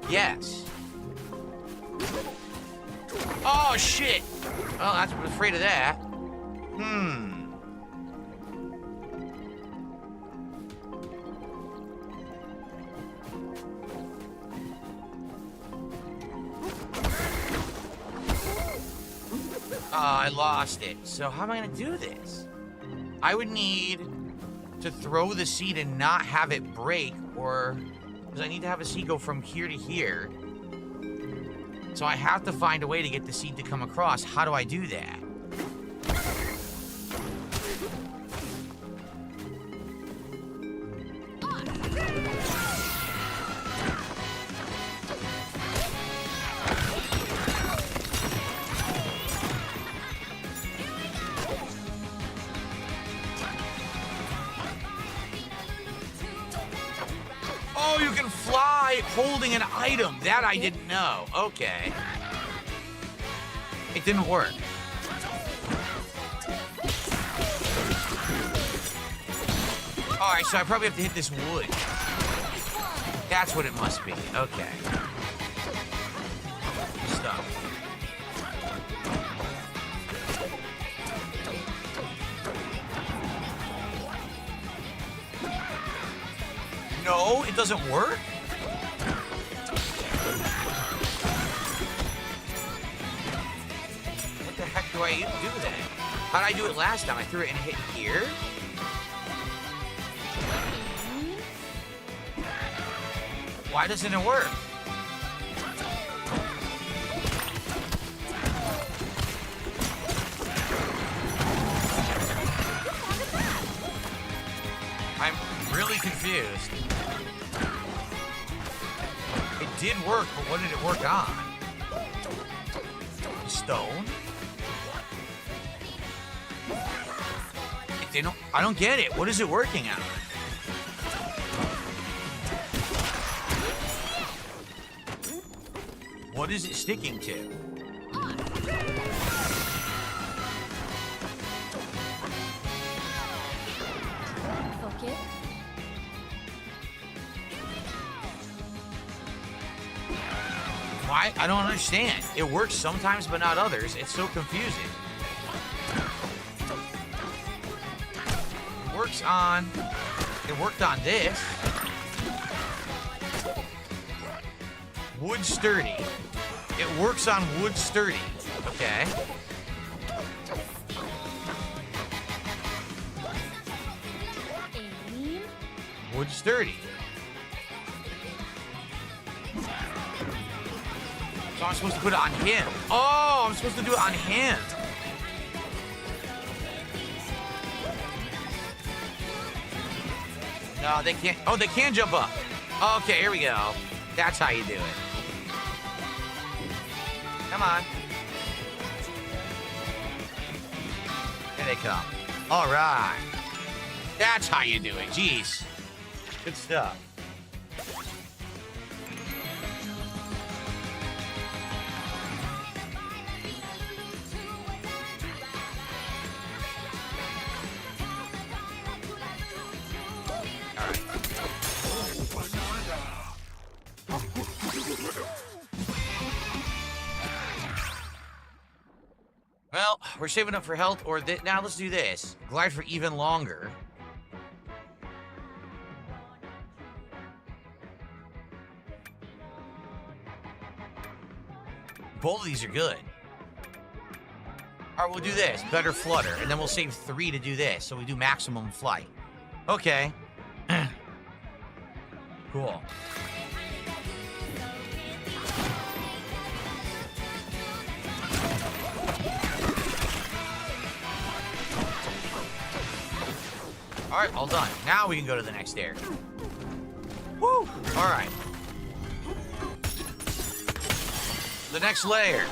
Yes. Oh, shit! Well, I'm afraid of that. I lost it. So how am I gonna do this? I would need to throw the seed and not have it break, or because I need to have a seed go from here to here. So I have to find a way to get the seed to come across. How do I do that? Oh, you can fly holding an item. That I didn't know. Okay. It didn't work. Alright, so I probably have to hit this wood. That's what it must be. Okay. Stuff. No, it doesn't work? What the heck do I do then? How did I do it last time? I threw it and hit here? Why doesn't it work? I'm really confused. It did work, but what did it work on? Stone? It didn't. I don't get it. What is it working on? What is it sticking to?
Focus.
Why? I don't understand. It works sometimes, but not others. It's so confusing. It worked on this. Wood sturdy. It works on wood sturdy. Okay. Wood sturdy. So I'm supposed to put it on him. Oh, I'm supposed to do it on him. No, they can't. Oh, they can jump up. Okay, here we go. That's how you do it. Come on. Here they come. All right. That's how you do it. Jeez. Good stuff. we're saving up for health or this. Now let's do this. Glide for even longer. Both of these are good. All right, we'll do this. Better flutter. And then we'll save 3 to do this. So we do maximum flight. Okay. Cool. All right, all done. Now we can go to the next area. Woo! All right. The next layer.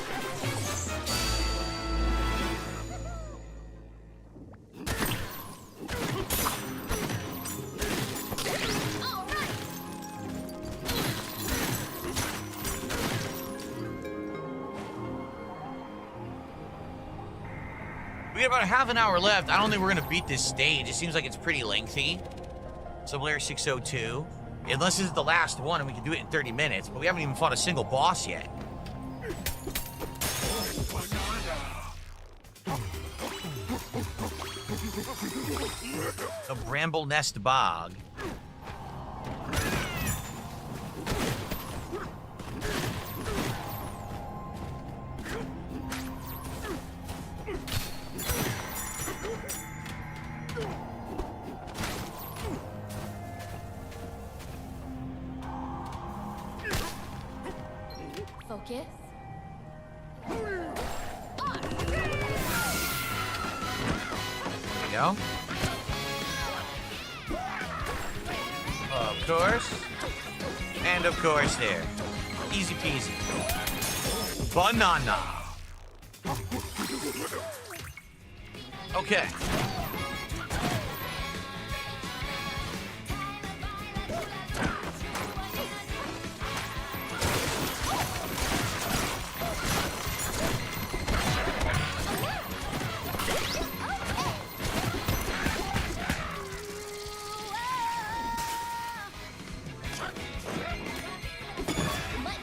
We got about a half an hour left. I don't think we're going to beat this stage. It seems like it's pretty lengthy. So layer 602. Unless this is the last one and we can do it in 30 minutes. But we haven't even fought a single boss yet. The Bramble Nest Bog.
Focus.
There we go. Of course. And of course there. Easy peasy. Banana. Okay.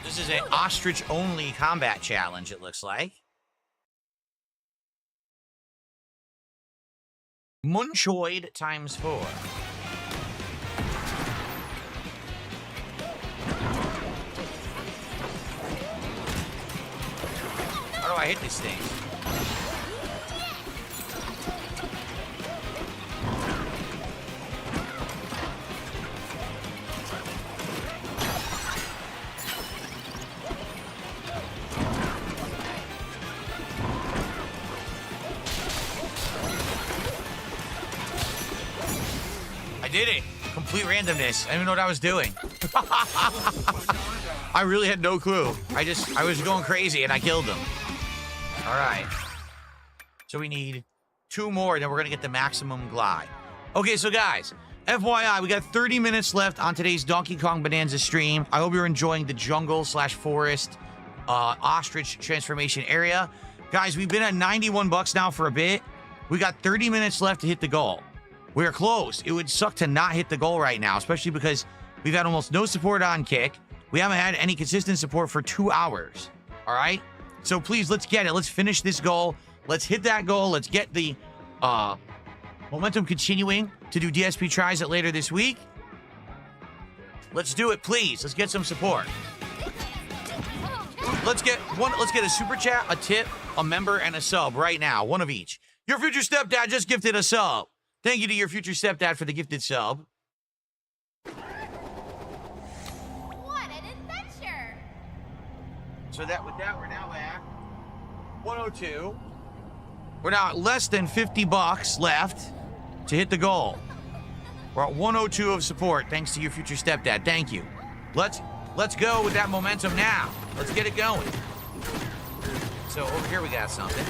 This is an ostrich-only combat challenge, it looks like. Munchoid times 4. How do I hit these things? I did it. Complete randomness. I didn't even know what I was doing. I really had no clue. I was going crazy and I killed them. All right. So we need 2 more, then we're going to get the maximum glide. Okay, so guys, FYI, we got 30 minutes left on today's Donkey Kong Bonanza stream. I hope you're enjoying the jungle/forest ostrich transformation area. Guys, we've been at $91 now for a bit. We got 30 minutes left to hit the goal. We're close. It would suck to not hit the goal right now, especially because we've had almost no support on Kick. We haven't had any consistent support for 2 hours. All right? So please, let's get it. Let's finish this goal. Let's hit that goal. Let's get the momentum continuing to do DSP Tries It later this week. Let's do it, please. Let's get some support. Let's get a super chat, a tip, a member, and a sub right now. One of each. Your future stepdad just gifted a sub. Thank you to your future stepdad for the gifted sub.
What an adventure!
So with that, we're now at 102. We're now at less than $50 left to hit the goal. We're at 102 of support, thanks to your future stepdad. Thank you. Let's go with that momentum now. Let's get it going. So over here we got something.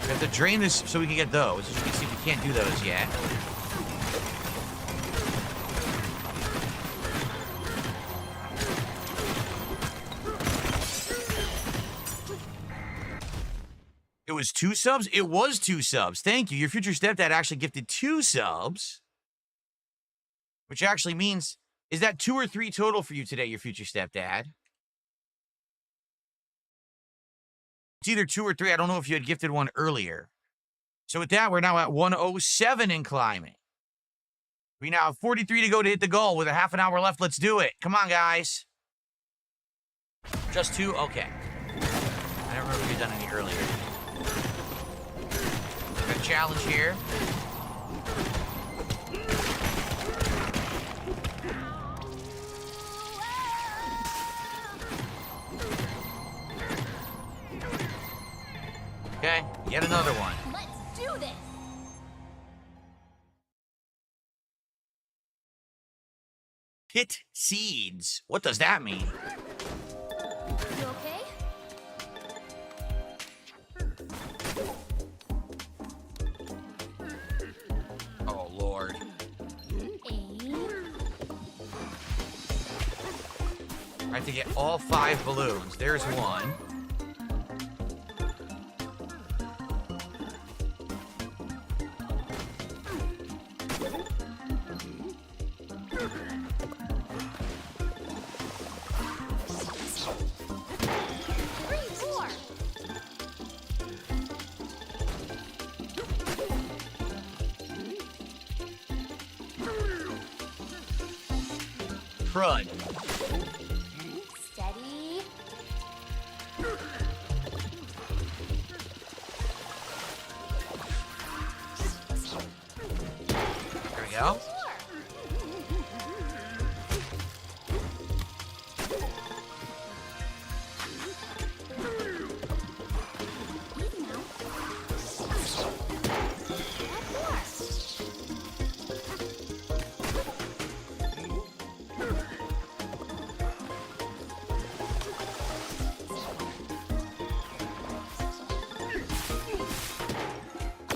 We have to drain this so we can get those. As you can see, we can't do those yet. was 2 subs? It was 2 subs. Thank you. Your future stepdad actually gifted 2 subs. Which actually means, is that 2 or 3 total for you today, your future stepdad? It's either 2 or 3. I don't know if you had gifted one earlier. So with that, we're now at 107 in climbing. We now have 43 to go to hit the goal. With a half an hour left, let's do it. Come on, guys. Just 2? Okay. I don't remember if you've done any earlier. Got a challenge here. Okay, yet another one.
Let's do this.
Pit seeds. What does that mean?
You okay?
Oh, Lord. I have to get all 5 balloons. There's one. Crud.
Steady.
There we go.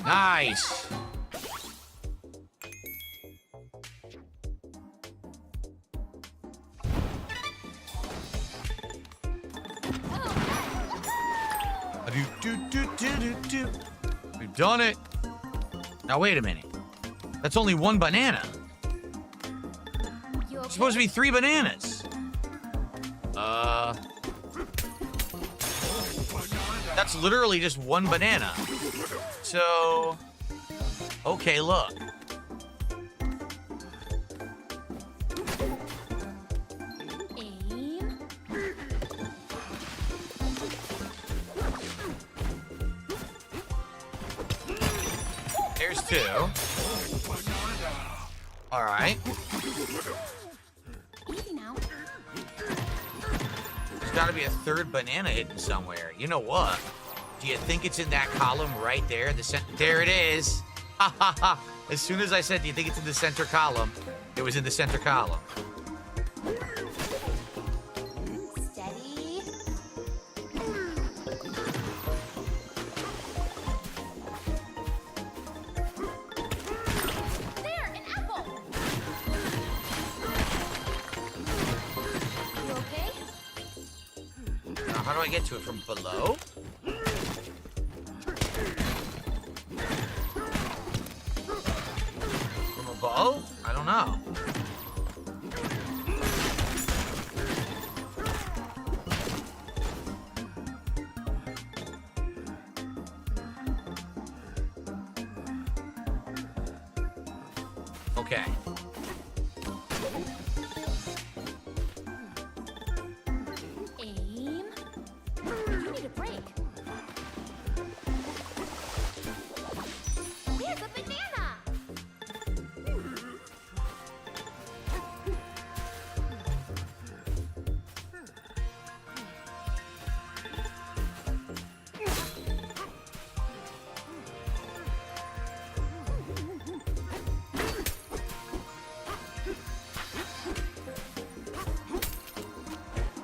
Nice. We've done it. Now wait a minute. That's only 1 banana. It's supposed to be 3 bananas. That's literally just 1 banana. So, okay, look.
Aim.
There's 2. All right.
Easy now.
There's got to be a 3rd banana hidden somewhere. You know what? Do you think it's in that column right there? There it is. Ha ha ha. As soon as I said, do you think it's in the center column? It was in the center column.
Steady. There, an apple. You okay?
Now, how do I get to it? From below? Above? I don't know. Okay.
Aim. You need a break. There's a banana.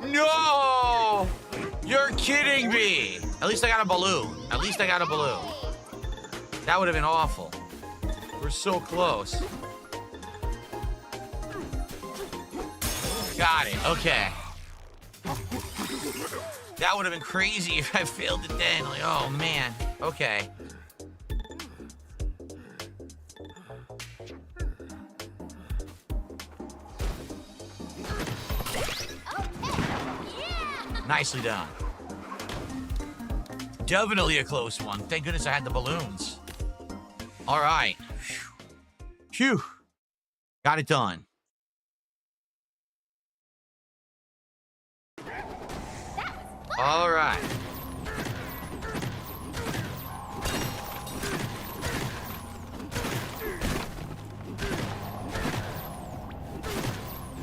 No! You're kidding me! At least I got a balloon. At least I got a balloon. That would have been awful. We're so close. Got it. Okay. That would have been crazy if I failed it then. Like, oh, man. Okay. Nicely done. Definitely a close one. Thank goodness I had the balloons. All right. Phew. Got it done. All right.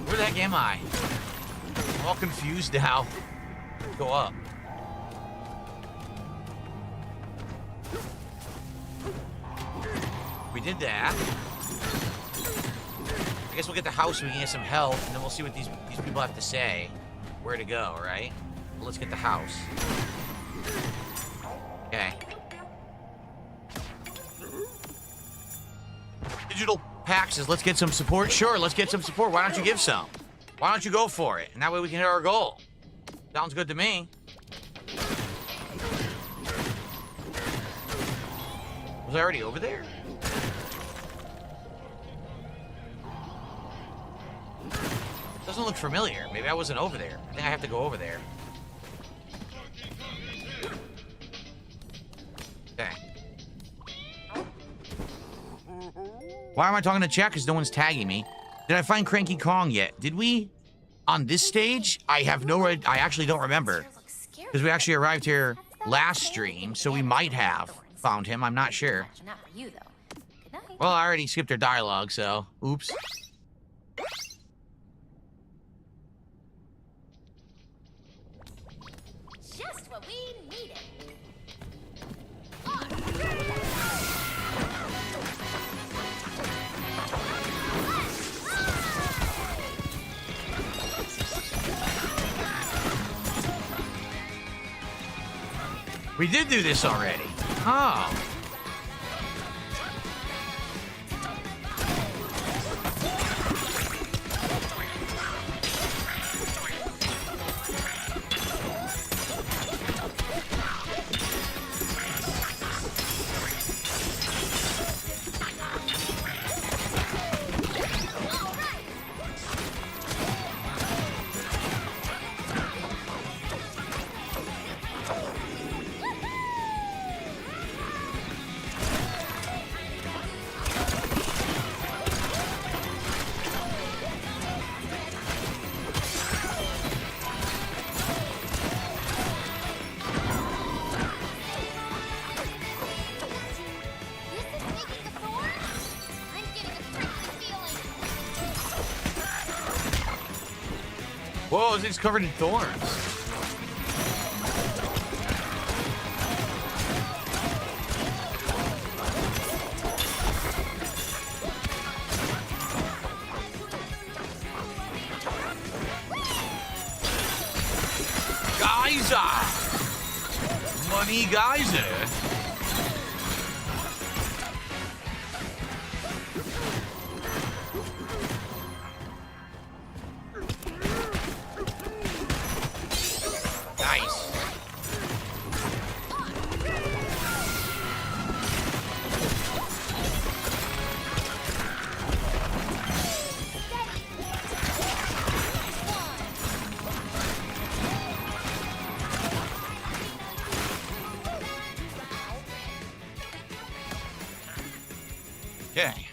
Where the heck am I? I'm all confused now. Go up. We did that. I guess we'll get the house so we can get some help, and then we'll see what these people have to say. Where to go, right? Well, let's get the house. Okay. Digital Pax says, let's get some support. Sure, let's get some support. Why don't you give some? Why don't you go for it? And that way we can hit our goal. Sounds good to me. Was I already over there? Doesn't look familiar. Maybe I wasn't over there. I think I have to go over there. Okay. Why am I talking to chat? Because no one's tagging me. Did I find Cranky Kong yet? Did we? On this stage? I actually don't remember. Because we actually arrived here last stream, so we might have found him. I'm not sure. Well, I already skipped their dialogue, so oops.
Just what we needed.
We did do this already. Oh. Whoa, it's covered in thorns. Geyser! Money geyser! Okay.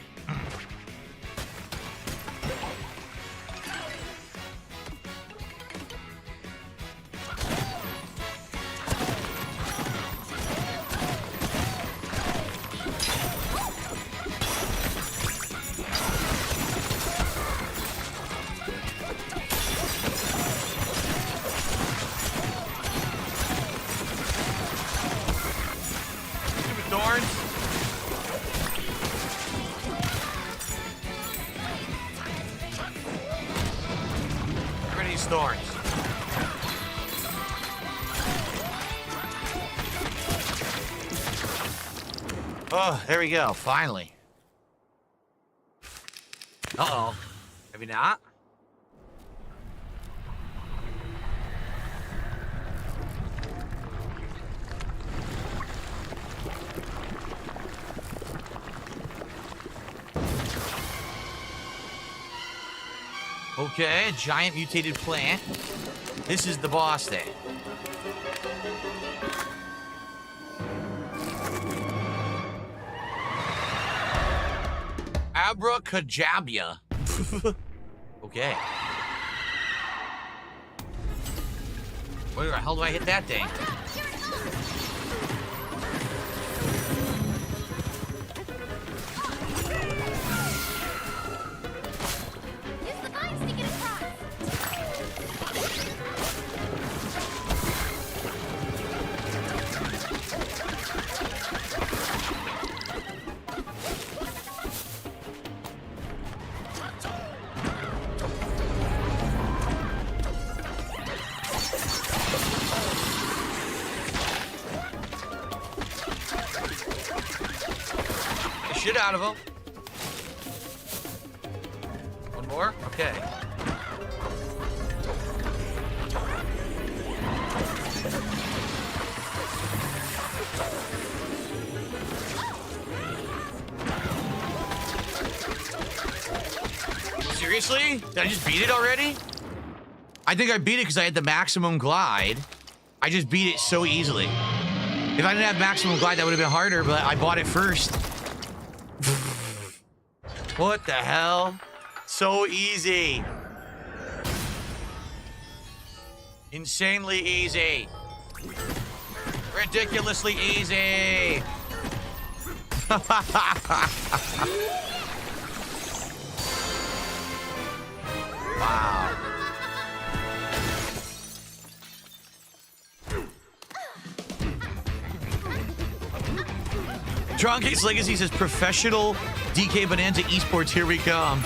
Stupid thorns. Thorns. Oh, there we go. Finally. Uh-oh. Maybe not. Okay, a giant mutated plant. This is the boss thing. Abracadabra. Okay. Where the hell do I hit that thing? Shit out of him. One more? Okay. Seriously? Did I just beat it already? I think I beat it because I had the maximum glide. I just beat it so easily. If I didn't have maximum glide, that would have been harder, but I bought it first. What the hell? So easy. Insanely easy. Ridiculously easy. Wow. Truncate's Legacy says professional DK Bonanza Esports, here we come.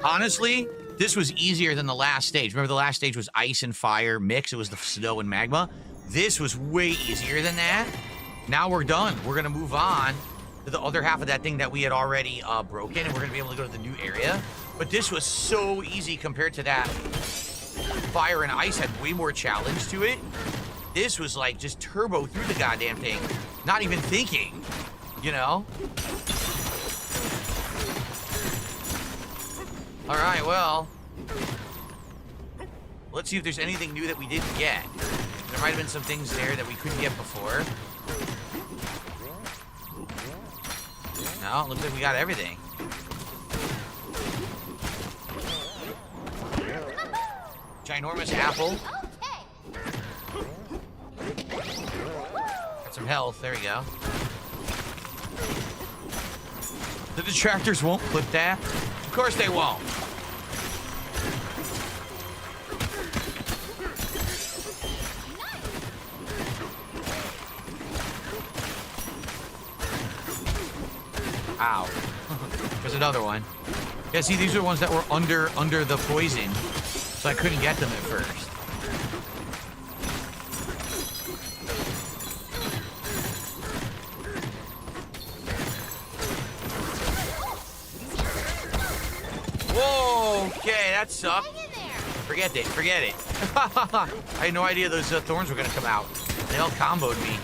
Honestly, this was easier than the last stage. Remember the last stage was ice and fire mix. It was the snow and magma. This was way easier than that. Now we're done. We're going to move on to the other half of that thing that we had already broken, and we're going to be able to go to the new area. But this was so easy compared to that. Fire and ice had way more challenge to it. This was like just turbo through the goddamn thing. Not even thinking, you know? All right, well. Let's see if there's anything new that we didn't get. There might have been some things there that we couldn't get before. No, it looks like we got everything. Ginormous apple. Got some health. There we go. The detractors won't clip that. Of course they won't. Ow. There's another one. Yeah, see, these are the ones that were under the poison. So I couldn't get them at first. Whoa, okay, that sucked. Forget it, forget it. I had no idea those thorns were gonna come out. They all comboed me.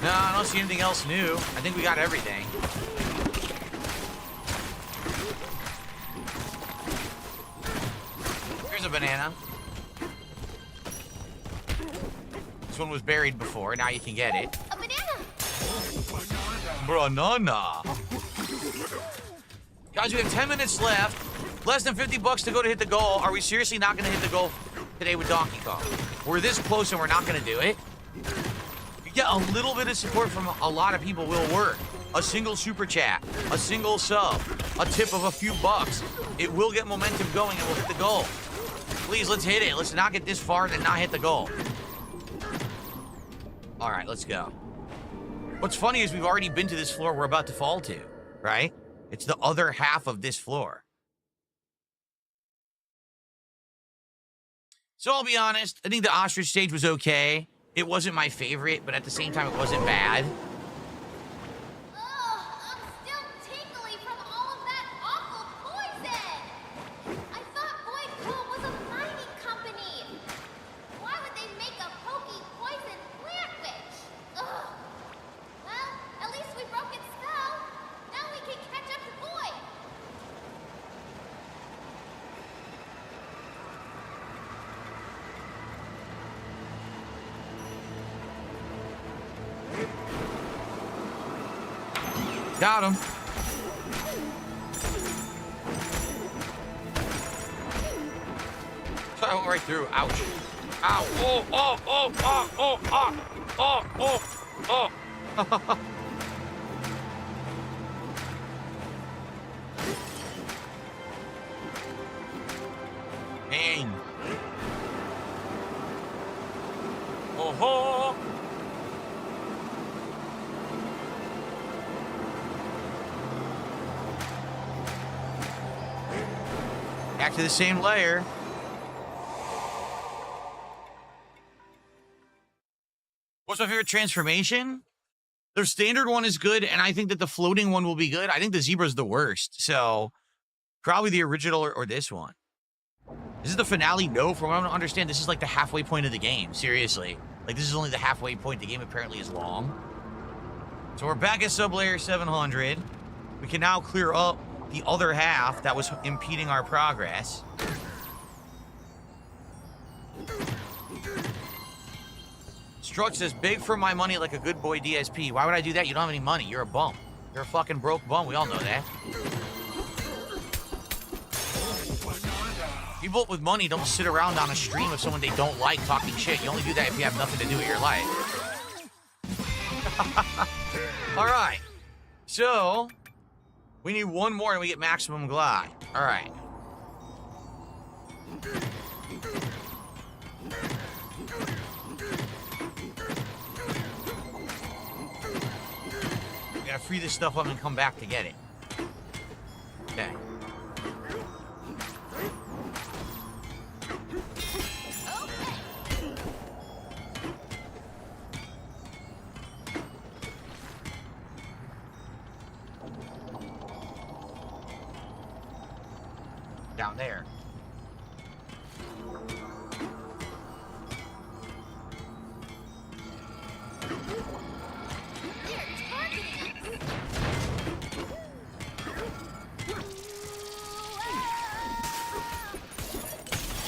No, I don't see anything else new. I think we got everything. Here's a banana. This one was buried before. Now you can get it.
A banana!
Banana. Guys, we have 10 minutes left. Less than 50 bucks to go to hit the goal. Are we seriously not going to hit the goal today with Donkey Kong? We're this close and we're not going to do it? Yeah, a little bit of support from a lot of people will work. A single super chat, a single sub, a tip of a few bucks. It will get momentum going and we'll hit the goal. Please, let's hit it. Let's not get this far and not hit the goal. All right, let's go. What's funny is we've already been to this floor we're about to fall to, right? It's the other half of this floor. So I'll be honest, I think the ostrich stage was okay. It wasn't my favorite, but at the same time, it wasn't bad.
I'm still tingly from all of that awful poison. I thought Boyd Co. was a mining company. Why would they make a pokey
Got him. So I went right through. Ouch. Ow. Oh, oh, oh, oh, oh, oh, oh, oh, oh. Bang. Oh ho. Back to the same layer. What's my favorite transformation? Their standard one is good, and I think that the floating one will be good. I think the zebra's the worst. So probably the original or this one. This is the finale? No, from what I don't understand, this is like the halfway point of the game. Seriously. Like, this is only the halfway point. The game apparently is long. So we're back at sublayer 700. We can now clear up the other half that was impeding our progress. Strut says, big for my money like a good boy DSP. Why would I do that? You don't have any money. You're a bum. You're a fucking broke bum. We all know that. People with money don't sit around on a stream of someone they don't like talking shit. You only do that if you have nothing to do with your life. All right. So, we need one more and we get maximum glide. All right. We gotta free this stuff up and come back to get it. Okay. Down there.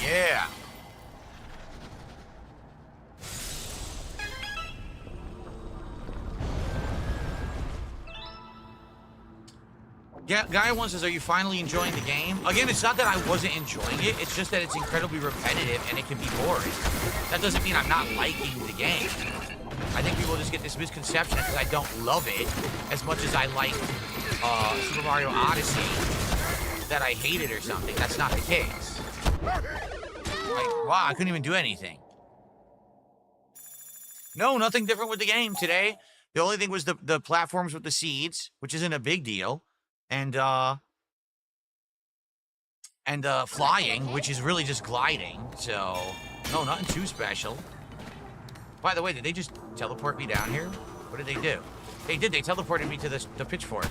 Yeah. Yeah, Guy one says, are you finally enjoying the game? Again, it's not that I wasn't enjoying it. It's just that it's incredibly repetitive and it can be boring. That doesn't mean I'm not liking the game. I think people just get this misconception because I don't love it as much as I like Super Mario Odyssey, that I hate it or something. That's not the case. Like, wow, I couldn't even do anything. No, nothing different with the game today. The only thing was the platforms with the seeds, which isn't a big deal. And flying, which is really just gliding. So, no, nothing too special. By the way, did they just teleport me down here? What did they do? They did. They teleported me to the pitchfork.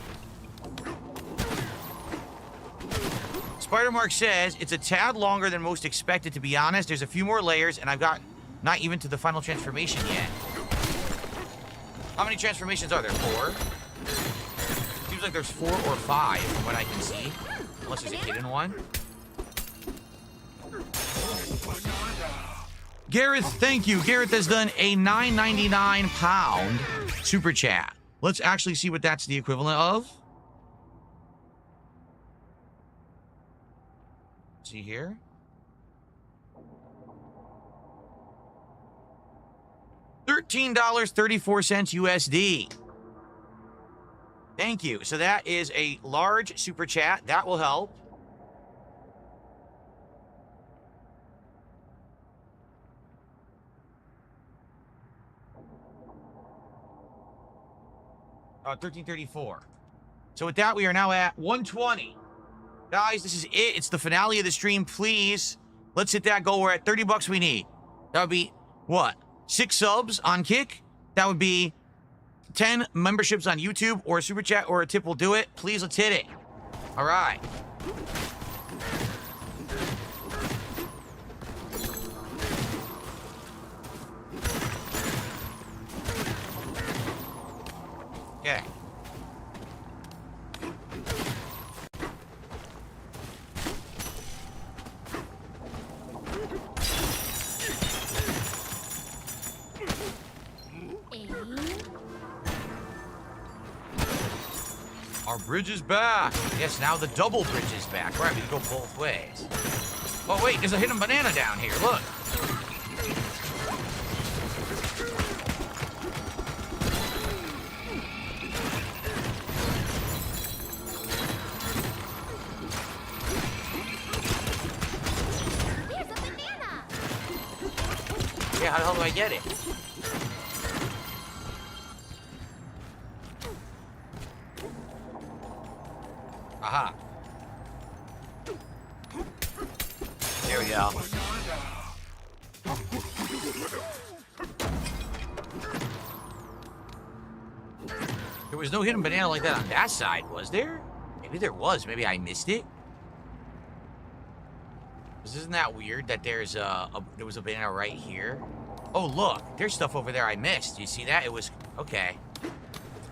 Spider-Mark says, it's a tad longer than most expected, to be honest. There's a few more layers, and I've got not even to the final transformation yet. How many transformations are there? 4? Seems like there's 4 or 5 from what I can see. Unless there's a hidden one. Gareth, thank you. Gareth has done a £9.99 super chat. Let's actually see what that's the equivalent of. See here. $13.34 USD. Thank you. So that is a large super chat. That will help. $13.34. So with that, we are now at 120. Guys, this is it. It's the finale of the stream. Please, let's hit that goal. We're at 30 bucks we need. That would be, what? 6 subs on Kick? That would be 10 memberships on YouTube, or a super chat or a tip will do it. Please, let's hit it. All right. Okay. Our bridge is back. Yes, now the double bridge is back. Right, we can go both ways. Oh, wait, there's a hidden banana down here. Look.
There's a banana.
Yeah, how the hell do I get it? Aha. There we go. There was no hidden banana like that on that side, was there? Maybe there was. Maybe I missed it. 'Cause isn't that weird that there was a banana right here? Oh, look. There's stuff over there I missed. You see that? It was... Okay.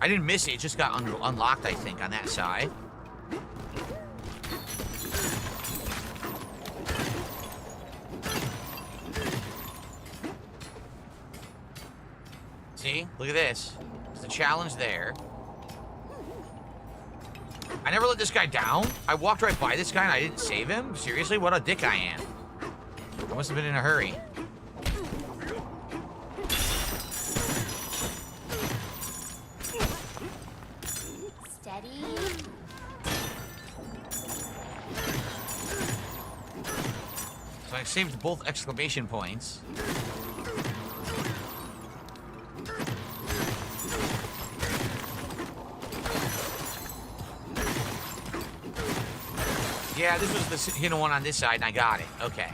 I didn't miss it. It just got unlocked, I think, on that side. See? Look at this. There's a challenge there. I never let this guy down. I walked right by this guy and I didn't save him? Seriously? What a dick I am. I must have been in a hurry.
Steady.
So I saved both exclamation points. Yeah, this was the hidden one on this side, and I got it. Okay.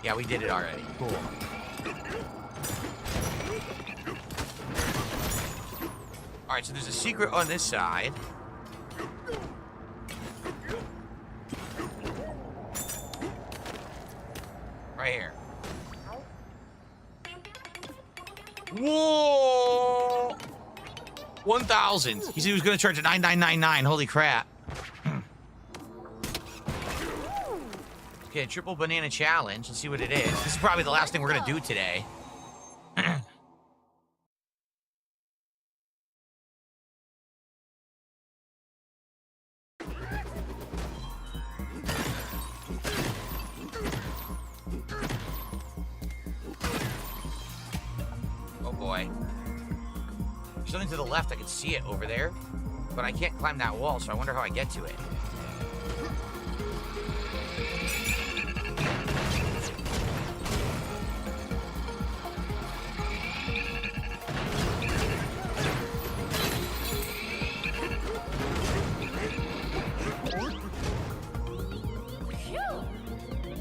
Yeah, we did it already. Cool. All right, so there's a secret on this side. Right here. Whoa! 1,000. He said he was going to charge $9,999. Holy crap. Okay, triple banana challenge. Let's see what it is. This is probably the last thing we're going to do today. Oh boy. There's something to the left. I can see it over there. But I can't climb that wall, so I wonder how I get to it.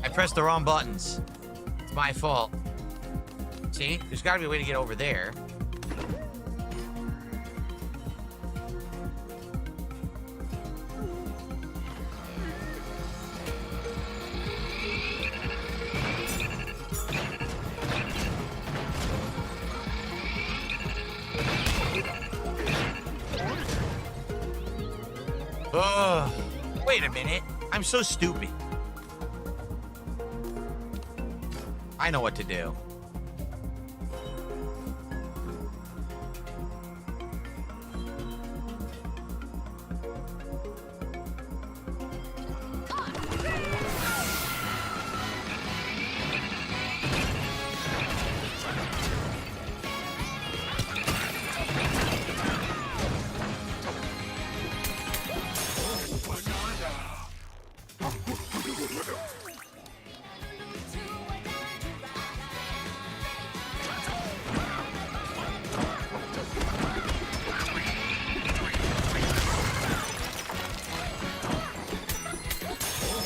I pressed the wrong buttons. It's my fault. See? There's got to be a way to get over there. Ugh. Wait a minute. I'm so stupid. I know what to do.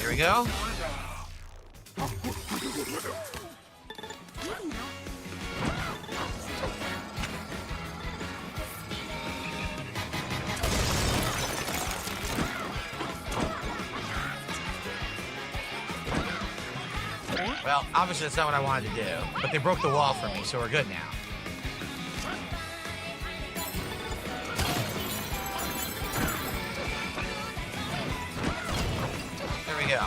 Here we go. Well, obviously that's not what I wanted to do, but they broke the wall for me, so we're good now. There we go.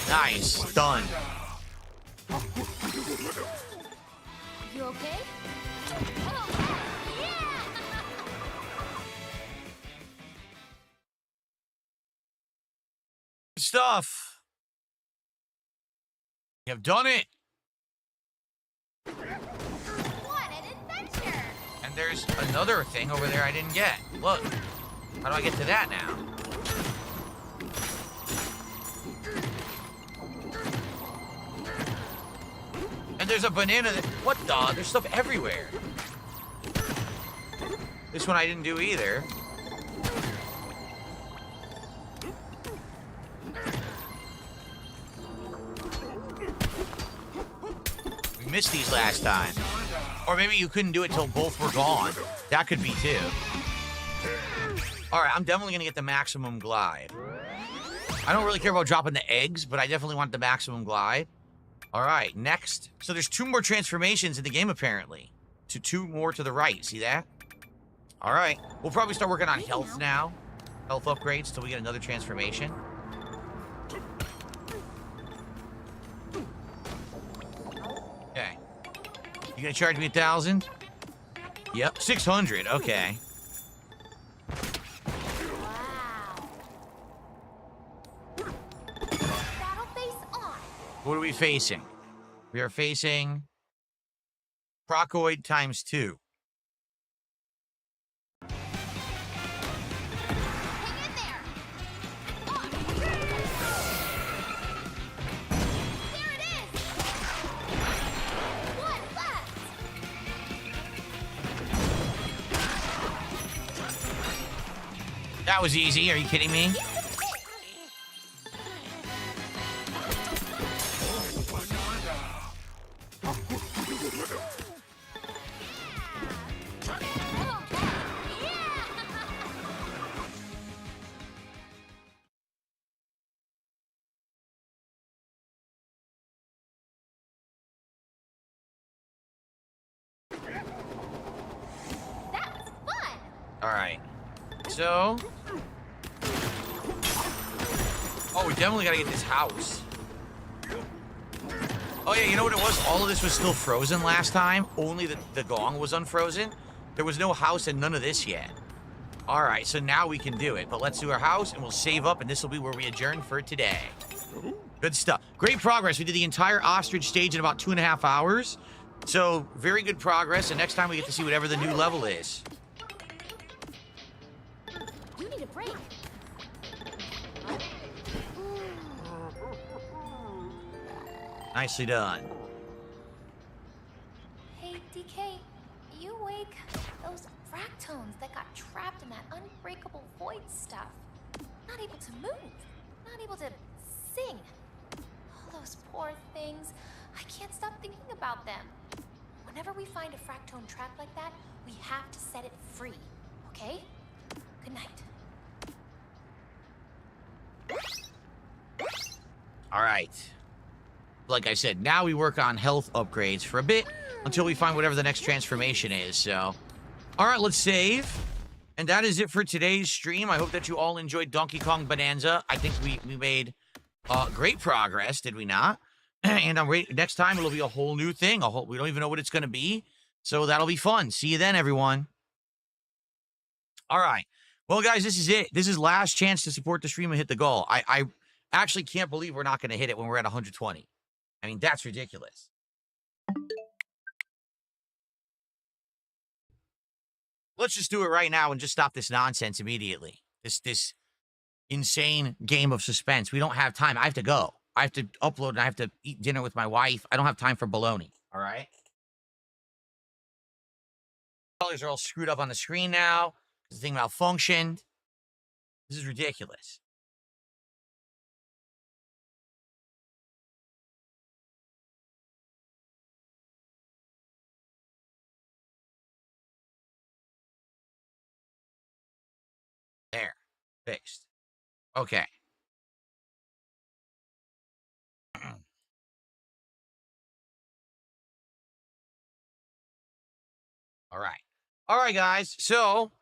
Nice. Done.
You okay?
stuff. You have done it.
What an adventure!
And there's another thing over there I didn't get. Look. How do I get to that now? And there's a banana that... What the? There's stuff everywhere. This one I didn't do either. We missed these last time. Or maybe you couldn't do it till both were gone. That could be too. Alright, I'm definitely going to get the maximum glide. I don't really care about dropping the eggs, but I definitely want the maximum glide. Alright, next. So there's 2 more transformations in the game, apparently. 2 more to the right. See that? Alright. We'll probably start working on health now. Health upgrades till we get another transformation. Okay. You gonna charge me 1,000? Yep, 600. Okay. What are we facing? We are facing Procoid times 2. That was easy. Are you kidding me? All right. So... Oh, we definitely gotta get this house. Oh yeah, you know what it was? All of this was still frozen last time. Only the gong was unfrozen. There was no house and none of this yet. All right, so now we can do it. But let's do our house and we'll save up and this will be where we adjourn for today. Good stuff. Great progress. We did the entire ostrich stage in about 2.5 hours. So very good progress. And next time we get to see whatever the new level is.
You need a break.
Nicely done.
Hey, DK, you awake? Those fractones that got trapped in that unbreakable void stuff. Not able to move. Not able to sing. Oh, those poor things. I can't stop thinking about them. Whenever we find a fractone trapped like that, we have to set it free. Okay? Good night.
All right. Like I said, now we work on health upgrades for a bit until we find whatever the next transformation is. So, all right, let's save. And that is it for today's stream. I hope that you all enjoyed Donkey Kong Bonanza. I think we made great progress, did we not? And I'm ready. Next time it'll be a whole new thing. We don't even know what it's going to be. So that'll be fun. See you then, everyone. All right. Well, guys, this is it. This is last chance to support the stream and hit the goal. I actually can't believe we're not going to hit it when we're at 120. I mean, that's ridiculous. Let's just do it right now and just stop this nonsense immediately. This insane game of suspense. We don't have time. I have to go. I have to upload and I have to eat dinner with my wife. I don't have time for baloney. All right? Colors are all screwed up on the screen now. The thing malfunctioned. This is ridiculous. There. Fixed. Okay. All right. All right, guys. So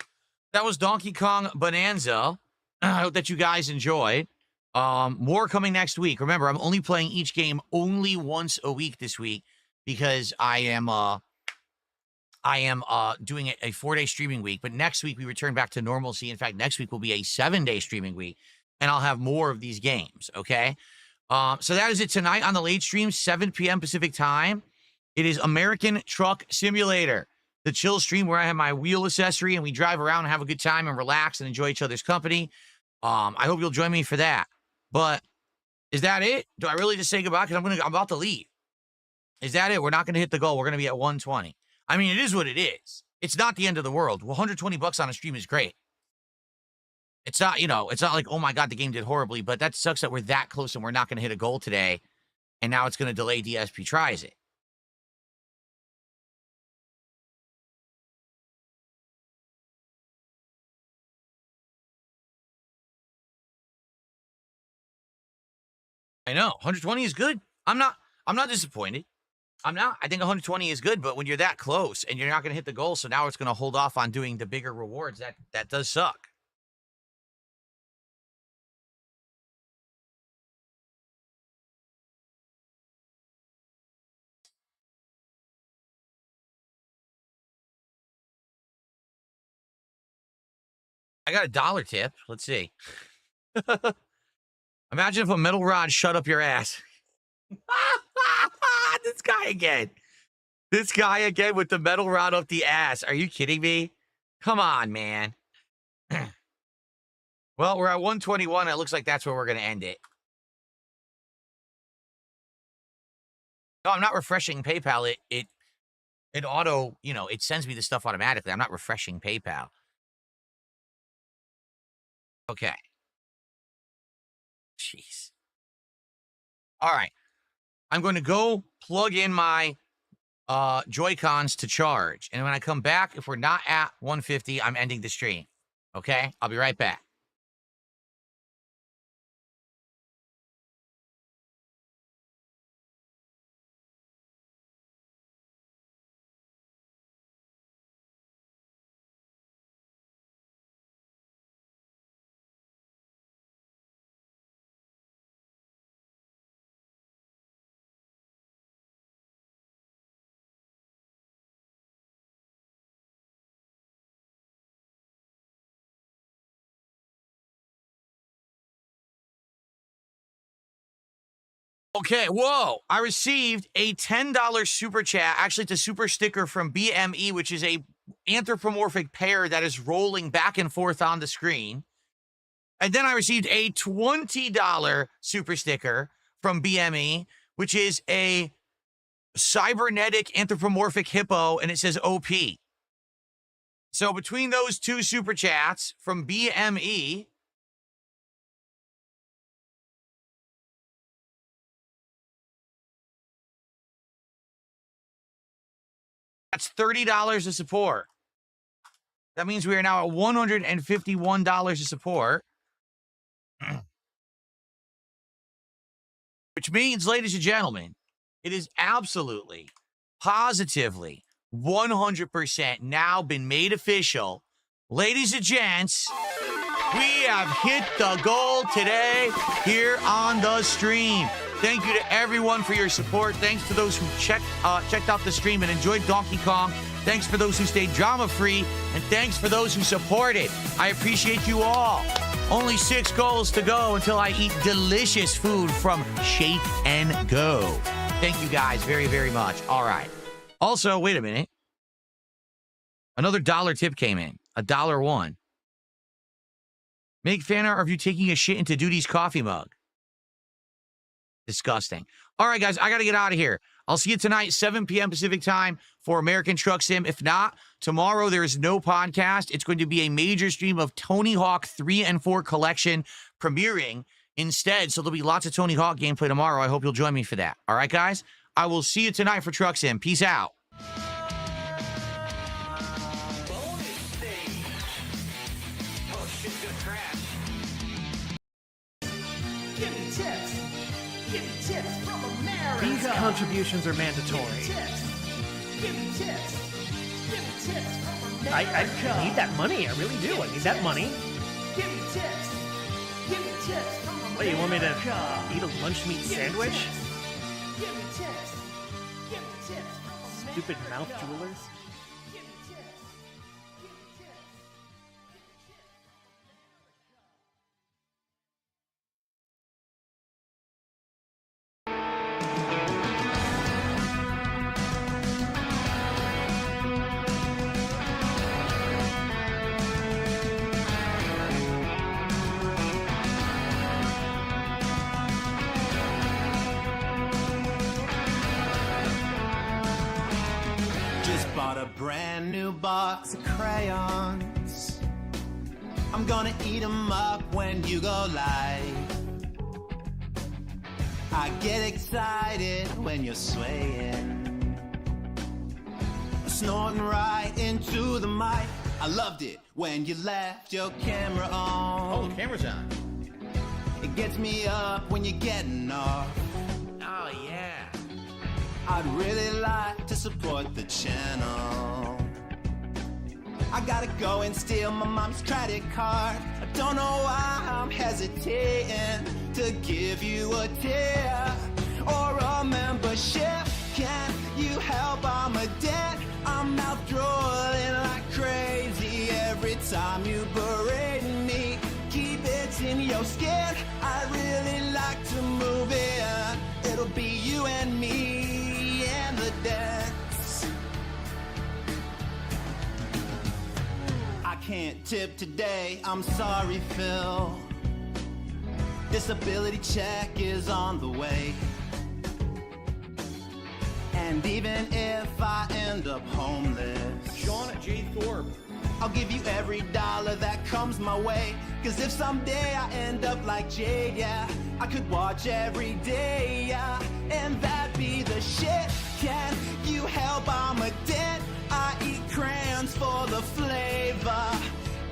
that was Donkey Kong Bonanza. I hope that you guys enjoyed. More coming next week. Remember, I'm only playing each game only once a week this week because I am doing a 4-day streaming week. But next week we return back to normalcy. In fact, next week will be a 7-day streaming week and I'll have more of these games, okay? So that is it tonight on the late stream, 7 p.m. Pacific time. It is American Truck Simulator, the chill stream where I have my wheel accessory and we drive around and have a good time and relax and enjoy each other's company. I hope you'll join me for that. But is that it? Do I really just say goodbye? Because I'm about to leave. Is that it? We're not going to hit the goal. We're going to be at 120. I mean, it is what it is. It's not the end of the world. Well, $120 on a stream is great. It's not, it's not like, oh my God, the game did horribly, but that sucks that we're that close and we're not going to hit a goal today. And now it's going to delay DSP tries it. I know 120 is good. I'm not disappointed. I think 120 is good, but when you're that close and you're not going to hit the goal, so now it's going to hold off on doing the bigger rewards, that does suck. I got a $1 tip. Let's see. Imagine if a metal rod shut up your ass. This guy again. This guy again with the metal rod up the ass. Are you kidding me? Come on, man. Well, we're at 121. It looks like that's where we're going to end it. No, I'm not refreshing PayPal. It auto, it sends me the stuff automatically. I'm not refreshing PayPal. Okay. Jeez. All right. I'm going to go plug in my Joy-Cons to charge. And when I come back, if we're not at 150, I'm ending the stream. Okay? I'll be right back. Okay, whoa. I received a $10 super chat. Actually, it's a super sticker from BME, which is a anthropomorphic pear that is rolling back and forth on the screen. And then I received a $20 super sticker from BME, which is a cybernetic anthropomorphic hippo, and it says OP. So between those two super chats from BME, that's $30 to support. That means we are now at $151 to support. Which means, ladies and gentlemen, it is absolutely, positively, 100% now been made official. Ladies and gents, we have hit the goal today here on the stream. Thank you to everyone for your support. Thanks to those who checked out the stream and enjoyed Donkey Kong. Thanks for those who stayed drama-free. And thanks for those who supported. I appreciate you all. Only 6 goals to go until I eat delicious food from Shake and Go. Thank you guys very, very much. All right. Also, wait a minute. Another $1 tip came in. $1.01. Make fan art of you taking a shit into Duty's coffee mug. Disgusting. All right, guys, I got to get out of here. I'll see you tonight, 7 p.m. Pacific time for American Truck Sim. If not, tomorrow there is no podcast. It's going to be a major stream of Tony Hawk 3 and 4 collection premiering instead. So there'll be lots of Tony Hawk gameplay tomorrow. I hope you'll join me for that. All right, guys? I will see you tonight for Truck Sim. Peace out.
These contributions are mandatory. I need that money. I really do. I need that money. What, you want me to eat a lunch meat sandwich? Stupid mouth jewelers.
Bought a brand new box of crayons. I'm gonna eat 'em up when you go live. I get excited when you're swaying, snorting right into the mic. I loved it when you left your camera on.
Oh, the camera's on.
It gets me up when you're getting off.
Oh, yeah.
I'd really like to support the channel. I gotta go and steal my mom's credit card. I don't know why I'm hesitating to give you a tip or a membership. Can you help? I'm a debt. I'm mouth drooling like crazy every time you berate me. Keep it in your skin. I'd really like to move in. It'll be you and me and the dance. I can't tip today, I'm sorry, Phil. Disability check is on the way. And even if I end up homeless,
Sean at J. Thorpe,
I'll give you every dollar that comes my way. Cause if someday I end up like Jay, yeah, I could watch every day, yeah, and that'd be the shit. Can you help? I'm a debt. I eat crayons for the flavor.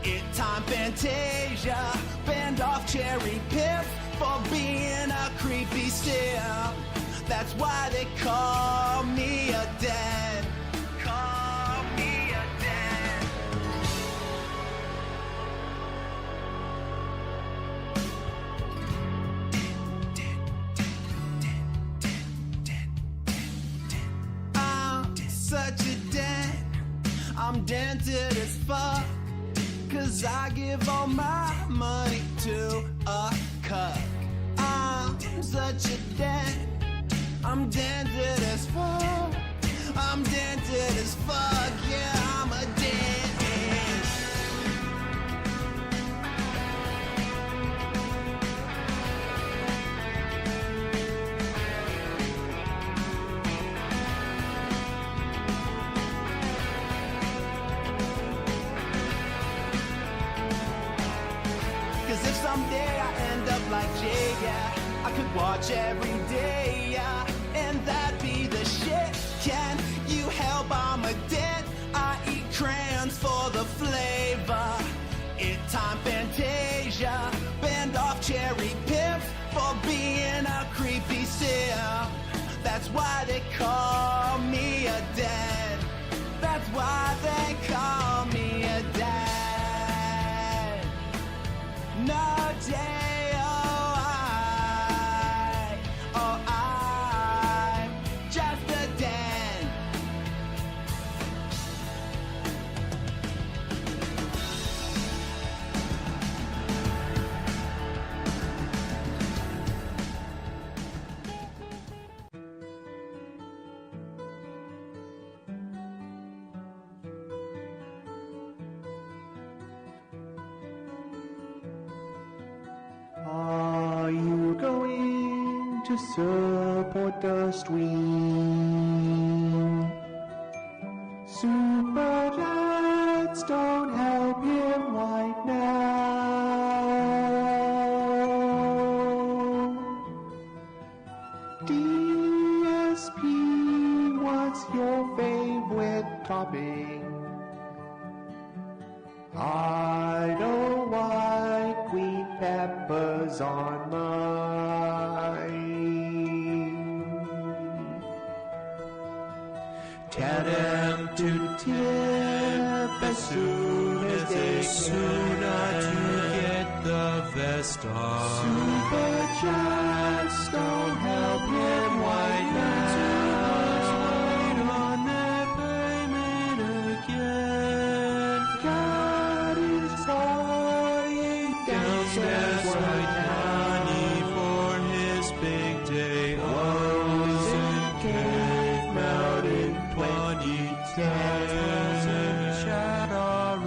It time Fantasia. Band off cherry pip for being a creepy simp. That's why they call me a dad. Call me a dad. I'm such a dad. I'm dented as fuck. Cause I give all my money to a cuck. I'm such a dad. I'm dented as fuck. I'm dented as fuck. Yeah, I'm a dad. Cause if someday I end up like Jay, yeah, I could watch every day, yeah, and that'd be the shit. Can you help? I'm a debt. I eat crayons for the flavor. It time Fantasia. Band off cherry pip for being a creepy simp. That's why they call me a dad. That's why they call me a dad. No day, I'm just a dad.
Are you going to support the stream? Super chats don't help him right now. DSP, what's your favorite topping? I don't like green peppers on mine. Tell them to tip as soon as they sooner to get the vest off. Super chats don't help him right now. On their payment again. God is partying downstairs right money for his big day. Rose and cake out in 2010. And chat are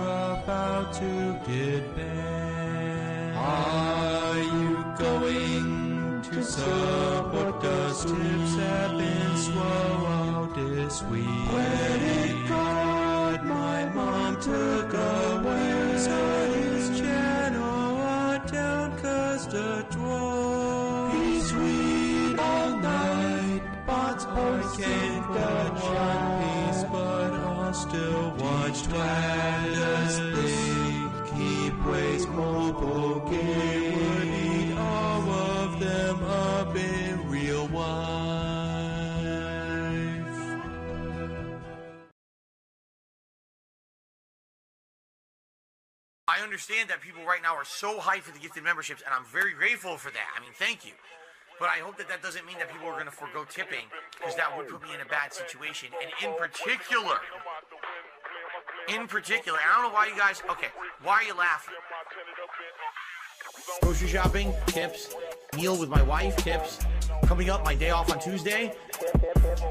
about to get banned. Are you going to support the tips have been slow out this week? Credit card
much time does they keep waste mobile game? Putting all of them up in real life.
I understand that people right now are so hyped for the gifted memberships, and I'm very grateful for that. I mean, thank you. But I hope that that doesn't mean that people are going to forgo tipping, because that would put me in a bad situation. And in particular, I don't know why you guys, okay, why are you laughing? Grocery shopping, tips. Meal with my wife, tips. Coming up, my day off on Tuesday,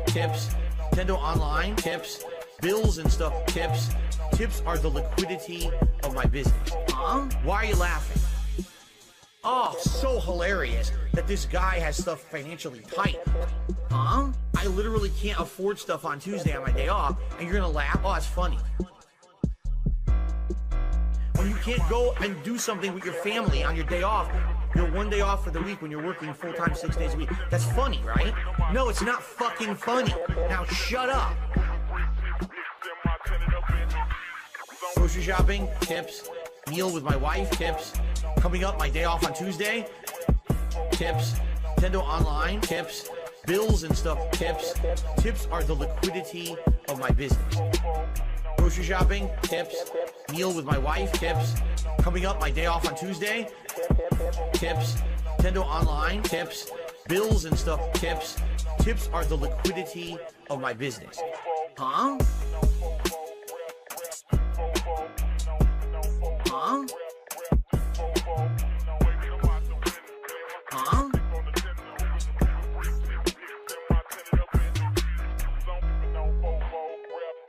tips. Nintendo Online, tips. Bills and stuff, tips. Tips are the liquidity of my business. Why are you laughing? Oh, so hilarious that this guy has stuff financially tight. I literally can't afford stuff on Tuesday on my day off, and you're gonna laugh? Oh, it's funny. When you can't go and do something with your family on your day off, your one day off for the week when you're working full-time 6 days a week, that's funny, right? No, it's not fucking funny. Now shut up. Grocery shopping, tips. Meal with my wife, tips. Coming up, my day off on Tuesday, tips. Nintendo Online, tips. Bills and stuff, tips. Tips are the liquidity of my business. Grocery shopping, tips. Meal with my wife, tips. Coming up, my day off on Tuesday, tips. Nintendo Online, tips. Bills and stuff, tips. Tips are the liquidity of my business. Huh? Huh? Huh?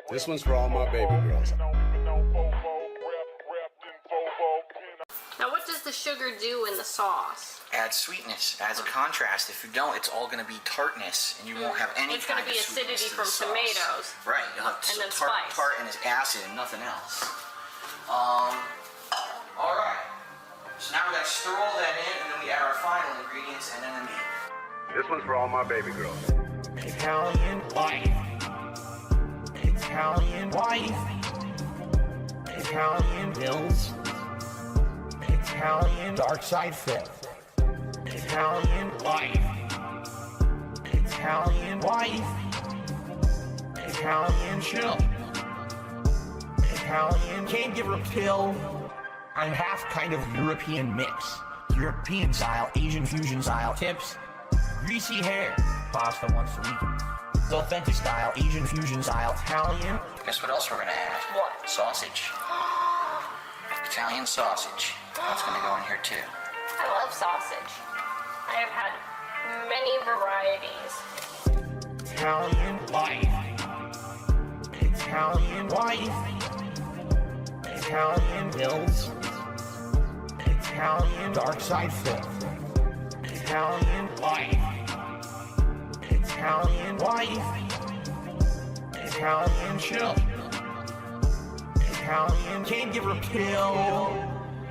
This one's for all my baby girls.
Now, what does the sugar do in the sauce?
Adds sweetness, adds a contrast. If you don't, it's all going to be tartness, and you won't have any
It's going
kind
to be
of sweetness
acidity
to
from
the sauce.
tomatoes.
Right, you'll have
And then
tart
spice.
and it's acid and nothing else. All right. So now we got to stir all that in, and then we add our final ingredients, and then the meat.
This one's for all my baby girls.
Italian wife. Italian wife. Italian bills. Italian dark side flip. Italian wife. Italian wife. Italian chill. Italian can't give her a pill. I'm half kind of European mix. European style, Asian fusion style. Tips. Greasy hair. Pasta once a week. The authentic style, Asian fusion style. Italian.
Guess what else we're going to add?
What?
Sausage. Italian sausage. That's going to go in here too.
I love sausage. I have had many varieties.
Italian wife. Italian wife. Italian bills. Italian dark side flip. Italian wife. Italian wife. Italian chill. Italian can't give her a pill.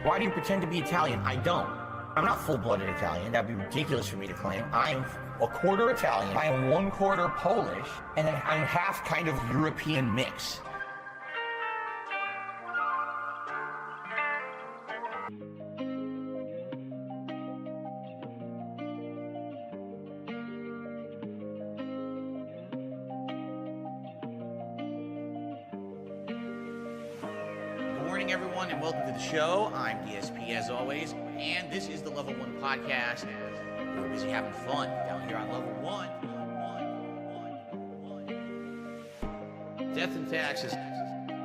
Why do you pretend to be Italian? I don't. I'm not full-blooded Italian. That'd be ridiculous for me to claim. I'm a quarter Italian. I am 1/4 Polish, and then I'm half kind of European mix. Good morning, everyone, and welcome to the show. I'm DSP, as always, and this is the Level 1 podcast. We're busy having fun down here on Level 1. Death and taxes,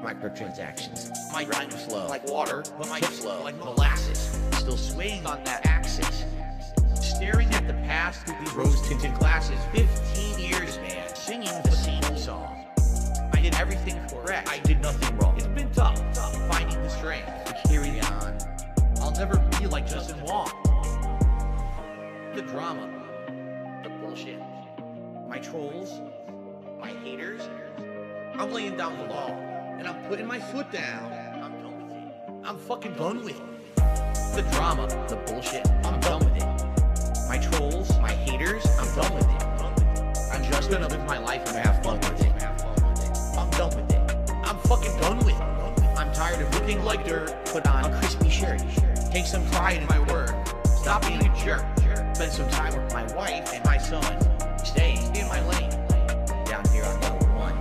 microtransactions. My grind slow, like water, but my slow, like molasses. Still swaying on that axis. Staring at the past through these rose-tinted glasses. 15 years, man, singing the same song. I did everything correct. I did nothing wrong. It's been tough finding the strength to carry on. I'll never be like Justin Wong. The drama, the bullshit, my trolls, my haters. I'm laying down the law, and I'm putting my foot down. I'm done with it. I'm fucking done with it. The drama, the bullshit, I'm done with it. My trolls, my haters, I'm done with it. I'm just gonna live my life and have fun with it. I'm done with it. I'm fucking done with it.
looking like dirt. Put on a crispy shirt. Take some pride in my work. Stop being a jerk. Spend some time with my wife and my son. Stay in my lane. Down here I'm number one.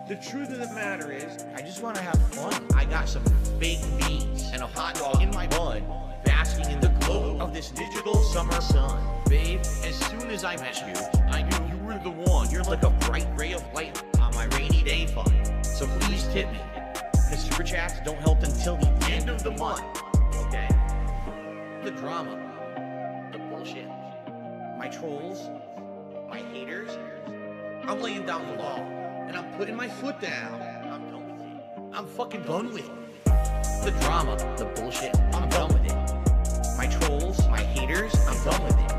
The truth of the matter is, I just want to have fun. I got some baked beans and a hot dog in my bun, basking in the glow of this digital summer sun. Babe, as soon as I met you, I knew you were the one. You're like a bright ray of light on my rainy day fun. So please tip me, because super chats don't help until the end of the month. Okay? The drama, the bullshit, my trolls, my haters. I'm laying down the law, and I'm putting my foot down. I'm done with it. I'm fucking done with it. The drama, the bullshit, I'm done with it. My trolls, my haters, I'm done with it.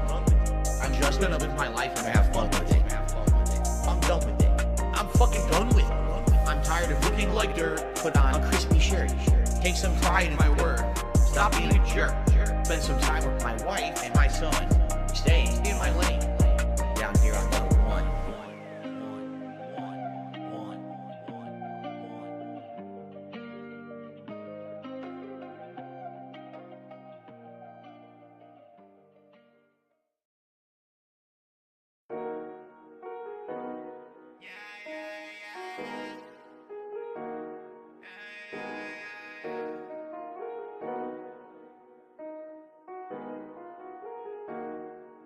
I'm just gonna live my life and have fun with it. I'm done with it. I'm fucking done with it. I'm tired of looking like dirt. Put on a crispy shirt. Take some pride in my work. Stop being a jerk. Spend some time with my wife and my son. Stay in my lane. Down here I'm number one.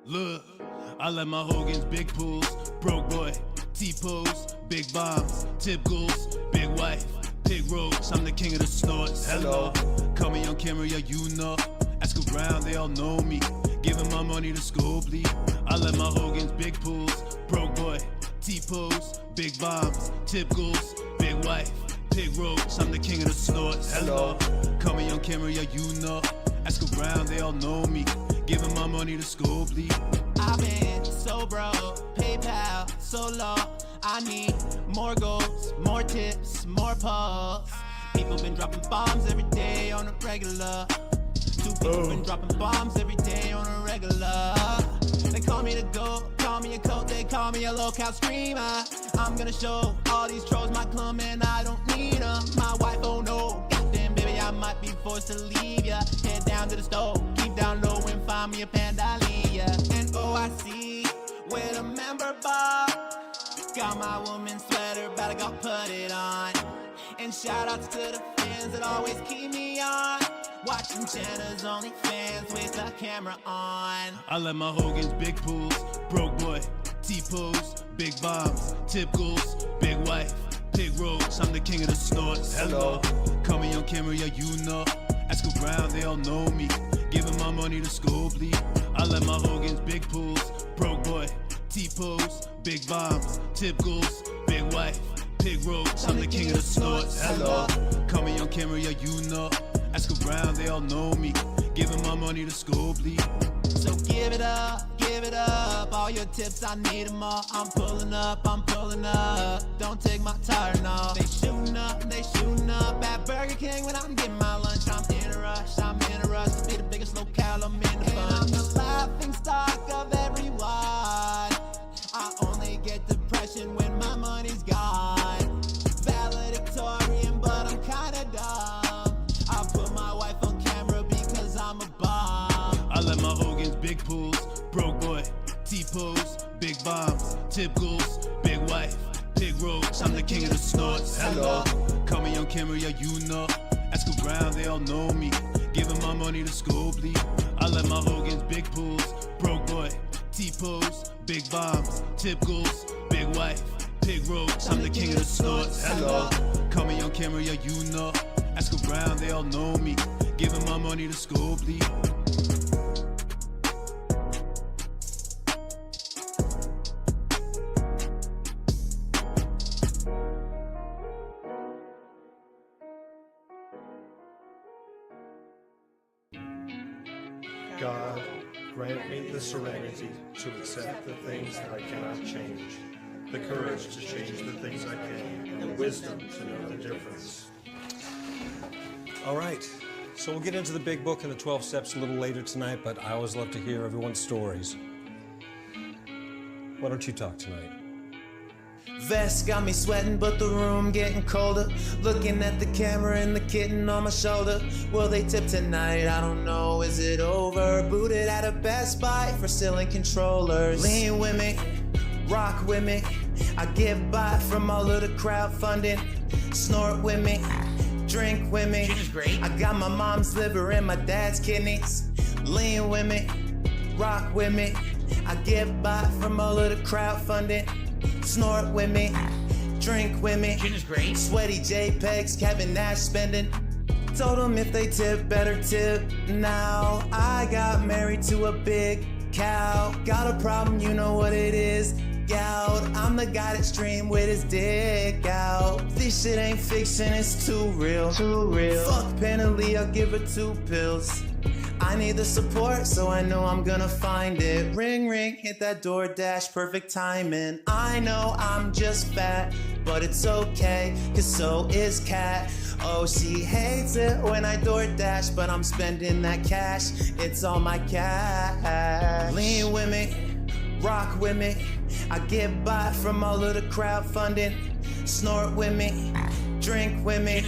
Look, I let my Hogan's big pools, broke boy, T-pose, big bombs, tip goals, big wife, pig roach, I'm the king of the snorts. Hello, call me on camera, yeah, you know. Ask around, they all know me. Giving my money to Scopely. I let my Hogan's big pools, broke boy, T-pose, big bombs, tip goals, big wife, pig roach, I'm the king of the snorts. Hello, call me on camera, yeah, you know. Ask around, they all know me. Giving my money to Scopely.
I've been so broke, PayPal, so low. I need more goals, more tips, more posts. People been dropping bombs every day on a regular. Two people been dropping bombs every day on a regular. They call me the GOAT, call me a coat, they call me a local screamer. I'm gonna show all these trolls my club and I don't need them. My wife, oh no, goddamn baby, I might be forced to leave ya. Head down to the stove, keep down low and find me a pandalia. And oh, I see with a member bar. Got my woman's sweater, better go put it on. And shout outs to the fans that always keep me on. Watching Jenna's OnlyFans with the camera on.
I let my Hogan's big pools, broke boy, T-pose, big bombs, tip goals, big wife, pig roach, I'm the king of the snorts. Hello, call me on camera, yeah, you know. Ask around, they all know me. Giving my money to Scopely. I let my Hogan's big pools, broke boy, T-pose, big bombs, tip goals, big wife, pig roach, I'm the king of the snorts. Hello, call me on camera, yeah, you know. Ask around, they all know me. Giving my money to Scopely.
So give it up, all your tips, I need them all. I'm pulling up, don't take my tire, no. They shooting up at Burger King when I'm getting my lunch. I'm in a rush to be the biggest locale, I'm in the fun. And I'm the laughing stock of everyone. I only get depression when my money's gone. Valedictorian, but I'm kinda dumb. I put my wife on camera because I'm a bomb.
I let my Hogan's big pools, broke boy, T-pose, big bombs, tip goals, big wife, pig roach, I'm the king of the snorts. Hello, call me on camera, yeah, you know. Ask around, they all know me. Giving my money to Scopely. I let my Hogan's big pools, broke boy, T-pose, big bombs, tip goals, big wife, pig roach, I'm the king of the snorts. Hello, call me on camera, yeah, you know. Ask around, they all know me. Giving my money to Scopely.
God, grant me the serenity to accept the things that I cannot change, the courage to change the things I can, and wisdom to know the difference.
All right, so we'll get into the big book and the 12 steps a little later tonight, but I always love to hear everyone's stories. Why don't you talk tonight?
Vest got me sweating, but the room getting colder. Looking at the camera and the kitten on my shoulder. Will they tip tonight? I don't know. Is it over? Booted at a Best Buy for selling controllers. Lean with me, rock with me. I get by from all of the crowdfunding. Snort with me, drink with me. I got my mom's liver and my dad's kidneys. Lean with me, rock with me. I get by from all of the crowdfunding. Snort with me, drink with me. Sweaty JPEGs, Kevin Nash spending. Told them if they tip, better tip now. I got married to a big cow. Got a problem, you know what it is. Gout. I'm the guy that stream with his dick out. This shit ain't fiction, it's too real. Too real. Fuck Penalty, I'll give her 2 pills. I need the support, so I know I'm gonna find it. Ring, ring, hit that DoorDash, perfect timing. I know I'm just fat, but it's okay, cause so is Kat. Oh, she hates it when I DoorDash, but I'm spending that cash. It's all my cash. Lean with me, rock with me. I get by from all of the crowdfunding. Snort with me, drink with me.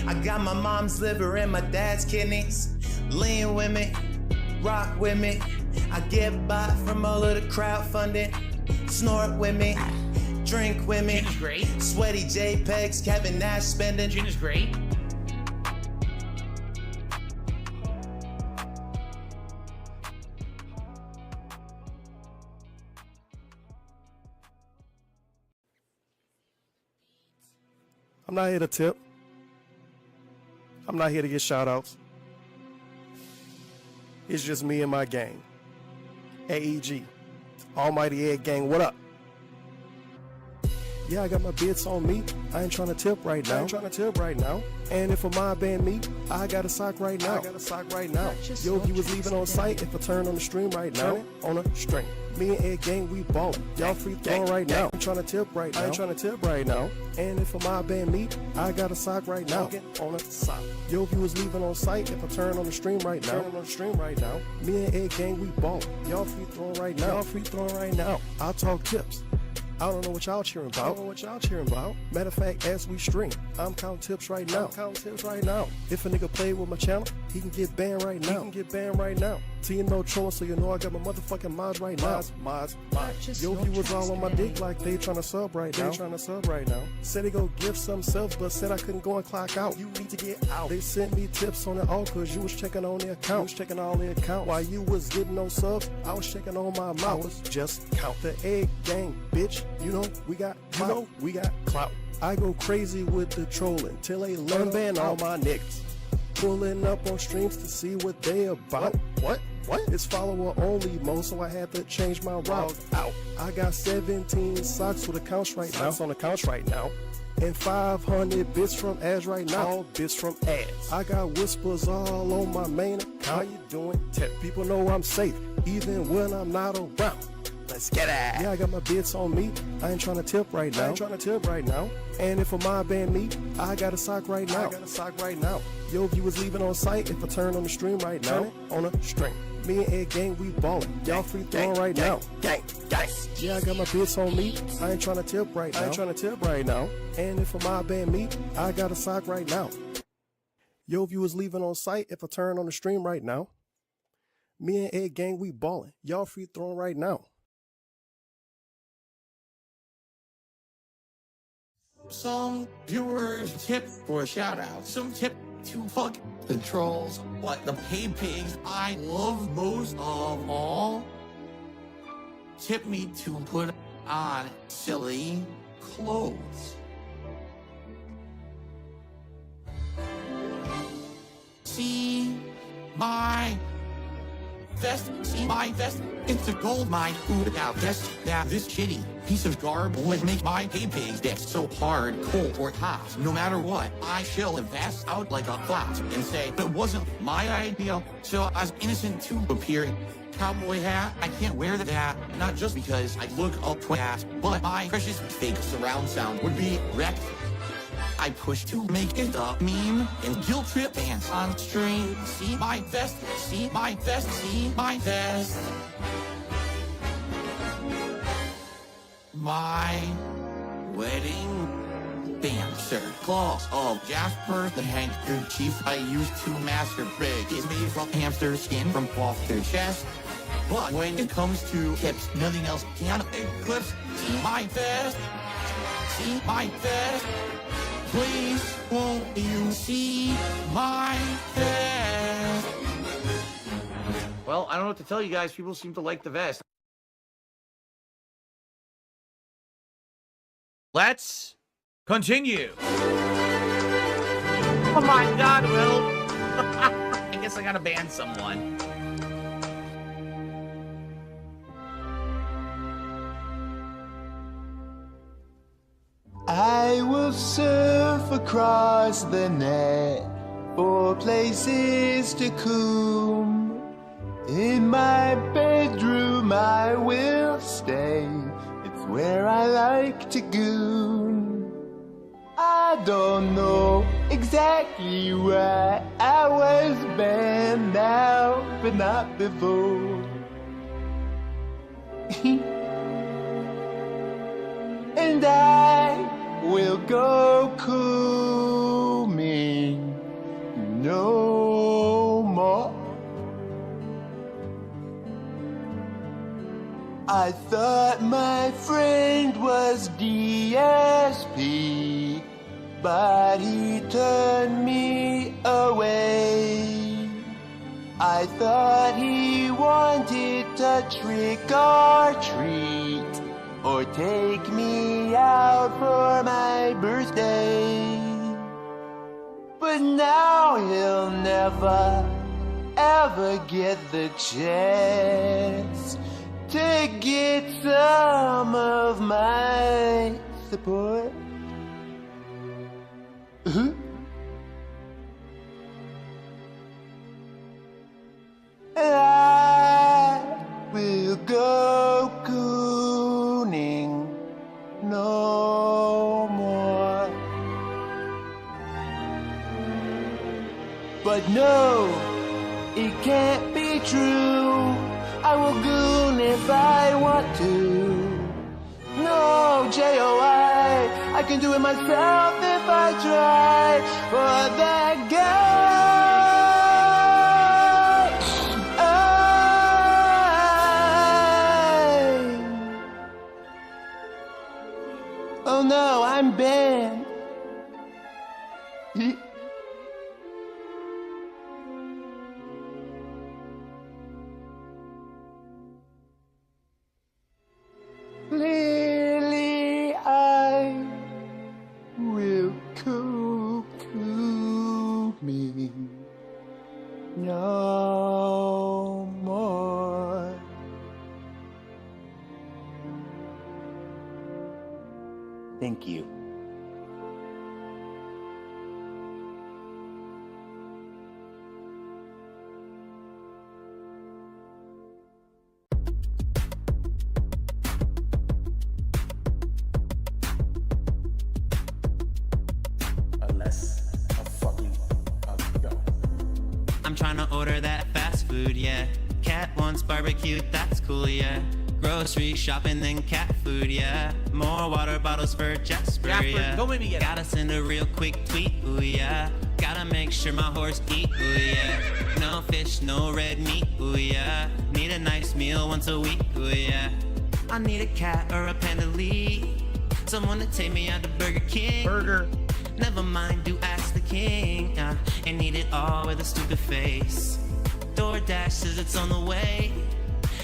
I got my mom's liver and my dad's kidneys. Lean with me, rock with me. I get by from all of the crowdfunding. Snort with me, drink with me. Sweaty JPEGs, Kevin Nash spending. Gin is great.
I'm not here to tip. I'm not here to get shout outs. It's just me and my gang. AEG. Almighty Egg Gang, what up? Yeah, I got my bits on me. I ain't trying to tip right now. And if a mob band me, I got a sock right now. Yo, he was leaving on site if I turn on the stream right now. On a string. Me and Egg Gang, we ball. Y'all free throwing right now. I'm trying to tip right now. And if a mob band me, I got a sock right now. On a sock. Yo, he was leaving on site if I turn on the stream right now. Me and Egg Gang, we ball. Y'all free throwing right now. I'll talk tips. I don't know what y'all cheering about. Matter of fact, as we stream, I'm counting tips right now. If a nigga play with my channel, he can get banned right now. See, you know trolling, so you know I got my motherfucking mods right now. Mods. Yo, he was all on my dick like they trying to sub right now. Said they go give some subs, but said I couldn't go and clock out. You need to get out. They sent me tips on it all cause you was checking on the account. While you was getting no subs, I was checking on my mouth. Just count the Egg Gang, bitch. You know we got clout. I go crazy with the trolling till they learn ban all my niggas. Pulling up on streams to see what they about. What? It's follower only mode, so I had to change my route out. I got 17 socks with accounts right now. And 500 bits from ads right now. All bits from ads. I got whispers all on my main account. How you doing? Tip. People know I'm safe, even when I'm not around. Let's get it. Yeah, I got my bits on me. I ain't trying to tip right now. And if a mob band me, I got a sock right now. Yo, if you was leaving on site, if I turn on the stream right now, on a string. Me and Egg Gang, we ballin'. Y'all free throwing right now. Gang. Yeah, I got my bits on me. I ain't trying to tip right now. And if a mob band me, I got a sock right now. Yo, if you was leaving on site, if I turn on the stream right now, me and Egg Gang, we ballin'. Y'all free throwing right now.
Some viewers tip for a shout out. Some tip to fuck the trolls. But the paid pigs I love most of all tip me to put on silly clothes. See my vest, it's a gold mine. Who would have guessed that this shitty piece of garb would make my pay pigs deck so hard, cold, or hot? No matter what, I shall vest out like a flash and say it wasn't my idea, so I was innocent to appear. Cowboy hat, I can't wear that hat, not just because I look up twat, but my precious fake surround sound would be wrecked. I push to make it a meme and guilt trip dance on stream. See my vest, see my vest, see my vest. My
wedding dancer. Claws of Jasper the handkerchief I used to masturbate is made from hamster skin from cloth to chest. But when it comes to tips, nothing else can eclipse. See my best. See my best. Please, won't you see my best?
Well, I don't know what to tell you guys. People seem to like the vest. Let's continue. Oh my God, Will. I guess I gotta ban someone.
I will surf across the net for places to coom. In my bedroom I will stay. It's where I like to goon. I don't know exactly why I was banned now, but not before. And I will go cooming no more. I thought my friend was DSP, but he turned me away. I thought he wanted to trick or treat, or take me out for my birthday. But now he'll never, ever get the chance to get some of my support. I will go cooning no more. But no, it can't be true. I will goon if I want to. No, J-O-I, I can do it myself if I try. For that guy, oh no, I'm banned. Clearly I will cuckoo me no more. Thank you.
I'm trying to order that fast food, yeah. Cat wants barbecue, that's cool, yeah. Grocery shopping, then cat food, yeah. More water bottles for Jasper, yeah.
Don't make me get
Gotta send a real quick tweet, ooh, yeah. Gotta make sure my horse eat, ooh, yeah. No fish, no red meat, ooh, yeah. Need a nice meal once a week, ooh, yeah. I need a cat or a panda lead. Someone to take me out to Burger King. Never mind, do ask the king. And eat it all with a stupid face. DoorDash says it's on the way,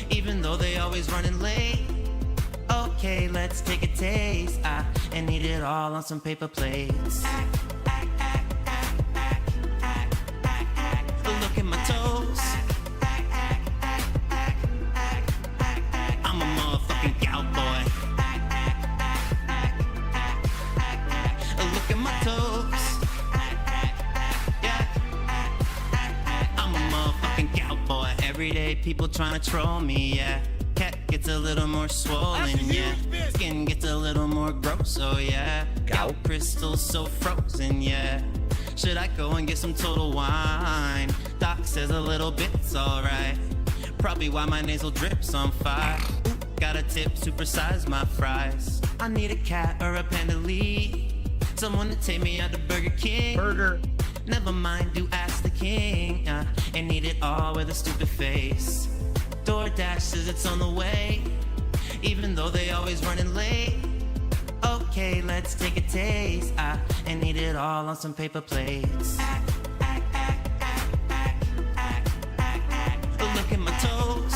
even though they always running late. Okay, let's take a taste. And eat it all on some paper plates. Look at my toes. I'm a motherfucking cowboy. Look at my toes. Yeah. I'm a motherfucking cowboy. Every day people trying to troll me, yeah. Cat gets a little more swollen, yeah. Skin gets a little more gross, oh yeah. Gout crystals so frozen, yeah. Should I go and get some Total Wine? Doc says a little bit's alright. Probably why my nasal drips on fire. Got a tip, supersize my fries.
I need a cat or a panda lead. Someone to take me out to Burger King. Burger. Never mind, do ask the king. And eat it all with a stupid face. DoorDash says it's on the way, even though they always running late. Okay, let's take a taste. And eat it all on some paper plates. Look at my toes.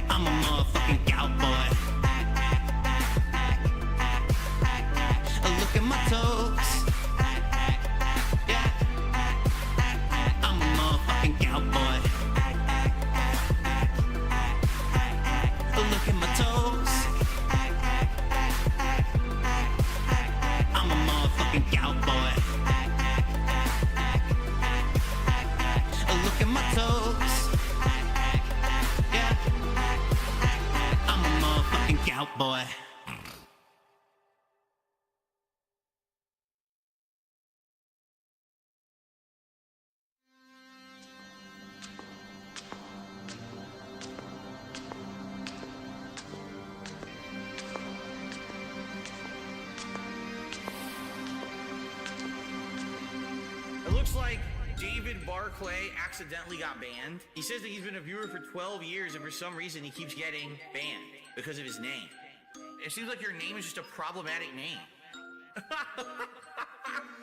I'm a motherfucking cowboy. Look at my toes. Yeah. I'm a motherfucking cowboy. Look at my toes. I'm a motherfucking cowboy. Look at my toes. Yeah. I'm a motherfucking cowboy.
It looks like David Barclay accidentally got banned. He says that he's been a viewer for 12 years and for some reason he keeps getting banned because of his name. It seems like your name is just a problematic name.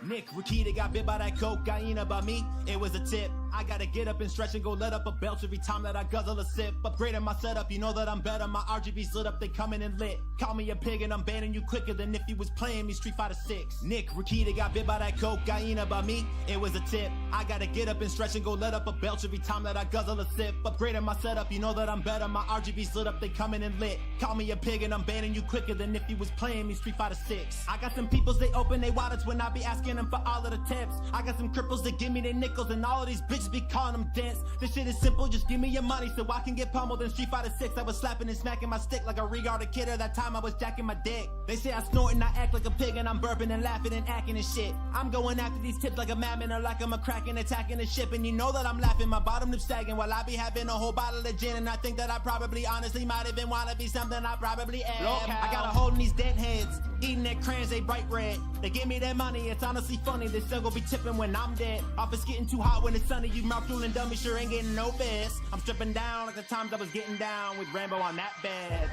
Nick Rakita got bit by that cocaine about me. It was a tip. I gotta get up and stretch and go let up a belch every time that I guzzle a sip. Upgrading my setup, you know that I'm better. My RGB's lit up, they coming in lit. Call me a pig and I'm banning you quicker than if you was playing me Street Fighter 6. Nick Rakita got bit by that cocaine about me. It was a tip. I gotta get up and stretch and go let up a belch every time that I guzzle a sip. Upgrading my setup, you know that I'm better. My RGB's lit up, they coming in lit. Call me a pig and I'm banning you quicker than if you was playing me Street Fighter 6. I got some peoples, they open their wallets when I be asking them for all of the tips. I got some cripples that give me their nickels and all of these bitches be calling them dents. This shit is simple, just give me your money so I can get pummeled in Street Fighter 6. I was slapping and smacking my stick like a retarded kid, or that time I was jacking my dick. They say I snort and I act like a pig and I'm burping and laughing and acting and shit. I'm going after these tips like a madman or like I'm a cracking attacking the ship. And you know that I'm laughing, my bottom lip sagging while I be having a whole bottle of gin. And I think that I probably honestly might even wanna be something I probably am. I got a hold in these dead heads, eating their crayons, they bright red. They give me their money, it's honestly funny. They still gon' be tipping when I'm dead. Office getting too hot when it's sunny. You mouth drooling dummy sure ain't getting no best. I'm stripping down like the times I was getting down with Rambo on that bed.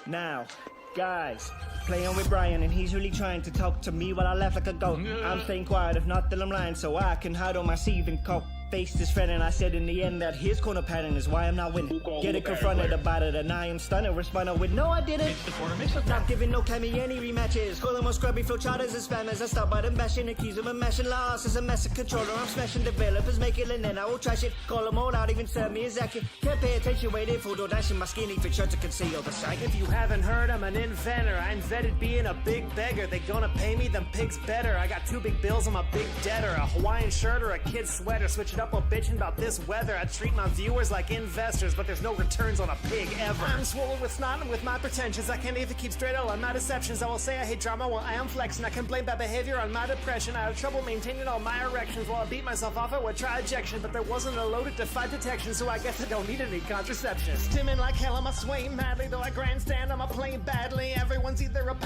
Now, guys, playing with Brian and he's really trying to talk to me while I laugh like a goat. I'm staying quiet, if not then I'm lying, so I can hide on my sleeve and cope. Faced his friend and I said in the end that his corner pattern is why I'm not winning. Getting confronted about it and I am stunned. Responding with no I didn't. Not giving no Cammy any rematches. Calling more scrubby flow charters and spammers. I start by them bashing the keys of a mashing loss. As a master controller I'm smashing developers, make it and then I will trash it. Call them all out, even serve me as action. Can't pay attention, waiting for door dashing my skinny fit shirt to conceal the sight.
If you haven't heard, I'm an inventor. I invented being a big beggar. They gonna pay me, them pigs better. I got 2 big bills, I'm a big debtor. A Hawaiian shirt or a kid's sweater. Switch it up while bitching about this weather. I treat my viewers like investors, but there's no returns on a pig ever. I'm swollen with snot and with my pretensions. I can't even keep straight on my deceptions. I will say I hate drama while I am flexing. I can blame bad behavior on my depression. I have trouble maintaining all my erections while I beat myself off. I would try ejection, but there wasn't a load that defied detection, so I guess I don't need any contraception. Stimming like hell, I'm a swaying madly, though I grandstand, I'm a playing badly. Everyone's either a